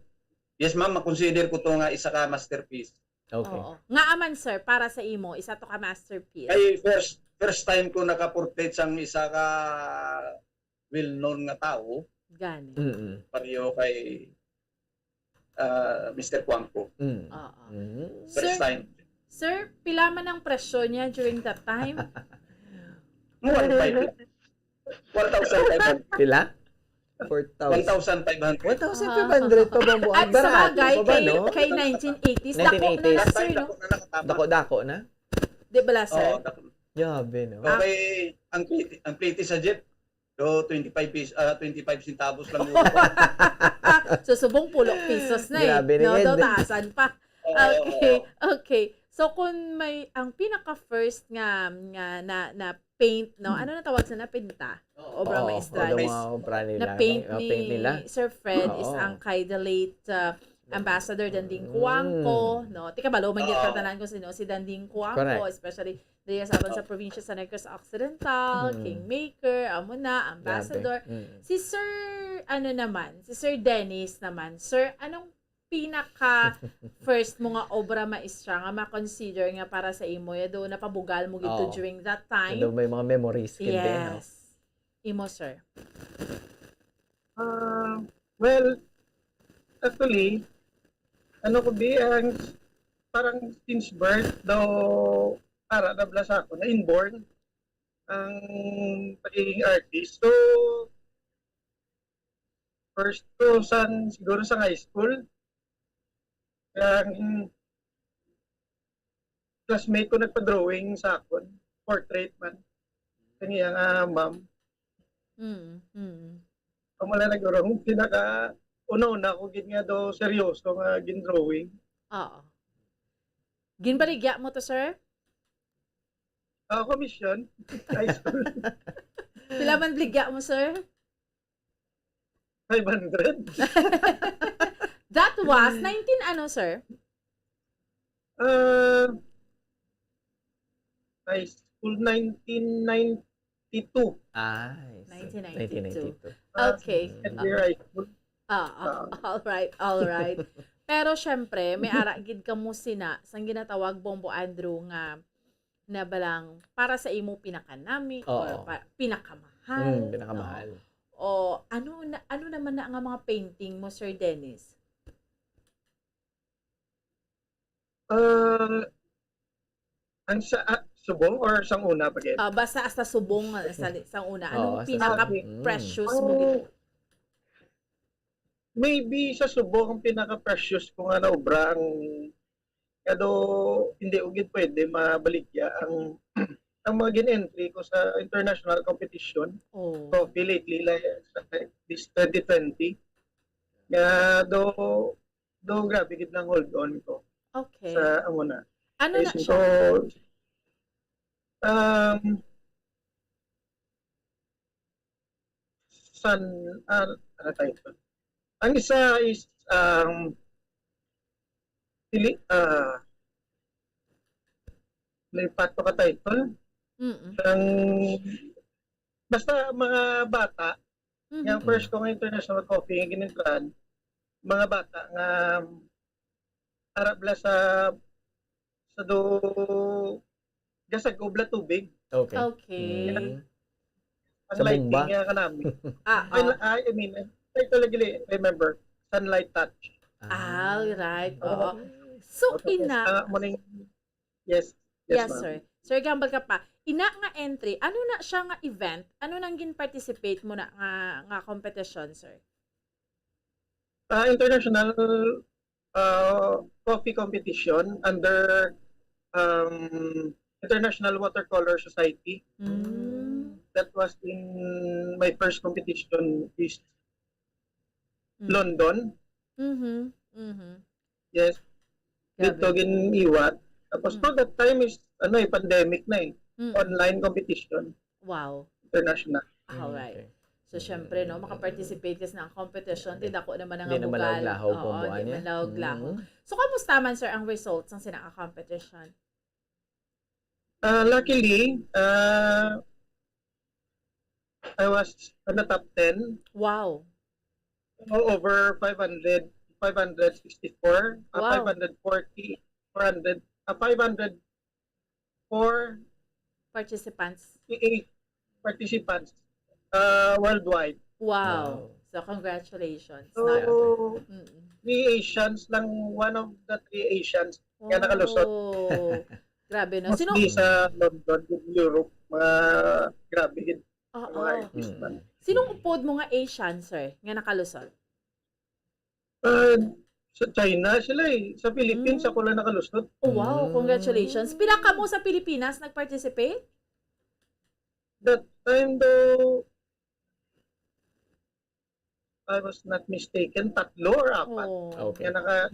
yes, ma'am, makonsider ko to nga isa ka masterpiece. Okay. Oo. Nga aman, sir, para sa imo, isa to ka masterpiece. Ay, first time ko nakaportrait sang isa ka well-known nga tao. Gani. Pareho kay Mr. Kuangko. First time. Sir, pila man ang presyo niya during that time? 1,500. Pila? 1,500. 1,500 pa ba mo? At sa bagay, kay 1980s, dako na, sir, no? Dako na? Di ba, sir? Yabe, no? Okay, ang plate sa jeep, do 25 centavos lang mo. So, subong pulok pesos na eh. Grabe No, naman. daw taasan pa. Okay. So, kung may, ang pinaka-first nga na paint, no? Ano na tawag sa napinta? Obra maestra. Na paint ni Sir Fred is ang kay the late Ambassador Danding Cuangco, no? Tika balo, may gitatanan ko sino si Danding Cuangco, especially diya sa sa probinsya sa Negros Occidental, Kingmaker, amo na, Ambassador. Si Sir, si Sir Dennis naman. Sir, anong pinaka first mo nga obra maestra nga ma-consider nga para sa imo do napabugal mo gito during that time? Do may mga memories kindi, no? Yes. Imo, sir. Well, actually, ang parang since birth daw para nabla sa ako na inborn ang pagiging artist. So, first ko siguro sa high school, kaya classmate ko nagpa-drawing sa akin, portrait man. Kanya nga ma'am. Pamala nag-drawing, una-una ko gid nga do seryoso nga gin-drawing. Oo. Ginbaligya mo to, sir? Commission, high school. Pila man bligya mo, sir? 500. That was 19 sir? High school 1992. 1992. Okay. High school. All right. Pero syempre, may aragid ka mo sina sang ginatawag Bombo Andrew nga na balang para sa imo pinakanami or pinakamahal. Pinakamahal. O ano naman na nga mga painting mo, Sir Dennis? Ang sa subong or sang una pa gid? Basta sa subong sang una. Anong pinaka-precious mo gito? Maybe sa subong ang pinaka-precious ko nga na obra ang kado hindi ugid pwede mabaligya ang mga gin-entry ko sa international competition. Trophy lately like this 2020. Do grabe gid lang hold on ko. Okay. Sa amo na. Ano na siya? Ano tayo? Ang isa is lipat ko ka title. Basta mga bata, yung first ko nga international coffee, yung ginintran, mga bata nga arabla sa gasag ubla tubig. Okay. Ang lighting nga ka namin. I mean, I totally remember, Sunlight Touch. Right. So, Yes, sir. Sir, gambal ka pa. Ina nga entry, ano na siya nga event? Ano nang gin-participate mo na nga competition, sir? International coffee competition under International Watercolor Society. That was in my first competition is London. Yes. Dito giniwat. Tapos no, that time is pandemic na eh. Online competition. Wow. International. Alright. So, syempre, no, makaparticipate kasi ng competition. Tidako naman ang Hindi naman bugal. lawlahaw po mo Hindi niya. naman lawlahaw. So, kamusta man, sir, ang results ng sinaka-competition? Luckily, I was on the top 10. Wow. Over 564, Wow. 540, 400, 504 participants worldwide. Wow. So, congratulations. So, 3 Asians lang, one of the 3 Asians kaya nakalusot. Grabe, no? Sino? Mostly sa London, Europe, mga grabe yun. Mga artist man. Sinong upod mo nga Asian, sir, nga nakalusot? Sa China sila eh. Sa Philippines, ako lang nakalusot. Oh, wow, congratulations. Pila ka mo sa Pilipinas nag-participate? That time though, I was not mistaken, 3 or 4. Okay. Nga naka,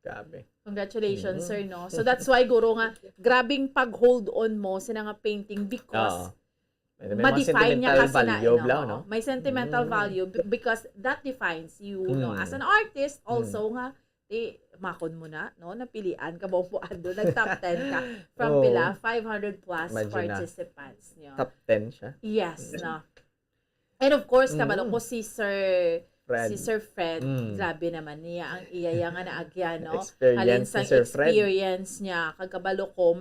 Grabe. Congratulations, sir, no? So that's why, guro nga, grabing pag-hold on mo sa nga painting because May mga ma-define niya kasi na, value blau, no? may sentimental value because that defines you, no? As an artist, also nga, makon mo na, no? Napilian ka, bumpuan doon, nag-top 10 ka from pila, 500 plus Imagine participants. Nyo. Top 10 siya. Yes, no? And of course, kabalo ko si Sir Fred, grabe naman niya ang iyaya nga naagya, no? Halin sang experience niya, kagabalo ko,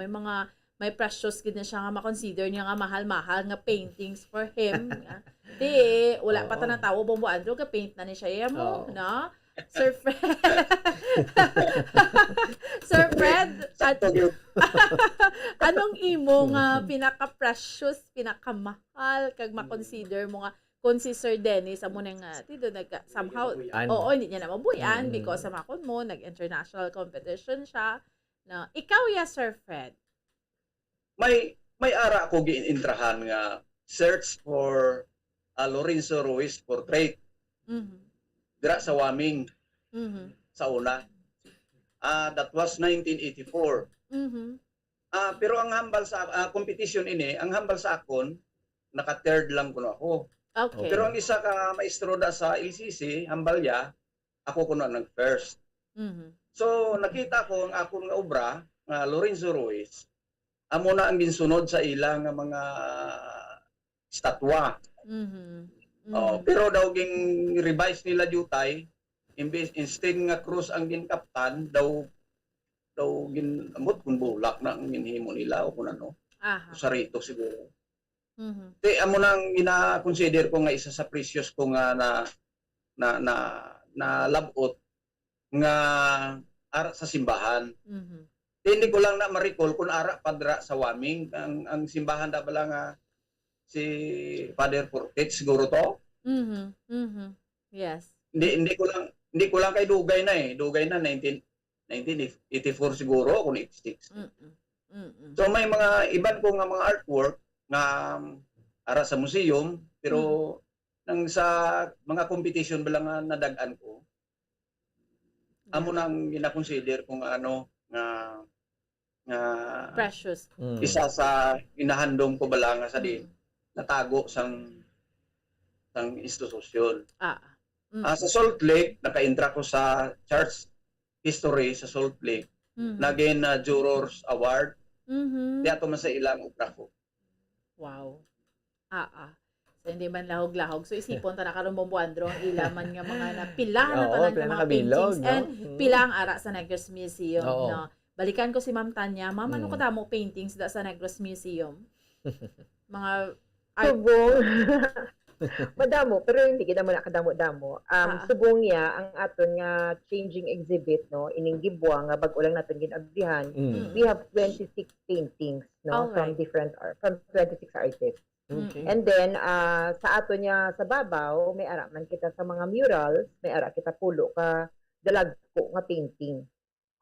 may precious gid na siya nga ma-consider niya nga mahal-mahal nga paintings for him. Wala pa ta na tawo Bombo Andrew, ka paint na ni siya mo, no? Sir Fred. Sir Fred, anong imo nga pinaka-precious, pinaka-mahal kag ma-consider mo nga kung si Sir Dennis amo nang tido somehow hindi niya na mabuyan because sa makon mo nag-international competition siya na ikaw Sir Fred. May ara ko giintrahan nga search for Lorenzo Ruiz portrait. Dira sa Waming. Sa una. That was 1984. Pero ang hambal sa competition ini, ang hambal sa akon naka-third lang kuno ako. Okay. Pero ang isa ka maestro da sa LCC, hambalya, ako kuno nag-first. So nakita ko ang akong nga obra nga Lorenzo Ruiz, amo na ang ginsunod sa ilang nga mga estatwa. Pero daw ging revise nila jutay, instead nga cross ang ginkaptan, daw ginamot kung bulak na ang ginhimo nila o kung ano. Sarito siguro. Amo nang ina-consider ko nga isa sa precious ko nga na labot nga ara sa simbahan. Hindi ko lang na ma-recall kung ara padra sa Waming ang simbahan da bala nga si Father Portet siguro to. Yes. Hindi ko lang kay dugay na 1984 siguro kung 86. So may mga iban ko nga mga artwork nga ara sa museum pero nang sa mga competition bala nga nadagan ko amo nang gina-consider kung ano nga precious isa sa inahandom ko bala nga sa di natago sang institusyon. Sa Salt Lake naka-intra ko sa Church History sa Salt Lake. Naging Jurors Award. Di ato man sa ilang obra ko. Wow. So, hindi man lahog-lahog. So, isipon ta na karon Bombo Andrew ang ilaman nga mga napilahan na tanan ng mga paintings and pila ang ara sa Negros Museum. No? Balikan ko si Ma'am Tanya. Ma'am, ano ka damo paintings da sa Negros Museum? Mga subong. Madamo, pero hindi kita mo nakadamo-damo. Subong niya ang aton nga changing exhibit, no? Ining gibwa nga bag-o lang naton ginagdihan. We have 26 paintings, no? From 26 artists. And then sa ato niya sa babaw, may ara man kita sa mga murals, may ara kita pulo ka dalagko nga painting.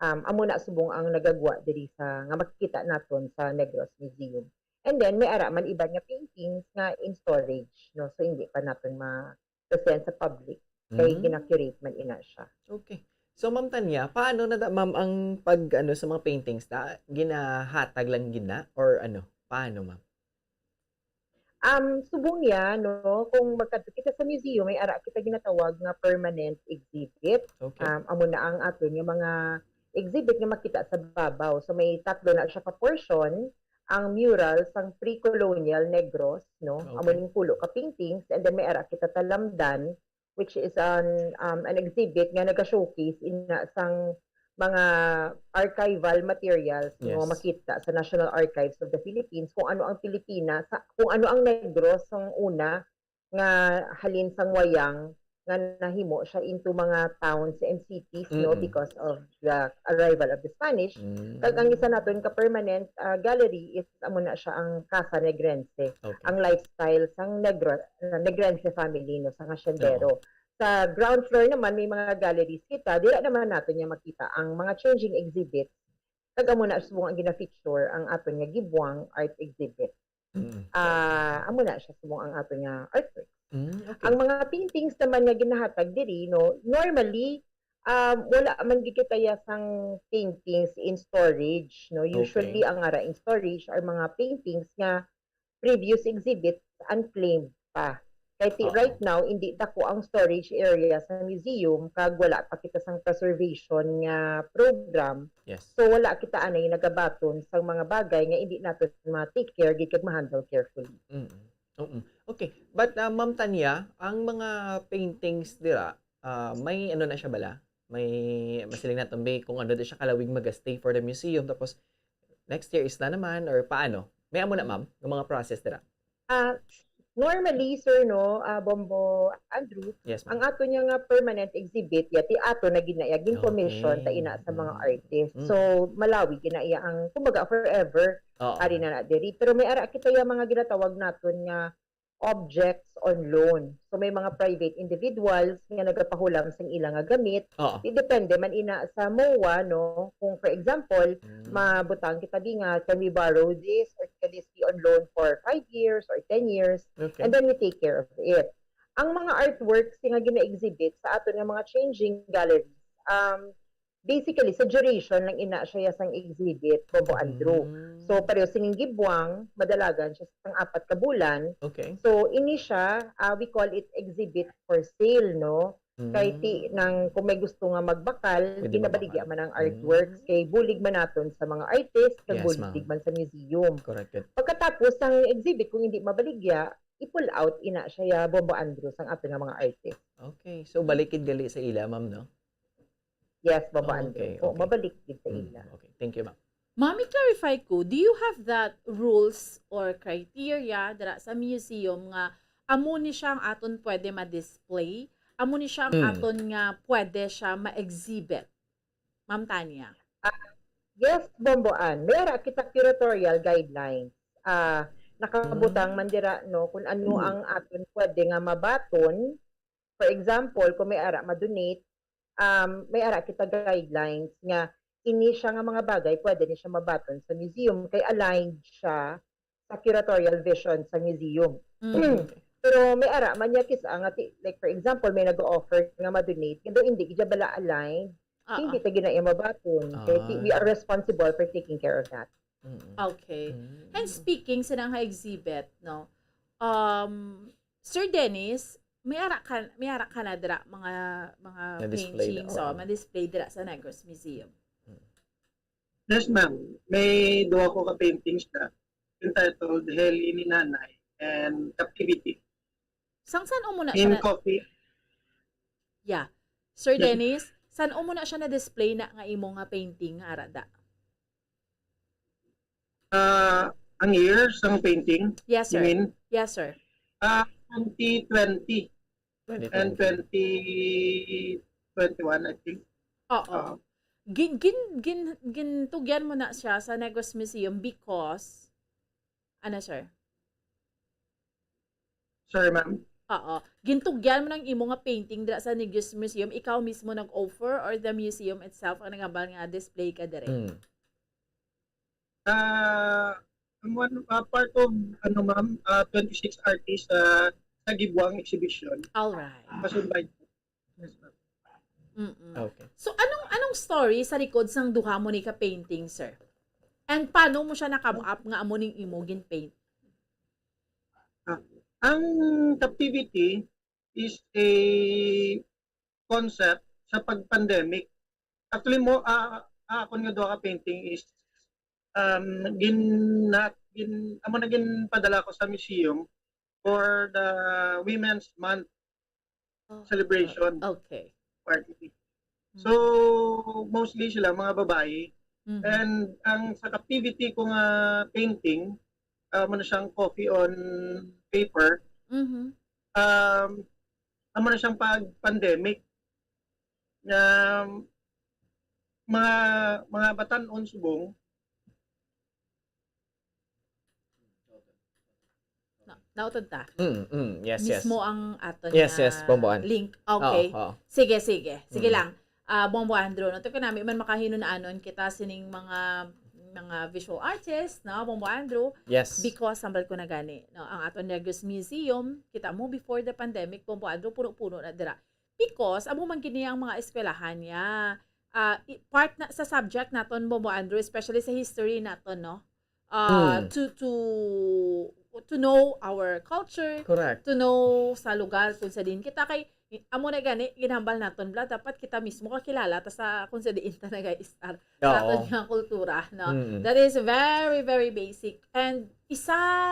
Amo na subong ang nagagwa diri sa nga makikita naton sa Negros Museum. And then may ara man iba nga paintings nga in storage, no? So hindi pa naton ma-present sa public. Kaya gina-curate man ina siya. Okay. So Ma'am Tanya, paano na ma'am ang pag sa mga paintings ginahatag lang gina or ano? Paano ma'am? Subong niya, no, kung magkadto kita sa museum, may ara kita ginatawag nga permanent exhibit. Amo na ang aton nga mga exhibit nga makita sa babaw. So may tatlo na siya ka portion, ang mural sang pre-colonial Negros, no. Amo ning pulo ka paintings, and then may ara kita talamdan, which is an exhibit nga naga-showcase ina sang mga archival materials no makita sa National Archives of the Philippines kung ano ang Pilipinas, kung ano ang Negros ang una nga halin sang wayang nga nahimo siya into mga towns and cities no because of the arrival of the Spanish. Kag ang isa naton ka permanent gallery is amo na siya ang Casa Negrense, ang lifestyle sang Negrense family no sang hasyendero. Sa ground floor naman, may mga galleries kita. Dira naman natin niya makita ang mga changing exhibits. Taga mo na subong ang gina-feature ang ato niya gibwang art exhibit. Amo na siya subong ang ato niya artwork. Okay. Ang mga paintings naman nga ginahatag diri, no, normally wala man gikitaya sang paintings in storage, no. Usually Okay. ang ara in storage are mga paintings nga previous exhibits unclaimed pa. Kay right now hindi dako ang storage area sa museum kag wala pa kita sang preservation nga program. Yes. So wala kita anay nagabaton sa mga bagay nga hindi natin ma-take care gid kag ma-handle carefully. Okay. But Ma'am Tanya, ang mga paintings dira, may ano na siya bala? May masiling na tambi kung ano na siya kalawig mag-stay for the museum tapos next year is na naman or paano? May amo na ma'am ng mga process dira. Normally, sir, no, Bombo Andrew, Yes, ang ato niya nga permanent exhibit, yati ato na ginaya, commission ta ina sa mga artists. So, malawi ginaya ang, kumbaga, forever, ari na diri. Pero may ara kita yung mga ginatawag naton nga objects on loan. So, may mga private individuals nga nagapahulam sa ilang nga gamit. Depende man ina sa MOA, no? Kung, for example, mabutang kita di nga, can we borrow this or can this be on loan for 5 years or 10 years? Okay. And then we take care of it. Ang mga artworks nga gina-exhibit sa ato nga mga changing galleries, basically, sa duration lang ina siya sang exhibit, Bobo Andrew. So, pareho sining gibwang, madalagan siya sang 4 ka bulan. Okay. So, ini siya, we call it exhibit for sale, no? Kay ti nang kung may gusto nga magbakal, Pwede ginabaligya man ang artworks kay bulig man naton sa mga artists, kag Yes, bulig man sa museum. Correct. Pagkatapos ang exhibit kung hindi mabaligya, i-pull out ina siya Bobo Andrew sang ato nga mga artists. Okay. So balikid gali sa ila ma'am no? Yes, Bobo Andrew. Okay. O, mabalik din sa ila. Okay. Thank you ma'am. Mami, clarify ko, do you have that rules or criteria dara sa museum nga amo ni siya ang aton pwede ma-display? Amo ni siya ang aton nga pwede siya ma-exhibit? Ma'am Tanya. Yes, Bomboan. Mayroon kita curatorial guidelines. Nakabutang mandira no kung ano ang aton pwede nga mabaton. For example, kung may ara ma-donate, may ara kita guidelines nga ini siya nga mga bagay pwede ni siya mabaton sa museum kay aligned siya sa curatorial vision sa museum. Pero may ara man niya kisa nga like for example may nag-offer nga ma-donate কিন্তু hindi gid bala aligned. Hindi ta ginaya mabaton. Kay we are responsible for taking care of that. Okay. And speaking sa nga exhibit, no. Sir Dennis, may ara ka na dira mga paintings so ma-display dira sa Negros Museum. Yes, ma'am. May duwa ko ka paintings na entitled Heli ni Nanay and Captivity. Saan umuna In siya coffee. Yeah. Sir Dennis, saan umuna siya na-display na nga imo nga painting nga arada? Ang years ng painting? Yes, sir. You mean? Yes, sir. 2020 and 2021, I think. Oo. Gintugyan mo na siya sa Negros Museum because ano, sir? Sorry, ma'am. Oo. Gintugyan mo ng imo nga painting dira sa Negros Museum, ikaw mismo nag-offer or the museum itself ang nagabal nga display ka dire? Part of ma'am, 26 artists sa Gibwang exhibition. All right. Invite. Yes, ma'am. Okay. So anong story sa likod sang duha mo ni ka painting, sir? And paano mo siya nakam up nga amo ning imo gin paint? Ang captivity is a concept sa pag-pandemic. Actually ako nga duha ka painting is amo na padala ko sa museum for the Women's Month celebration. Okay. Party. So, mostly sila mga babae. And ang sa captivity ko nga painting, amo na siyang coffee on paper. Amo na siyang pag-pandemic. Mga batan-on subong. Nautod ta? Yes, Mismo ang ato yes, Bomboan. Link. Okay. Sige. Sige lang. Bombo Andrew, no? Ito ka namin, man makahinunaanon kita sining mga mga visual artists, no, Bombo Andrew. Yes. Because sambal ko na gani, no, ang aton Negros Museum, kita mo before the pandemic, Bombo Andrew puno-puno na dira. Because amo man kini ang mga eskwelahan niya. Part na sa subject naton Bombo Andrew, especially sa history naton, no. To know our culture, Correct. to know sa lugar kung sa din kita kay amo na gani ginambal naton bla dapat kita mismo kakilala ta sa kung sa diin ta nag-star sa aton nga kultura, no. That is very very basic, and isa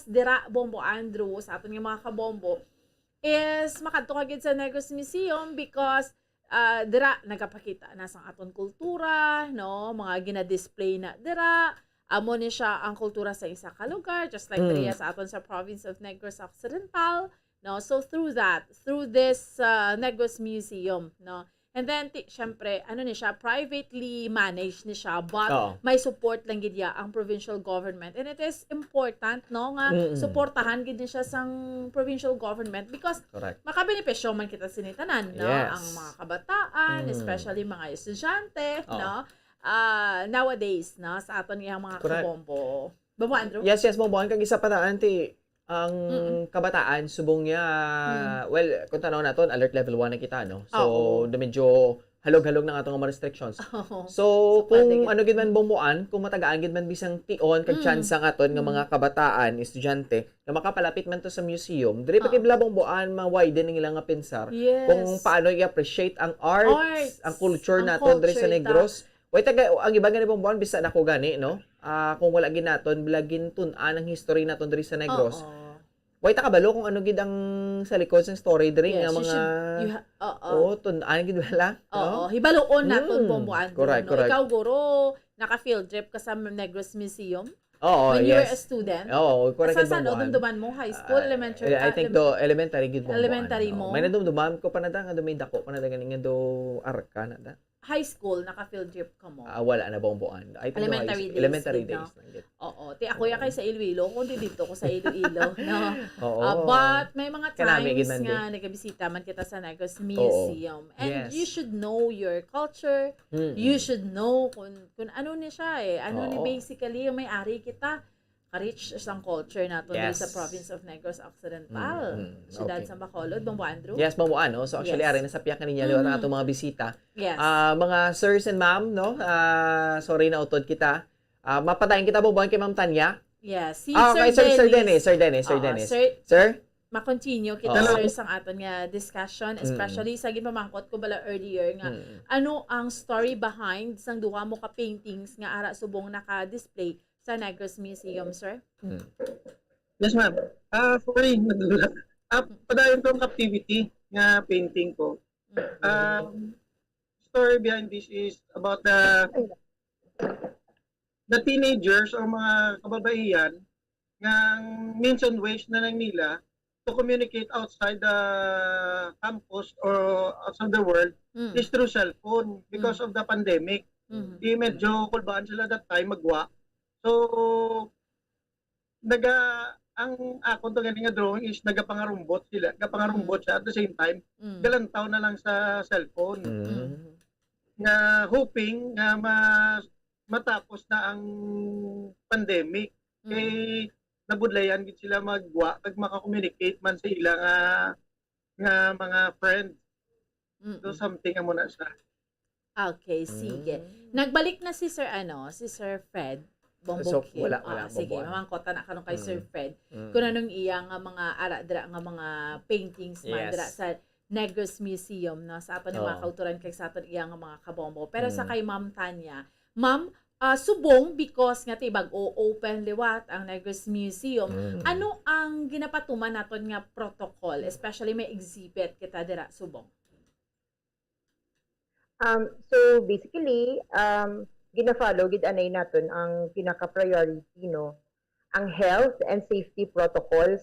dira Bombo Andrew sa aton nga mga kabombo is makadto ka gid sa Negros Museum because dira nagapakita na sa aton kultura, no, mga gina-display na dira. Amo ni siya ang kultura sa isa ka lugar, just like diriya sa aton sa province of Negros Occidental, no. So through this Negros Museum, no. And then syempre ano ni siya, privately managed ni siya, but may support lang gid ya ang provincial government, and it is important, no, nga suportahan gid ni siya sang provincial government because makabenepisyo man kita sinitanan, no, ang mga kabataan, especially mga estudyante, no. Nowadays, no, sa aton nga mga kabombo. Bombo Andrew? Yes, Bombo. Kag isa pa na, auntie, ang kabataan, subong niya, well, kung tanaw naton, alert level 1 na kita, no? So, medyo halog-halog na atong mga restrictions. So, kung ano gid man bomboan, kung matagaan gid man bisang tion, kag chance ang aton nga mga kabataan, estudyante, na makapalapit man to sa museum, diri pa kay bomboan, ma-widen ang ilang nga pensar. Kung paano i-appreciate ang arts, ang culture naton diri sa Negros. Wait, ang iba gani bomboan bisa na ko gani, no? Kung wala ginaton bilagin tun-an ang history naton diri sa Negros. Wait, kabalo kung ano gid ang sa likod sa story diri nga mga tun-an gid wala. Hibaloon naton bomboan. Correct. Ikaw guro naka-field trip ka sa Negros Museum. When you were a student. Correct. Saan dumduman mo? High school, elementary? I think elementary gid bomboan. Elementary mo. May nadumduman ko pa na nga may dako pa na ganing nga do arka na da. High school, naka-field trip ka mo? Wala na bomboan. I think elementary days. Oo. Ako kay sa Iloilo, kundi dito ko sa Iloilo. No? But may mga times nga nagabisita man kita sa Negros Museum. And you should know your culture. You should know kung ano ni siya Ano ni basically yung may-ari kita. Ka-rich isang culture nato sa province of Negros Occidental. Siyudad sa Bacolod, Bombo Andrew. Yes, Bombo Ano. So actually, ari na sa piyak niya liwat ang atong mga bisita. Yes. Mga sirs and ma'am, no? Sorry na utod kita. Mapatayin kita Bombo kay Ma'am Tanya. Yes. Si Sir Dennis. Sir? Ma-continue kita sir sang aton nga discussion, especially sa gipamangkot ko bala earlier nga ano ang story behind sang duha mo ka paintings nga ara subong naka-display sa Negros Museum, sir? Yes, ma'am. Sorry, nadulat. Padayon tong captivity nga painting ko. Story behind this is about the teenagers o mga kababaihan nga means and ways na lang nila to communicate outside the campus or outside the world is through cellphone because of the pandemic. Di medyo kulbaan sila that time magwa. So, ang ako to ganing nga drawing is nagapangarumbot sila. Nagapangarumbot siya at the same time. Galantaw na lang sa cellphone. Nga hoping nga matapos na ang pandemic. Kay nabudlayan gid sila magwa kag maka-communicate man sa ila nga mga friends. So something amo na siya. Okay, sige. Nagbalik na si Sir Fred. So, wala sige, mamangkota na kanong kay Sir Fred. Kung anong iya nga mga ara-dira nga mga paintings man dira sa Negros Museum, no, sa aton mga kauturan kay sa aton iya nga mga kabombo. Pero sa kay Ma'am Tanya, Ma'am, subong because nga tibag open liwat ang Negros Museum. Ano ang ginapatuman naton nga protocol, especially may exhibit kita dira subong? So basically, gina-follow gid anay naton ang pinaka-priority, no, ang health and safety protocols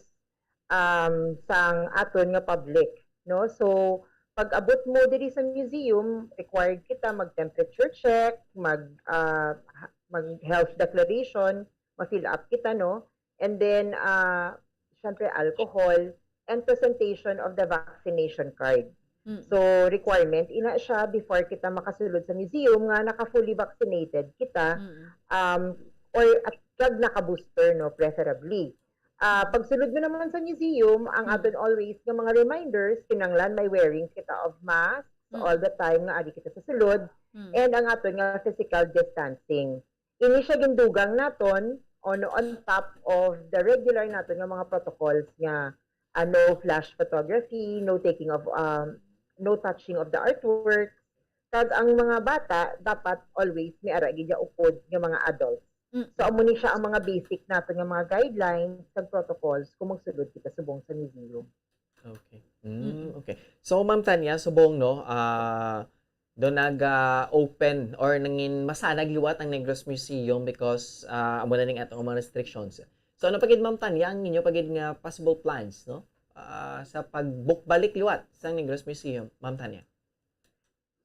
sang aton nga public, no. So pag abot mo diri sa museum, required kita mag-temperature check, mag health declaration, ma-fill up kita, no, and then syempre alcohol and presentation of the vaccination card. So requirement ina siya before kita makasulod sa museum nga naka-fully vaccinated kita or at kag naka-booster no preferably. Pagsulod mo naman sa museum, ang aton always nga mga reminders kinanglan may wearing kita of mask all the time nga adi kita sa sulod and ang aton nga physical distancing. Ini siya gindugang naton on top of the regular naton nga mga protocols nga no flash photography, no taking of no touching of the artwork. Kag ang mga bata dapat always may ara gid upod nga mga adults. So amo ni siya ang mga basic nato nga mga guidelines kag protocols kung magsulod kita subong sa museum. Okay. Okay. So Ma'am Tanya, subong no, do nag-open or nangin masanag liwat ang Negros Museum because amo na ning atong mga restrictions. So ano pagid Ma'am Tanya ang inyo pagid nga possible plans no? Sa pagbukbalik liwat sa Negros Museum, Ma'am Tanya?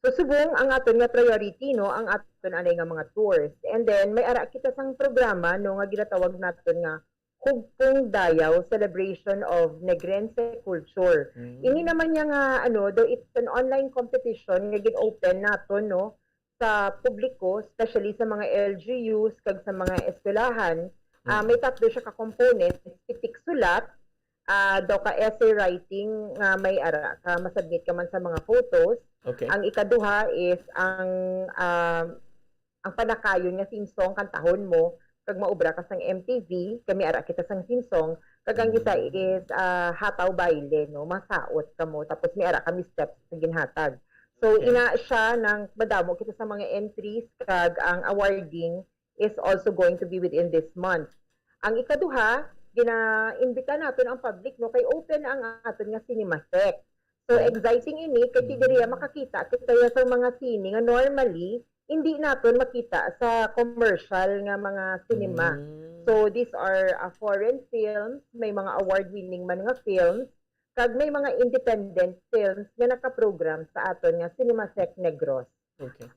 So subong ang aton nga priority no, ang aton anay nga mga tours. And then may ara kita sang programa no nga ginatawag naton nga Hugpong Dayaw Celebration of Negrense Culture. Ini naman niya nga though it's an online competition nga gin-open naton no sa publiko, especially sa mga LGUs kag sa mga eskwelahan. May tatlo siya ka component, itik sulat, daw ka essay writing nga may ara ka masubmit ka man sa mga photos. Okay. Ang ikaduha is ang panakayon nga singsong kantahon mo kag maobra ka sang MTV kami ara kita sang singsong kag ang isa is hataw baile no masaot ka mo tapos may ara kami steps sa ginhatag. So ina siya nang madamo kita sa mga entries kag ang awarding is also going to be within this month. Ang ikaduha gina-imbita naton ang public no kay open ang aton nga Cinemasec. So exciting ini kay diriya makakita kita sa mga sine nga normally hindi naton makita sa commercial nga mga cinema. So these are foreign films, may mga award-winning man nga films, kag may mga independent films nga naka-program sa aton nga Cinemasec Negros. Okay.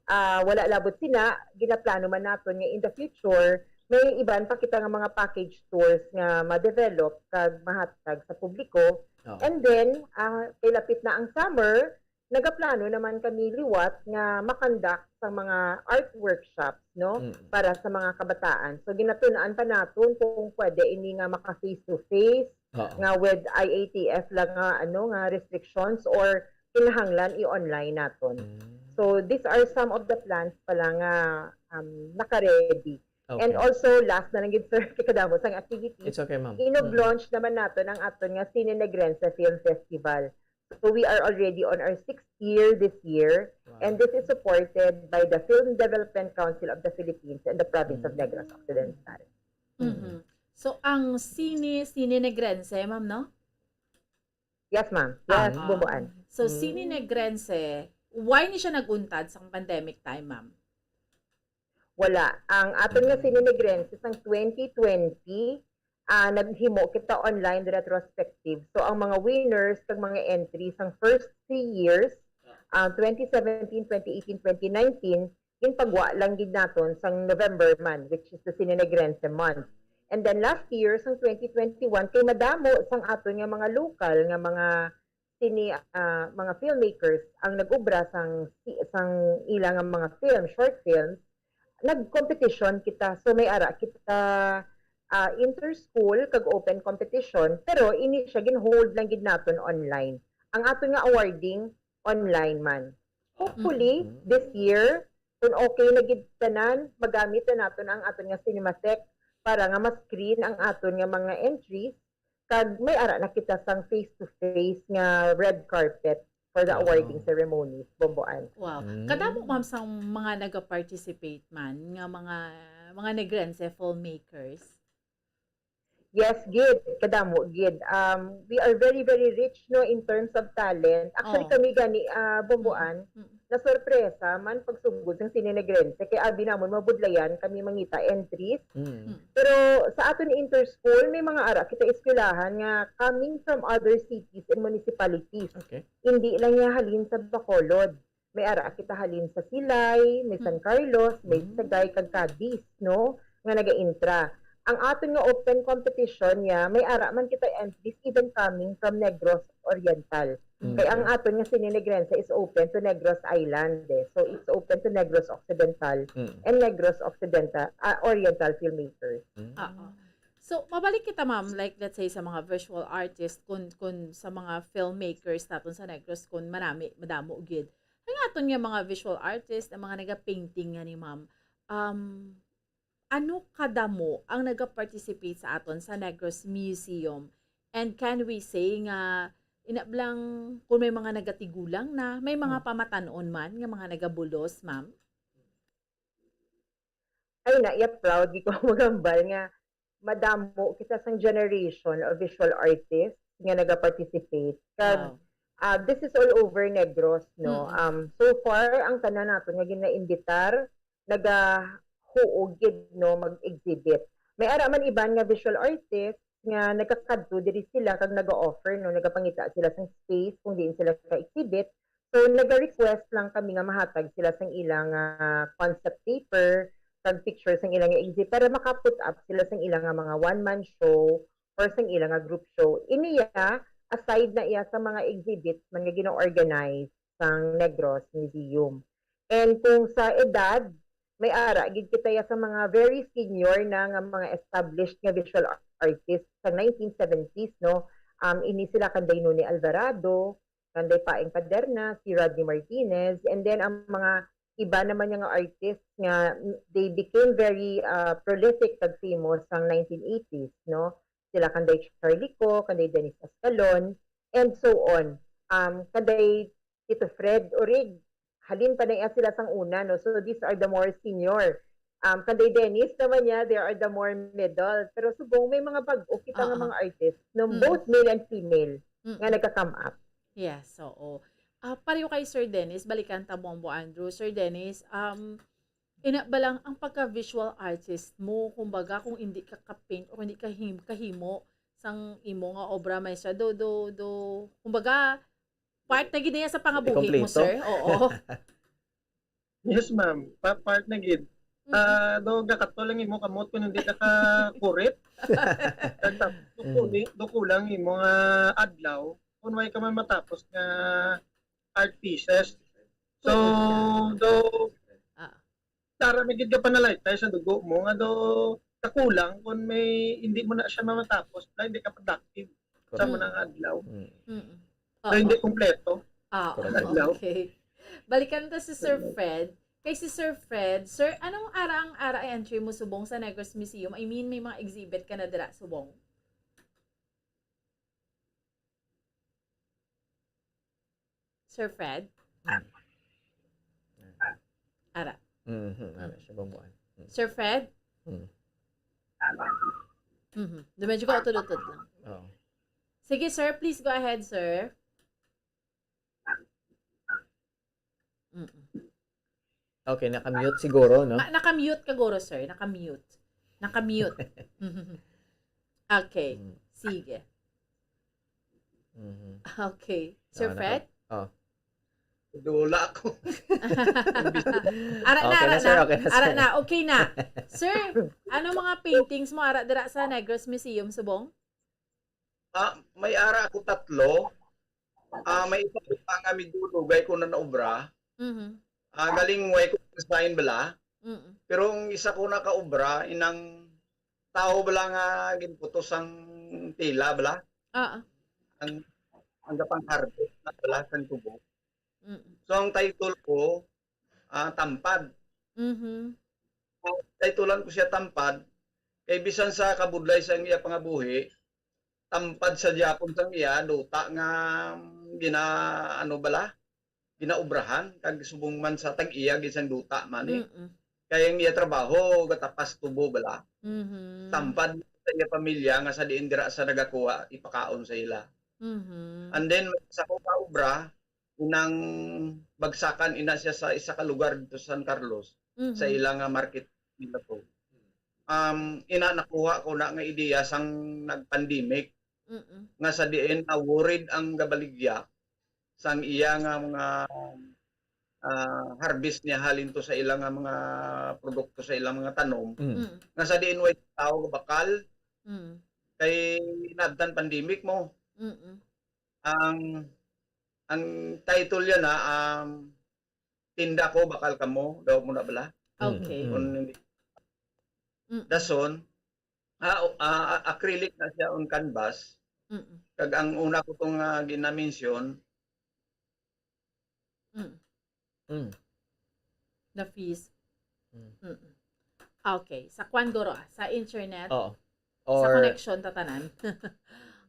Wala labot sina, ginaplano man naton nga in the future may iban pa kita nga mga package tours nga ma-develop kag mahatag sa publiko. And then kay lapit na ang summer, nagaplano naman kami liwat nga makandak sa mga art workshops no para sa mga kabataan. So ginatun-an pa naton kung pwede ini nga maka face to face nga with IATF lang nga nga restrictions or kinahanglan i-online naton. So these are some of the plans pala nga naka-ready. Okay. And also last na lang gid sir kadamo sang activity. It's okay, ma'am. Inog-launch naman naton ang aton nga Cine Negrense Film Festival. So we are already on our 6th year this year, and this is supported by the Film Development Council of the Philippines and the province of Negros Occidental. So ang Cine Negrense, ma'am, no? Yes, ma'am. Yes, Bubuan. So Cine Negrense, why ni siya naguntad sa pandemic time, ma'am? Wala. Ang aton nga Cine Negrense sang 2020 naghimo kita online retrospective. So ang mga winners kag mga entries ang first 3 years 2017, 2018, 2019 ginpagwa lang gid naton sang November man which is the Cine Negrense month. And then last year sang 2021 kay madamo sang aton nga mga local nga mga mga filmmakers ang nag-ubra sang ilang nga mga short films nag-competition kita. So may ara kita inter-school kag open competition pero ini siya gin-hold lang gid naton online. Ang aton nga awarding online man. Hopefully this year kung okay na gid tanan magamit na naton ang aton nga Cinemasec para nga ma-screen ang aton nga mga entries kag may ara na kita sang face-to-face nga red carpet for the awarding ceremonies, Bomboan. Wow. Kadamo ma'am sang mga naga-participate man nga mga Negrense filmmakers. Yes, gid. Kadamo, gid. We are very, very rich no in terms of talent. Actually, kami gani, Bomboan, na sorpresa man pagsugod ng Cine Negrense. Kaya abi namon mabudlayan kami mangita entries. Pero sa aton inter-school, may mga ara kita eskwelahan nga coming from other cities and municipalities. Okay. Hindi lang niya halin sa Bacolod. May ara kita halin sa Silay, may San Carlos, may Sagay kag Cadiz, no? Nga naga-intra. Ang aton nga open competition niya, may ara man kita entries even coming from Negros Oriental. Kaya ang aton nga Sininegrense is open to Negros Island. So it's open to Negros Occidental and Negros Oriental filmmakers. Oo. So, mabalik kita ma'am, like let's say sa mga visual artist, kun sa mga filmmakers naton sa Negros, kun madamo gid. Ang aton nga mga visual artist, ang mga naga-painting nga ni ma'am, ano kadamo ang naga-participate sa aton sa Negros Museum? And can we say nga, inablang kung may mga nagatigulang na, may mga pamatanon man, nga mga nagabulos, ma'am? Ay na, proud di ko magambal nga madamo kita sang generation of visual artists nga naga-participate. Kag this is all over Negros, no. So far ang tanan nato nga gina-imbitar nagahuog no mag-exhibit. May ara man iban nga visual artists nga nagkakadto diri sila kag naga-offer no nagapangita sila sang space kung diin sila ka-exhibit. So naga-request lang kami nga mahatag sila sang ilang concept paper kag pictures sang ilang exhibit para maka-put up sila sang ilang mga one-man show or sang ilang group show. Iniya aside na iya sa mga exhibits man nga gina-organize sang Negros Museum. And kung sa edad may ara gid kita ya sa mga very senior na nga mga established nga visual artists sa 1970s no. Ini sila kanday Noni Alvarado, kanday Paeng Paderna, si Rodney Martinez, and then ang mga iba naman yung artists nga they became very prolific and famous sang 1980s no. Sila kanday Charlie Co, kanday Dennis Ascalon, and so on. Kanday Tito Fred Orig, halin pa na sila sang una no. So these are the more senior. Kanday Dennis naman niya, there are the more middle. Pero subong may mga bag-o kita nga mga artists no, both male and female nga nagka-come up. Yes, oo. Pareho kay Sir Dennis, balikan ta Bombo Andrew. Sir Dennis, ba lang ang pagka-visual artist mo, kumbaga kung hindi ka ka-paint o hindi ka kahimo sang imo nga obra may siya, kumbaga, part na gid niya sa pangabuhi mo, sir? Oo. Yes, ma'am. Part na gid. Do gakato lang imo kamot kung hindi ka kurit. Kulang imo nga adlaw kung way ka man matapos nga art pieces. So, tara magid ka pa na light tayo sa dugo mo nga kakulang kung may hindi mo na siya matapos, hindi ka productive sa mo ng adlaw. So, hindi kompleto. Okay. Balikan ta si Sir Fred. Kay si Sir Fred, Sir, anong ara entry mo subong sa Negros Museum? I mean, may mga exhibit ka na dira subong? Sir Fred? Ara. Ano siya bambuan. Sir Fred? Medyo ko utod-utod lang. Sige, sir. Please go ahead, sir. Okay, nakamute siguro, no? Nakamute kaguro, sir. Nakamute. Okay. Sige. Okay. Sir Fred? Dula ako. Okay na. Sir, ano mga paintings mo ara dira sa Negros Museum subong? May ara ako 3. May isa pa nga medyo dugay ko na naobra. Galing way ko design bala. Pero ang isa ko na kaobra inang tao bala nga ginputos ang tila bala. Ang gapang harvest na bala sang tubo. So, ang title ko, Tampad. Ang titulan ko siya Tampad, kay bisan sa kabudlay sa iya pangabuhi, tampad sa Japon sang iya, duta nga ginaubrahan, kag subong man sa tag-iya, gisang duta man Kaya ang iya trabaho, gatapas tubo bala. Tampad sa iya pamilya, nga sa diin dira sa nagakuha, ipakaon sa ila. And then, sa ko kaubra, unang bagsakan ina siya sa isa ka lugar dito sa San Carlos sa ilang market nila to. Ina nakuha ko na nga ideya sang nag-pandemic nga sa diin worried ang gabaligya sang iya nga mga harvest niya halin to sa ilang mga produkto sa ilang mga tanom nga sa diin way tao bakal kay nabdan pandemic mo. Ang Ang title yan tinda ko bakal kamo daw mo na bala. Okay. Dason acrylic na siya on canvas. Kag ang una ko tong ginamention The fees. Okay. Sa Kwangdoro, sa internet, Oo. sa connection, tatanan.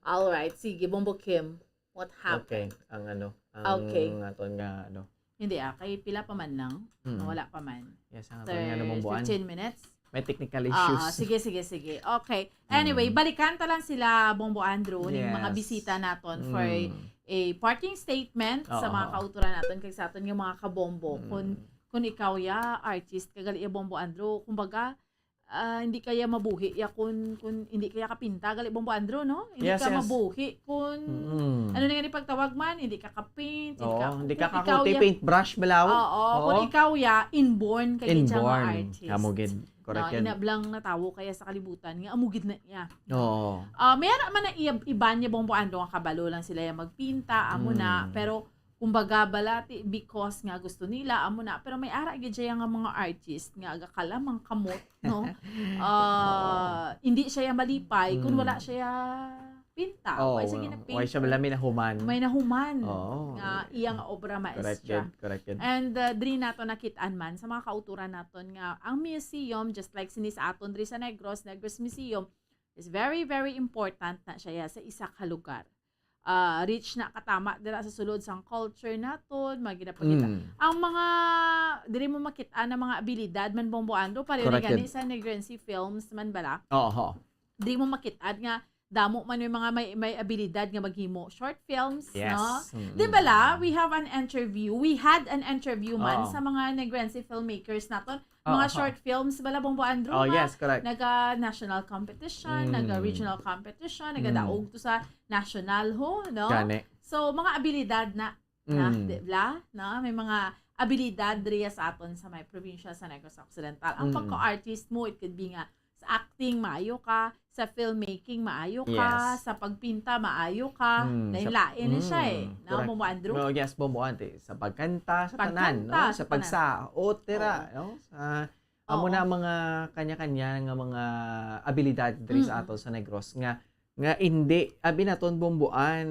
Alright. Sige, Bombo Kim. What happened? Okay. Ang Okay. aton nga Hindi kay pila pa man lang. Wala pa man. Yes, ang aton nga namumbuan. 15 minutes. May technical issues. Sige. Okay. Anyway, balikan ta lang sila, Bombo Andrew, ning mga bisita naton for a parting statement sa mga kauturan naton kay sa aton yung mga kabombo. Kung ikaw ya artist kagali ya Bombo Andrew, kumbaga hindi kaya mabuhi ya kung hindi kaya kapinta gali Bombo Andrew, no? Hindi ka mabuhi kung ano na nga ni pagtawag man, hindi ka kapint, hindi ka kakuti paintbrush balaw. Kung ikaw ya inborn kay mga artist. Amugid. Correct yan. Inablang natawo kaya sa kalibutan nga amugid na niya. Oo. Mayroon man na iban niya Bombo Andrew nga kabalo lang sila yung magpinta amo na, pero kumbaga balati because nga gusto nila amo na, pero may ara gyud siya nga mga artist nga aga kalamang kamot, no? Hindi siya malipay kung wala siya pinta. Why siya malami na human. May nahuman nga iyang obra maestra. Correct. And diri nato nakitaan man sa mga kauturan naton nga ang museum, just like sinis aton diri sa Negros Museum, is very very important na siya sa isa ka lugar. Rich na katama dira sa sulod sang culture naton, maginapagita. Ang mga diri mo makita na mga abilidad man Bombo Andrew pareho gani sa Negrense Films man bala. Diri mo makita nga damo man yung mga may abilidad nga maghimo short films, no? Di bala, we had an interview man sa mga Negrense filmmakers naton, mga short films bala Bombo Andrew. Yes, correct. Naga-national competition, naga-regional competition, naga-daog to sa national no? So, mga abilidad na di bala, no? May mga abilidad diri sa aton sa may probinsya sa Negros Occidental. Ang pagka-artist mo, it could be nga sa acting, maayo ka. Sa filmmaking, maayo ka. Sa pagpinta, maayo ka. Lain na siya no, Bombo Andrew? Yes, Bombo Andrew. Sa pagkanta, sa tanan, no? Sa pagsaot, no? Amo na mga kanya-kanya nga mga abilidad diri sa aton sa Negros nga hindi abi naton bomboan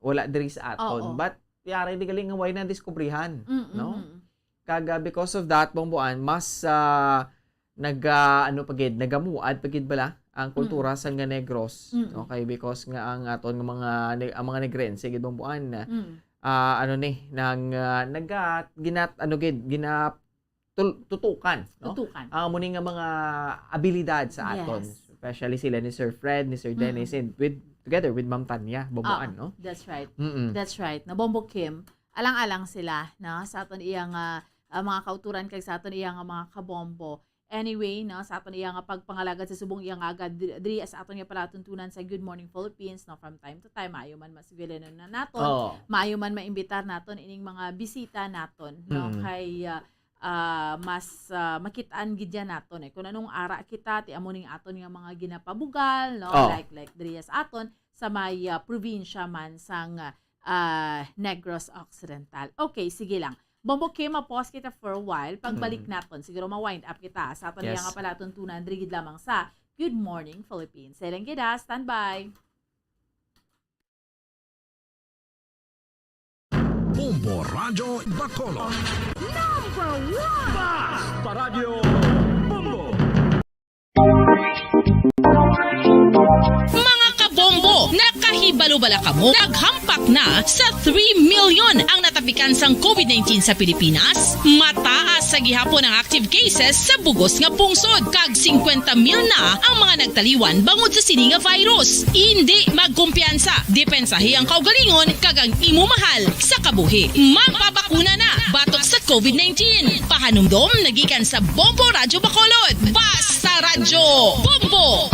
wala diri sa aton. But yari di galing nga way na diskubrihan, no? Kaga because of that bomboan mas nagamuad pagid bala ang kultura sa nga Negros, okay, because nga ang aton nga mga Negrense gid bomboan na tutukan, no? Ang muni nga mga abilidad sa aton, especially sila ni Sir Fred, ni Sir Dennis, and together with Ma'am Tanya bomboan, no? That's right. That's right. Na Bombo Kim, alang-alang sila, no? Sa aton iyang mga kauturan kay sa aton iyang mga kabombo. Anyway, no, sa aton iyang pagpangalagad sa subong iyang agad diri sa aton nga palatuntunan sa Good Morning Philippines, no, from time to time maayo man masigilan na naton, maayo man maimbitar naton ining mga bisita naton, no, kay mas makitaan gid yan naton kung anong ara kita ti amo ning aton nga mga ginapabugal, no, like diri sa aton sa may probinsya man sang Negros Occidental. Okay, sige lang. Bombo Kim, ma-pause kita for a while. Pagbalik naton, siguro ma-wind up kita sa aton nga palatuntunan diri gid lamang sa Good Morning Philippines. Seleng kita, standby. Bombo Radio Bacolod. Number 1! Basta Radio Bombo! Mga kabombo, nakahibalo bala kamo? Naghampak na sa 3 million ang natapikan sang COVID-19 sa Pilipinas. Mataas sa gihapon ang active cases sa bugos nga pungsod. Kag 50 mil na ang mga nagtaliwan bangod sa sini nga virus. Hindi magkumpiyansa. Depensahi ang kaugalingon kag ang imo mahal sa kabuhi. Magpabakuna na batok sa COVID-19. Pahanumdom nagikan sa Bombo Radio Bacolod. Basta Radio Bombo!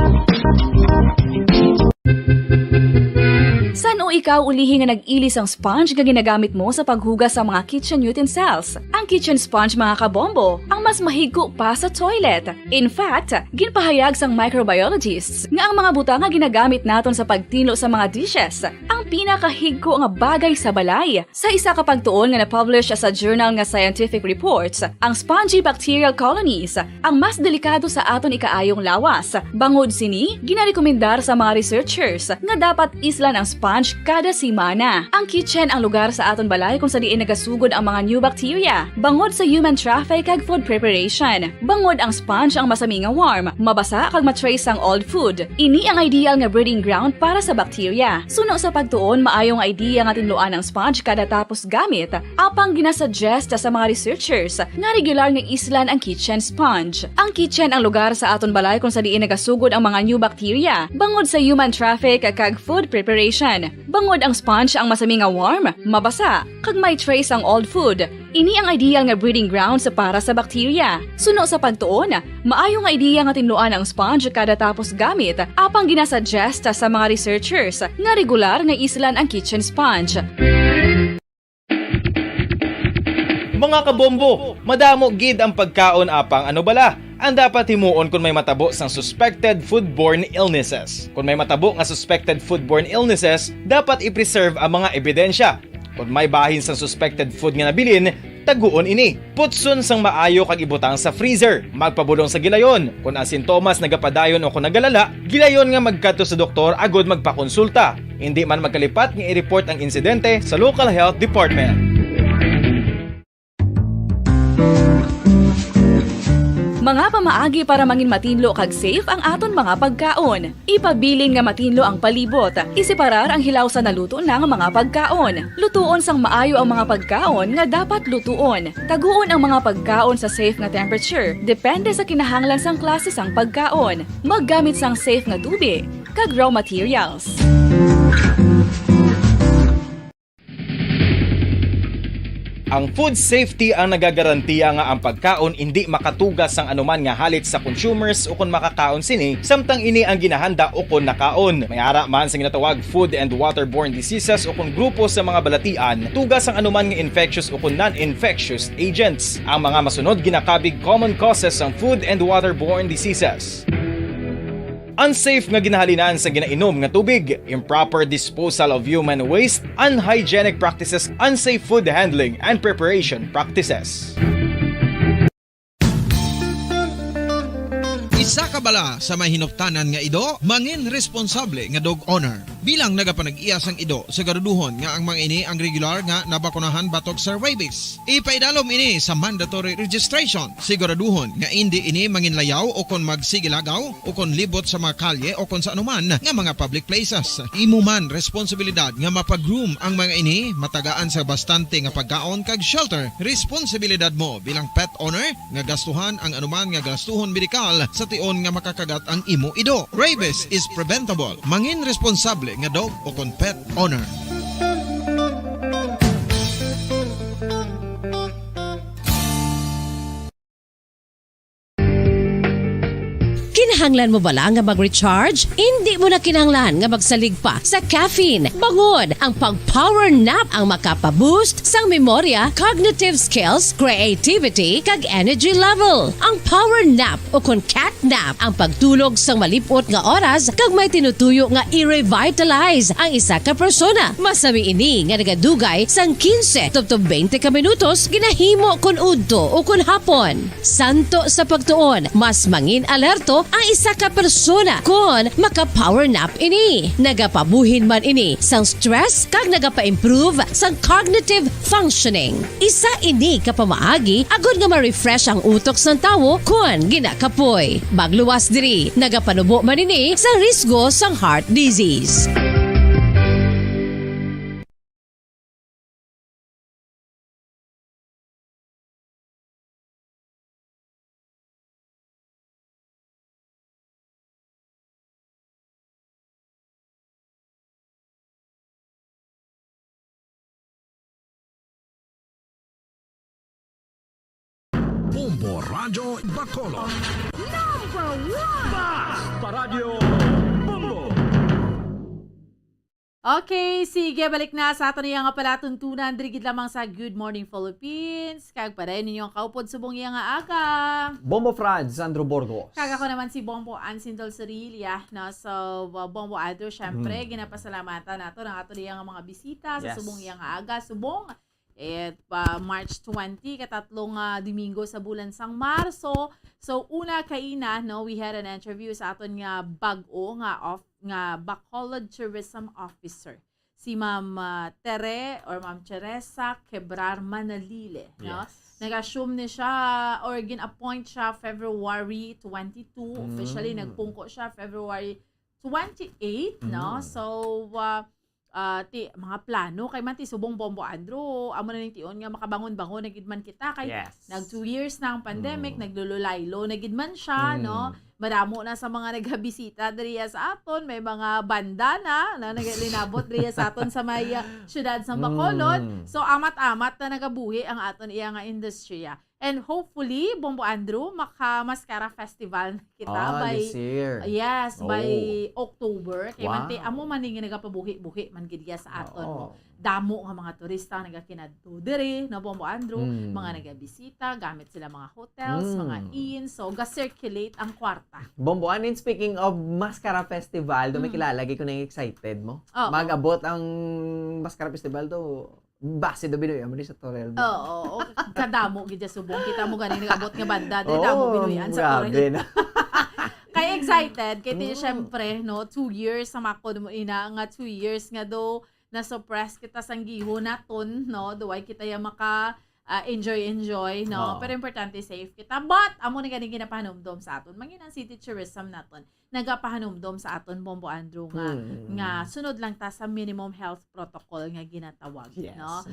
San o ikaw ulihi nga nag-ilis ang sponge nga ginagamit mo sa paghugas sa mga kitchen utensils? Ang kitchen sponge mga kabombo, ang mas mahigko pa sa toilet. In fact, ginpahayag sang microbiologists nga ang mga butang nga ginagamit naton sa pagtino sa mga dishes, ang pinakahigko nga bagay sa balay. Sa isa ka pagtuon nga na-publish sa journal nga Scientific Reports, ang spongy bacterial colonies ang mas delikado sa aton ikaayong lawas. Bangod sini, ginarekomendar sa mga researchers nga dapat islan ang sponge kada semana. Ang kitchen ang lugar sa aton balay kung sa diin nagasugod ang mga new bacteria. Bangod sa human traffic kag food preparation. Bangod ang sponge ang masami nga warm, mabasa kag matrace ang old food. Ini ang ideal nga breeding ground para sa bacteria. Suno sa pagtuon, maayong idea nga tinluan ang sponge kada tapos gamit. Apang ginasuggest sa mga researchers nga regular nga islan ang kitchen sponge. Ang kitchen ang lugar sa aton balay kung sa diin nagasugod ang mga new bacteria. Bangod sa human traffic kag food preparation. Bangod ang sponge ang masami nga warm, mabasa kag may trace ang old food. Ini ang ideal nga breeding grounds para sa bacteria. Suno sa pagtuon, maayong idea nga tinluan ang sponge kada tapos gamit. Apang ginasuggest sa mga researchers nga regular nga islan ang kitchen sponge. Mga kabombo, madamo gid ang pagkaon apang ano bala. Ang dapat himuon kung may matabo sang suspected foodborne illnesses. Kung may matabo nga suspected foodborne illnesses, dapat i-preserve ang mga ebidensya. Kung may bahin sang suspected food nga nabilin, taguon ini. Putson sang maayo kag ibutang sa freezer. Magpabulong sa gilayon. Kung ang sintomas nagapadayon o kung nagalala, gilayon nga magkadto sa doktor agud magpakonsulta. Hindi man magkalipat nga i-report ang insidente sa local health department. Mga pamaagi para mangin matinlo kag safe ang aton mga pagkaon. Ipabilin nga matinlo ang palibot. Isiparar ang hilaw sa naluto ng mga pagkaon. Lutuon sang maayo ang mga pagkaon nga dapat lutuon. Taguon ang mga pagkaon sa safe nga temperature. Depende sa kinahanglan sang klase sang pagkaon. Maggamit sang safe nga tubig kag raw materials. Ang food safety ang nagagarantiya nga ang pagkaon hindi makatugas sang anuman nga halit sa consumers o kung makakaon sini, samtang ini ang ginahanda o kung nakaon. May ara man sa ginatawag food and waterborne diseases o kung grupo sa mga balatian, tugas ang anuman nga infectious o kung non-infectious agents. Ang mga masunod ginakabig common causes ng food and waterborne diseases. Unsafe nga ginahalinan sa ginainom nga tubig, improper disposal of human waste, unhygienic practices, unsafe food handling and preparation practices. Isa ka bala sa may hinuptanan nga ido, mangin responsable nga dog owner. Bilang nagapanag-iyas ang ido, siguraduhon nga ang mga ini ang regular nga nabakunahan batok sa rabies. Ipaidalom ini sa mandatory registration. Siguraduhon nga hindi ini manginlayaw o kon magsigilagaw o kon libot sa mga kalye o kon sa anuman nga mga public places. Imo man responsibilidad nga mapag-groom ang mga ini, matagaan sa bastante nga pagkaon kag shelter. Responsibilidad mo bilang pet owner nga gastuhan ang anuman nga gastuhon medikal sa tion nga makakagat ang imo ido. Rabies is preventable. Mangin responsable nga dog o kon pet owner. Kinahanglan mo bala nga mag-recharge? Hindi mo na kinahanglan nga magsalig pa sa caffeine. Bangod ang pag-power nap ang makapaboost sang memorya, cognitive skills, creativity, kag energy level. Ang power nap o kon cat nap ang pagtulog sang malipot nga oras kag may tinutuyo nga i-revitalize ang isa ka persona. Masami ini nga nagadugay sang 15 to 20 ka minutos ginahimo kun udto o kun hapon. Santo sa pagtuon, mas mangin alerto ang isa ka persona kung maka-power nap ini. Nagapabuhin man ini sang stress kag nagapa-improve sang cognitive functioning. Isa ini kapamaagi agud nga ma-refresh ang utok sang tawo kung ginakapoy. Bagluwas diri, nagapanubo man ini sa risgo sang heart disease. Bombo Radyo Bacolod. Number 1! Basta Radio Bombo! Okay, sige, balik na sa ato niya nga pala tuntunan dirigid lamang sa Good Morning Philippines. Kag pa rin ninyong kaupod subong iya nga aga. Bombo Franz, Sandro Borgos. Kag ako naman si Bombo Ansindol Sorilia, no? So, Bombo Adro, syempre, ginapasalamatan nato ng ato niya nga mga bisita sa subong iya nga aga. Subong, March 20, katatlong Domingo sa bulan sang Marso. So, una kaina, no, we had an interview sa aton nga bag-o nga Bacolod Tourism Officer, si Ma'am Tere or Ma'am Teresa Quebrar Manalile, no? Nag-assume ni siya or gin-appoint siya February 22, officially nagpungko siya February 28, no? So mga plano kay man ti subong Bombo Andro, amo na ning tion nga makabangon-bangon na gid man kita kay nag 2 years na ang pandemic, naglululaylo na gid man siya, no? Madamo na sa mga nagbisita diriya sa aton, may mga banda na naglinabot diriya sa aton sa may syudad sa Bacolod. So amat-amat na nagabuhi ang aton iya nga industriya. And hopefully, Bombo Andrew, maka-Mascara Festival kita by this year. Yes, by October. Kay man amo man ning nagapabuhi-buhi man gid sa aton. Damo nga mga turista nagakinadto diri na Bombo Andrew, mga nagabisita, gamit sila mga hotels, mga inns, so ga-circulate ang kwarta. Bombo, and speaking of Mascara Festival, do may kilalagay ko na excited mo. Mag-abot ang Mascara Festival do. Base do Binoy mo sa Torel. Oo, kadamo gid subong kita mo gani nagabot nga banda diri damo Binoyan sa Torel. Kay excited kay syempre no 2 years sa makod mo ina nga 2 years nga do na suppress kita sang giho naton no duway kita ya maka enjoy no pero importante safe kita but amo ni gani ginapahanumdom sa aton mangin ang city tourism naton nagapahanumdom sa aton Bombo Andrew nga sunod lang ta sa minimum health protocol nga ginatawag no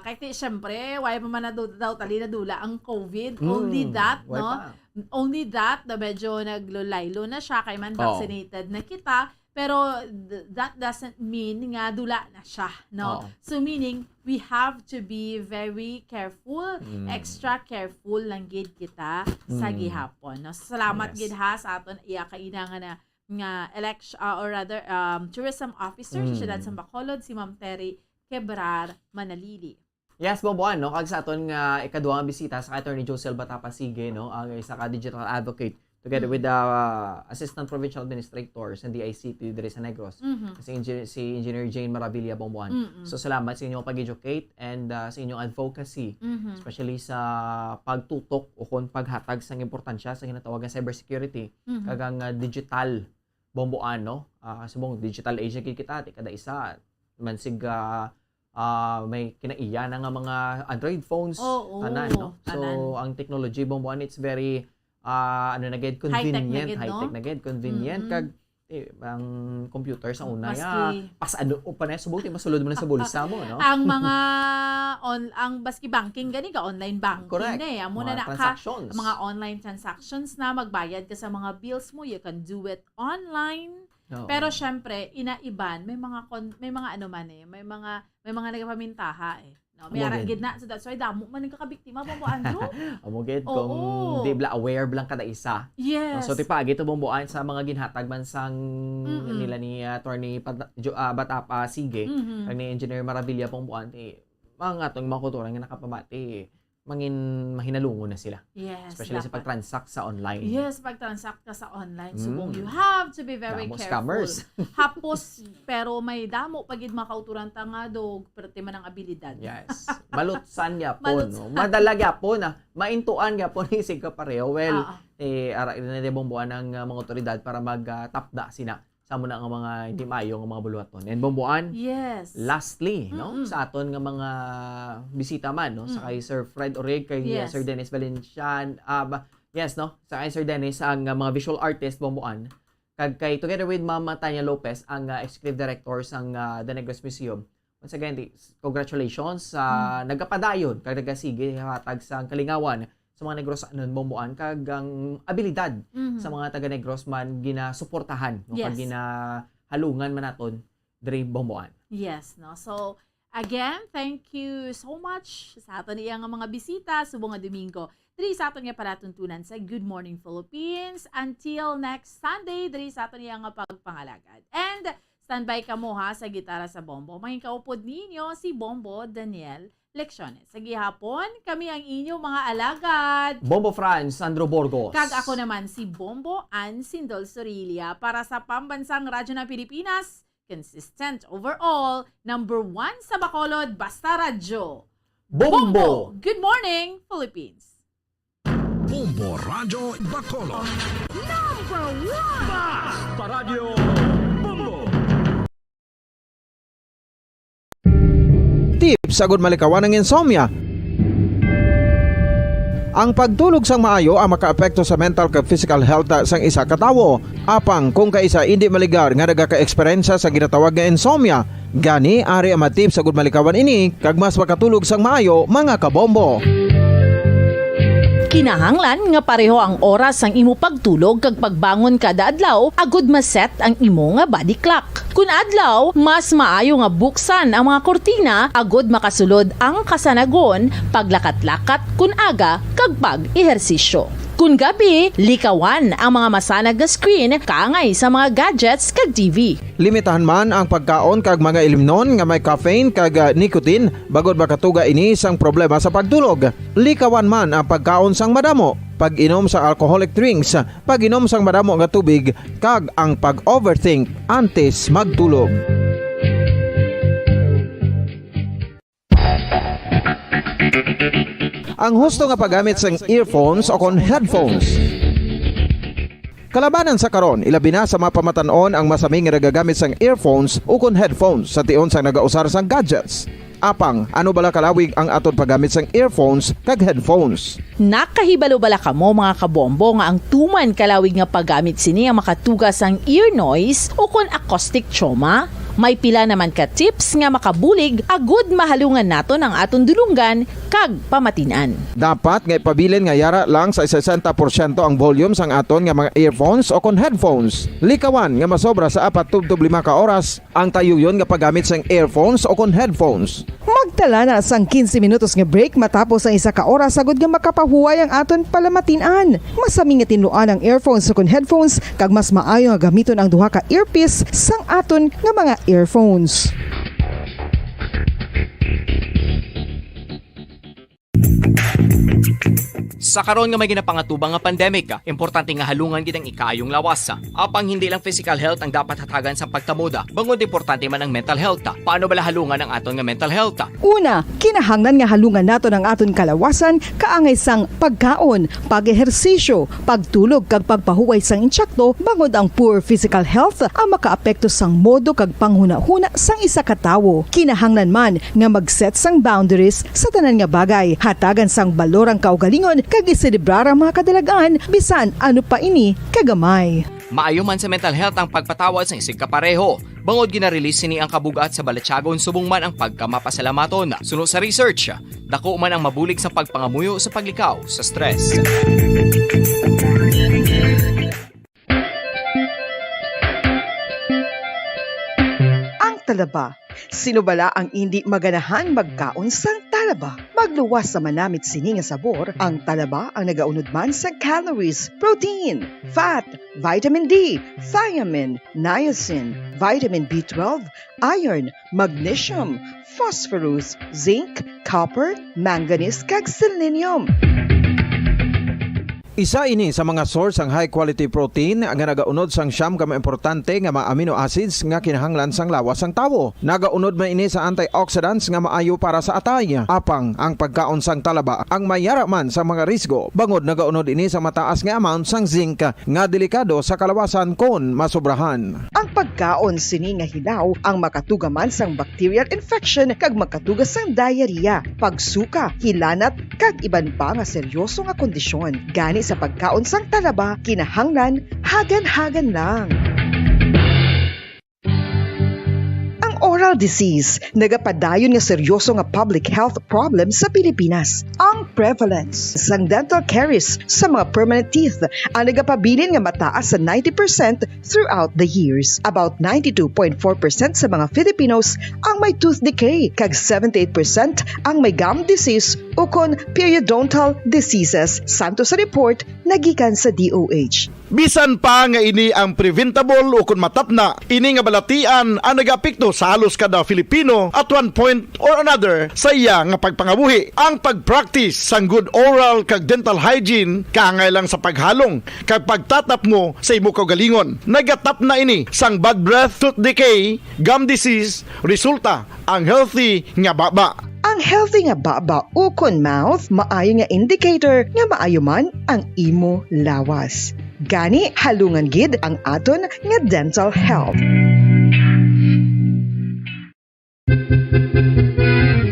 kay ti syempre way pa man daw tali na dula ang COVID only that no only that na medyo naglulaylo na siya kay man vaccinated na kita. Pero that doesn't mean nga dula na siya, no? So meaning, we have to be very careful, extra careful lang gid kita sa gihapon, no? Salamat gid ha sa aton iya kainangan nga election or rather tourism officer sa siyudad sa Bacolod, si Ma'am Terry Quebrar Manalili. Yes, Bombo, no? Kag sa aton nga ikaduha nga bisita sa Attorney Josel Batapasige, no? Ang isa ka digital advocate together with the Assistant Provincial Administrators and DICT diri sa Negros. Si Engineer Jane Maravilla Bomboan. So salamat sa inyong pag-educate and sa inyong advocacy, especially sa pagtutok o kung paghatag sa importansya sa ginatawag nga cybersecurity kagang digital Bomboan, no? Subong digital age kita kada isa mansig may kinaiya na nga mga Android phones tanan, no? So ang technology Bomboan, it's very convenient, high-tech na gid, convenient kag ang computer sa una pasado o pa na subong masulod mo na sa bulsa mo, no? Ang mga ang baski banking gani ka online banking na amo na mga online transactions na magbayad ka sa mga bills mo, you can do it online. Pero syempre inaiban may mga ano man may mga nagapamintaha no, may aragid na. So that's why damo man nagkakabiktima Bombo Andrew. Amo gid kung di bla aware blang kada isa. Yes. So tipagi to Bomboan sa mga ginhatag man sang nila ni Attorney Batapa Sige kag ni Engineer Maravilla Bomboan mga atong mga kultura nga nakapamati mangin mahinalungo na sila. Yes. Especially sa pag-transact sa online. Yes, pag-transact ka sa online. Subong you have to be very careful. Scammers. Hapos, pero may damo pagid makauturan ta nga do perti man ang abilidad. Yes. Malutsan gyapon, no. Madala gyapon maintuan gyapon ni sig kapareho. Well, ara na de Bomboan ang mga otoridad para mag-tapda sina sa muna nga mga hindi maayo nga mga buluhaton. And Bomboan, lastly, no, sa aton nga mga bisita man, no, sa kay Sir Fred Oreg, kay Sir Dennis Valencian, no, sa kay Sir Dennis ang mga visual artist Bomboan, kag kay together with Ma'am Tanya Lopez, ang executive director sang The Negros Museum. Once again, congratulations sa nagapadayon kag nagasige hatag sang kalingawan sa mga Negros Bomboan kag ang abilidad sa mga taga Negros man ginasuportahan no kag ginahalungan man naton diri Bomboan. Yes, no. So again, thank you so much sa aton iya nga mga bisita subong nga Domingo. Diri sa aton nga palatuntunan sa Good Morning Philippines until next Sunday diri sa aton iya nga pagpangalagad. And Standby ka mo ha sa gitara sa Bombo. Maging kaupod ninyo si Bombo Daniel Lecciones. Sa gihapon, kami ang inyong mga alagad. Bombo Franz, Sandro Borgos. Kag ako naman si Bombo Ann Sindol Sorilia para sa Pambansang Radyo ng Pilipinas. Consistent overall, number 1 sa Bacolod, basta radyo. Bombo! Good morning, Philippines! Bombo Radyo Bacolod. Number 1! Basta Radio Bombo! Tips sagud malikawan ng insomnia. Ang pagtulog sang maayo ang makaapekto sa mental kag physical health sang isa ka tawo. Apang kung kaisa hindi maligar nga nagaka-eksperyensya sa ginatawag nga insomnia, gani ari ang matip sagud malikawan ini kag mas makatulog sang maayo mga kabombo. Kinahanglan nga pareho ang oras ang imo pagtulog kag pagbangon kada adlaw agud maset ang imo nga body clock. Kun adlaw, mas maayo nga buksan ang mga kortina agud makasulod ang kasanagon, paglakat-lakat kun aga kag pag-ehersisyo. Kun gabi, likawan ang mga masanag nga screen kaangay sa mga gadgets kag TV. Limitahan man ang pagkaon kag mga ilimnon nga may caffeine kag nicotine bagod makatuga ini sang problema sa pagtulog. Likawan man ang pagkaon sang madamo, pag-inom sa alcoholic drinks, pag-inom sang madamo nga tubig kag ang pag-overthink antes magtulog. Ang husto nga paggamit sang earphones o kon headphones. Kalabanan sa karon, ilabi na sa mapamatanon ang masami nga nagagamit sang earphones o kon headphones sa tion sang nagausar sang gadgets. Apang, ano bala kalawig ang aton paggamit sang earphones kag headphones? Nakahibalo bala kamo mga kabombo nga ang tuman kalawig nga paggamit sini ang makatugas ang ear noise o kon acoustic trauma? May pila naman ka tips nga makabulig agud mahalungan naton ang aton dulunggan kag pamatinan. Dapat nga ipabilin nga yara lang sa 60% ang volume sang aton nga mga earphones o kon headphones. Likawan nga masobra sa 4 to 5 ka oras ang tayuyon nga paggamit sang earphones o kon headphones. Magtala na sang 15 minutos nga break matapos ang 1 ka oras sagud nga makapahuway ang aton palamatinan. Masami nga tinluan ang earphones o kon headphones kag mas maayo nga gamiton ang duha ka earpiece sang aton nga mga earphones. Sa karon nga may ginapangatubang nga pandemic, importante nga halungan gid ang ikayong lawas. Apang hindi lang physical health ang dapat hatagan sa pagtamuda, bangod importante man ang mental health. Paano bala halungan ang aton nga mental health? Una, kinahanglan nga halungan naton ang aton kalawasan kaangay sang pagkaon, pag-ehersisyo, pagtulog kag pagpahuway sang insyakto, bangod ang poor physical health ang makaapekto sang modo kag panghuna-huna sang isa ka tawo. Kinahanglan man nga mag-set sang boundaries sa tanan nga bagay, hatagan sang balorang kaugalingon kag iselebrar ang mga kadalagaan bisan ano pa ini kagamay. Maayo man sa mental health ang pagpatawad sa isig kapareho. Bangod ginarelease sini ang kabugat sa Balachagon subong man ang pagkamapasalamaton. Sunod sa research, dako man ang mabulig sa pagpangamuyo sa paglikaw sa stress. Ang talaba. Sino bala ang hindi maganahan magkaon sang talaba? Magluwas sa manamit sini nga sabor, ang talaba ang nagaunod man sa calories, protein, fat, vitamin D, thiamine, niacin, vitamin B12, iron, magnesium, phosphorus, zinc, copper, manganese kag selenium. Isa ini sa mga source ang high quality protein nga nagaunod sang siyam ka importante nga mga amino acids nga kinahanglan sang lawas sang tawo. Nagaunod man ini sa antioxidants nga maayo para sa atay. Apang ang pagkaon sang talaba ang mayara man sa mga risgo. Bangod nagaunod ini sa mataas nga amount sang zinc nga delikado sa kalawasan kon masobrahan. Ang pagkaon sini nga hilaw ang makatugaman sang bacterial infection kag makatugas sang diarrhea, pagsuka, hilanat kag iban pa nga seryoso nga kondisyon. Gani sa pagkaon sang talaba, kinahanglan hagan-hagan lang. Oral disease, nagapadayon nga seryoso nga public health problem sa Pilipinas. Ang prevalence sang dental caries sa mga permanent teeth ang nagapabilin nga mataas sa 90% throughout the years. About 92.4% sa mga Filipinos ang may tooth decay, kag 78% ang may gum disease o kon periodontal diseases, santo sa report nagikan sa DOH. Bisan pa nga ini ang preventable o kung matapna, ini nga balatian ang nagapekto sa halos kada Filipino at one point or another sa iya nga pagpangabuhi. Ang pag-practice sang good oral kag dental hygiene kaangay lang sa paghalong kag pagtatap mo sa imo kaugalingon. Nagatap na ini sang bad breath, tooth decay, gum disease, resulta ang healthy nga baba. Ang healthy nga baba ukon mouth maayo nga indicator nga maayo man ang imo lawas. Gani halungan gid ang aton nga dental health.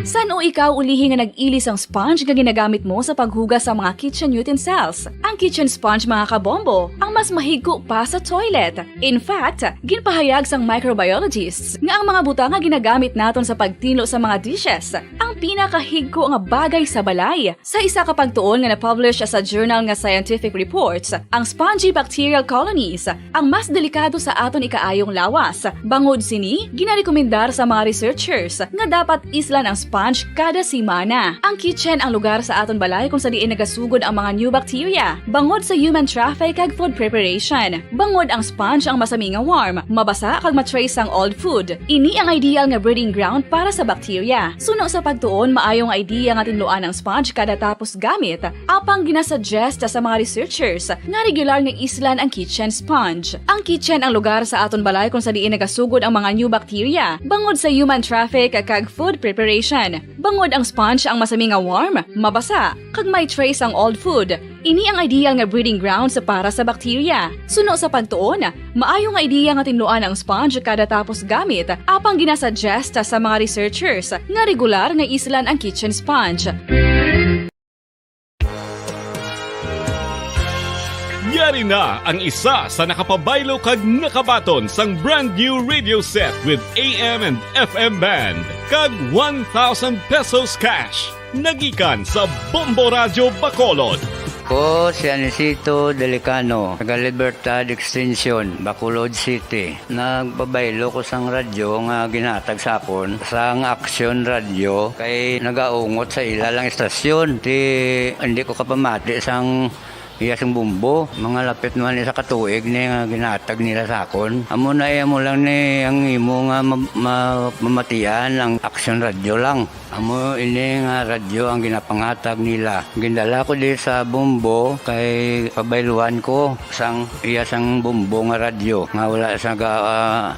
San o ikaw ulihi nga nag-ilis ang sponge nga ginagamit mo sa paghugas sa mga kitchen utensils? Ang kitchen sponge mga kabombo, ang mas mahigko pa sa toilet. In fact, ginpahayag sang microbiologists nga ang mga butang nga ginagamit naton sa pagtino sa mga dishes ang pinakahigko nga bagay sa balay. Sa isa ka pagtuon nga na-publish sa journal nga Scientific Reports, ang spongy bacterial colonies ang mas delikado sa aton ikaayong lawas. Bangod sini, ginarekomendar sa mga researchers nga dapat islan ang sponge kada simana. Ang kitchen ang lugar sa aton balay kung sa diin nagasugod ang mga new bacteria. Bangod sa human traffic kag food preparation. Bangod ang sponge ang masami nga warm, mabasa kag matrace ang old food. Ini ang ideal nga breeding ground para sa bacteria. Suno sa pagtuon, maayong idea nga tinluan ang sponge kada tapos gamit. Apang ginasuggest sa mga researchers nga regular nga islan ang kitchen sponge. Ang kitchen ang lugar sa aton balay kung sa diin nagasugod ang mga new bacteria. Bangod sa human traffic kag food preparation. Bangod ang sponge ang masami nga warm, mabasa, kag may trace ang old food. Ini ang ideal nga breeding grounds para sa bacteria. Suno sa pagtuon, maayo nga idea nga tinluan ang sponge kada tapos gamit, apang ginasuggest sa mga researchers nga regular nga islan ang kitchen sponge. Yari na ang isa sa nakapabaylo kag nakabaton sang brand new radio set with AM and FM band kag 1,000 pesos cash. Nagikan sa Bombo Radio Bacolod. Ko si Anisito Delicano, taga Libertad Extension, Bacolod City. Nagpabaylo ko sang radyo nga ginatag sapon sang Action Radio kay nagaungot sa ilalang estasyon. Hindi ko kapamati sang iyasang bumbo, mga lapit naman sa katuig ni nga ginatag nila sa akon. Amo na mo lang ni ang imo nga mamatian ang Action Radio lang. Amo ini nga radyo ang ginapangatag nila. Gindala ko di sa bumbo kay pabayluan ko sang iyasang bumbo nga radyo nga wala sa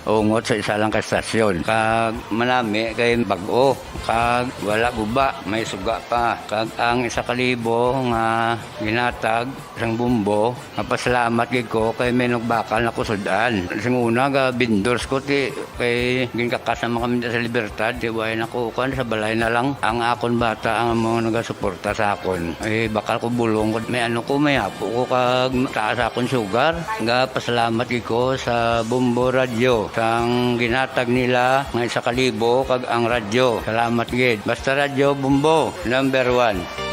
ungot sa isa lang ka estasyon. Kag manami kay bag-o, kag wala guba, may suga pa. Kag ang 1,000 nga ginatag sang bumbo, napasalamat gid ko kay may nagbakal na kusudan. Sing una ga bindors ko ti kay ginkakasama kami sa Libertad, di way nako kan sa balay na lang ang akon bata ang mga nagasuporta sa akon. Ay bakal ko bulong ko may ano ko may apo ko kag taas akon sugar. Nga pasalamat gid ko sa Bombo Radio sang ginatag nila nga 1,000 kag ang radyo. Salamat gid. Basta Radio Bombo number 1.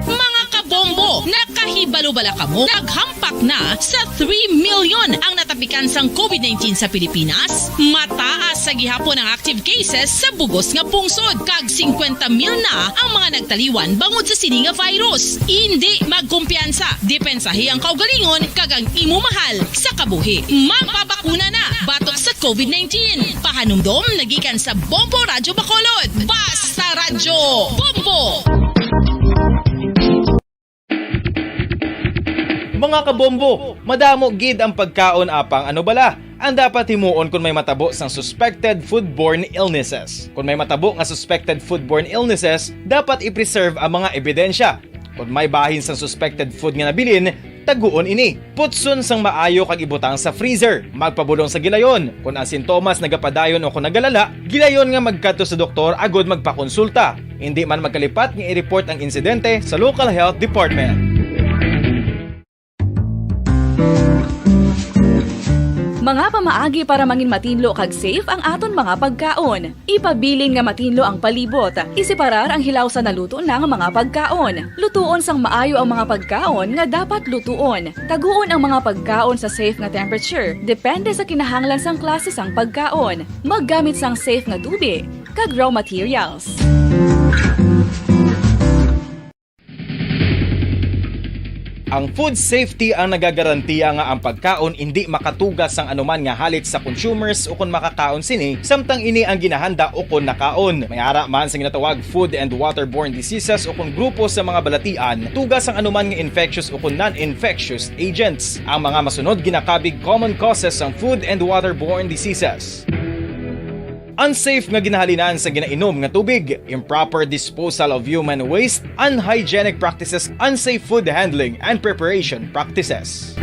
Mga kabombo, nakahibalo-bala ka mo, naghampak na sa 3 million ang natapikan sang COVID-19 sa Pilipinas. Mataas sa gihapon ang active cases sa bugos nga pungsod, kag 50 mil na ang mga nagtaliwan bangod sa sini nga virus. Hindi magkumpiyansa, depensahi ang kaugalingon kag ang imo mahal sa kabuhi. Magpabakuna na batok sa COVID-19. Pahanumdom nagikan sa Bombo Radio Bacolod. Basta Radyo Bombo! Mga kabombo, madamo gid ang pagkaon apang ano bala. Ang dapat himuon kung may matabo sang suspected foodborne illnesses. Kung may matabo nga suspected foodborne illnesses, dapat i-preserve ang mga ebidensya. Kung may bahin sang suspected food nga nabilin, taguon ini. Putson sang maayo kag ibutang sa freezer. Magpabulong sa gilayon. Kung ang sintomas nagapadayon o kung nagalala, gilayon nga magkadto sa doktor agod magpakonsulta. Hindi man magkalipat nga i-report ang insidente sa local health department. Mga pamaagi para mangin matinlo kag safe ang aton mga pagkaon. Ipabilin nga matinlo ang palibot. Isiparar ang hilaw sa naluto na nga mga pagkaon. Lutuon sang maayo ang mga pagkaon nga dapat lutuon. Taguon ang mga pagkaon sa safe nga temperature. Depende sa kinahanglan sang klase sang pagkaon. Maggamit sang safe nga tubig kag raw materials. Ang food safety ang nagagarantiya nga ang pagkaon hindi makatugas sang anuman nga halit sa consumers o kung makakaon sini, samtang ini ang ginahanda o kung nakaon. May ara man sa ginatawag food and waterborne diseases o kung grupo sa mga balatian, tugas ang anuman nga infectious o kung non-infectious agents. Ang mga masunod ginakabig common causes ng food and waterborne diseases. Unsafe nga ginahalinan sa ginainom nga tubig, improper disposal of human waste, unhygienic practices, unsafe food handling and preparation practices.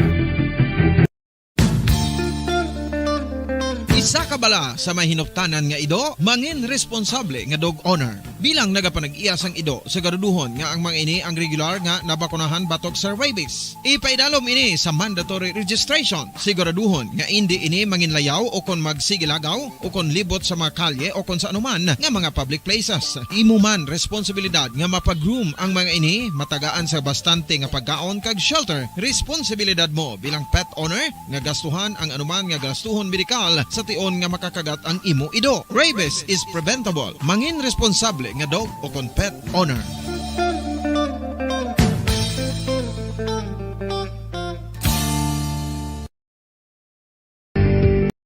Isa ka bala sa may hinuptanan nga ido, mangin responsable nga dog owner. Bilang nagapanag-iyas ang ido, siguraduhon nga ang mga ini ang regular nga nabakunahan batok sa rabies. Ipaidalom ini sa mandatory registration. Siguraduhon nga hindi ini manginlayaw o kon magsigilagaw o kon libot sa mga kalye o kon sa anuman nga mga public places. Imo man responsibilidad nga mapag-groom ang mga ini, matagaan sa bastante nga pagkaon kag shelter. Responsibilidad mo bilang pet owner nga gastuhan ang anuman nga gastuhon medikal sa tion nga makakagat ang imo ido. Rabies is preventable. Mangin responsable nga dog o kon pet owner.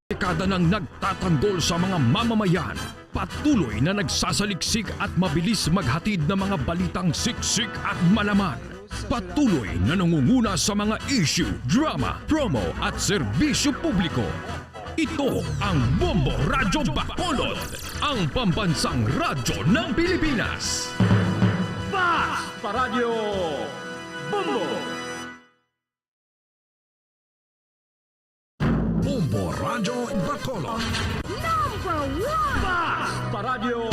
Dekada nang nagtatanggol sa mga mamamayan, patuloy na nagsasaliksik at mabilis maghatid ng mga balitang siksik at malaman. Patuloy na nangunguna sa mga issue, drama, promo at serbisyo publiko. Ito ang Bombo Radyo Bacolod, ang pambansang radyo ng Pilipinas. Fast Radyo Bombo! Bombo Radyo Bacolod. Number 1! Fast Radyo